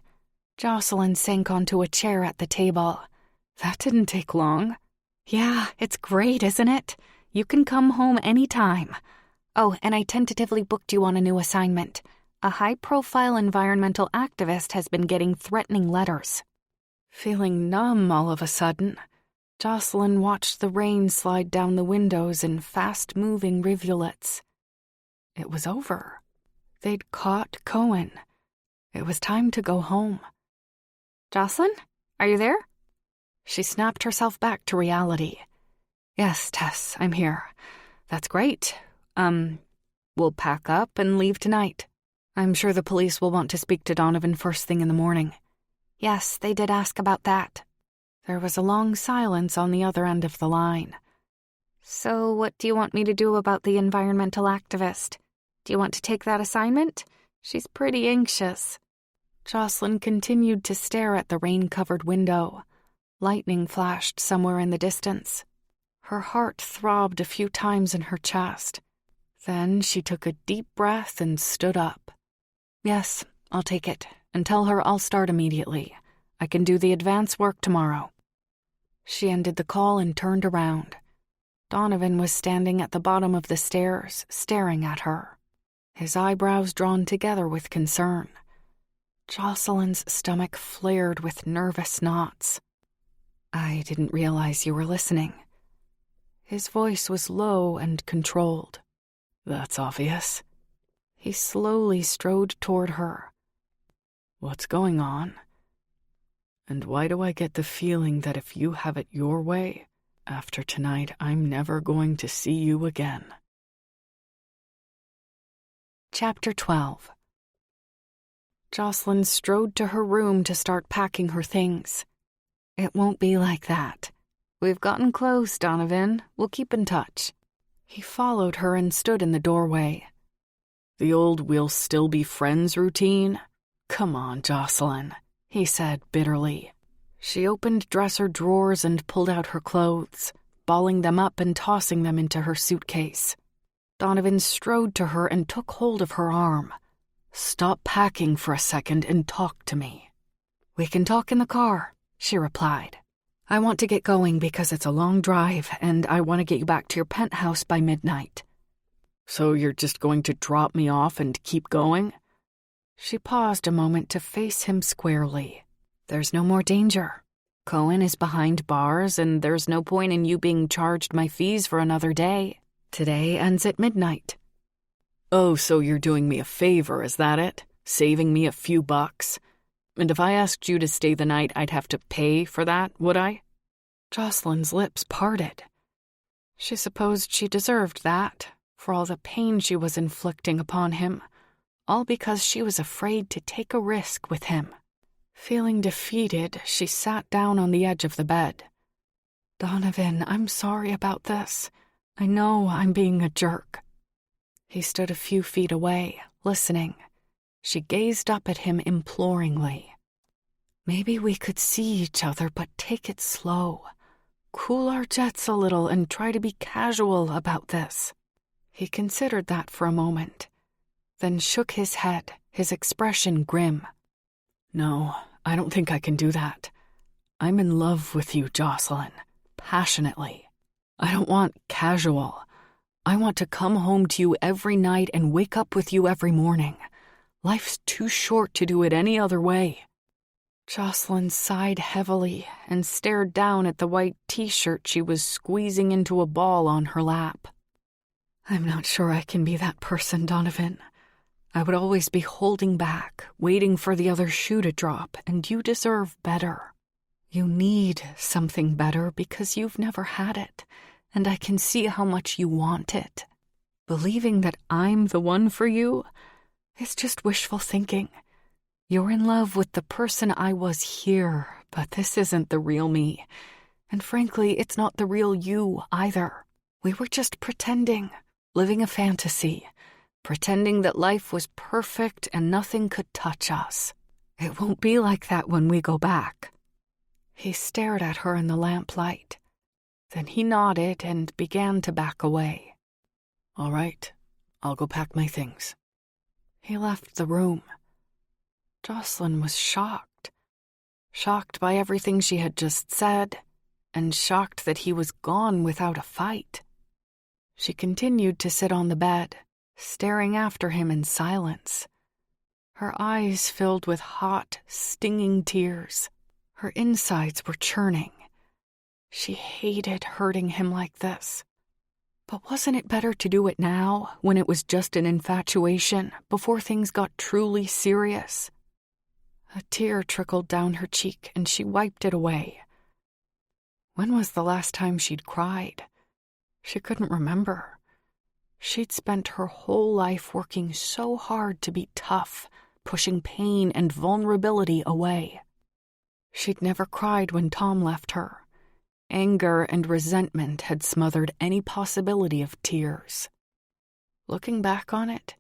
Jocelyn sank onto a chair at the table. "That didn't take long." "Yeah, it's great, isn't it? You can come home anytime. Oh, and I tentatively booked you on a new assignment. A high-profile environmental activist has been getting threatening letters." Feeling numb all of a sudden, Jocelyn watched the rain slide down the windows in fast-moving rivulets. It was over. They'd caught Cohen. It was time to go home. "Jocelyn, are you there?" She snapped herself back to reality. "Yes, Tess, I'm here. That's great. We'll pack up and leave tonight. I'm sure the police will want to speak to Donovan first thing in the morning." "Yes, they did ask about that." There was a long silence on the other end of the line. So what do you want me to do about the environmental activist? Do you want to take that assignment? She's pretty anxious. Jocelyn continued to stare at the rain-covered window. Lightning flashed somewhere in the distance. Her heart throbbed a few times in her chest. Then she took a deep breath and stood up. Yes, I'll take it, and tell her I'll start immediately. I can do the advance work tomorrow. She ended the call and turned around. Donovan was standing at the bottom of the stairs, staring at her, his eyebrows drawn together with concern. Jocelyn's stomach flared with nervous knots. I didn't realize you were listening. His voice was low and controlled. That's obvious. He slowly strode toward her. What's going on? And why do I get the feeling that if you have it your way, after tonight I'm never going to see you again? Chapter 12. Jocelyn strode to her room to start packing her things. It won't be like that. We've gotten close, Donovan. We'll keep in touch. He followed her and stood in the doorway. The old "we'll still be friends" routine? Come on, Jocelyn, he said bitterly. She opened dresser drawers and pulled out her clothes, balling them up and tossing them into her suitcase. Donovan strode to her and took hold of her arm. Stop packing for a second and talk to me. We can talk in the car, she replied. I want to get going because it's a long drive and I want to get you back to your penthouse by midnight. So you're just going to drop me off and keep going? She paused a moment to face him squarely. There's no more danger. Cohen is behind bars and there's no point in you being charged my fees for another day. Today ends at midnight. Oh, so you're doing me a favor, is that it? Saving me a few bucks? And if I asked you to stay the night, I'd have to pay for that, would I? Jocelyn's lips parted. She supposed she deserved that, for all the pain she was inflicting upon him, all because she was afraid to take a risk with him. Feeling defeated, she sat down on the edge of the bed. Donovan, I'm sorry about this. I know I'm being a jerk. He stood a few feet away, listening. She gazed up at him imploringly. Maybe we could see each other, but take it slow. Cool our jets a little and try to be casual about this. He considered that for a moment, then shook his head, his expression grim. No, I don't think I can do that. I'm in love with you, Jocelyn, passionately. I don't want casual. I want to come home to you every night and wake up with you every morning. Life's too short to do it any other way. Jocelyn sighed heavily and stared down at the white t-shirt she was squeezing into a ball on her lap. I'm not sure I can be that person, Donovan. I would always be holding back, waiting for the other shoe to drop, and you deserve better. You need something better because you've never had it, and I can see how much you want it. Believing that I'm the one for you is just wishful thinking. You're in love with the person I was here, but this isn't the real me. And frankly, it's not the real you either. We were just pretending, living a fantasy, pretending that life was perfect and nothing could touch us. It won't be like that when we go back. He stared at her in the lamplight. Then he nodded and began to back away. All right, I'll go pack my things. He left the room. Jocelyn was shocked. Shocked by everything she had just said, and shocked that he was gone without a fight. She continued to sit on the bed, staring after him in silence. Her eyes filled with hot, stinging tears. Her insides were churning. She hated hurting him like this. But wasn't it better to do it now, when it was just an infatuation, before things got truly serious? A tear trickled down her cheek, and she wiped it away. When was the last time she'd cried? She couldn't remember. She'd spent her whole life working so hard to be tough, pushing pain and vulnerability away. She'd never cried when Tom left her. Anger and resentment had smothered any possibility of tears. Looking back on it,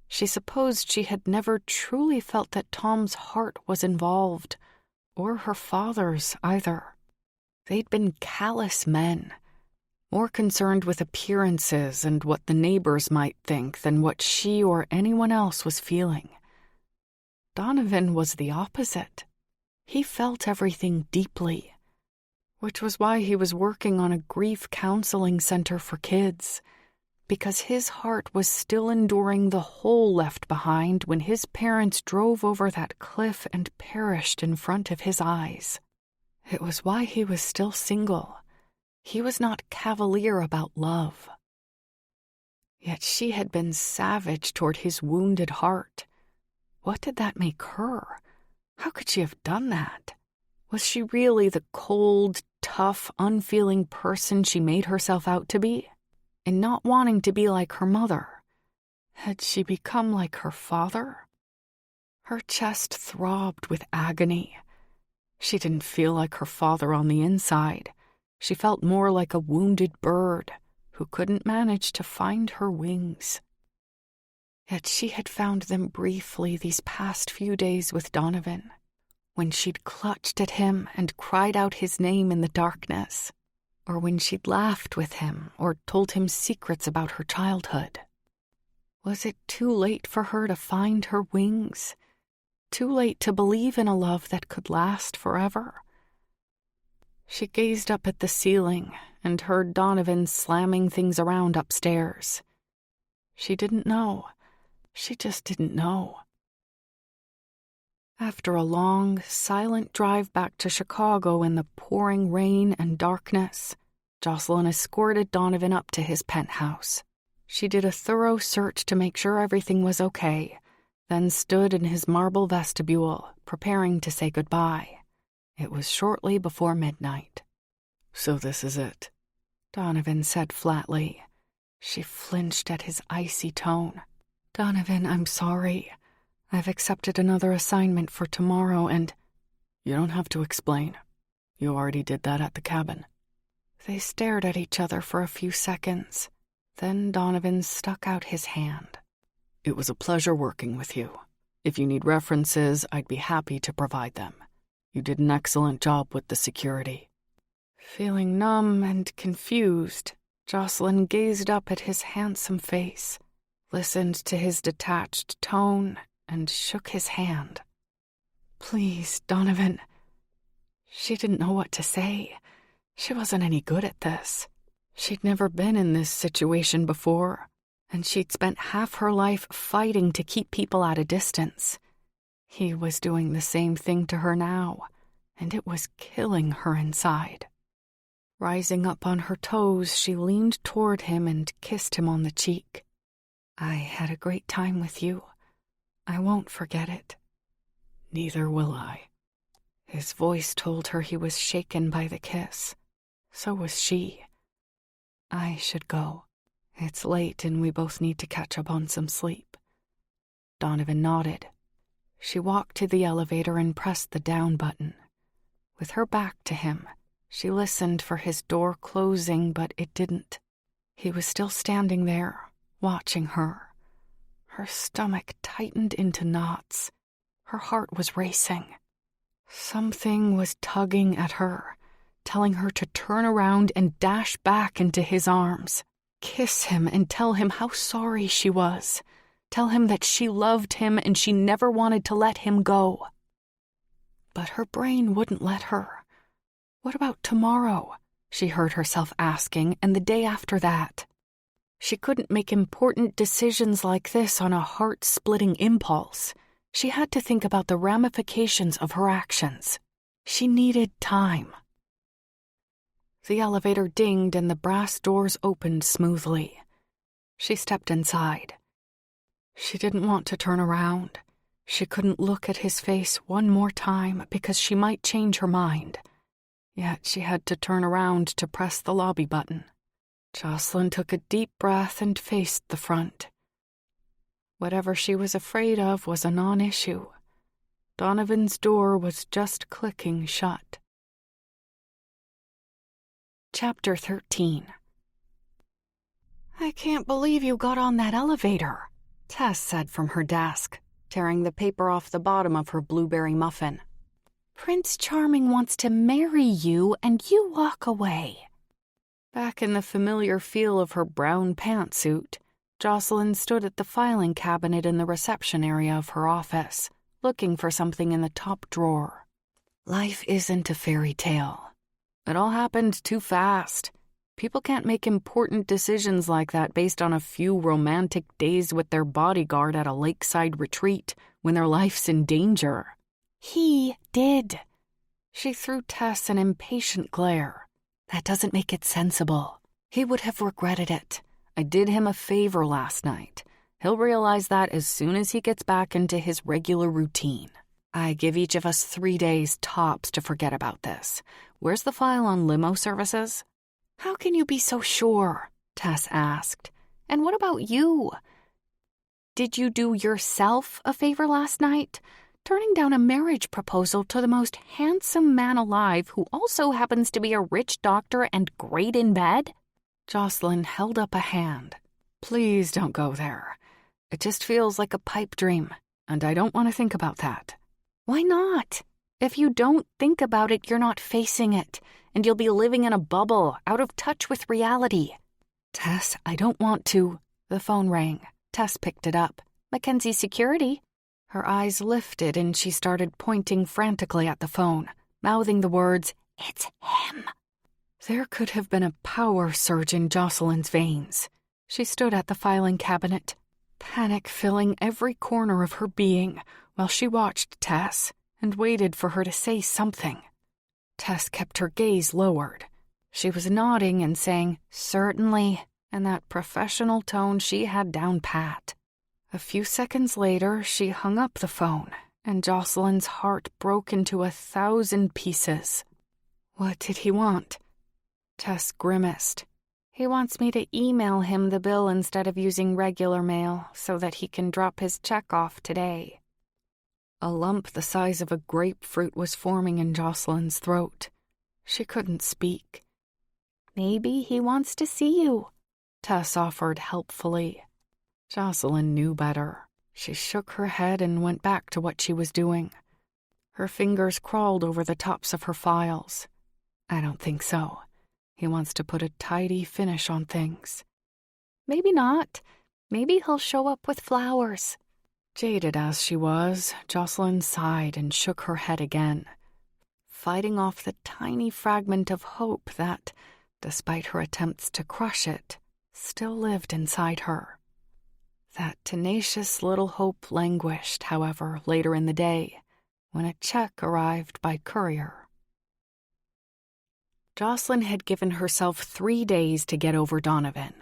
she supposed she had never truly felt that Tom's heart was involved, or her father's either. They'd been callous men, more concerned with appearances and what the neighbors might think than what she or anyone else was feeling. Donovan was the opposite. He felt everything deeply, which was why he was working on a grief counseling center for kids, because his heart was still enduring the hole left behind when his parents drove over that cliff and perished in front of his eyes. It was why he was still single. He was not cavalier about love. Yet she had been savage toward his wounded heart. What did that make her? How could she have done that? Was she really the cold, tough, unfeeling person she made herself out to be? In not wanting to be like her mother, had she become like her father? Her chest throbbed with agony. She didn't feel like her father on the inside. She felt more like a wounded bird who couldn't manage to find her wings. Yet she had found them briefly these past few days with Donovan, when she'd clutched at him and cried out his name in the darkness, or when she'd laughed with him or told him secrets about her childhood. Was it too late for her to find her wings? Too late to believe in a love that could last forever? She gazed up at the ceiling and heard Donovan slamming things around upstairs. She didn't know. She just didn't know. After a long, silent drive back to Chicago in the pouring rain and darkness, Jocelyn escorted Donovan up to his penthouse. She did a thorough search to make sure everything was okay, then stood in his marble vestibule, preparing to say goodbye. It was shortly before midnight. "So this is it," Donovan said flatly. She flinched at his icy tone. "Donovan, I'm sorry. I've accepted another assignment for tomorrow and—" "You don't have to explain. You already did that at the cabin." They stared at each other for a few seconds. Then Donovan stuck out his hand. "It was a pleasure working with you. If you need references, I'd be happy to provide them. You did an excellent job with the security." Feeling numb and confused, Jocelyn gazed up at his handsome face, listened to his detached tone, and shook his hand. "Please, Donovan." She didn't know what to say. She wasn't any good at this. She'd never been in this situation before, and she'd spent half her life fighting to keep people at a distance. He was doing the same thing to her now, and it was killing her inside. Rising up on her toes, she leaned toward him and kissed him on the cheek. "I had a great time with you. I won't forget it." "Neither will I." His voice told her he was shaken by the kiss. So was she. "I should go. It's late and we both need to catch up on some sleep." Donovan nodded. She walked to the elevator and pressed the down button. With her back to him, she listened for his door closing, but it didn't. He was still standing there, watching her. Her stomach tightened into knots. Her heart was racing. Something was tugging at her, telling her to turn around and dash back into his arms, kiss him and tell him how sorry she was, tell him that she loved him and she never wanted to let him go. But her brain wouldn't let her. What about tomorrow? She heard herself asking, and the day after that. She couldn't make important decisions like this on a heart-splitting impulse. She had to think about the ramifications of her actions. She needed time. The elevator dinged and the brass doors opened smoothly. She stepped inside. She didn't want to turn around. She couldn't look at his face one more time because she might change her mind. Yet she had to turn around to press the lobby button. Jocelyn took a deep breath and faced the front. Whatever she was afraid of was a non-issue. Donovan's door was just clicking shut. Chapter 13. "I can't believe you got on that elevator," Tess said from her desk, tearing the paper off the bottom of her blueberry muffin. "Prince Charming wants to marry you, and you walk away." Back in the familiar feel of her brown pantsuit, Jocelyn stood at the filing cabinet in the reception area of her office, looking for something in the top drawer. Life isn't a fairy tale. It all happened too fast. People can't make important decisions like that based on a few romantic days with their bodyguard at a lakeside retreat when their life's in danger. He did. She threw Tess an impatient glare. That doesn't make it sensible. He would have regretted it. I did him a favor last night. He'll realize that as soon as he gets back into his regular routine. I give each of us 3 days tops to forget about this. Where's the file on limo services? How can you be so sure? Tess asked. And what about you? Did you do yourself a favor last night? Turning down a marriage proposal to the most handsome man alive who also happens to be a rich doctor and great in bed? Jocelyn held up a hand. Please don't go there. It just feels like a pipe dream, and I don't want to think about that. Why not? If you don't think about it, you're not facing it, and you'll be living in a bubble, out of touch with reality. Tess, I don't want to. The phone rang. Tess picked it up. Mackenzie Security. Her eyes lifted and she started pointing frantically at the phone, mouthing the words, "It's him." There could have been a power surge in Jocelyn's veins. She stood at the filing cabinet, panic filling every corner of her being, while she watched Tess and waited for her to say something. Tess kept her gaze lowered. She was nodding and saying, "Certainly," in that professional tone she had down pat. A few seconds later, she hung up the phone, and Jocelyn's heart broke into 1,000 pieces. What did he want? Tess grimaced. He wants me to email him the bill instead of using regular mail so that he can drop his check off today. A lump the size of a grapefruit was forming in Jocelyn's throat. She couldn't speak. Maybe he wants to see you, Tess offered helpfully. Jocelyn knew better. She shook her head and went back to what she was doing. Her fingers crawled over the tops of her files. I don't think so. He wants to put a tidy finish on things. Maybe not. Maybe he'll show up with flowers. Jaded as she was, Jocelyn sighed and shook her head again, fighting off the tiny fragment of hope that, despite her attempts to crush it, still lived inside her. That tenacious little hope languished, however, later in the day, when a check arrived by courier. Jocelyn had given herself 3 days to get over Donovan.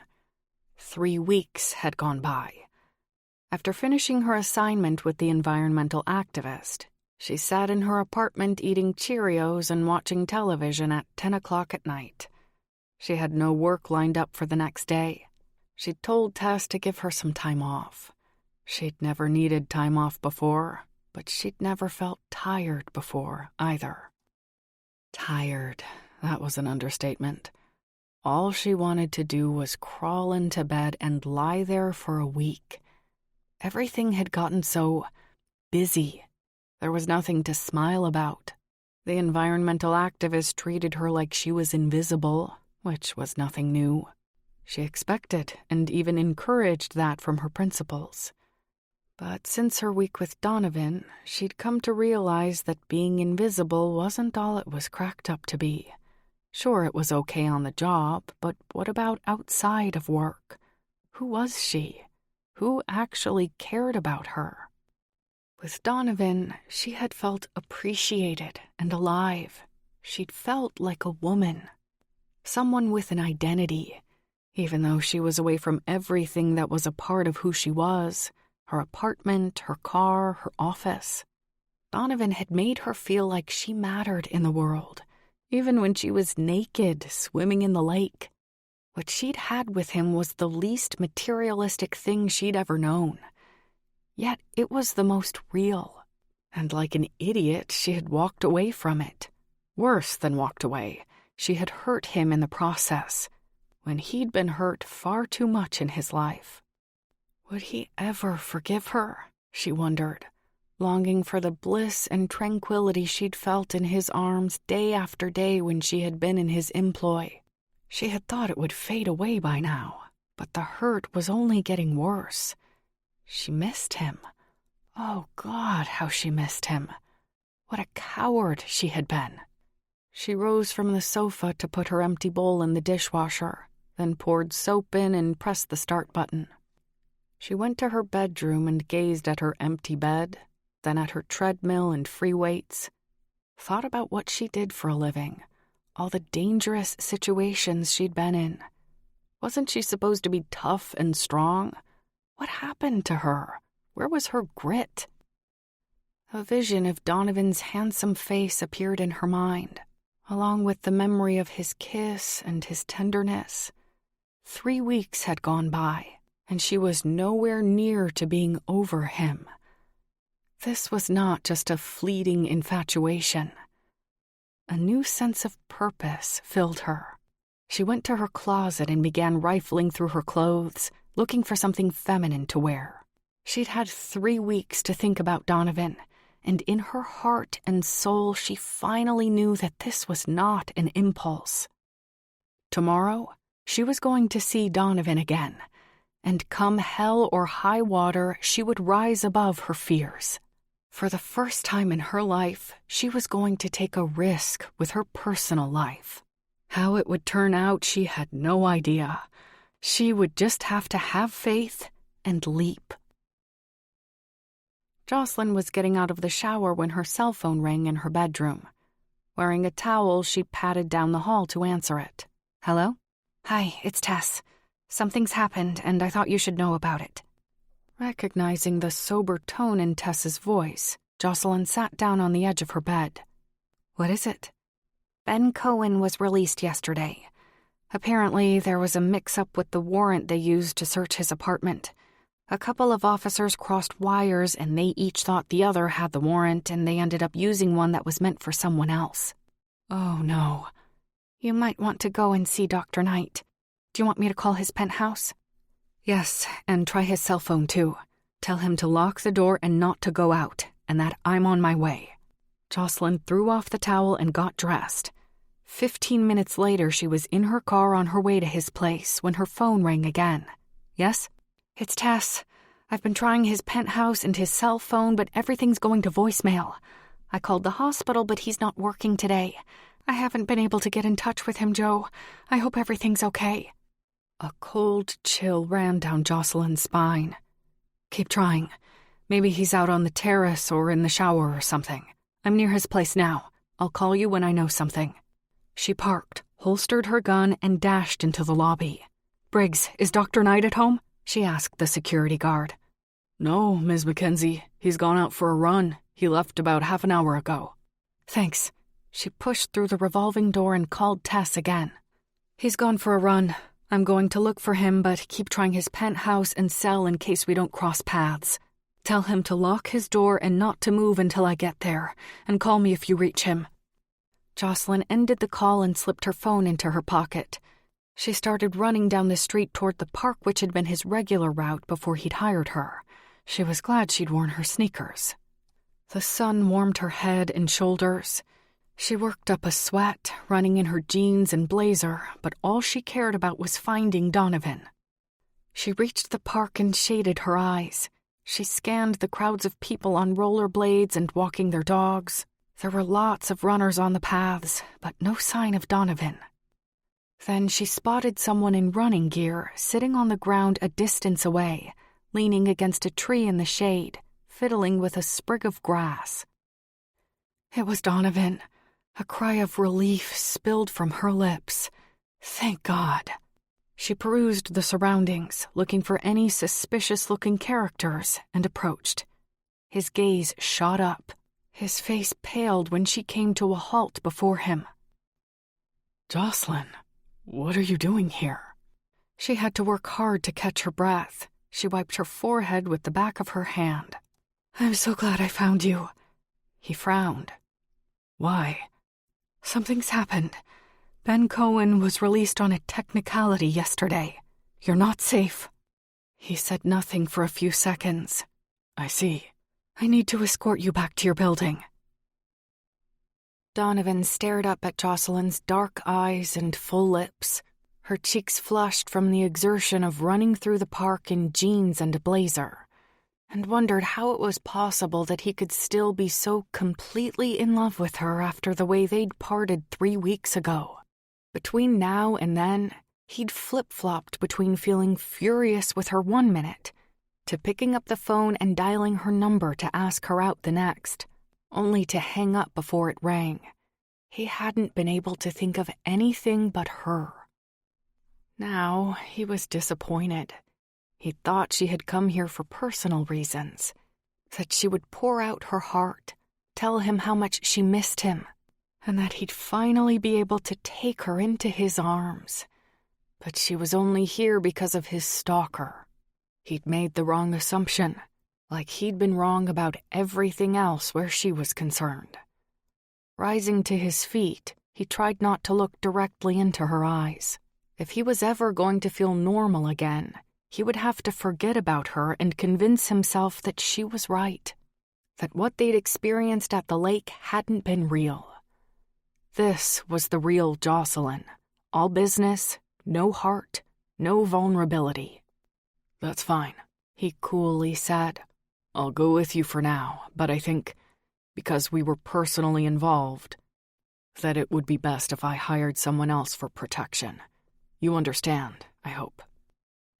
3 weeks had gone by. After finishing her assignment with the environmental activist, she sat in her apartment eating Cheerios and watching television at 10 o'clock at night. She had no work lined up for the next day. She'd told Tess to give her some time off. She'd never needed time off before, but she'd never felt tired before either. Tired, that was an understatement. All she wanted to do was crawl into bed and lie there for a week. Everything had gotten so busy. There was nothing to smile about. The environmental activist treated her like she was invisible, which was nothing new. She expected and even encouraged that from her principals. But since her week with Donovan, she'd come to realize that being invisible wasn't all it was cracked up to be. Sure, it was okay on the job, but what about outside of work? Who was she? Who actually cared about her? With Donovan, she had felt appreciated and alive. She'd felt like a woman. Someone with an identity, even though she was away from everything that was a part of who she was, her apartment, her car, her office. Donovan had made her feel like she mattered in the world, even when she was naked, swimming in the lake. What she'd had with him was the least materialistic thing she'd ever known. Yet it was the most real. And like an idiot, she had walked away from it. Worse than walked away. She had hurt him in the process, when he'd been hurt far too much in his life. Would he ever forgive her? She wondered, longing for the bliss and tranquility she'd felt in his arms day after day when she had been in his employ. She had thought it would fade away by now, but the hurt was only getting worse. She missed him. Oh, God, how she missed him. What a coward she had been. She rose from the sofa to put her empty bowl in the dishwasher, then poured soap in and pressed the start button. She went to her bedroom and gazed at her empty bed, then at her treadmill and free weights, thought about what she did for a living, all the dangerous situations she'd been in. Wasn't she supposed to be tough and strong? What happened to her? Where was her grit? A vision of Donovan's handsome face appeared in her mind, along with the memory of his kiss and his tenderness. 3 weeks had gone by, and she was nowhere near to being over him. This was not just a fleeting infatuation. A new sense of purpose filled her. She went to her closet and began rifling through her clothes, looking for something feminine to wear. She'd had 3 weeks to think about Donovan, and in her heart and soul she finally knew that this was not an impulse. Tomorrow, she was going to see Donovan again, and come hell or high water, she would rise above her fears. For the first time in her life, she was going to take a risk with her personal life. How it would turn out, she had no idea. She would just have to have faith and leap. Jocelyn was getting out of the shower when her cell phone rang in her bedroom. Wearing a towel, she padded down the hall to answer it. "Hello? Hi, it's Tess. Something's happened, and I thought you should know about it." Recognizing the sober tone in Tess's voice, Jocelyn sat down on the edge of her bed. "What is it?" "Ben Cohen was released yesterday. Apparently, there was a mix-up with the warrant they used to search his apartment. A couple of officers crossed wires, and they each thought the other had the warrant, and they ended up using one that was meant for someone else." "Oh, no." "You might want to go and see Dr. Knight. Do you want me to call his penthouse?" "Yes, and try his cell phone, too. Tell him to lock the door and not to go out, and that I'm on my way." Jocelyn threw off the towel and got dressed. 15 minutes later, she was in her car on her way to his place when her phone rang again. "Yes?" "It's Tess. I've been trying his penthouse and his cell phone, but everything's going to voicemail. I called the hospital, but he's not working today. I haven't been able to get in touch with him, Joe. I hope everything's okay." A cold chill ran down Jocelyn's spine. "Keep trying. Maybe he's out on the terrace or in the shower or something. I'm near his place now. I'll call you when I know something." She parked, holstered her gun, and dashed into the lobby. "Briggs, is Dr. Knight at home?" she asked the security guard. "No, Ms. Mackenzie. He's gone out for a run. He left about half an hour ago." "Thanks." She pushed through the revolving door and called Tess again. "He's gone for a run. I'm going to look for him, but keep trying his penthouse and cell in case we don't cross paths. Tell him to lock his door and not to move until I get there, and call me if you reach him." Jocelyn ended the call and slipped her phone into her pocket. She started running down the street toward the park, which had been his regular route before he'd hired her. She was glad she'd worn her sneakers. The sun warmed her head and shoulders. She worked up a sweat, running in her jeans and blazer, but all she cared about was finding Donovan. She reached the park and shaded her eyes. She scanned the crowds of people on rollerblades and walking their dogs. There were lots of runners on the paths, but no sign of Donovan. Then she spotted someone in running gear sitting on the ground a distance away, leaning against a tree in the shade, fiddling with a sprig of grass. It was Donovan. A cry of relief spilled from her lips. Thank God. She perused the surroundings, looking for any suspicious-looking characters, and approached. His gaze shot up. His face paled when she came to a halt before him. "Jocelyn, what are you doing here?" She had to work hard to catch her breath. She wiped her forehead with the back of her hand. "I'm so glad I found you." He frowned. "Why?" "Something's happened. Ben Cohen was released on a technicality yesterday. You're not safe. He said nothing for a few seconds. I see. I need to escort you back to your building. Donovan stared up at Jocelyn's dark eyes and full lips. Her cheeks flushed from the exertion of running through the park in jeans and a blazer, and wondered how it was possible that he could still be so completely in love with her after the way they'd parted 3 weeks ago. Between now and then, he'd flip-flopped between feeling furious with her 1 minute to picking up the phone and dialing her number to ask her out the next, only to hang up before it rang. He hadn't been able to think of anything but her. Now he was disappointed. He thought she had come here for personal reasons, that she would pour out her heart, tell him how much she missed him, and that he'd finally be able to take her into his arms. But she was only here because of his stalker. He'd made the wrong assumption, like he'd been wrong about everything else where she was concerned. Rising to his feet, he tried not to look directly into her eyes. If he was ever going to feel normal again, he would have to forget about her and convince himself that she was right, that what they'd experienced at the lake hadn't been real. This was the real Jocelyn. All business, no heart, no vulnerability. That's fine, he coolly said. I'll go with you for now, but I think, because we were personally involved, that it would be best if I hired someone else for protection. You understand, I hope.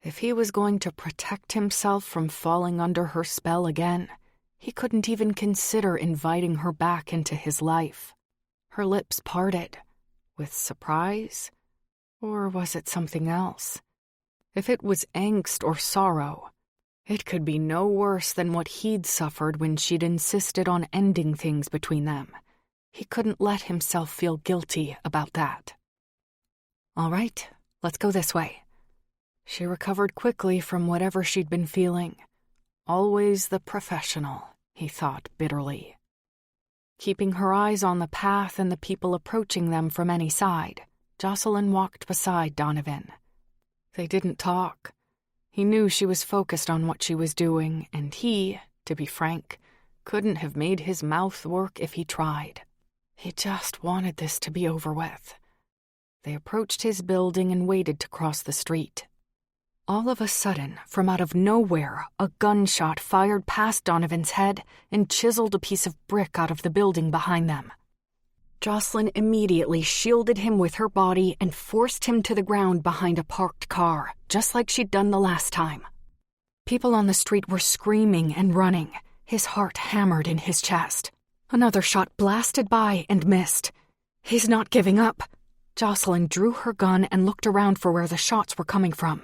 If he was going to protect himself from falling under her spell again, he couldn't even consider inviting her back into his life. Her lips parted. With surprise? Or was it something else? If it was angst or sorrow, it could be no worse than what he'd suffered when she'd insisted on ending things between them. He couldn't let himself feel guilty about that. All right, let's go this way. She recovered quickly from whatever she'd been feeling. Always the professional, he thought bitterly. Keeping her eyes on the path and the people approaching them from any side, Jocelyn walked beside Donovan. They didn't talk. He knew she was focused on what she was doing, and he, to be frank, couldn't have made his mouth work if he tried. He just wanted this to be over with. They approached his building and waited to cross the street. All of a sudden, from out of nowhere, a gunshot fired past Donovan's head and chiseled a piece of brick out of the building behind them. Jocelyn immediately shielded him with her body and forced him to the ground behind a parked car, just like she'd done the last time. People on the street were screaming and running, his heart hammered in his chest. Another shot blasted by and missed. He's not giving up. Jocelyn drew her gun and looked around for where the shots were coming from.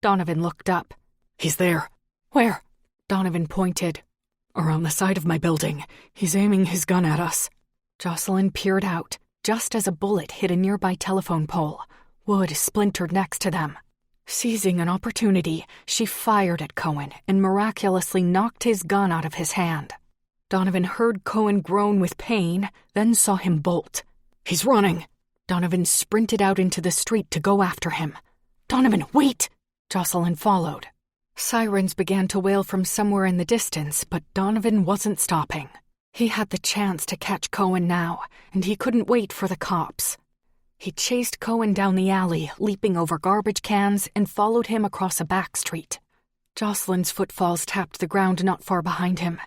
Donovan looked up. He's there. Where? Donovan pointed. Around the side of my building. He's aiming his gun at us. Jocelyn peered out, just as a bullet hit a nearby telephone pole. Wood splintered next to them. Seizing an opportunity, she fired at Cohen and miraculously knocked his gun out of his hand. Donovan heard Cohen groan with pain, then saw him bolt. He's running. Donovan sprinted out into the street to go after him. Donovan, wait! Jocelyn followed. Sirens began to wail from somewhere in the distance, but Donovan wasn't stopping. He had the chance to catch Cohen now, and he couldn't wait for the cops. He chased Cohen down the alley, leaping over garbage cans, and followed him across a back street. Jocelyn's footfalls tapped the ground not far behind him.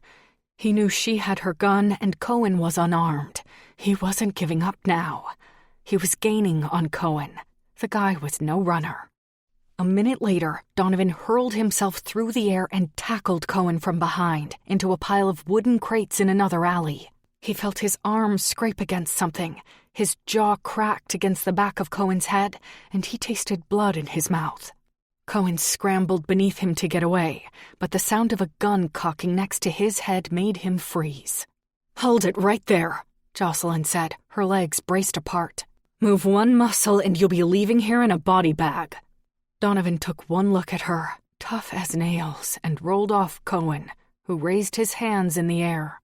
He knew she had her gun and Cohen was unarmed. He wasn't giving up now. He was gaining on Cohen. The guy was no runner. A minute later, Donovan hurled himself through the air and tackled Cohen from behind into a pile of wooden crates in another alley. He felt his arm scrape against something. His jaw cracked against the back of Cohen's head, and he tasted blood in his mouth. Cohen scrambled beneath him to get away, but the sound of a gun cocking next to his head made him freeze. "Hold it right there," Jocelyn said, her legs braced apart. "Move one muscle and you'll be leaving here in a body bag." Donovan took one look at her, tough as nails, and rolled off Cohen, who raised his hands in the air.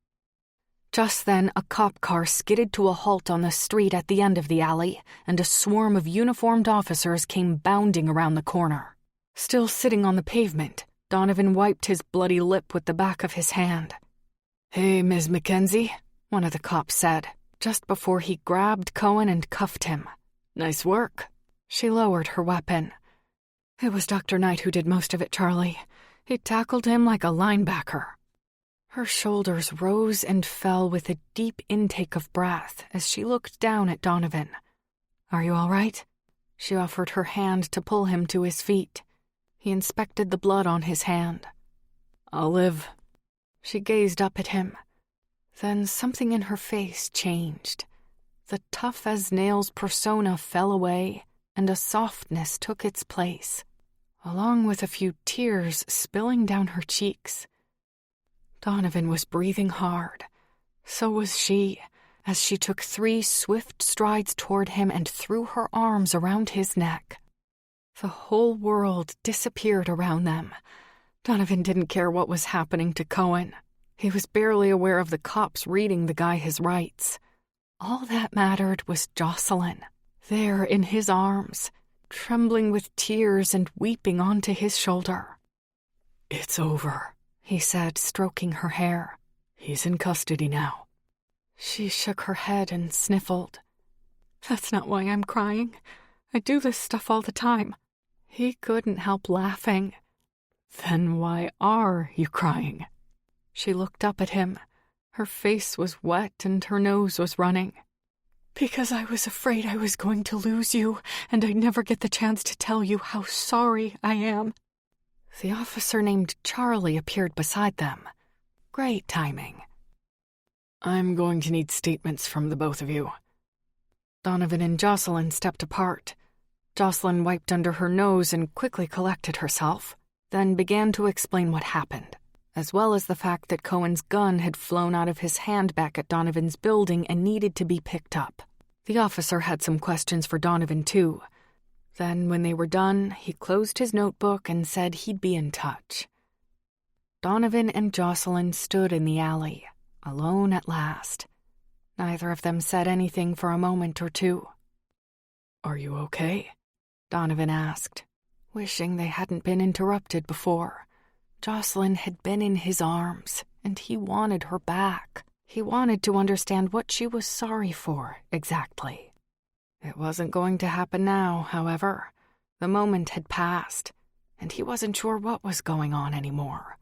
Just then, a cop car skidded to a halt on the street at the end of the alley, and a swarm of uniformed officers came bounding around the corner. Still sitting on the pavement, Donovan wiped his bloody lip with the back of his hand. "Hey, Ms. Mackenzie," one of the cops said, just before he grabbed Cohen and cuffed him. "Nice work." She lowered her weapon. "It was Dr. Knight who did most of it, Charlie. He tackled him like a linebacker." Her shoulders rose and fell with a deep intake of breath as she looked down at Donovan. "Are you all right?" She offered her hand to pull him to his feet. He inspected the blood on his hand. "I'll live." She gazed up at him. Then something in her face changed. The tough-as-nails persona fell away, and a softness took its place, along with a few tears spilling down her cheeks. Donovan was breathing hard. So was she, as she took 3 swift strides toward him and threw her arms around his neck. The whole world disappeared around them. Donovan didn't care what was happening to Cohen. He was barely aware of the cops reading the guy his rights. All that mattered was Jocelyn, there in his arms, trembling with tears and weeping onto his shoulder. "It's over," he said, stroking her hair. "He's in custody now." She shook her head and sniffled. "That's not why I'm crying. I do this stuff all the time." He couldn't help laughing. "Then why are you crying?" She looked up at him. Her face was wet and her nose was running. "Because I was afraid I was going to lose you, and I'd never get the chance to tell you how sorry I am." The officer named Charlie appeared beside them. Great timing. "I'm going to need statements from the both of you." Donovan and Jocelyn stepped apart. Jocelyn wiped under her nose and quickly collected herself, then began to explain what happened, as well as the fact that Cohen's gun had flown out of his hand back at Donovan's building and needed to be picked up. The officer had some questions for Donovan, too. Then, when they were done, he closed his notebook and said he'd be in touch. Donovan and Jocelyn stood in the alley, alone at last. Neither of them said anything for a moment or two. "Are you okay?" Donovan asked, wishing they hadn't been interrupted before. Jocelyn had been in his arms, and he wanted her back. He wanted to understand what she was sorry for, exactly. It wasn't going to happen now, however. The moment had passed, and he wasn't sure what was going on anymore.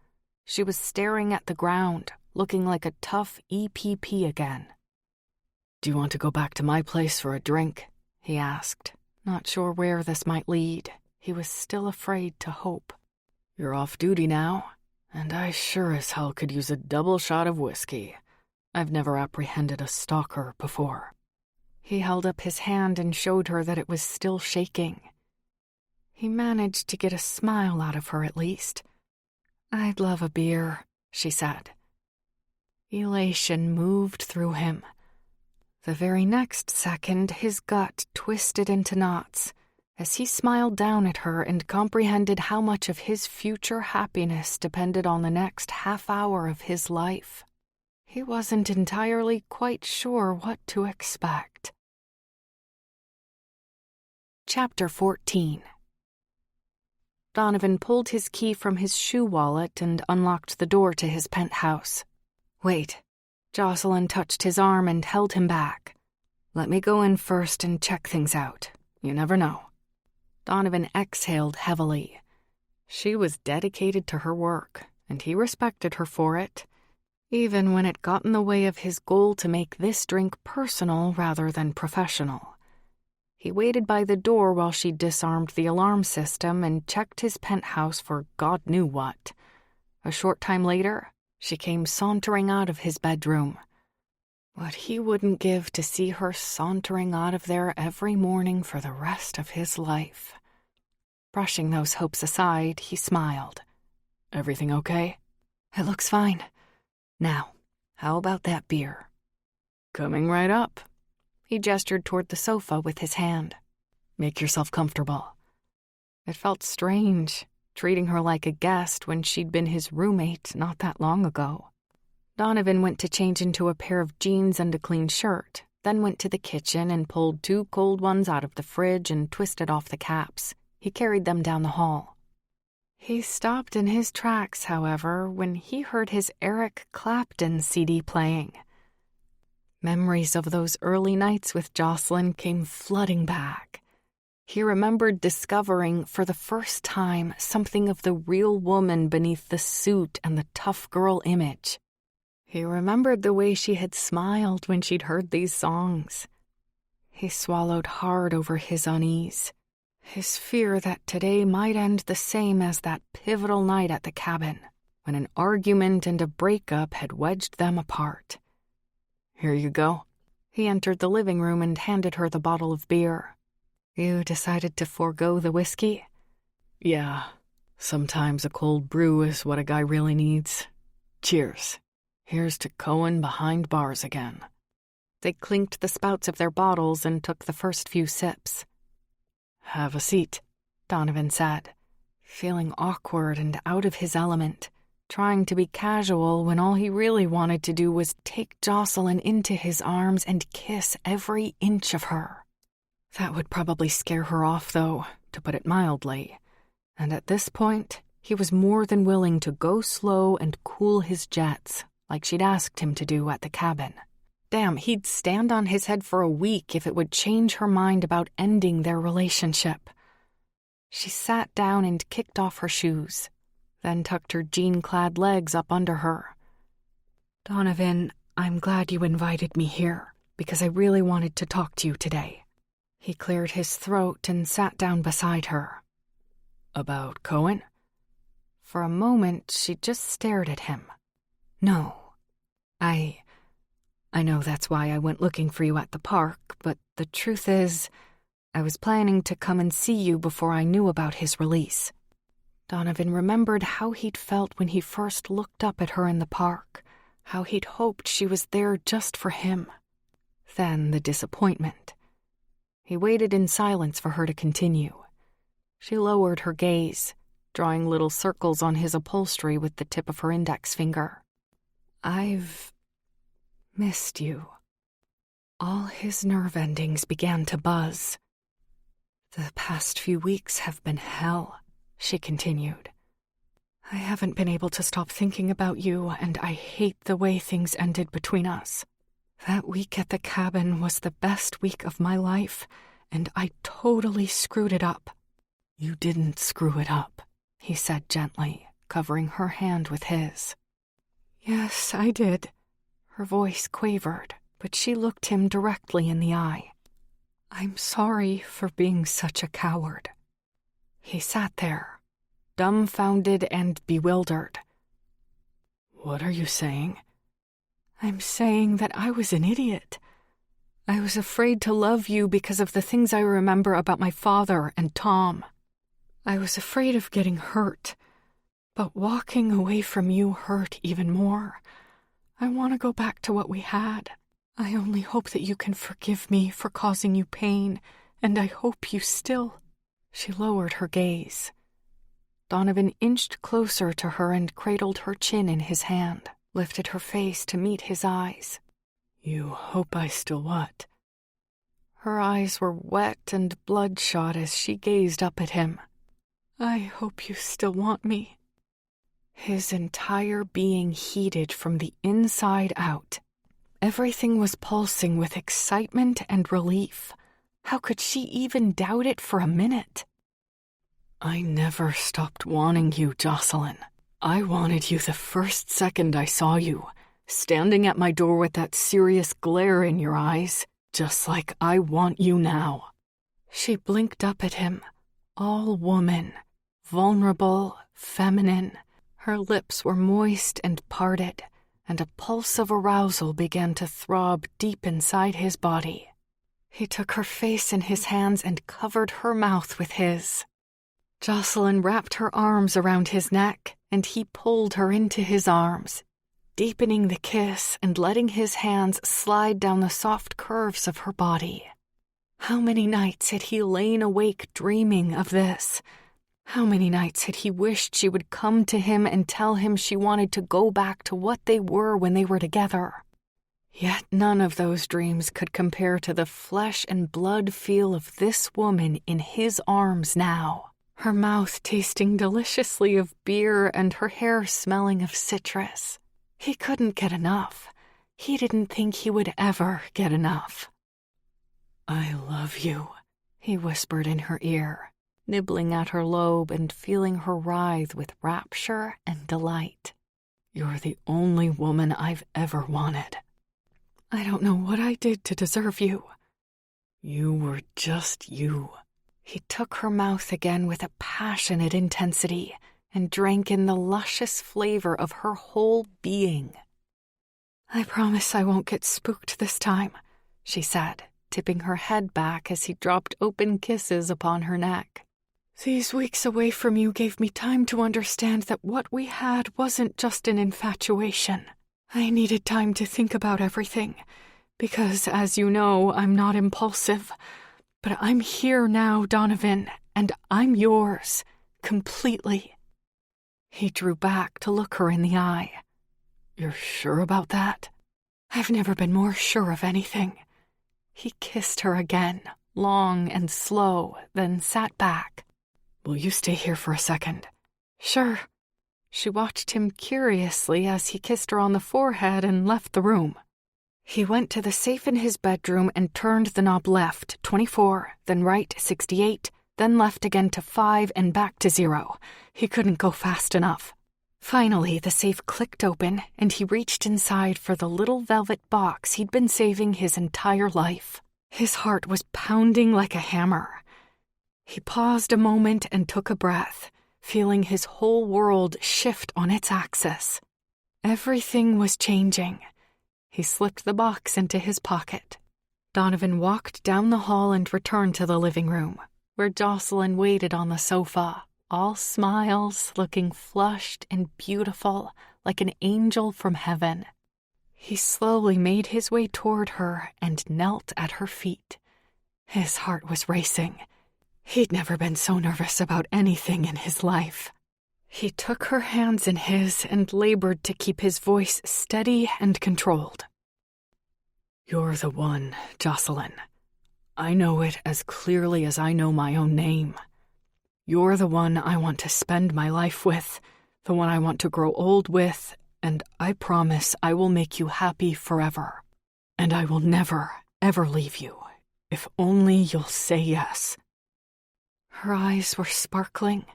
She was staring at the ground, looking like a tough EPP again. "Do you want to go back to my place for a drink?" he asked, not sure where this might lead. He was still afraid to hope. "You're off duty now, and I sure as hell could use a double shot of whiskey. I've never apprehended a stalker before." He held up his hand and showed her that it was still shaking. He managed to get a smile out of her at least. "I'd love a beer," she said. Elation moved through him. The very next second, his gut twisted into knots as he smiled down at her and comprehended how much of his future happiness depended on the next half hour of his life. He wasn't entirely quite sure what to expect. Chapter 14. Donovan pulled his key from his shoe wallet and unlocked the door to his penthouse. "Wait." Jocelyn touched his arm and held him back. "Let me go in first and check things out. You never know." Donovan exhaled heavily. She was dedicated to her work, and he respected her for it, even when it got in the way of his goal to make this drink personal rather than professional. He waited by the door while she disarmed the alarm system and checked his penthouse for God knew what. A short time later, she came sauntering out of his bedroom. What he wouldn't give to see her sauntering out of there every morning for the rest of his life. Brushing those hopes aside, he smiled. "Everything okay?" "It looks fine. Now, how about that beer?" "Coming right up." He gestured toward the sofa with his hand. "Make yourself comfortable." It felt strange, treating her like a guest when she'd been his roommate not that long ago. Donovan went to change into a pair of jeans and a clean shirt, then went to the kitchen and pulled 2 cold ones out of the fridge and twisted off the caps. He carried them down the hall. He stopped in his tracks, however, when he heard his Eric Clapton CD playing. Memories of those early nights with Jocelyn came flooding back. He remembered discovering for the first time something of the real woman beneath the suit and the tough girl image. He remembered the way she had smiled when she'd heard these songs. He swallowed hard over his unease, his fear that today might end the same as that pivotal night at the cabin, when an argument and a breakup had wedged them apart. Here you go. He entered the living room and handed her the bottle of beer. You decided to forego the whiskey? Yeah, sometimes a cold brew is what a guy really needs. Cheers. Here's to Cohen behind bars again. They clinked the spouts of their bottles and took the first few sips. Have a seat, Donovan said, feeling awkward and out of his element, trying to be casual when all he really wanted to do was take Jocelyn into his arms and kiss every inch of her. That would probably scare her off, though, to put it mildly, and at this point, he was more than willing to go slow and cool his jets, like she'd asked him to do at the cabin. Damn, he'd stand on his head for a week if it would change her mind about ending their relationship. She sat down and kicked off her shoes, then tucked her jean-clad legs up under her. Donovan, I'm glad you invited me here, because I really wanted to talk to you today. He cleared his throat and sat down beside her. About Cohen? For a moment, she just stared at him. No. I know that's why I went looking for you at the park, but the truth is, I was planning to come and see you before I knew about his release. Donovan remembered how he'd felt when he first looked up at her in the park, how he'd hoped she was there just for him. Then the disappointment. He waited in silence for her to continue. She lowered her gaze, drawing little circles on his upholstery with the tip of her index finger. I've missed you. All his nerve endings began to buzz. The past few weeks have been hell, she continued. I haven't been able to stop thinking about you, and I hate the way things ended between us. That week at the cabin was the best week of my life, and I totally screwed it up. You didn't screw it up, he said gently, covering her hand with his. Yes, I did. Her voice quavered, but she looked him directly in the eye. I'm sorry for being such a coward. He sat there, dumbfounded and bewildered. What are you saying? I'm saying that I was an idiot. I was afraid to love you because of the things I remember about my father and Tom. I was afraid of getting hurt, but walking away from you hurt even more. I want to go back to what we had. I only hope that you can forgive me for causing you pain, and I hope you still... She lowered her gaze. Donovan inched closer to her and cradled her chin in his hand, lifted her face to meet his eyes. You hope I still what? Her eyes were wet and bloodshot as she gazed up at him. I hope you still want me. His entire being heated from the inside out. Everything was pulsing with excitement and relief. How could she even doubt it for a minute? I never stopped wanting you, Jocelyn. I wanted you the first second I saw you, standing at my door with that serious glare in your eyes, just like I want you now. She blinked up at him, all woman, vulnerable, feminine. Her lips were moist and parted, and a pulse of arousal began to throb deep inside his body. He took her face in his hands and covered her mouth with his. Jocelyn wrapped her arms around his neck, and he pulled her into his arms, deepening the kiss and letting his hands slide down the soft curves of her body. How many nights had he lain awake dreaming of this? How many nights had he wished she would come to him and tell him she wanted to go back to what they were when they were together? Yet none of those dreams could compare to the flesh and blood feel of this woman in his arms now, her mouth tasting deliciously of beer and her hair smelling of citrus. He couldn't get enough. He didn't think he would ever get enough. "I love you," he whispered in her ear, nibbling at her lobe and feeling her writhe with rapture and delight. "You're the only woman I've ever wanted. I don't know what I did to deserve you." "You were just you." He took her mouth again with a passionate intensity and drank in the luscious flavor of her whole being. "I promise I won't get spooked this time," she said, tipping her head back as he dropped open kisses upon her neck. "These weeks away from you gave me time to understand that what we had wasn't just an infatuation. I needed time to think about everything, because, as you know, I'm not impulsive. But I'm here now, Donovan, and I'm yours, completely." He drew back to look her in the eye. "You're sure about that?" "I've never been more sure of anything." He kissed her again, long and slow, then sat back. "Will you stay here for a second?" "Sure." She watched him curiously as he kissed her on the forehead and left the room. He went to the safe in his bedroom and turned the knob left, 24, then right, 68, then left again to 5 and back to 0. He couldn't go fast enough. Finally, the safe clicked open, and he reached inside for the little velvet box he'd been saving his entire life. His heart was pounding like a hammer. He paused a moment and took a breath, feeling his whole world shift on its axis. Everything was changing. He slipped the box into his pocket. Donovan walked down the hall and returned to the living room, where Jocelyn waited on the sofa, all smiles, looking flushed and beautiful, like an angel from heaven. He slowly made his way toward her and knelt at her feet. His heart was racing. He'd never been so nervous about anything in his life. He took her hands in his and labored to keep his voice steady and controlled. "You're the one, Jocelyn. I know it as clearly as I know my own name. You're the one I want to spend my life with, the one I want to grow old with, and I promise I will make you happy forever. And I will never, ever leave you, if only you'll say yes." Her eyes were sparkling.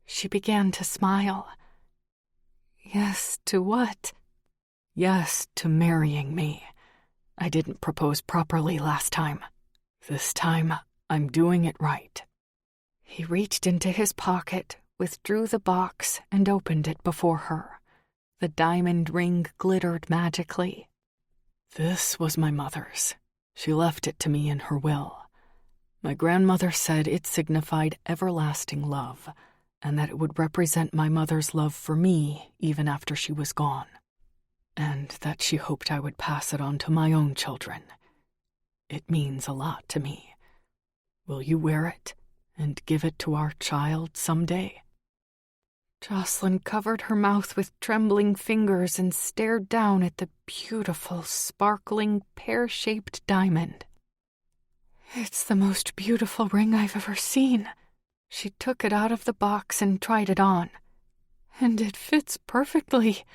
She began to smile. "Yes, to what?" "Yes, to marrying me. I didn't propose properly last time. This time, I'm doing it right." He reached into his pocket, withdrew the box, and opened it before her. The diamond ring glittered magically. "This was my mother's. She left it to me in her will. My grandmother said it signified everlasting love, and that it would represent my mother's love for me even after she was gone, and that she hoped I would pass it on to my own children. It means a lot to me. Will you wear it and give it to our child someday?" Jocelyn covered her mouth with trembling fingers and stared down at the beautiful, sparkling, pear-shaped diamond. "It's the most beautiful ring I've ever seen." She took it out of the box and tried it on. "And it fits perfectly."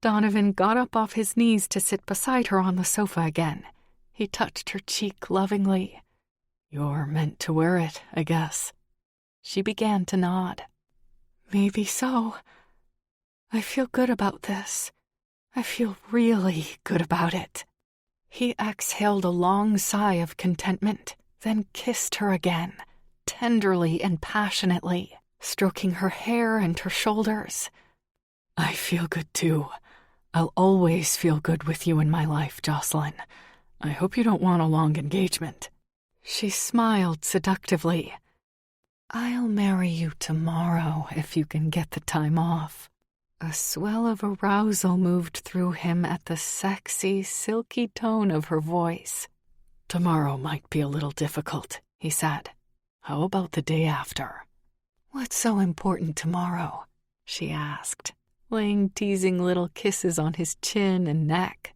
Donovan got up off his knees to sit beside her on the sofa again. He touched her cheek lovingly. "You're meant to wear it, I guess." She began to nod. "Maybe so. I feel good about this. I feel really good about it." He exhaled a long sigh of contentment, then kissed her again, tenderly and passionately, stroking her hair and her shoulders. "I feel good too. I'll always feel good with you in my life, Jocelyn. I hope you don't want a long engagement." She smiled seductively. "I'll marry you tomorrow if you can get the time off." A swell of arousal moved through him at the sexy, silky tone of her voice. "Tomorrow might be a little difficult," he said. "How about the day after?" "What's so important tomorrow?" she asked, laying teasing little kisses on his chin and neck.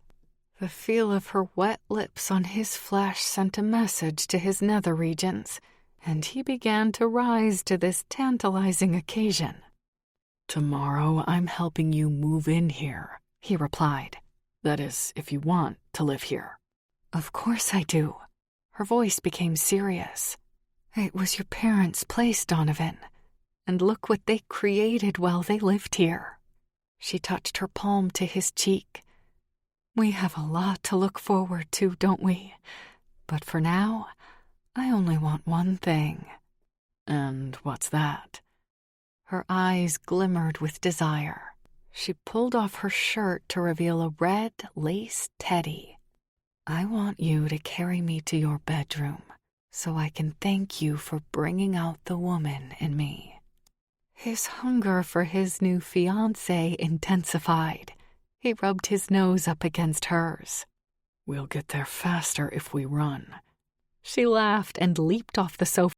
The feel of her wet lips on his flesh sent a message to his nether regions, and he began to rise to this tantalizing occasion. "Tomorrow I'm helping you move in here," he replied. "That is, if you want to live here." "Of course I do." Her voice became serious. "It was your parents' place, Donovan, and look what they created while they lived here." She touched her palm to his cheek. "We have a lot to look forward to, don't we? But for now, I only want one thing." "And what's that?" Her eyes glimmered with desire. She pulled off her shirt to reveal a red lace teddy. "I want you to carry me to your bedroom so I can thank you for bringing out the woman in me." His hunger for his new fiancée intensified. He rubbed his nose up against hers. "We'll get there faster if we run." She laughed and leaped off the sofa.